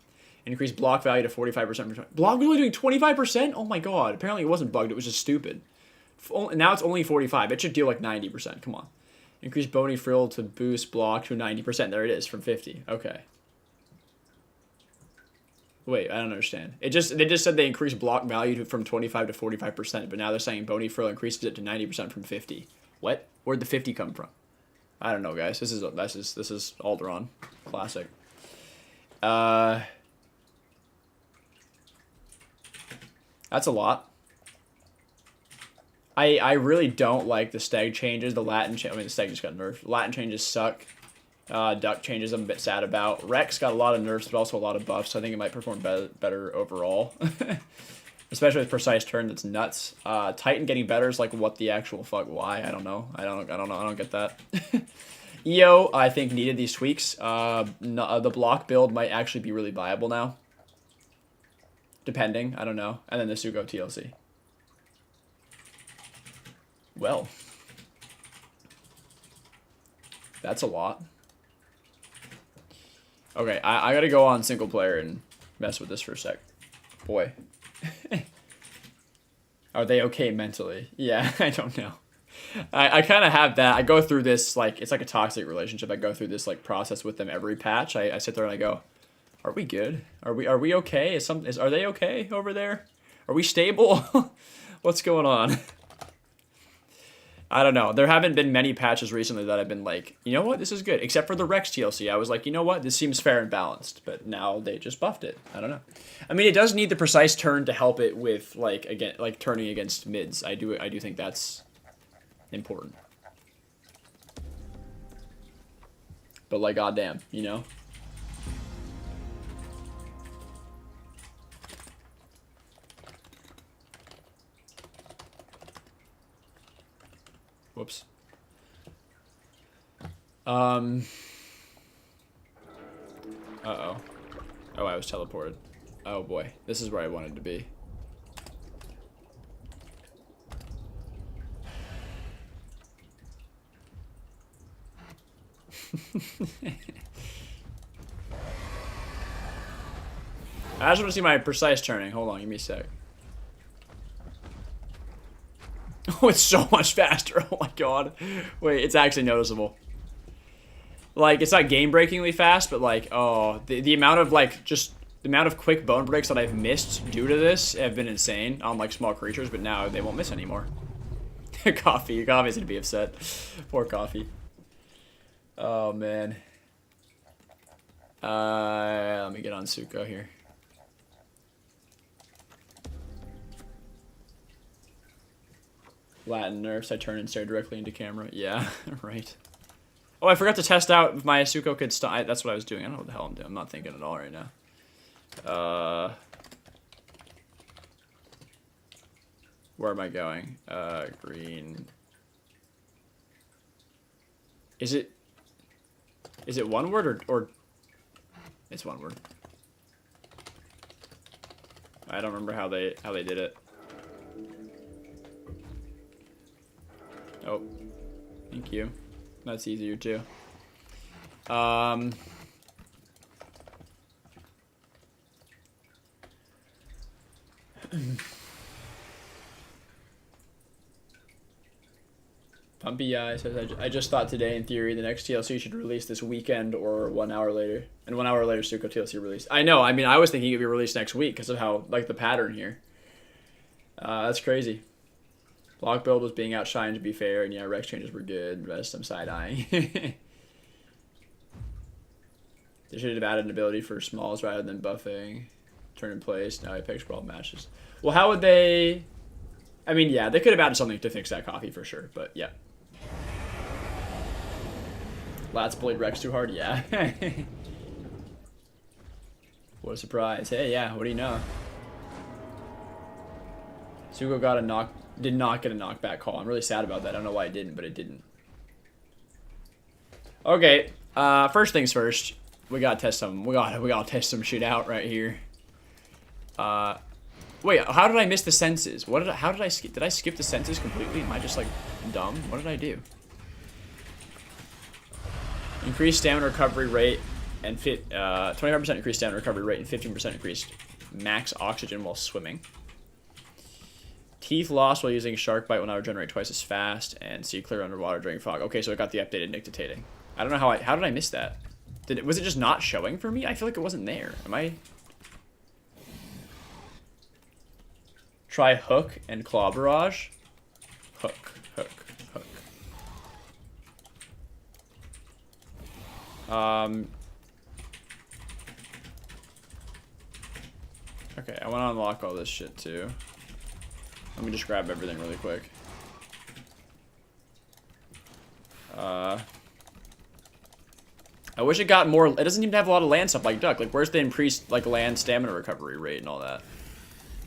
Increased block value to 45%. Block value doing 25%? Oh my god. Apparently it wasn't bugged, it was just stupid. Now it's only 45. It should deal like 90%. Come on. Increased Bony Frill to boost block to 90%. There it is, from 50. Okay. Wait, I don't understand. They just said they increased block value from 25 to 45%, but now they're saying Bony Frill increases it to 90% from 50. What? Where'd the 50 come from? I don't know, guys. This is Alderaan. Classic. That's a lot. I really don't like the stag changes. The Latin the stag just got nerfed. Latin changes suck. Duck changes I'm a bit sad about. Rex got a lot of nerfs, but also a lot of buffs, so I think it might perform better overall. Especially with Precise Turn, that's nuts. Titan getting better is like, what the actual fuck? Why? I don't know. I don't get that. EO, I think, needed these tweaks. The block build might actually be really viable now. Depending, I don't know. And then the SUCHO TLC. Well. That's a lot. Okay, I gotta go on single player and mess with this for a sec. Boy. Are they okay mentally? Yeah, I don't know. I kind of have that. I go through this, like, it's like a toxic relationship. I go through this, like, process with them every patch. I sit there and I go, are we good? Are we okay? Are they okay over there? Are we stable? What's going on? I don't know. There haven't been many patches recently that I've been like, you know what, this is good. Except for the Rex TLC. I was like, you know what, this seems fair and balanced. But now they just buffed it. I don't know. I mean, it does need the Precise Turn to help it with, like, again, like turning against mids. I do think that's important. But like, goddamn, you know. Whoops. Uh-oh. Oh, I was teleported. Oh boy, this is where I wanted to be. I just want to see my precise turning. Hold on, give me a sec. Oh, it's so much faster. Oh my god. Wait, it's actually noticeable. Like, it's not game-breakingly fast, but like, oh, the amount of, like, just the amount of quick bone breaks that I've missed due to this have been insane on, like, small creatures, but now they won't miss anymore. Coffee's gonna be upset. Poor Coffee. Oh, man. Let me get on SUCHO here. Latin nerfs, I turn and stare directly into camera. Yeah, right. Oh, I forgot to test out if my SUCHO could stop. That's what I was doing. I don't know what the hell I'm doing. I'm not thinking at all right now. Where am I going? Green. Is it one word or it's one word? I don't remember how they did it. Oh, thank you. That's easier too. Pumpy Eye says, I just thought today, in theory, the next TLC should release this weekend or 1 hour later. And 1 hour later, SUCHO TLC released. I know, I mean, I was thinking it would be released next week because of how, like, the pattern here. That's crazy. Block build was being outshined, to be fair, and yeah, Rex changes were good. Rest, I'm side-eyeing. They should have added an ability for smalls rather than buffing. Turn in place. Now Apex Brawl matches. Well, how would they... I mean, yeah, they could have added something to fix that coffee for sure, but yeah. Lats played Rex too hard? Yeah. What a surprise. Hey, yeah, what do you know? Sugo got a knock... Did not get a knockback call. I'm really sad about that. I don't know why it didn't, but it didn't. Okay, first things first. We gotta test some... We gotta test some shit out right here. Wait, how did I miss the senses? How did I skip? Did I skip the senses completely? Am I just like dumb? What did I do? Increased stamina recovery rate and 25% increased stamina recovery rate and 15% increased max oxygen while swimming. Teeth lost while using shark bite will now regenerate twice as fast and see clear underwater during fog. Okay, so it got the updated nictitating. I don't know how did I miss that? Was it just not showing for me? I feel like it wasn't there. Am I? Try hook and claw barrage. Hook, hook, hook. Okay, I want to unlock all this shit too. Let me just grab everything really quick. I wish it got more. It doesn't even have a lot of land stuff like Duck. Like, where's the increased like land stamina recovery rate and all that?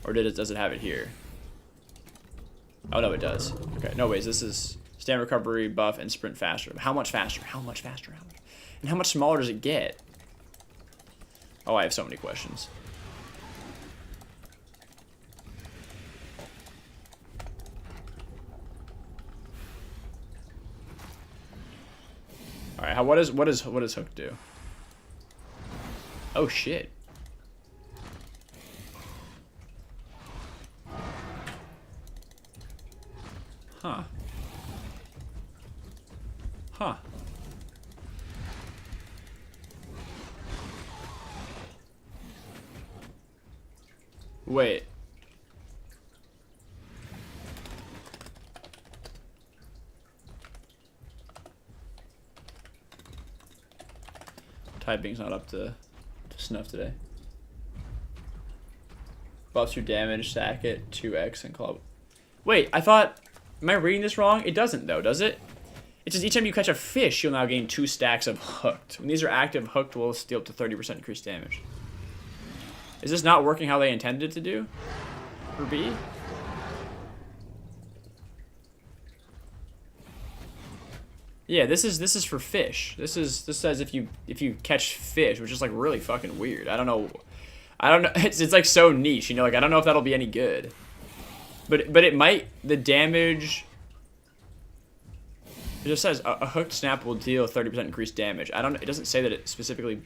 Or does it have it here? Oh no, it does. Okay, no ways. This is stamina recovery buff and sprint faster. How much faster? How much faster? How much? And how much smaller does it get? Oh, I have so many questions. All right, what does hook do? Oh shit. Huh. Huh. Wait. Typing's not up to snuff today. Buffs your damage, sack it, 2x, and club. Wait, I thought... Am I reading this wrong? It doesn't, though, does it? It says each time you catch a fish, you'll now gain 2 stacks of hooked. When these are active, hooked will deal up to 30% increased damage. Is this not working how they intended it to do? For B? Yeah, this is for fish. This says if you catch fish, which is like really fucking weird. I don't know. It's like so niche, you know. Like I don't know if that'll be any good. But it might. The damage. It just says a hooked snap will deal 30% increased damage. I don't. It doesn't say that it specifically.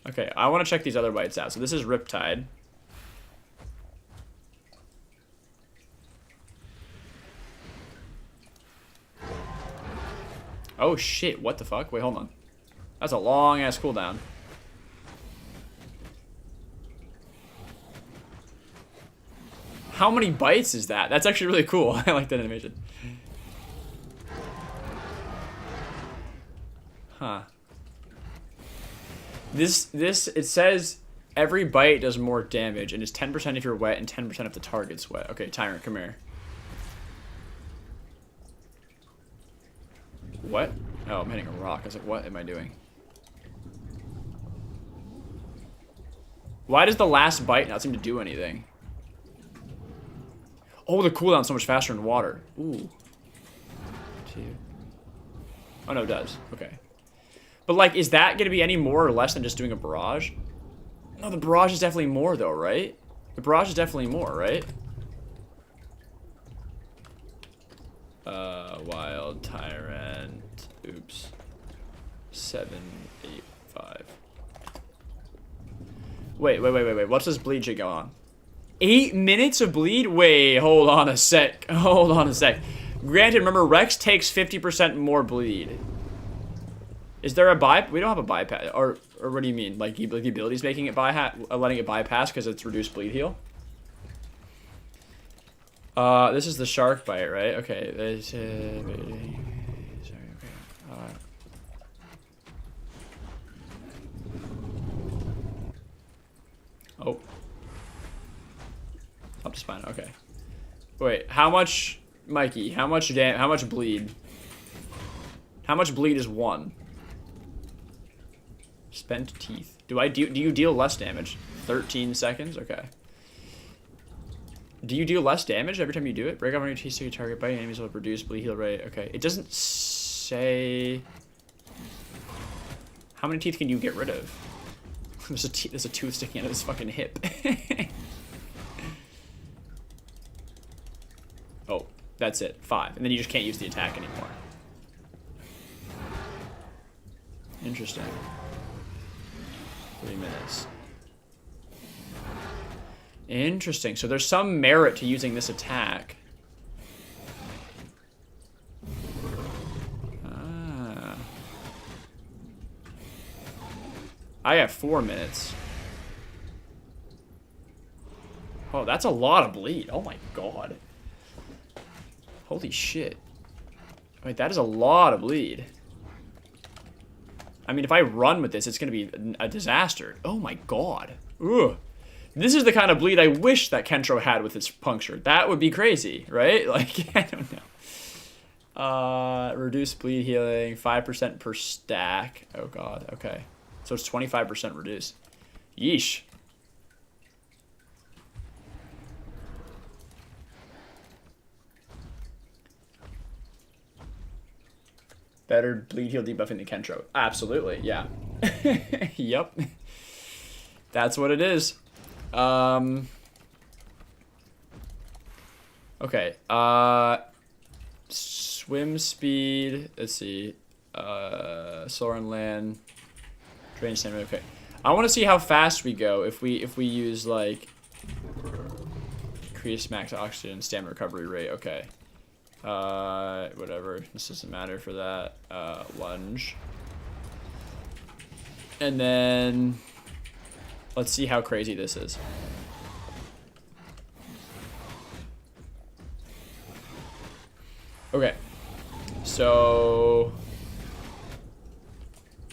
Okay, I want to check these other bites out. So this is Riptide. Oh shit! What the fuck? Wait, hold on. That's a long ass cooldown. How many bites is that? That's actually really cool. I like that animation. Huh. It says every bite does more damage and is 10% if you're wet and 10% if the target's wet. Okay, Tyrant, come here. What? Oh, I'm hitting a rock. I was like, what am I doing? Why does the last bite not seem to do anything? Oh, the cooldown's so much faster in water. Ooh. 2. Oh, no, it does. Okay. But, like, is that going to be any more or less than just doing a barrage? No, the barrage is definitely more, though, right? The barrage is definitely more, right? Wild Tyrant. Oops. 7, 8, 5. Wait. What's this bleed shit go on? 8 minutes of bleed? Wait, hold on a sec. Hold on a sec. Granted, remember, Rex takes 50% more bleed. Is there a bypass? We don't have a bypass. Or what do you mean? Like the ability's making it letting it bypass because it's reduced bleed heal? This is the shark bite, right? Okay. Sorry, okay. Oh. Up to spine. Okay. Wait, how much, Mikey? How much bleed? How much bleed is 1? Spent teeth. Do you deal less damage? 13 seconds? Okay. Do you deal less damage every time you do it? Break off on your teeth so you target biting enemies will reduce bleed heal rate. Okay. It doesn't say... How many teeth can you get rid of? There's a tooth sticking out of his fucking hip. Oh, that's it. 5. And then you just can't use the attack anymore. Interesting. 3 minutes. Interesting. So there's some merit to using this attack. Ah. I have 4 minutes. Oh, that's a lot of bleed. Oh my god. Holy shit. Wait, that is a lot of bleed. I mean, if I run with this, it's going to be a disaster. Oh my god. Ugh. This is the kind of bleed I wish that Kentro had with its puncture. That would be crazy, right? Like, I don't know. Reduce bleed healing, 5% per stack. Oh god, okay. So it's 25% reduced. Yeesh. Better bleed heal debuffing the Kentro. Absolutely, yeah. Yep. That's what it is. Okay. Swim speed. Let's see. Soar and land. Drain stamina. Okay. I want to see how fast we go if we use like increase max oxygen stamina recovery rate. Okay. Whatever. This doesn't matter for that. Lunge. And then let's see how crazy this is. Okay. So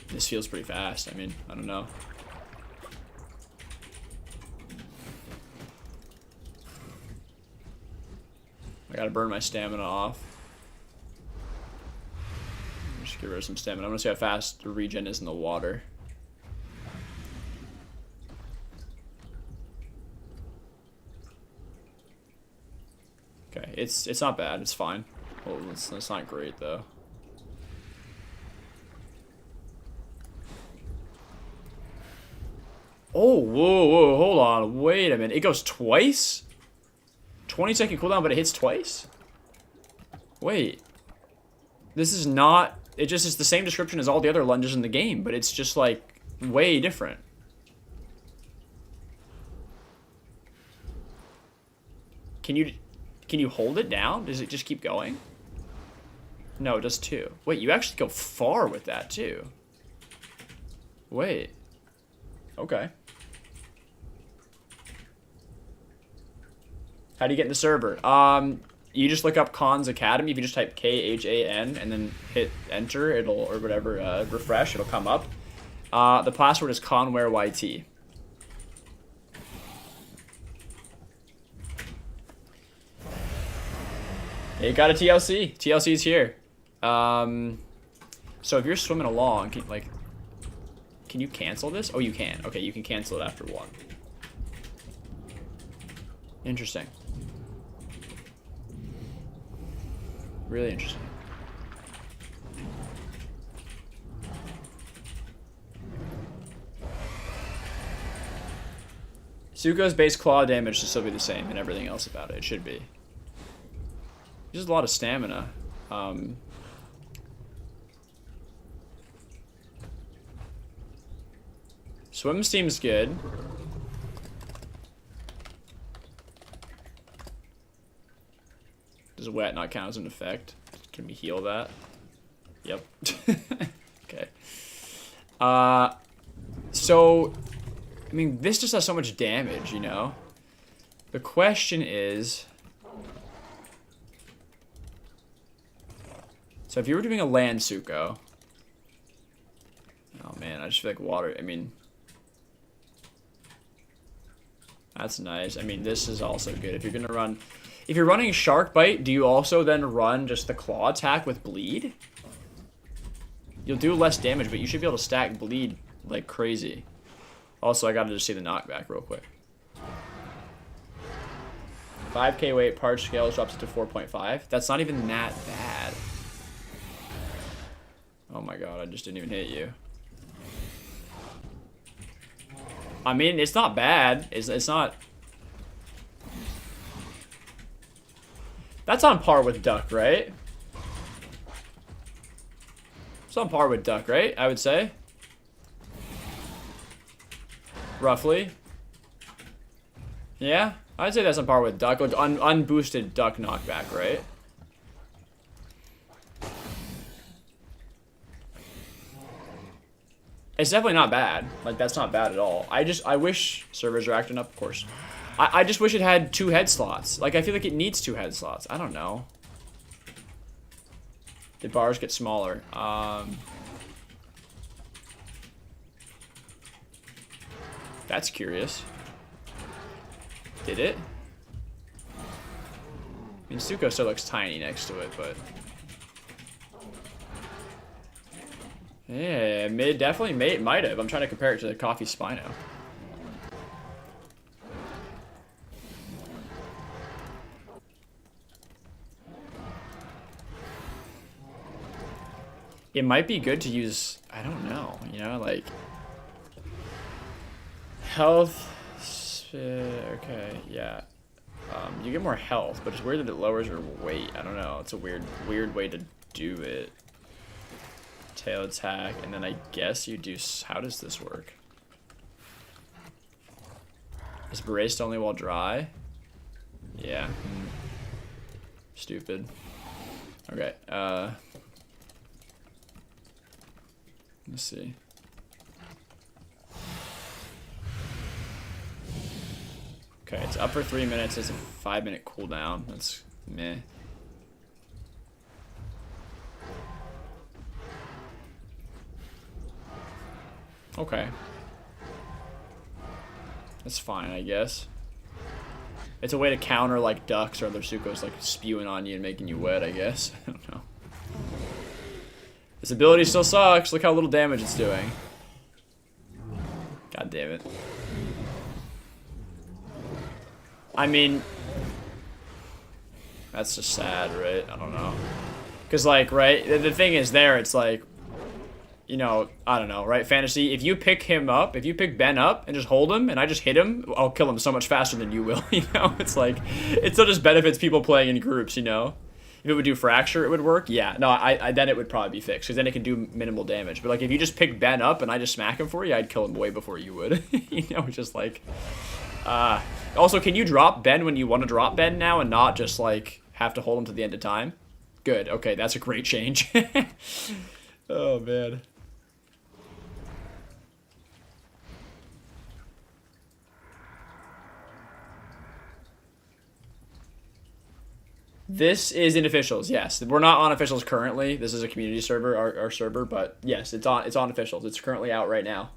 this feels pretty fast. I mean, I don't know. I gotta burn my stamina off. Just get rid of some stamina. I want to see how fast the regen is in the water. Okay, it's not bad. It's fine. Well, it's not great though. Oh, whoa, hold on. Wait a minute. It goes twice? 20-second cooldown, but it hits twice? Wait. This is not... It just is the same description as all the other lunges in the game, but it's just, like, way different. Can you hold it down? Does it just keep going? No, it does 2. Wait, you actually go far with that, too. Wait. Okay. How do you get in the server? You just look up Khan's Academy. If you just type Khan and then hit enter, it'll, or whatever, refresh, it'll come up. The password is Khanware YT. You got a TLC. TLC's here. So if you're swimming along, can you cancel this? Oh, you can. Okay, you can cancel it after 1. Interesting. Really interesting. Sucho's base claw damage should still be the same and everything else about it. It should be. Just a lot of stamina. Swim seems good. Does wet not count as an effect? Can we heal that? Yep. Okay. So, I mean, this just does so much damage, you know? The question is... So if you were doing a land Sucho... Oh man, I just feel like water, I mean... That's nice. I mean, this is also good. If you're gonna run, if you're running Shark Bite, do you also then run just the Claw attack with Bleed? You'll do less damage, but you should be able to stack Bleed like crazy. Also, I gotta just see the knockback real quick. 5k weight, parch scale drops it to 4.5. That's not even that bad. Oh my god, I just didn't even hit you. I mean, it's not bad. It's not... That's on par with Duck, right? It's on par with Duck, right? I would say. Roughly. Yeah? I'd say that's on par with Duck. Like unboosted Duck knockback, right? It's definitely not bad. Like, that's not bad at all. I wish servers are acting up, of course. I just wish it had 2 head slots. Like, I feel like it needs 2 head slots. I don't know. Did bars get smaller? That's curious. Did it? I mean, SUCHO still looks tiny next to it, but... Yeah, definitely might have. I'm trying to compare it to the Coffee Spino. It might be good to use, I don't know, you know, like... Health... Okay, yeah. You get more health, but it's weird that it lowers your weight. I don't know, it's a weird way to do it. Tail attack, and then I guess you do... How does this work? Is Braced only while dry? Yeah. Stupid. Okay, let's see. Okay, it's up for 3 minutes. It's a 5-minute cooldown. That's meh. Okay. That's fine, I guess. It's a way to counter, like, ducks or other suchos, like, spewing on you and making you wet, I guess. I don't know. This ability still sucks. Look how little damage it's doing. God damn it. I mean... That's just sad, right? I don't know. Because, like, right? The thing is there, it's like... You know, I don't know, right? Fantasy, if you pick him up, if you pick Ben up and just hold him and I just hit him, I'll kill him so much faster than you will, you know? It's like, it still just benefits people playing in groups, you know? If it would do Fracture, it would work. Yeah, no, then it would probably be fixed because then it can do minimal damage. But like, if you just pick Ben up and I just smack him for you, I'd kill him way before you would. You know, just like... Also, can you drop Ben when you want to drop Ben now and not just like have to hold him to the end of time? Good, okay, that's a great change. Oh, man. This is in officials, yes. We're not on officials currently. This is a community server, our server, but yes, it's on officials. It's currently out right now.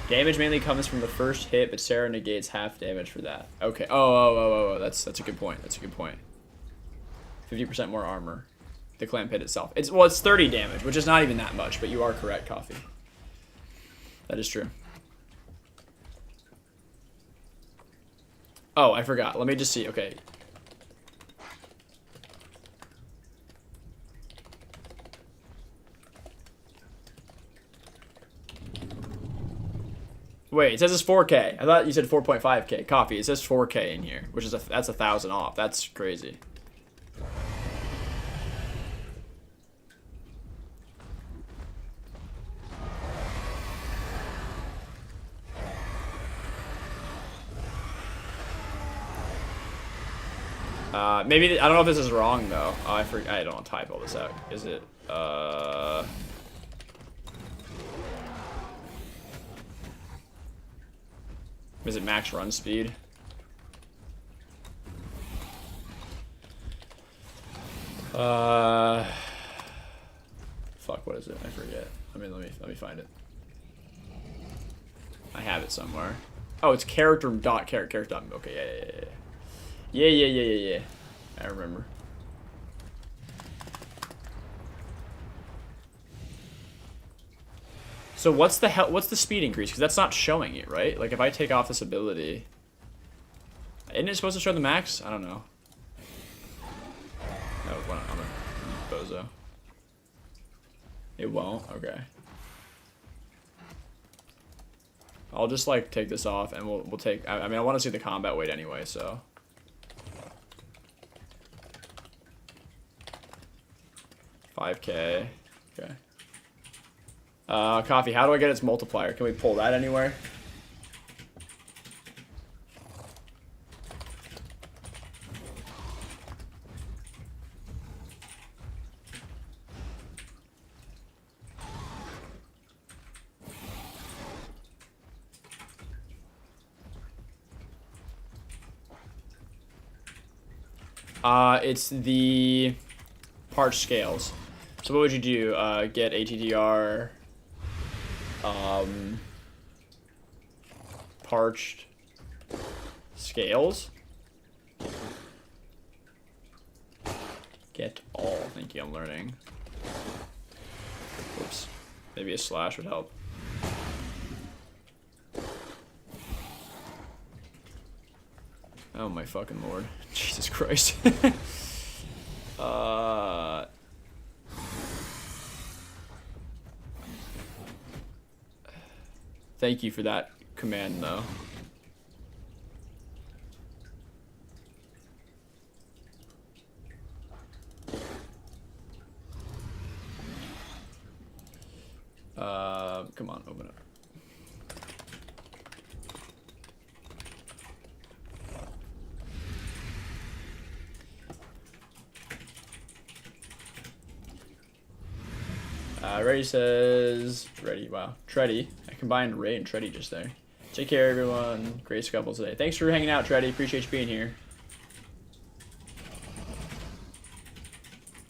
Damage mainly comes from the first hit, but Sarah negates half damage for that. Okay. Oh. That's a good point. That's a good point. 50% more armor. The clamp hit itself. It's 30 damage, which is not even that much, but you are correct, Coffee. That is true. Oh, I forgot. Let me just see. Okay. Wait, it says it's 4K. I thought you said 4.5K. Coffee, it says 4K in here, which is that's 1,000 off. That's crazy. Maybe I don't know if this is wrong though. Oh, I don't want to type all this out. Is it? Is it max run speed? Fuck, what is it? I forget. Let me find it. I have it somewhere. Oh, it's character dot character dot. Okay, yeah. I remember. So what's the speed increase? Because that's not showing it, right? Like if I take off this ability, isn't it supposed to show the max? I don't know. No, I'm a bozo. It won't. Okay. I'll just like take this off, and we'll take. I mean, I want to see the combat weight anyway, so. $5K. Okay. Coffee. How do I get its multiplier? Can we pull that anywhere? It's the parch scales. So what would you do? Get ATDR, parched scales. Get all. Thank you. I'm learning. Oops. Maybe a slash would help. Oh my fucking lord. Jesus Christ. Thank you for that command, though. Come on, open it. Ready says, ready, wow. Treddy. I combined Ray and Treddy just there. Take care, everyone. Great scuffle today. Thanks for hanging out, Treddy. Appreciate you being here.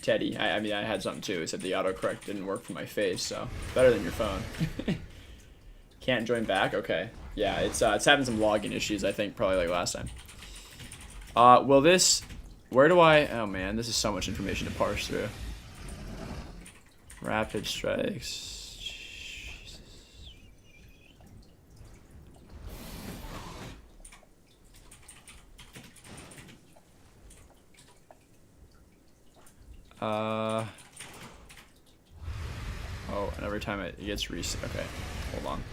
Teddy. I mean, I had something too. It said the autocorrect didn't work for my face, so better than your phone. Can't join back? Okay. Yeah, it's having some login issues, I think, probably like last time. Will this... Where do I... Oh, man, this is so much information to parse through. Rapid strikes. Jesus. Oh, and every time it gets reset. Okay, hold on.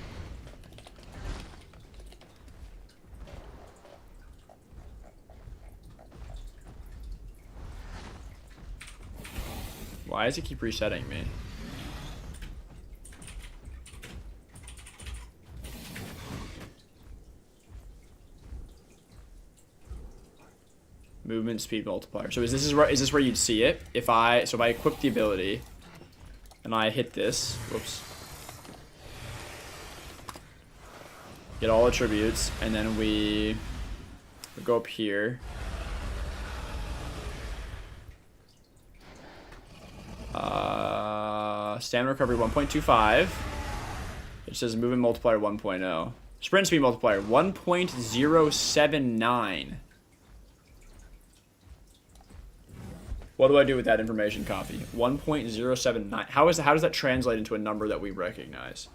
Why does it keep resetting me? Movement speed multiplier. So is this where you'd see it? If I equip the ability and I hit this, whoops. Get all attributes, and then we go up here. Stamina recovery 1.25. It says movement multiplier 1.0. Sprint speed multiplier 1.079. What do I do with that information, Coffee? 1.079. How does that translate into a number that we recognize?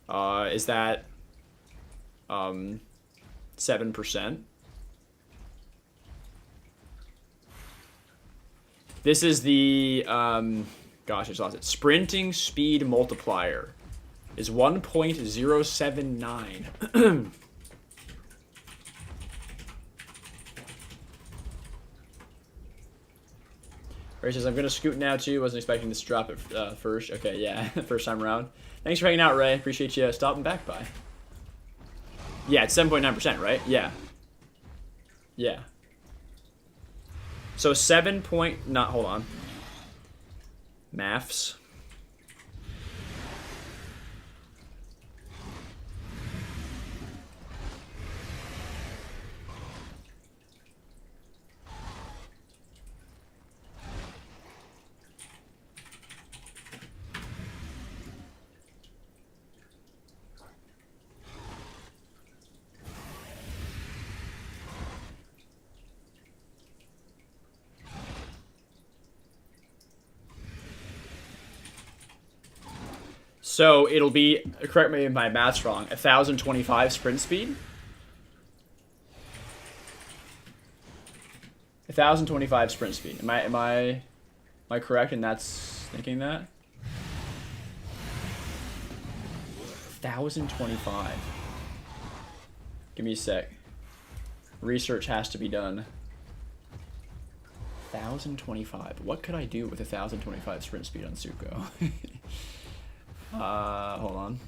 Is that 7%? This is the gosh, I just lost it. Sprinting speed multiplier is 1.079. Ray says, I'm going to scoot now, too. Wasn't expecting this to drop it first. Okay, yeah, first time around. Thanks for hanging out, Ray. Appreciate you stopping back by. Yeah, it's 7.9%, right? Yeah. Yeah. So 7 point... Not, hold on. Maths. So it'll be, correct me if my math's wrong, 1,025 sprint speed? 1,025 sprint speed. Am I correct in that's thinking that? 1,025. Give me a sec. Research has to be done. 1,025. What could I do with 1,025 sprint speed on SUCHO? Hold on.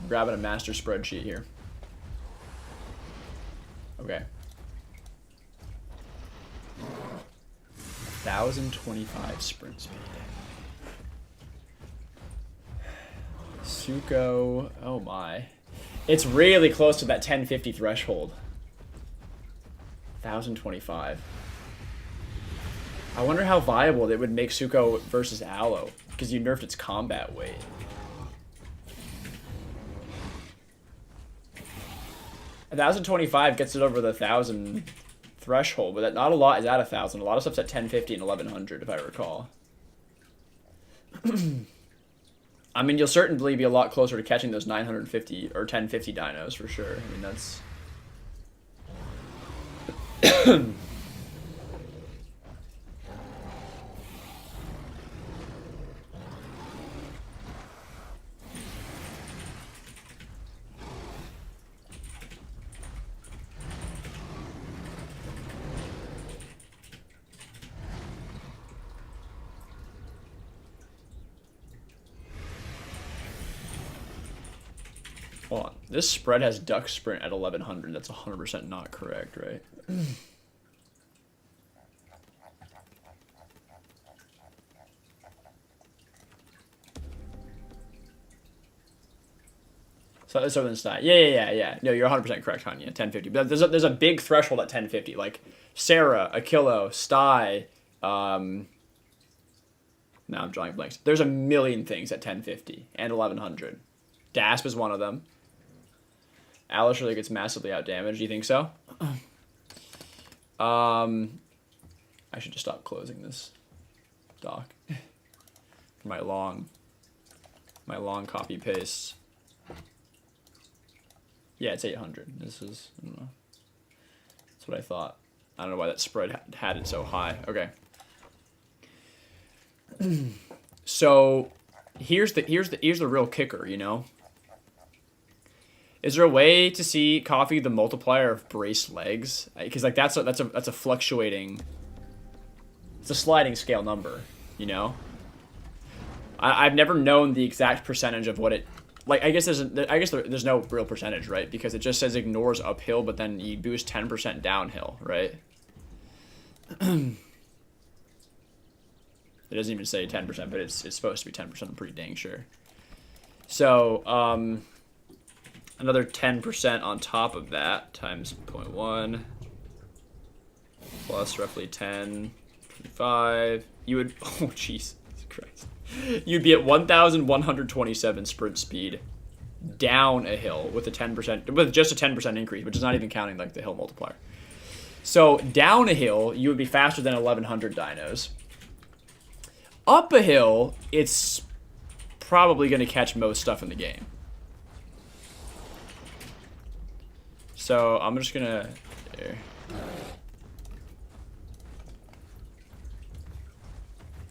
I'm grabbing a master spreadsheet here. Okay. 1,025 sprint speed. SUCHO. Oh my. It's really close to that 1050 threshold. 1,025. I wonder how viable it would make SUCHO versus allo, because you nerfed its combat weight. A 1,025 gets it over the 1,000 threshold, but not a lot is at 1,000. A lot of stuff's at 1050 and 1,100, if I recall. I mean, you'll certainly be a lot closer to catching those 950 or 1050 dinos for sure. I mean, that's... Hold on. This spread has duck sprint at 1,100. That's 100% not correct, right? So Southern Side. Yeah. No, you're 100% correct, Hanya. 1050. But there's a big threshold at 1050. Like Sarah, Akilo, Sty. Now I'm drawing blanks. There's a million things at 1050 and 1,100. Dasp is one of them. Alice really gets massively outdamaged. Do you think so? I should just stop closing this doc for my long copy paste. Yeah, it's 800. This is, I don't know. That's what I thought. I don't know why that spread had it so high. Okay. So here's the real kicker, you know. Is there a way to see Coffee the multiplier of brace legs? Because like that's a fluctuating, it's a sliding scale number, you know. I've never known the exact percentage of what it, like I guess there's no real percentage, right? Because it just says ignores uphill, but then you boost 10% downhill, right? It doesn't even say 10%, but it's supposed to be 10%. I'm pretty dang sure. So another 10% on top of that times 0.1 plus roughly 10, 25. You would, oh jeez Christ, you'd be at 1,127 sprint speed down a hill with a 10%, with just a 10% increase, which is not even counting like the hill multiplier. So down a hill, you would be faster than 1,100 dinos. Up a hill, it's probably going to catch most stuff in the game. So I'm just going to...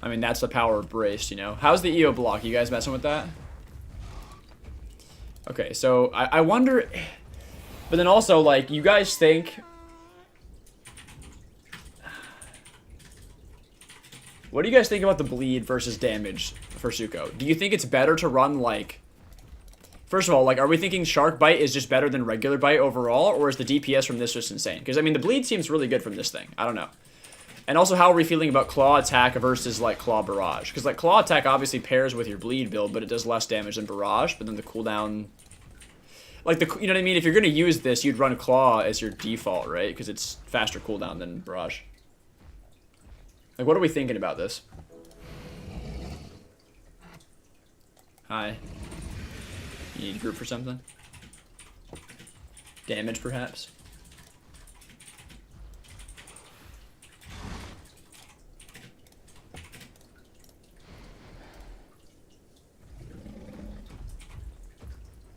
I mean, that's the power of braced, you know? How's the EO block? You guys messing with that? Okay, so I wonder... But then also, like, you guys think... What do you guys think about the bleed versus damage for SUCHO? Do you think it's better to run, like... First of all, like, are we thinking Shark Bite is just better than regular Bite overall? Or is the DPS from this just insane? Because, I mean, the bleed seems really good from this thing. I don't know. And also, how are we feeling about Claw Attack versus, like, Claw Barrage? Because, like, Claw Attack obviously pairs with your bleed build, but it does less damage than Barrage. But then the cooldown... Like, you know what I mean? If you're going to use this, you'd run Claw as your default, right? Because it's faster cooldown than Barrage. Like, what are we thinking about this? Hi. You need group for something? Damage, perhaps?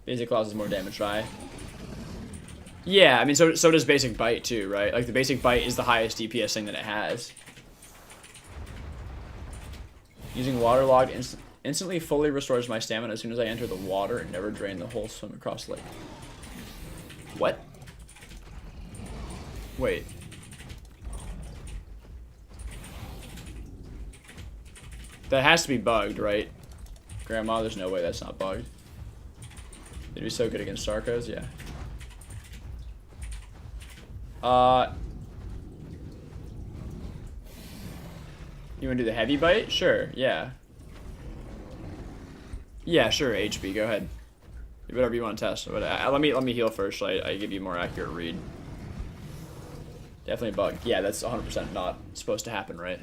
Basic claws is more damage die. Yeah, I mean, so does basic bite too, right? Like the basic bite is the highest DPS thing that it has. Using waterlogged instantly fully restores my stamina as soon as I enter the water and never drain the whole swim across the lake. What? Wait. That has to be bugged, right? Grandma, there's no way that's not bugged. They'd be so good against Sarcos, yeah. You wanna do the heavy bite? Sure, yeah. Yeah, sure, HP, go ahead. Whatever you want to test. But let me heal first so I give you a more accurate read. Definitely bugged. Yeah, that's 100% not supposed to happen, right?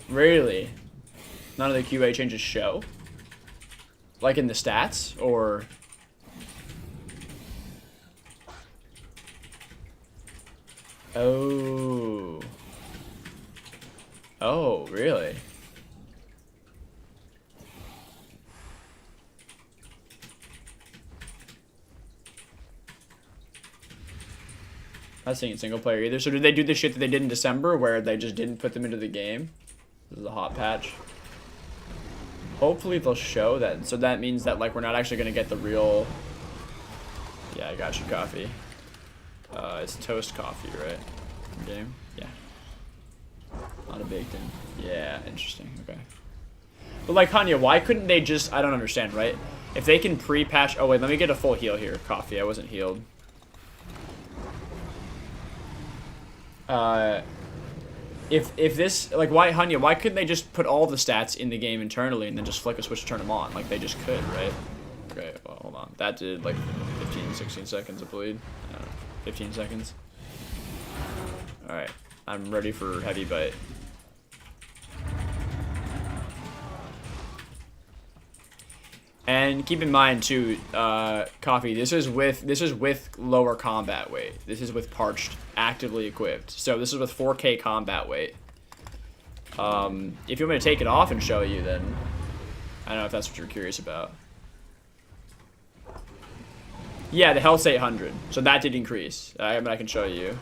Really? None of the QA changes show? Like in the stats? Or... Oh. Oh, really? Not seeing single player either. So did they do the shit that they did in December where they just didn't put them into the game? This is a hot patch. Hopefully they'll show that. So that means that like we're not actually gonna get the real... Yeah, I got you, coffee. It's toast coffee, right? Game? Yeah. Not a baked in. Yeah, interesting. Okay. But like, Hanya, why couldn't they just... I don't understand, right? If they can pre-patch... Oh, wait, let me get a full heal here. Coffee, I wasn't healed. If this... Like, why, Hanya, why couldn't they just put all the stats in the game internally and then just flick a switch to turn them on? Like, they just could, right? Okay, well, hold on. That did, like, 15, 16 seconds of bleed. 15 seconds. Alright. I'm ready for heavy bite. And keep in mind too, coffee, this is with lower combat weight. This is with parched, actively equipped. So this is with 4K combat weight. If you want me to take it off and show you, then I don't know if that's what you're curious about. Yeah, the health's 800, so that did increase. I mean, I can show you.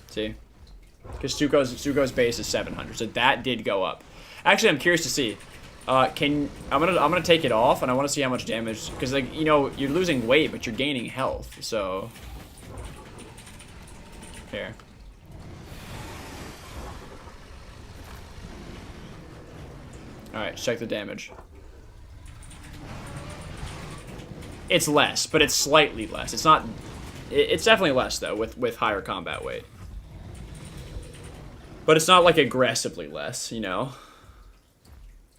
See, because Sucho's base is 700, so that did go up. Actually, I'm curious to see. I'm gonna take it off, and I want to see how much damage, because like you know you're losing weight, but you're gaining health. So here. All right, check the damage. It's less, but it's slightly less. It's not. It's definitely less though, with higher combat weight. But it's not like aggressively less, you know.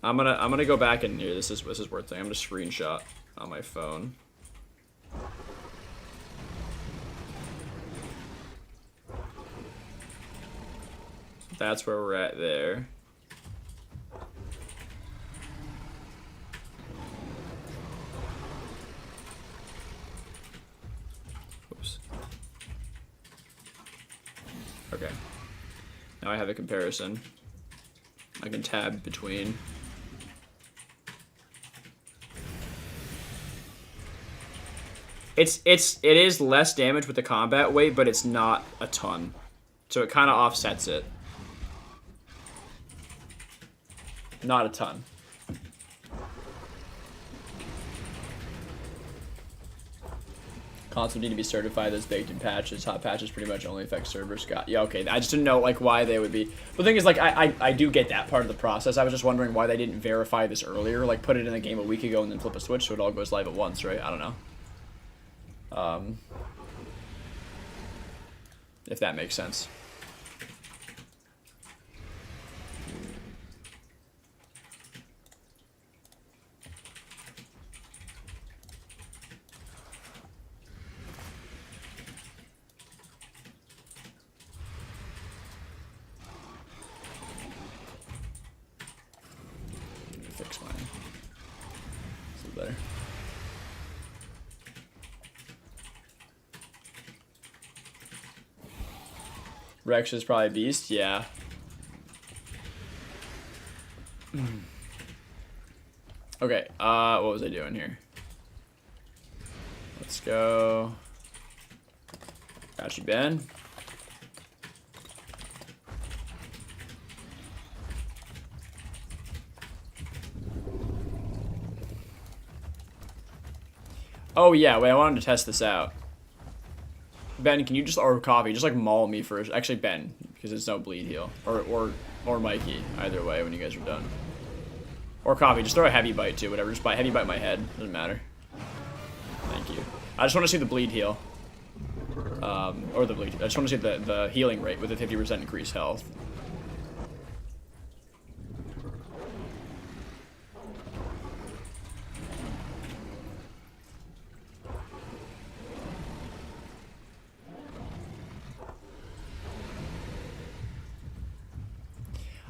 I'm gonna go back and here. This is worth it. I'm gonna screenshot on my phone. That's where we're at there. Oops. Okay. Now I have a comparison. I can tab between. It is less damage with the combat weight, but it's not a ton. So it kind of offsets it. Not a ton. Consoles need to be certified as baked in patches. Hot patches pretty much only affect servers. Got yeah, okay. I just didn't know like why they would be. But the thing is, like, I do get that part of the process. I was just wondering why they didn't verify this earlier. Like, put it in a game a week ago and then flip a switch so it all goes live at once, right? I don't know. If that makes sense. Fix mine. This is better. Rex is probably beast, yeah. Okay, what was I doing here? Let's go. Got you, Ben. Oh yeah, wait, I wanted to test this out. Ben, can you just, or Coffee, just like maul me first. Actually, Ben, because it's no bleed heal. Or Mikey, either way when you guys are done. Or Coffee, just throw a heavy bite too, whatever. Just heavy bite my head, doesn't matter. Thank you. I just want to see the bleed heal. Or the bleed, I just want to see the healing rate with a 50% increased health.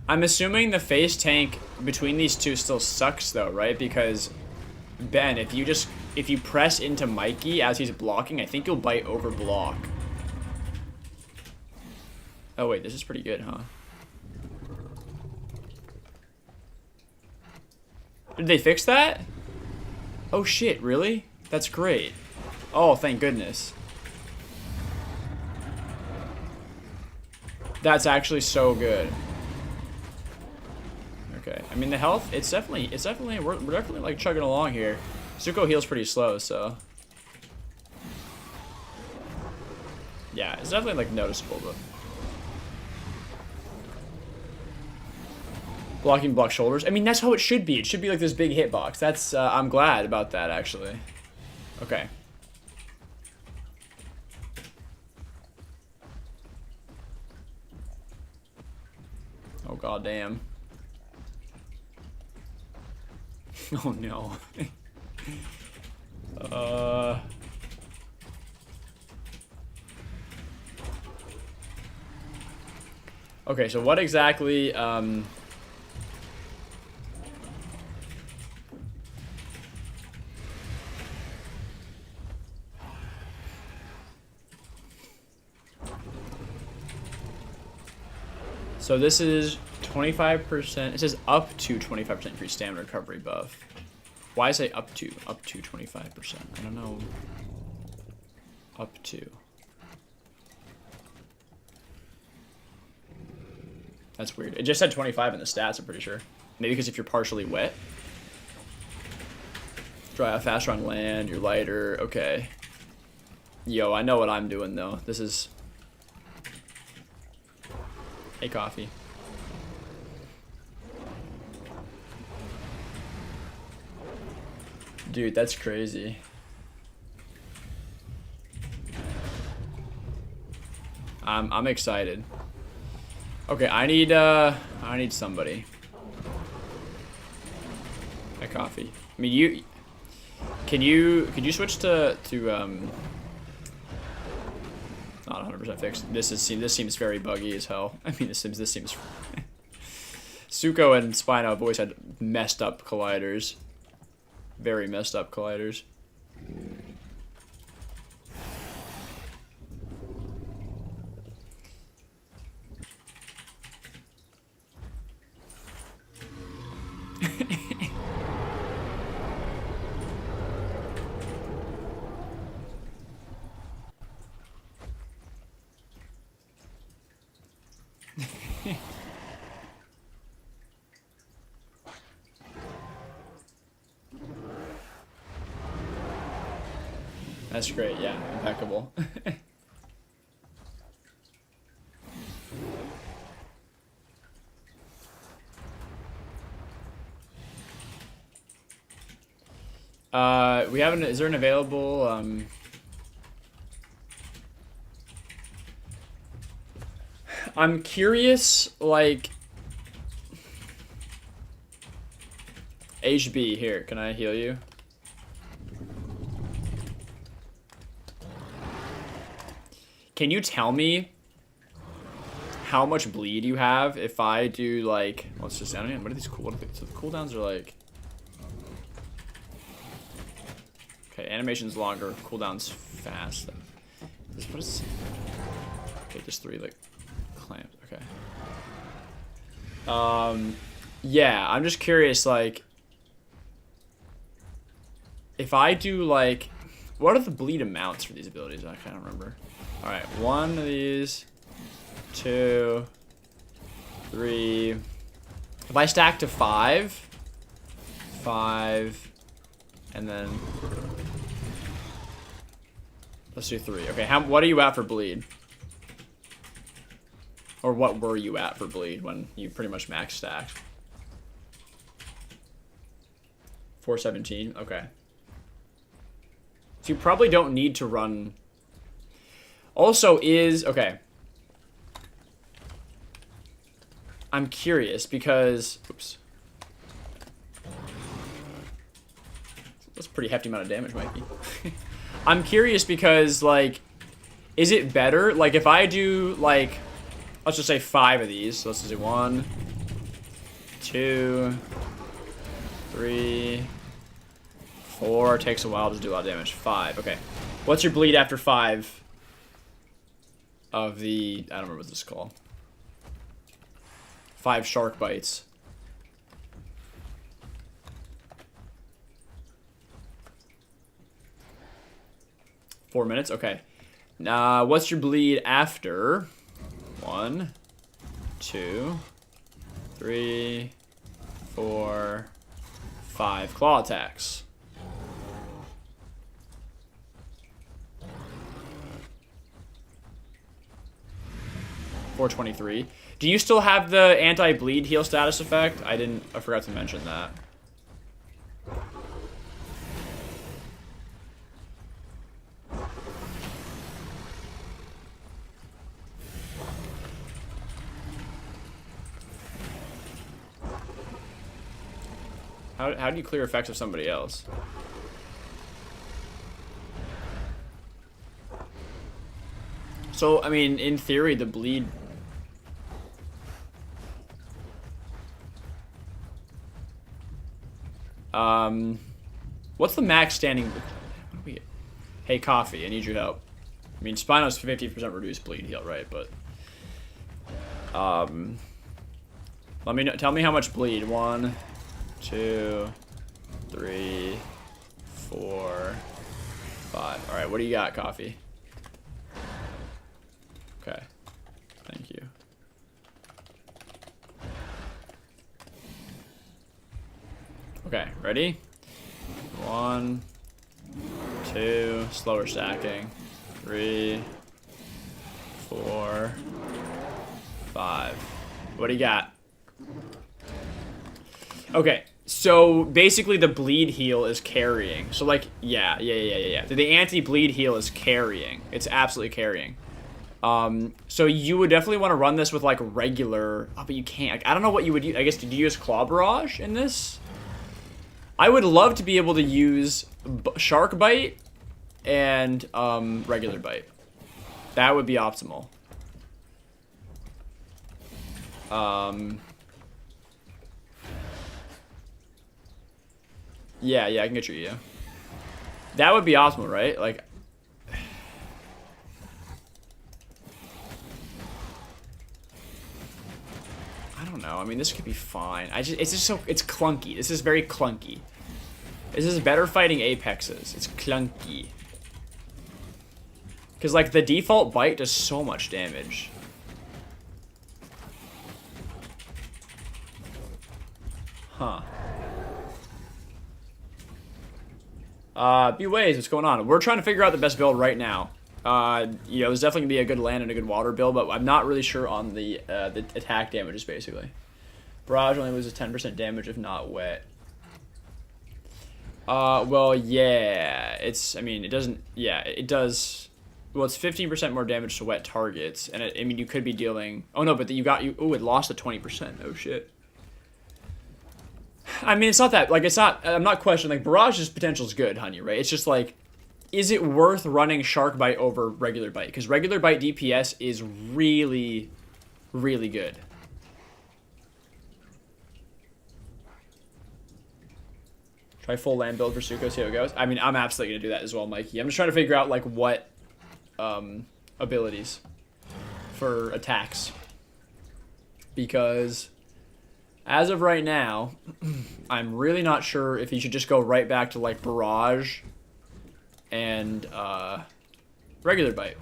I'm assuming the face tank between these two still sucks though, right? Because Ben, if you press into Mikey as he's blocking, I think you'll bite over block. Oh wait, this is pretty good, huh? Did they fix that? Oh shit, really? That's great. Oh, thank goodness. That's actually so good. Okay, I mean the health, it's definitely, we're definitely like chugging along here. Sucho heals pretty slow, so. Yeah, it's definitely like noticeable, but. Blocking block shoulders. I mean, that's how it should be. It should be like this big hitbox. That's, I'm glad about that, actually. Okay. Oh, goddamn. Oh, no. Okay, so what exactly, so this is 25%. It says up to 25% increased stamina recovery buff. Why is it up to 25%? I don't know. Up to. That's weird. It just said 25 in the stats, I'm pretty sure. Maybe because if you're partially wet. Dry out faster on land, you're lighter. Okay. Yo, I know what I'm doing though. This is. Hey, Coffee. Dude, that's crazy. I'm excited. Okay, I need somebody. Hey, Coffee. I mean, could you switch to not 100% fixed. This seems very buggy as hell. I mean, this seems Sucho and Spino have always had messed up colliders. Very messed up colliders. That's great, yeah, impeccable. We haven't, is there an available, I'm curious, like, HB, here, can I heal you? Can you tell me how much bleed you have if I do, like, let's just, I don't know, what are these cool, so the cooldowns are like, okay, animation's longer, cooldowns fast. What is, okay, just 3, like, clamps. Okay. Yeah, I'm just curious, like, if I do, like, what are the bleed amounts for these abilities? I can't remember. All right, 1 of these, 2, 3. If I stack to 5, and then let's do 3. Okay, what are you at for bleed? Or what were you at for bleed when you pretty much max stacked? 417. Okay. So you probably don't need to run. Also okay. I'm curious because, oops. That's a pretty hefty amount of damage, Mikey. I'm curious because, like, is it better? Like, if I do, like, let's just say 5 of these. So let's just do 1, 2, 3, 4. Takes a while to do a lot of damage. 5. Okay. What's your bleed after 5 of the... I don't remember what this is called. 5 shark bites. 4 minutes? Okay. What's your bleed after? 1, 2, 3, 4, 5 claw attacks. 423. Do you still have the anti-bleed heal status effect? I forgot to mention that. How do you clear effects of somebody else? So, I mean, in theory, the bleed... What's the max standing... What do we get? Hey, Coffee, I need your help. I mean, Spino's 50% reduced bleed heal, right? But... Let me know, tell me how much bleed. 1, 2, 3, 4, 5. Alright, what do you got, Coffee? Okay. Thank you. Okay, ready? 1, 2, slower stacking. 3, 4, 5. What do you got? Okay, so basically the bleed heal is carrying. So like, yeah. The anti-bleed heal is carrying. It's absolutely carrying. So you would definitely want to run this with like regular. Oh, but you can't. I don't know what you would use. I guess, did you use Claw Barrage in this? I would love to be able to use Shark Bite and regular Bite. That would be optimal. Yeah, I can get your EO. That would be optimal, right? Like, I don't know. I mean, this could be fine. It's just so, it's clunky. This is very clunky. This is better fighting Apexes. It's clunky. Because, like, the default bite does so much damage. Huh. B-Ways, what's going on? We're trying to figure out the best build right now. You know, there's definitely gonna be a good land and a good water build, but I'm not really sure on the attack damages, basically. Barrage only loses 10% damage if not wet. Well, yeah. I mean, it doesn't... Yeah, it does... Well, it's 15% more damage to wet targets, and I mean, you could be dealing... Oh, no, but Oh, it lost to 20%. Oh, shit. I mean, it's not that... Like, it's not... I'm not questioning... Like, Barrage's potential is good, honey, right? It's just, like... Is it worth running Shark Bite over regular Bite? Because regular Bite DPS is really, really good. Try full land build for Sucho, see how it goes. I mean, I'm absolutely going to do that as well, Mikey. I'm just trying to figure out, like, what abilities for attacks. because as of right now, I'm really not sure if he should just go right back to like barrage and regular bite.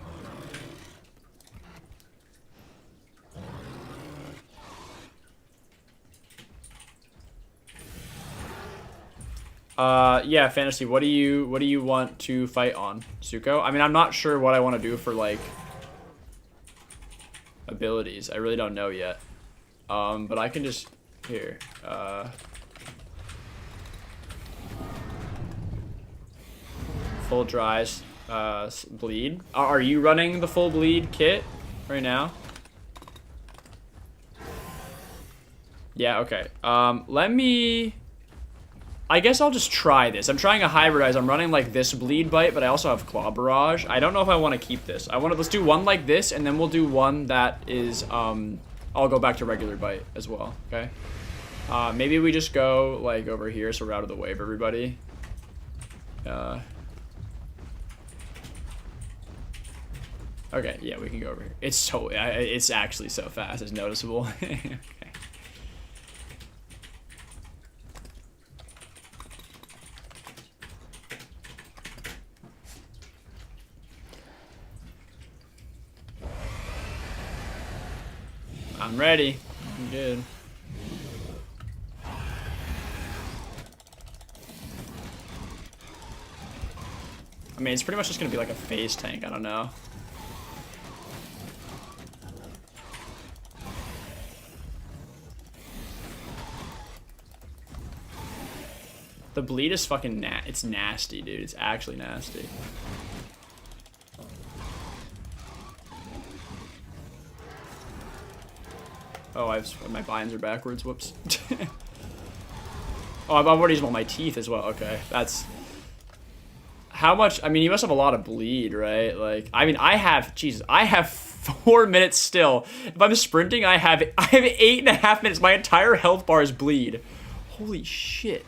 Yeah, fantasy. What do you want to fight on, Sucho? I mean, I'm not sure what I want to do for like abilities. I really don't know yet. But I can just here. Full dries, bleed. Are you running the full bleed kit right now? Yeah. Okay. Let me. I guess I'll just try this. I'm trying a hybridize. I'm running like this bleed bite, but I also have claw barrage. I don't know if I want to keep this. Let's do one like this, and then we'll do one that is, I'll go back to regular bite as well, okay? Maybe we just go like over here so we're out of the way of everybody. Okay, yeah, we can go over here. It's actually so fast. It's noticeable. Okay. I'm ready. I'm good. I mean, it's pretty much just gonna be like a phase tank. I don't know. The bleed is fucking it's nasty, dude. It's actually nasty. Oh, my binds are backwards. Whoops. Oh, I've already used all my teeth as well. Okay, that's how much. I mean, you must have a lot of bleed, right? Like, I mean, I have 4 minutes still. If I'm sprinting, I have 8.5 minutes. My entire health bar is bleed. Holy shit.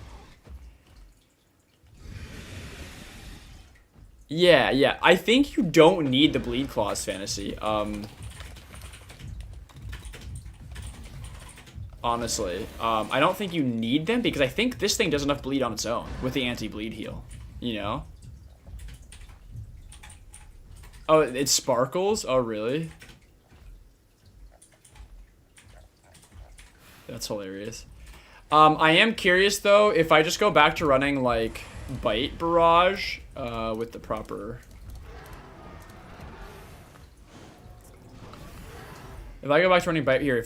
Yeah. I think you don't need the bleed claws, fantasy. Honestly, I don't think you need them because I think this thing does enough bleed on its own with the anti-bleed heal, you know? Oh, it sparkles? Oh, really? That's hilarious. I am curious, though, if I just go back to running, like, Bite Barrage with the proper... If I go back to running Bite here,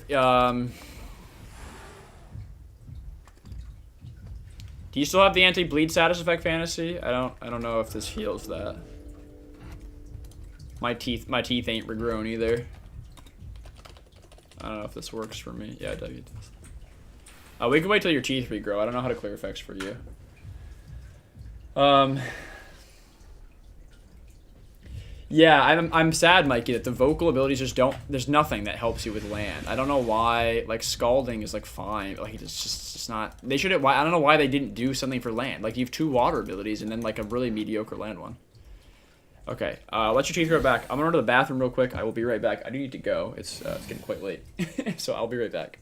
do you still have the anti-bleed status effect, fantasy? I don't know if this heals that. My teeth ain't regrown either. I don't know if this works for me. Yeah, it does. We can wait till your teeth regrow. I don't know how to clear effects for you. Yeah, I'm sad, Mikey, that the vocal abilities just don't. There's nothing that helps you with land. I don't know why. Like, scalding is like fine. Like, it's just not. They should have. I don't know why they didn't do something for land. Like, you have 2 water abilities and then like a really mediocre land one. Okay, let your teeth grow back. I'm gonna run to the bathroom real quick. I will be right back. I do need to go. It's getting quite late, so I'll be right back.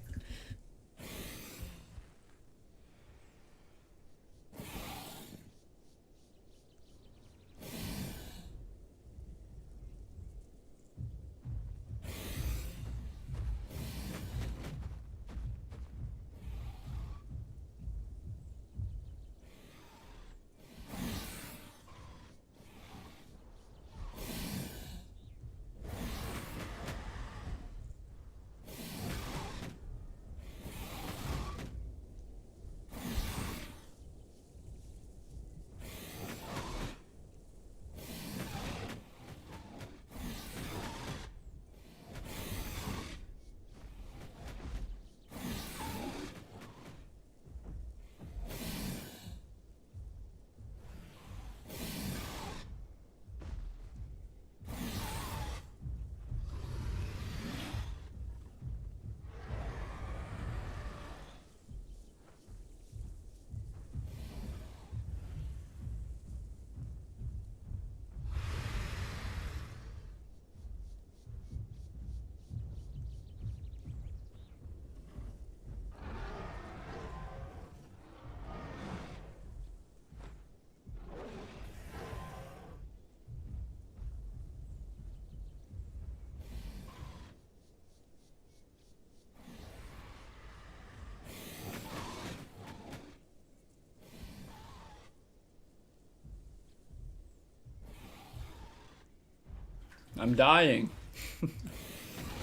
I'm dying.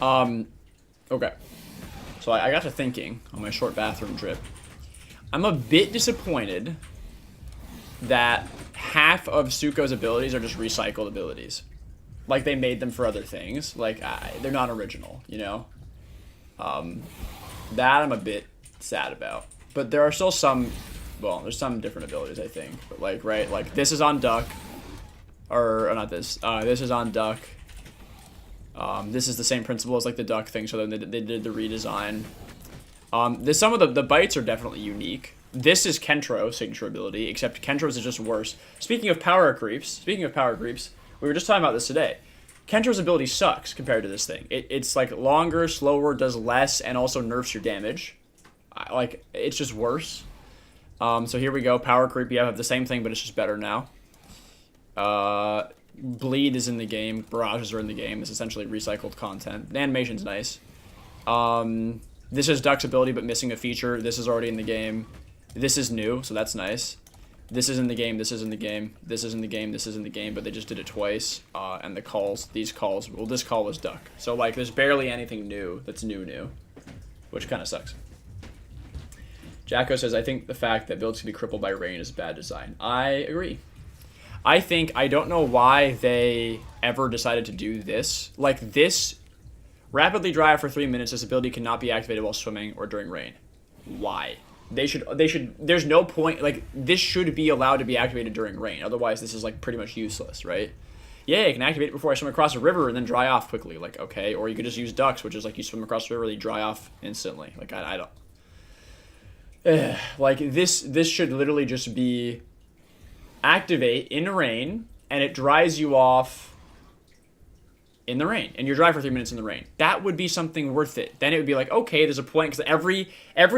Okay. So I got to thinking on my short bathroom trip. I'm a bit disappointed that half of Sucho's abilities are just recycled abilities. Like, they made them for other things. Like, they're not original, you know? That I'm a bit sad about. But there are still some... Well, there's some different abilities, I think. But, like, right? Like, this is on Duck. Or not this. This is on Duck. This is the same principle as, like, the Duck thing. So then they did the redesign. Some of the bites are definitely unique. This is Kentro's signature ability, except Kentro's is just worse. Speaking of power creeps, we were just talking about this today. Kentro's ability sucks compared to this thing. It's like longer, slower, does less, and also nerfs your damage. Like, it's just worse. So here we go. Power creep, yeah, I have the same thing, but it's just better now. Bleed is in the game. Barrages are in the game. It's essentially recycled content. The animation's nice. This is Duck's ability, but missing a feature. This is already in the game. This is new, so that's nice. This is in the game, this is in the game, this is in the game, this is in the game, but they just did it twice. And these calls, well, this call was Duck. So, like, there's barely anything new that's new, which kind of sucks. Jacko says, I think the fact that builds can be crippled by rain is bad design. I agree. I don't know why they ever decided to do this. Like, this, rapidly dry for 3 minutes, this ability cannot be activated while swimming or during rain. Why? They should, there's no point, like, this should be allowed to be activated during rain. Otherwise, this is, like, pretty much useless, right? Yeah, I can activate it before I swim across a river and then dry off quickly. Like, okay. Or you could just use ducks, which is, like, you swim across the river, they dry off instantly. Like, I don't... like, this should literally just be activate in the rain, and it dries you off in the rain, and you're dry for 3 minutes in the rain. That would be something worth it. Then it would be like, okay, there's a point, because every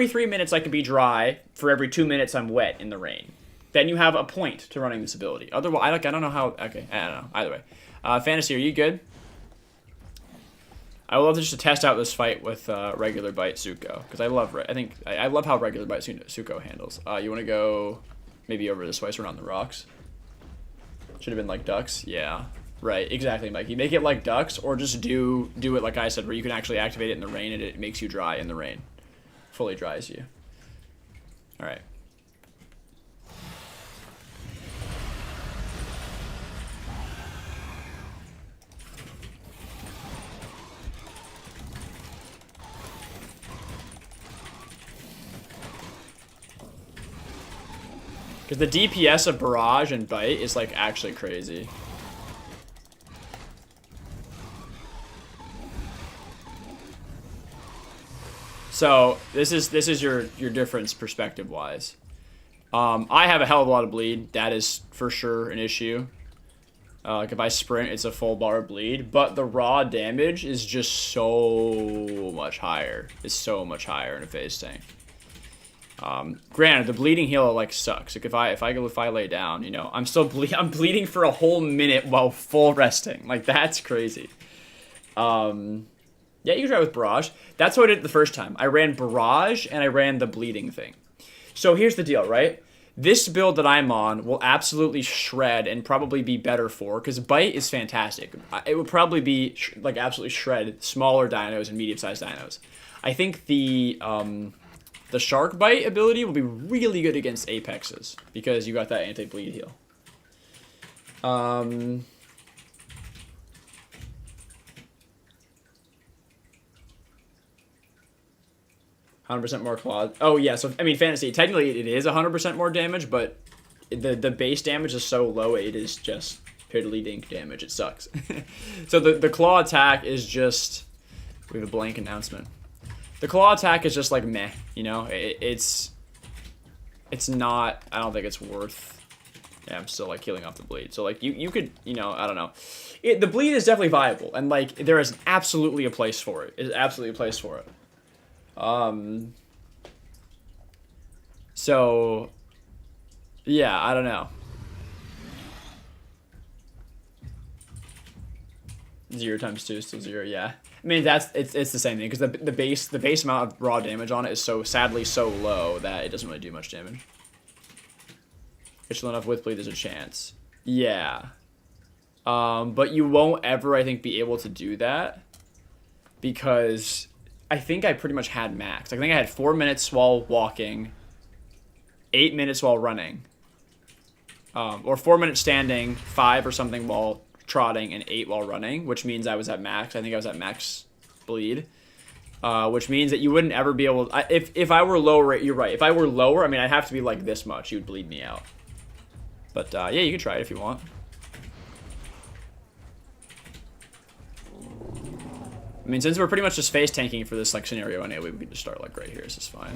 3 minutes I could be dry, for every 2 minutes I'm wet in the rain. Then you have a point to running this ability. Otherwise, I don't know how, okay, I don't know, either way. Fantasy, are you good? I would love just to test out this fight with regular bite Sucho, because I love how regular bite Sucho handles. You want to go maybe over this way so we're not on the rocks? Should have been like ducks, yeah. Right, exactly, Mikey. Make it like ducks, or just do it like I said, where you can actually activate it in the rain and it makes you dry in the rain. Fully dries you. Alright. Because the DPS of Barrage and Bite is, like, actually crazy. So this is your difference perspective wise. I have a hell of a lot of bleed. That is for sure an issue. Like if I sprint, it's a full bar of bleed, but the raw damage is just so much higher. It's so much higher in a phase tank. Granted, the bleeding heal like sucks. Like if I lay down, you know, I'm bleeding for a whole minute while full resting. Like that's crazy. Yeah, you can try with Barrage. That's what I did the first time. I ran Barrage, and I ran the bleeding thing. So here's the deal, right? This build that I'm on will absolutely shred and probably be better for, because Bite is fantastic. It would probably be, like, absolutely shred smaller dinos and medium-sized dinos. I think the Shark Bite ability will be really good against Apexes, because you got that anti-bleed heal. 100% more claw. Oh, yeah, so, I mean, Fantasy, technically it is 100% more damage, but the base damage is so low, it is just piddly dink damage. It sucks. So the claw attack is just... We have a blank announcement. The claw attack is just, like, meh, you know? It's not... I don't think it's worth... Yeah, I'm still, like, healing off the bleed. So, like, you could, you know, I don't know. The bleed is definitely viable, and, like, there is absolutely a place for it. There's absolutely a place for it. So, yeah, I don't know. 0 times 2 is still 0, yeah. I mean, it's the same thing, because the base amount of raw damage on it is sadly so low that it doesn't really do much damage. If enough with bleed, there's a chance. Yeah. But you won't ever, I think, be able to do that because I think I pretty much had max. I think I had 4 minutes while walking, 8 minutes while running, or 4 minutes standing, 5 or something while trotting, and 8 while running, which means I was at max. I think I was at max bleed, which means that you wouldn't ever be able to, if I were lower, you're right. If I were lower, I mean, I'd have to be like this much. You would bleed me out. But yeah, you can try it if you want. I mean, since we're pretty much just face tanking for this like scenario anyway, we could just start like right here. This is fine.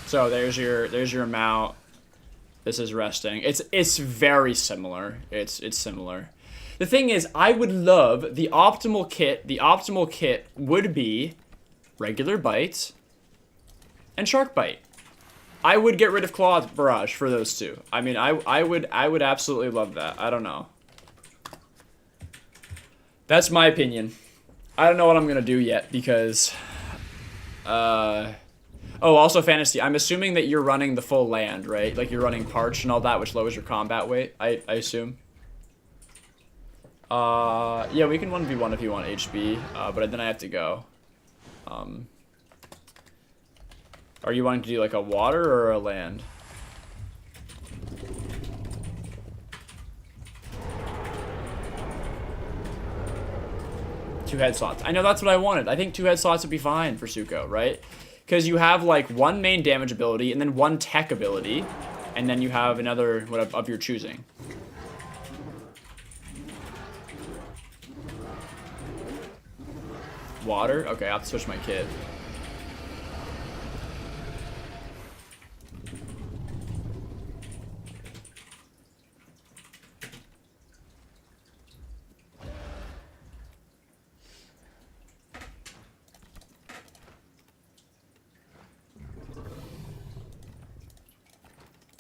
So there's your amount. This is resting. It's very similar. It's similar. The thing is, I would love the optimal kit. The optimal kit would be regular bite and shark bite. I would get rid of claw barrage for those two. I mean, I would absolutely love that. I don't know. That's my opinion. I don't know what I'm gonna do yet because oh, also fantasy. I'm assuming that you're running the full land, right? Like you're running parch and all that, which lowers your combat weight, I assume. Yeah, we can 1v1 if you want HB, but then I have to go. Are you wanting to do like a water or a land? Two head slots. I know that's what I wanted. I think 2 head slots would be fine for Sucho, right? Because you have like 1 main damage ability and then 1 tech ability, and then you have another of your choosing. Water? Okay, I'll have to switch my kit.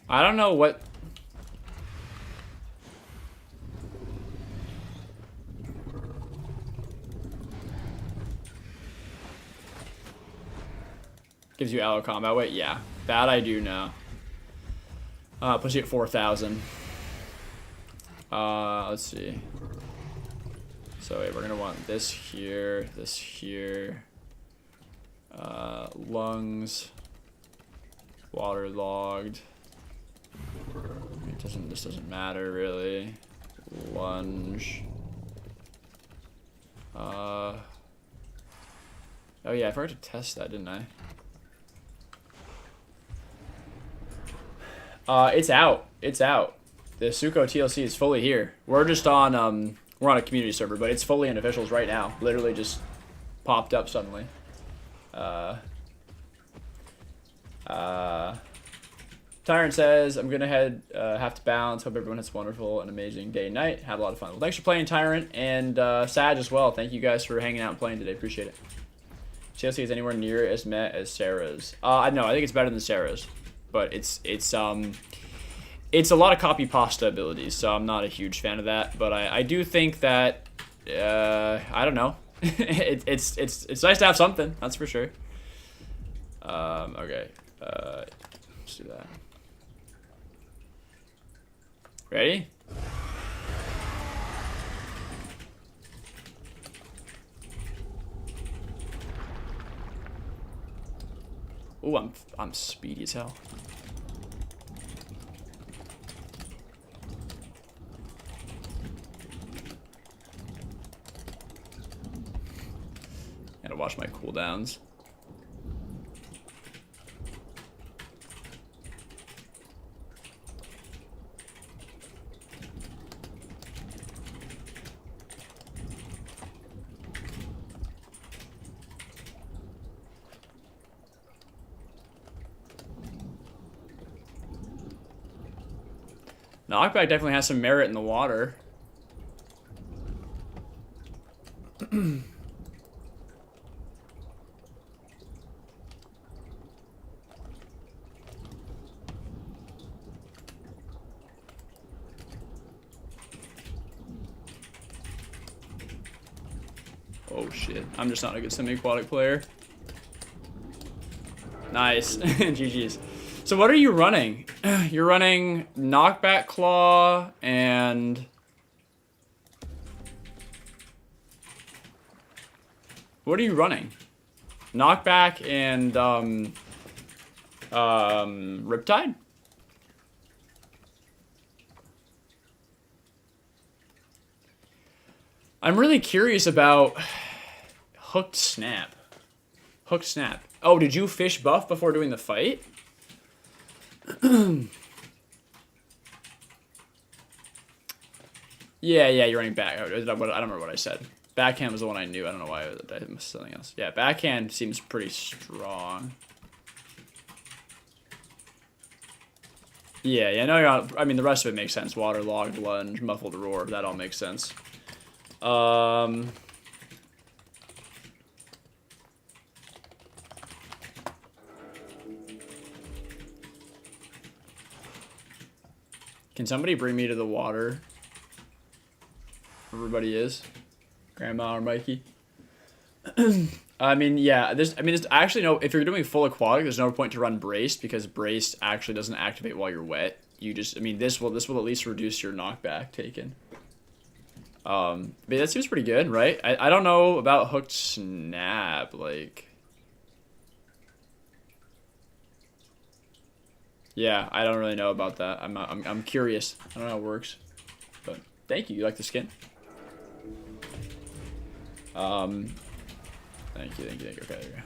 I don't know what... Gives you allo combat weight? Yeah. That I do know. Puts you at 4,000. Let's see. So wait, we're gonna want this here, lungs, waterlogged. This doesn't matter really. Lunge. Oh yeah, I forgot to test that, didn't I? It's out. It's out. The SUCHO TLC is fully here. We're just on we're on a community server, but it's fully in officials right now. Literally just popped up suddenly. Tyrant says, I'm gonna have to bounce. Hope everyone has a wonderful and amazing day and night. Had a lot of fun. Well, thanks for playing, Tyrant, and Sag as well. Thank you guys for hanging out and playing today. Appreciate it. TLC is anywhere near as met as Sarah's. No, I think it's better than Sarah's, but it's a lot of copy pasta abilities, so I'm not a huge fan of that. But I do think that I don't know. It's nice to have something, that's for sure. Okay, let's do that. Ready? Ooh, I'm speedy as hell. Gotta watch my cooldowns. Knockback definitely has some merit in the water. shit. I'm just not a good semi-aquatic player. Nice. GG's. So what are you running? You're running knockback claw and... What are you running? Knockback and Riptide? I'm really curious about Hooked Snap. Hooked Snap. Oh, did you fish buff before doing the fight? Yeah, you're running back. I don't remember what I said. Backhand was the one I knew. I don't know why I missed something else. Yeah, backhand seems pretty strong. Yeah, no, you're on, I mean, the rest of it makes sense. Waterlogged, lunge, muffled roar. That all makes sense. Can somebody bring me to the water? Everybody is. Grandma or Mikey. I mean, yeah, there's actually no, if you're doing full aquatic, there's no point to run braced because braced actually doesn't activate while you're wet. You just, I mean, this will at least reduce your knockback taken. But that seems pretty good, right? I don't know about Hooked Snap, like. Yeah, I don't really know about that. I'm curious. I don't know how it works. But thank you. You like the skin? Thank you. Okay, there you go.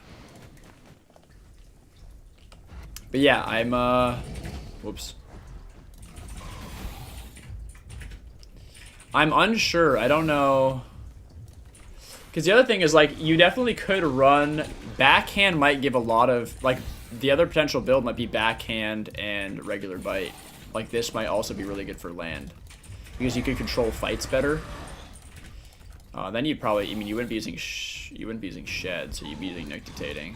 But yeah, I'm whoops. I'm unsure. I don't know. Because the other thing is, like, you definitely could run... Backhand might give a lot of... Like, the other potential build might be backhand and regular bite. Like, this might also be really good for land. Because you could control fights better. Then you'd probably... I mean, you wouldn't be using shed, so you'd be using nictitating.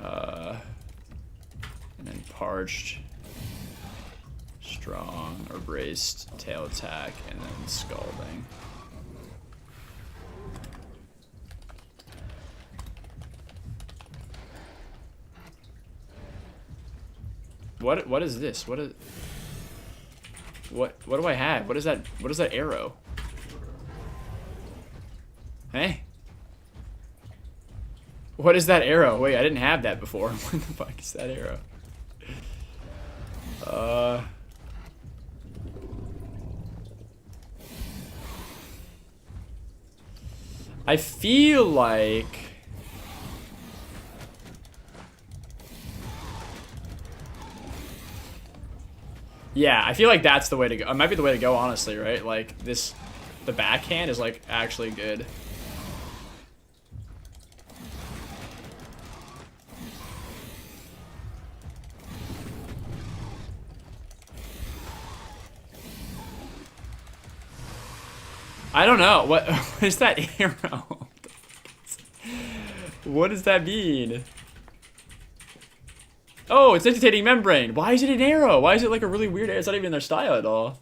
And then parched... Strong or braced, tail attack, and then scalding. What is this? What do I have? What is that? What is that arrow? Hey? What is that arrow? Wait, I didn't have that before. What the fuck is that arrow? I feel like... Yeah, I feel like that's the way to go. It might be the way to go, honestly, right? Like, this... The backhand is, like, actually good. I don't know. What is that arrow? What does that mean? Oh, it's nictitating membrane. Why is it an arrow? Why is it like a really weird arrow? It's not even their style at all.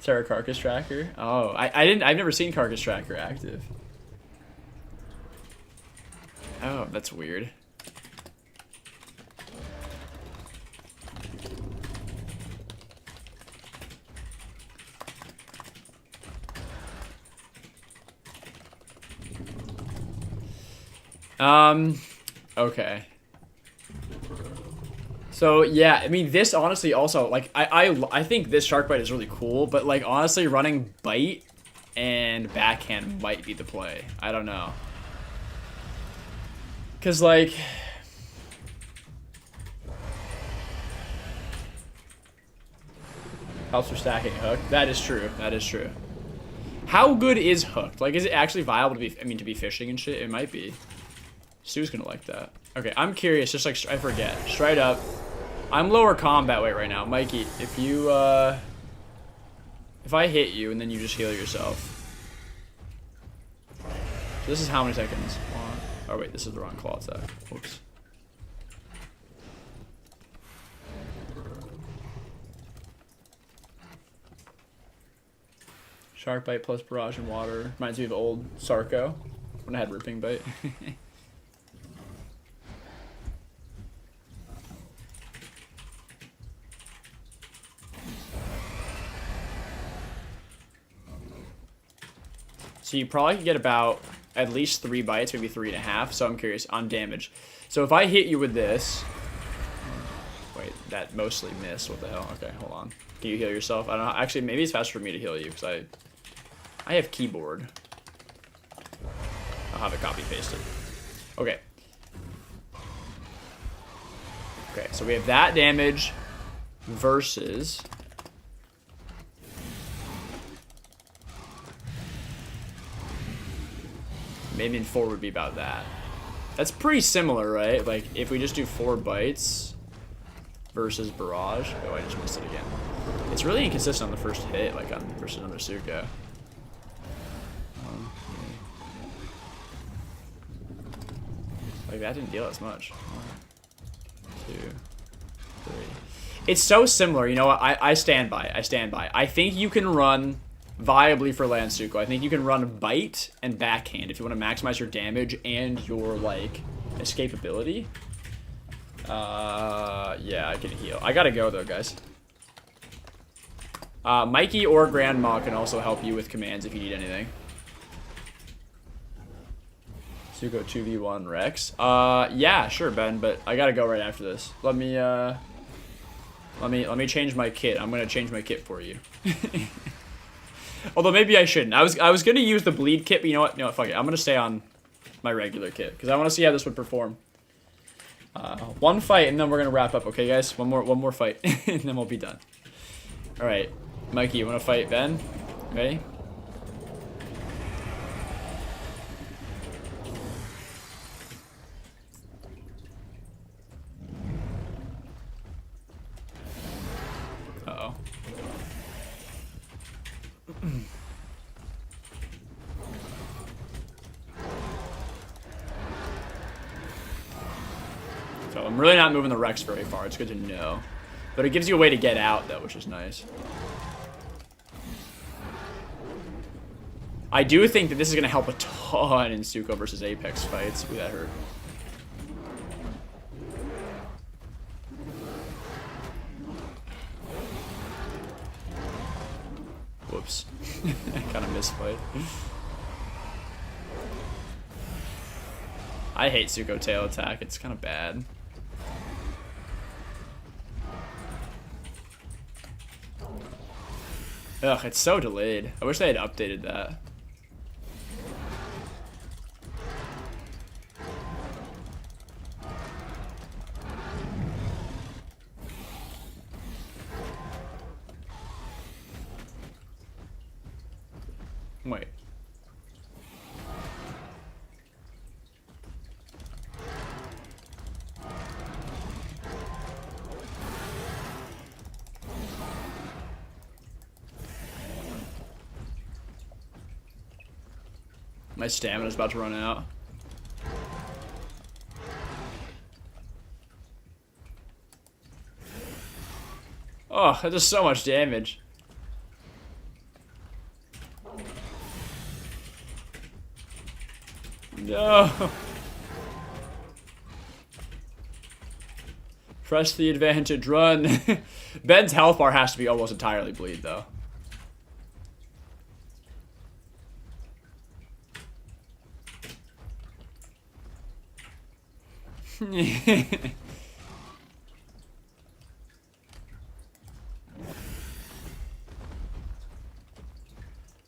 Terra Carcass Tracker. Oh, I've never seen Carcass Tracker active. Oh, that's weird. Okay. So yeah, I mean, this honestly also, like, I think this shark bite is really cool, but like honestly, running bite and backhand might be the play. I don't know. Cause like, helps for stacking hook. That is true. That is true. How good is hooked? Like, is it actually viable to be? I mean, to be fishing and shit. It might be. Stu's gonna like that. Okay, I'm curious, just like, I forget. Straight up. I'm lower combat weight right now. Mikey, if you, if I hit you and then you just heal yourself. So this is how many seconds? Oh wait, this is the wrong claw attack. Whoops. Shark bite plus barrage and water. Reminds me of old Sarco when I had ripping bite. So you probably could get about at least 3 bites, maybe 3.5. So I'm curious on damage. So if I hit you with this, wait, that mostly missed. What the hell? Okay, hold on. Can you heal yourself? I don't know. Actually, maybe it's faster for me to heal you because I have keyboard. I'll have it copy pasted. Okay. Okay, so we have that damage versus. Maybe in 4 would be about that. That's pretty similar, right? Like, if we just do 4 bites versus barrage. Oh, I just missed it again. It's really inconsistent on the first hit, like on versus another SUCHO. Like, that didn't deal as much. 1, 2, 3. It's so similar, you know what? I stand by. I stand by. I think you can run viably for land SUCHO. I think you can run bite and backhand if you want to maximize your damage and your, like, escapability. Yeah, I can heal. I gotta go, though, guys. Mikey or Grandma can also help you with commands if you need anything. SUCHO 2v1 Rex. Yeah, sure, Ben, but I gotta go right after this. Let me change my kit. I'm gonna change my kit for you. Although maybe I shouldn't. I was gonna use the bleed kit, but you know what? No, fuck it. I'm gonna stay on my regular kit because I want to see how this would perform. 1 fight and then we're gonna wrap up. Okay, guys. One more fight and then we'll be done. All right, Mikey, you want to fight Ben? Ready? Uh-oh. So I'm really not moving the Rex very far. It's good to know. But it gives you a way to get out, though, which is nice. I do think that this is going to help a ton in SUCHO versus Apex fights. Ooh, that hurt. Whoops. Kind of misfight. I hate SUCHO tail attack. It's kind of bad. Ugh, it's so delayed. I wish they had updated that. Wait. My stamina's about to run out. Oh, that does so much damage. No. Press the advantage, run. Ben's health bar has to be almost entirely bleed, though.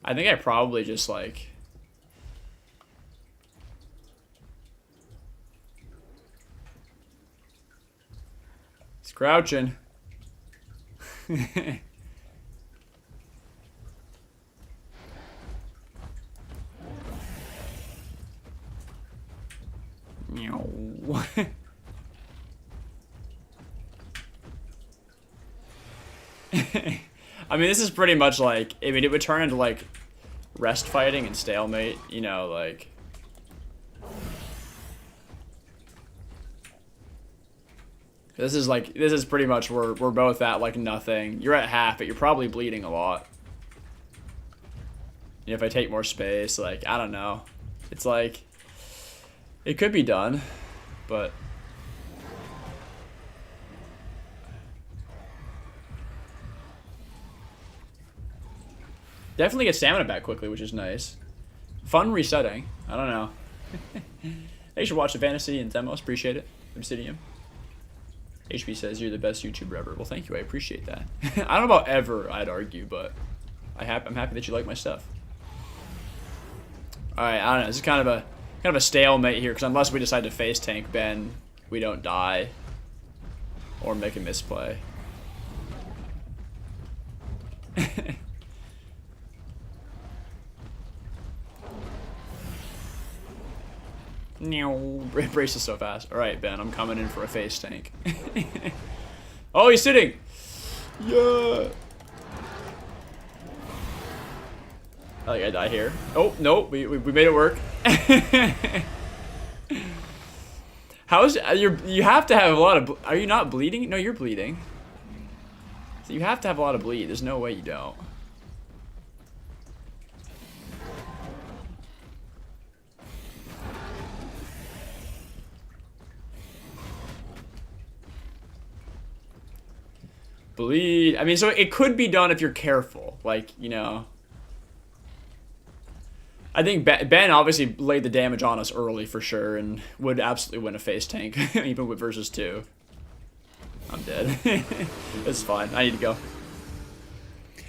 I think I probably just like it's crouching. I mean, this is pretty much like, I mean, it would turn into like rest fighting and stalemate, you know, like. This is pretty much where we're both at like nothing. You're at half, but you're probably bleeding a lot. You know, if I take more space, like, I don't know. It's like, it could be done, but... Definitely get stamina back quickly, which is nice. Fun resetting. I don't know. Thanks for watching Fantasy and Demos. Appreciate it. Obsidian. HB says, you're the best YouTuber ever. Well, thank you. I appreciate that. I don't know about ever, I'd argue, but I'm happy that you like my stuff. Alright, I don't know. This is kind of a stalemate here, because unless we decide to face tank Ben, we don't die. Or make a misplay. Brace is so fast. Alright, Ben, I'm coming in for a face tank. Oh, he's sitting! Yeah! I think I die here. Oh, no, we made it work. How's... You have to have a lot of... Are you not bleeding? No, you're bleeding. So you have to have a lot of bleed. There's no way you don't. Bleed. I mean, so it could be done if you're careful. Like, you know. I think Ben obviously laid the damage on us early for sure and would absolutely win a face tank, even with versus 2. I'm dead. It's fine. I need to go.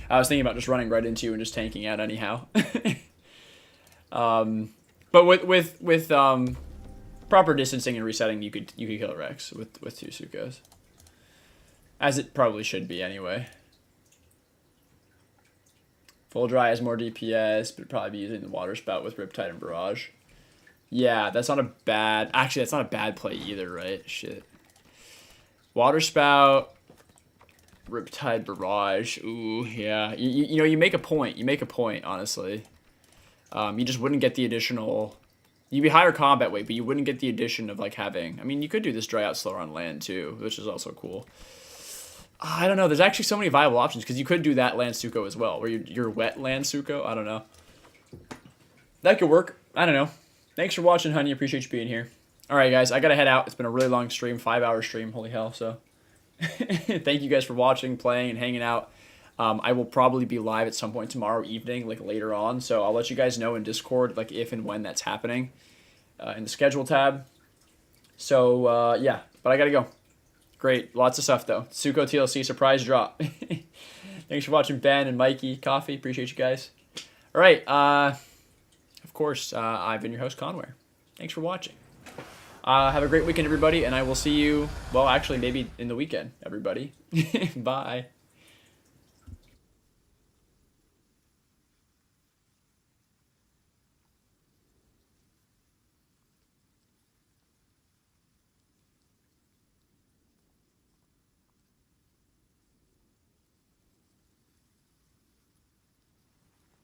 I was thinking about just running right into you and just tanking out anyhow. But with proper distancing and resetting, you could kill Rex with 2 Suchos. As it probably should be anyway. Full dry has more DPS, but it'd probably be using the water spout with Riptide and Barrage. Yeah, that's not a bad... Actually, that's not a bad play either, right? Shit. Water spout, Riptide, Barrage. Ooh, yeah. You know, you make a point. You make a point, honestly. You just wouldn't get the additional... You'd be higher combat weight, but you wouldn't get the addition of, like, having... I mean, you could do this dry out slower on land, too, which is also cool. I don't know. There's actually so many viable options because you could do that land Sucho as well, where you're wet land Sucho. I don't know. That could work. I don't know. Thanks for watching, honey. Appreciate you being here. All right, guys. I got to head out. It's been a really long stream, 5-hour stream. Holy hell. So thank you guys for watching, playing, and hanging out. I will probably be live at some point tomorrow evening, like later on. So I'll let you guys know in Discord, like if and when that's happening in the schedule tab. So, yeah. But I got to go. Great. Lots of stuff, though. SUCHO TLC surprise drop. Thanks for watching, Ben and Mikey. Coffee. Appreciate you guys. All right. Of course, I've been your host, Khanware. Thanks for watching. Have a great weekend, everybody, and I will see you, well, actually, maybe in the weekend, everybody. Bye.